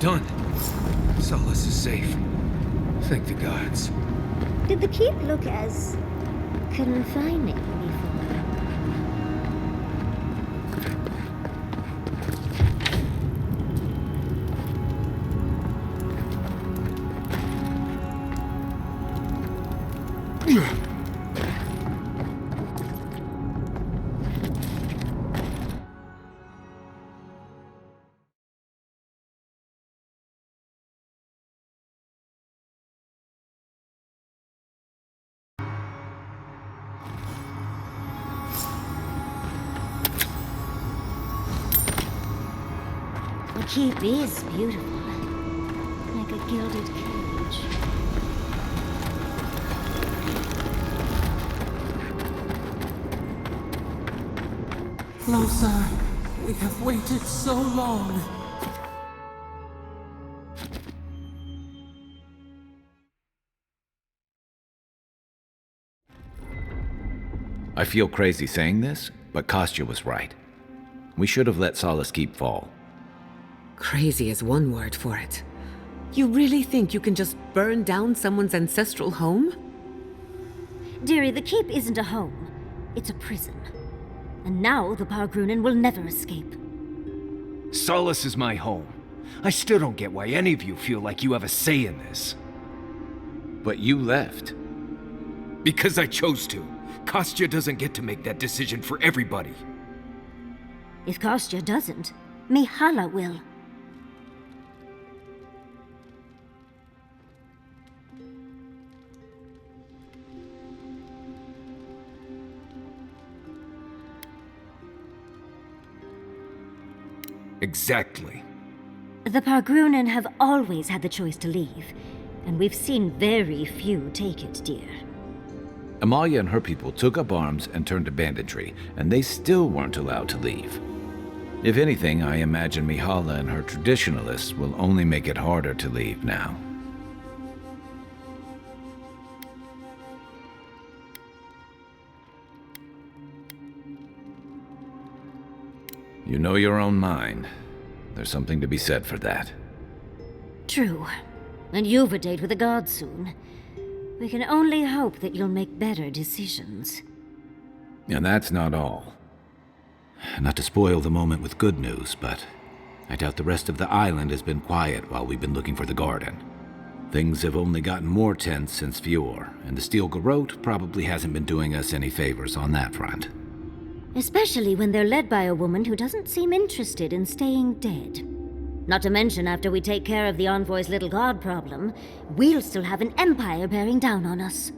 Done. Solace is safe. Thank the gods. Did the keep look as confining before? The keep is beautiful, like a gilded cage. Closer. We have waited so long. I feel crazy saying this, but Kostya was right. We should have let Solace Keep fall. Crazy is one word for it. You really think you can just burn down someone's ancestral home? Dearie, the keep isn't a home. It's a prison. And now the Pargrunen will never escape. Solace is my home. I still don't get why any of you feel like you have a say in this. But you left. Because I chose to. Kostya doesn't get to make that decision for everybody. If Kostya doesn't, Mihala will. Exactly. The Pargrunen have always had the choice to leave. and we've seen very few take it, dear. Amalia and her people took up arms and turned to banditry, and they still weren't allowed to leave. If anything, I imagine Mihala and her traditionalists will only make it harder to leave now. You know your own mind. There's something to be said for that. True. And you've a date with the gods soon. We can only hope that you'll make better decisions. And that's not all. Not to spoil the moment with good news, but I doubt the rest of the island has been quiet while we've been looking for the garden. Things have only gotten more tense since Fjord, and the Steel Garrote probably hasn't been doing us any favors on that front. Especially when they're led by a woman who doesn't seem interested in staying dead. Not to mention, after we take care of the Envoy's little god problem, we'll still have an empire bearing down on us.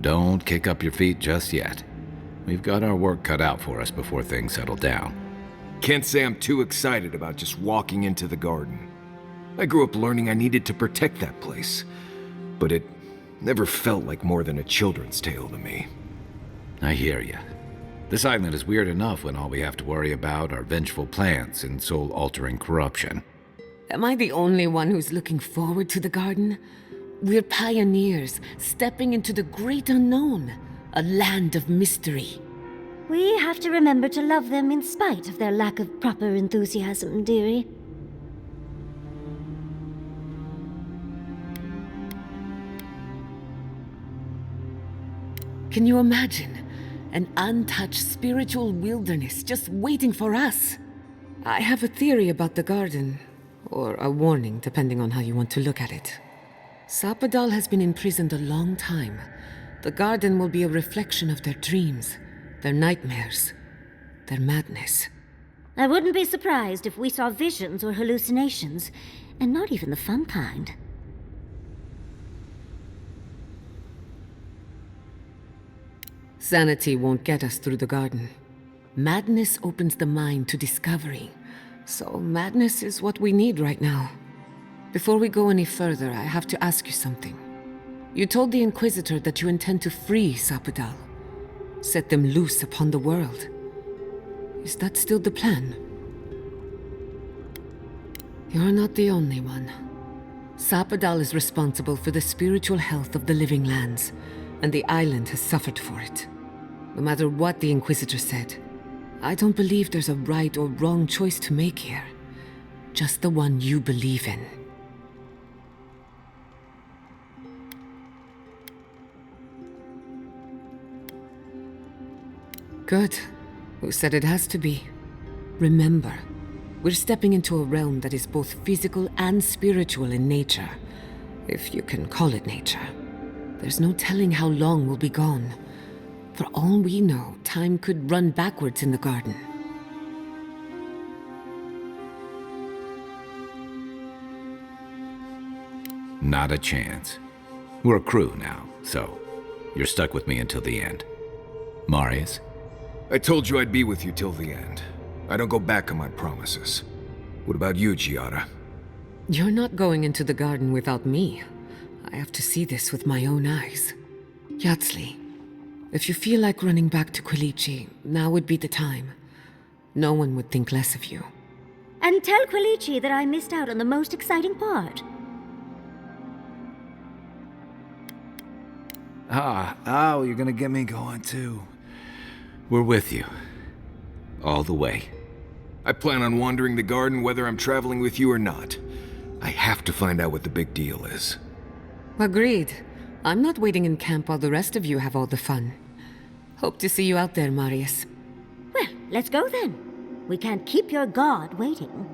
Don't kick up your feet just yet. We've got our work cut out for us before things settle down. Can't say I'm too excited about just walking into the garden. I grew up learning I needed to protect that place, but it never felt like more than a children's tale to me. I hear you. This island is weird enough when all we have to worry about are vengeful plants and soul-altering corruption. Am I the only one who's looking forward to the garden? We're pioneers, stepping into the great unknown, a land of mystery. We have to remember to love them in spite of their lack of proper enthusiasm, dearie. Can you imagine? An untouched spiritual wilderness just waiting for us. I have a theory about the garden, or a warning, depending on how you want to look at it. Sapadal has been imprisoned a long time. The garden will be a reflection of their dreams, their nightmares, their madness. I wouldn't be surprised if we saw visions or hallucinations, and not even the fun kind. Sanity won't get us through the garden. Madness opens the mind to discovery. So madness is what we need right now. Before we go any further, I have to ask you something. You told the Inquisitor that you intend to free Sapadal, set them loose upon the world. Is that still the plan? You're not the only one. Sapadal is responsible for the spiritual health of the living lands, and the island has suffered for it. No matter what the Inquisitor said, I don't believe there's a right or wrong choice to make here. Just the one you believe in. Good. Who said it has to be? Remember, we're stepping into a realm that is both physical and spiritual in nature. If you can call it nature. There's no telling how long we'll be gone. For all we know, time could run backwards in the garden. Not a chance. We're a crew now, so you're stuck with me until the end. Marius? I told you I'd be with you till the end. I don't go back on my promises. What about you, Giada? You're not going into the garden without me. I have to see this with my own eyes. Yatsli, if you feel like running back to Quilici, now would be the time. No one would think less of you. And tell Quilici that I missed out on the most exciting part. Oh, you're gonna get me going too. We're with you. All the way. I plan on wandering the garden whether I'm traveling with you or not. I have to find out what the big deal is. Agreed. I'm not waiting in camp while the rest of you have all the fun. Hope to see you out there, Marius. Well, let's go then. We can't keep your god waiting.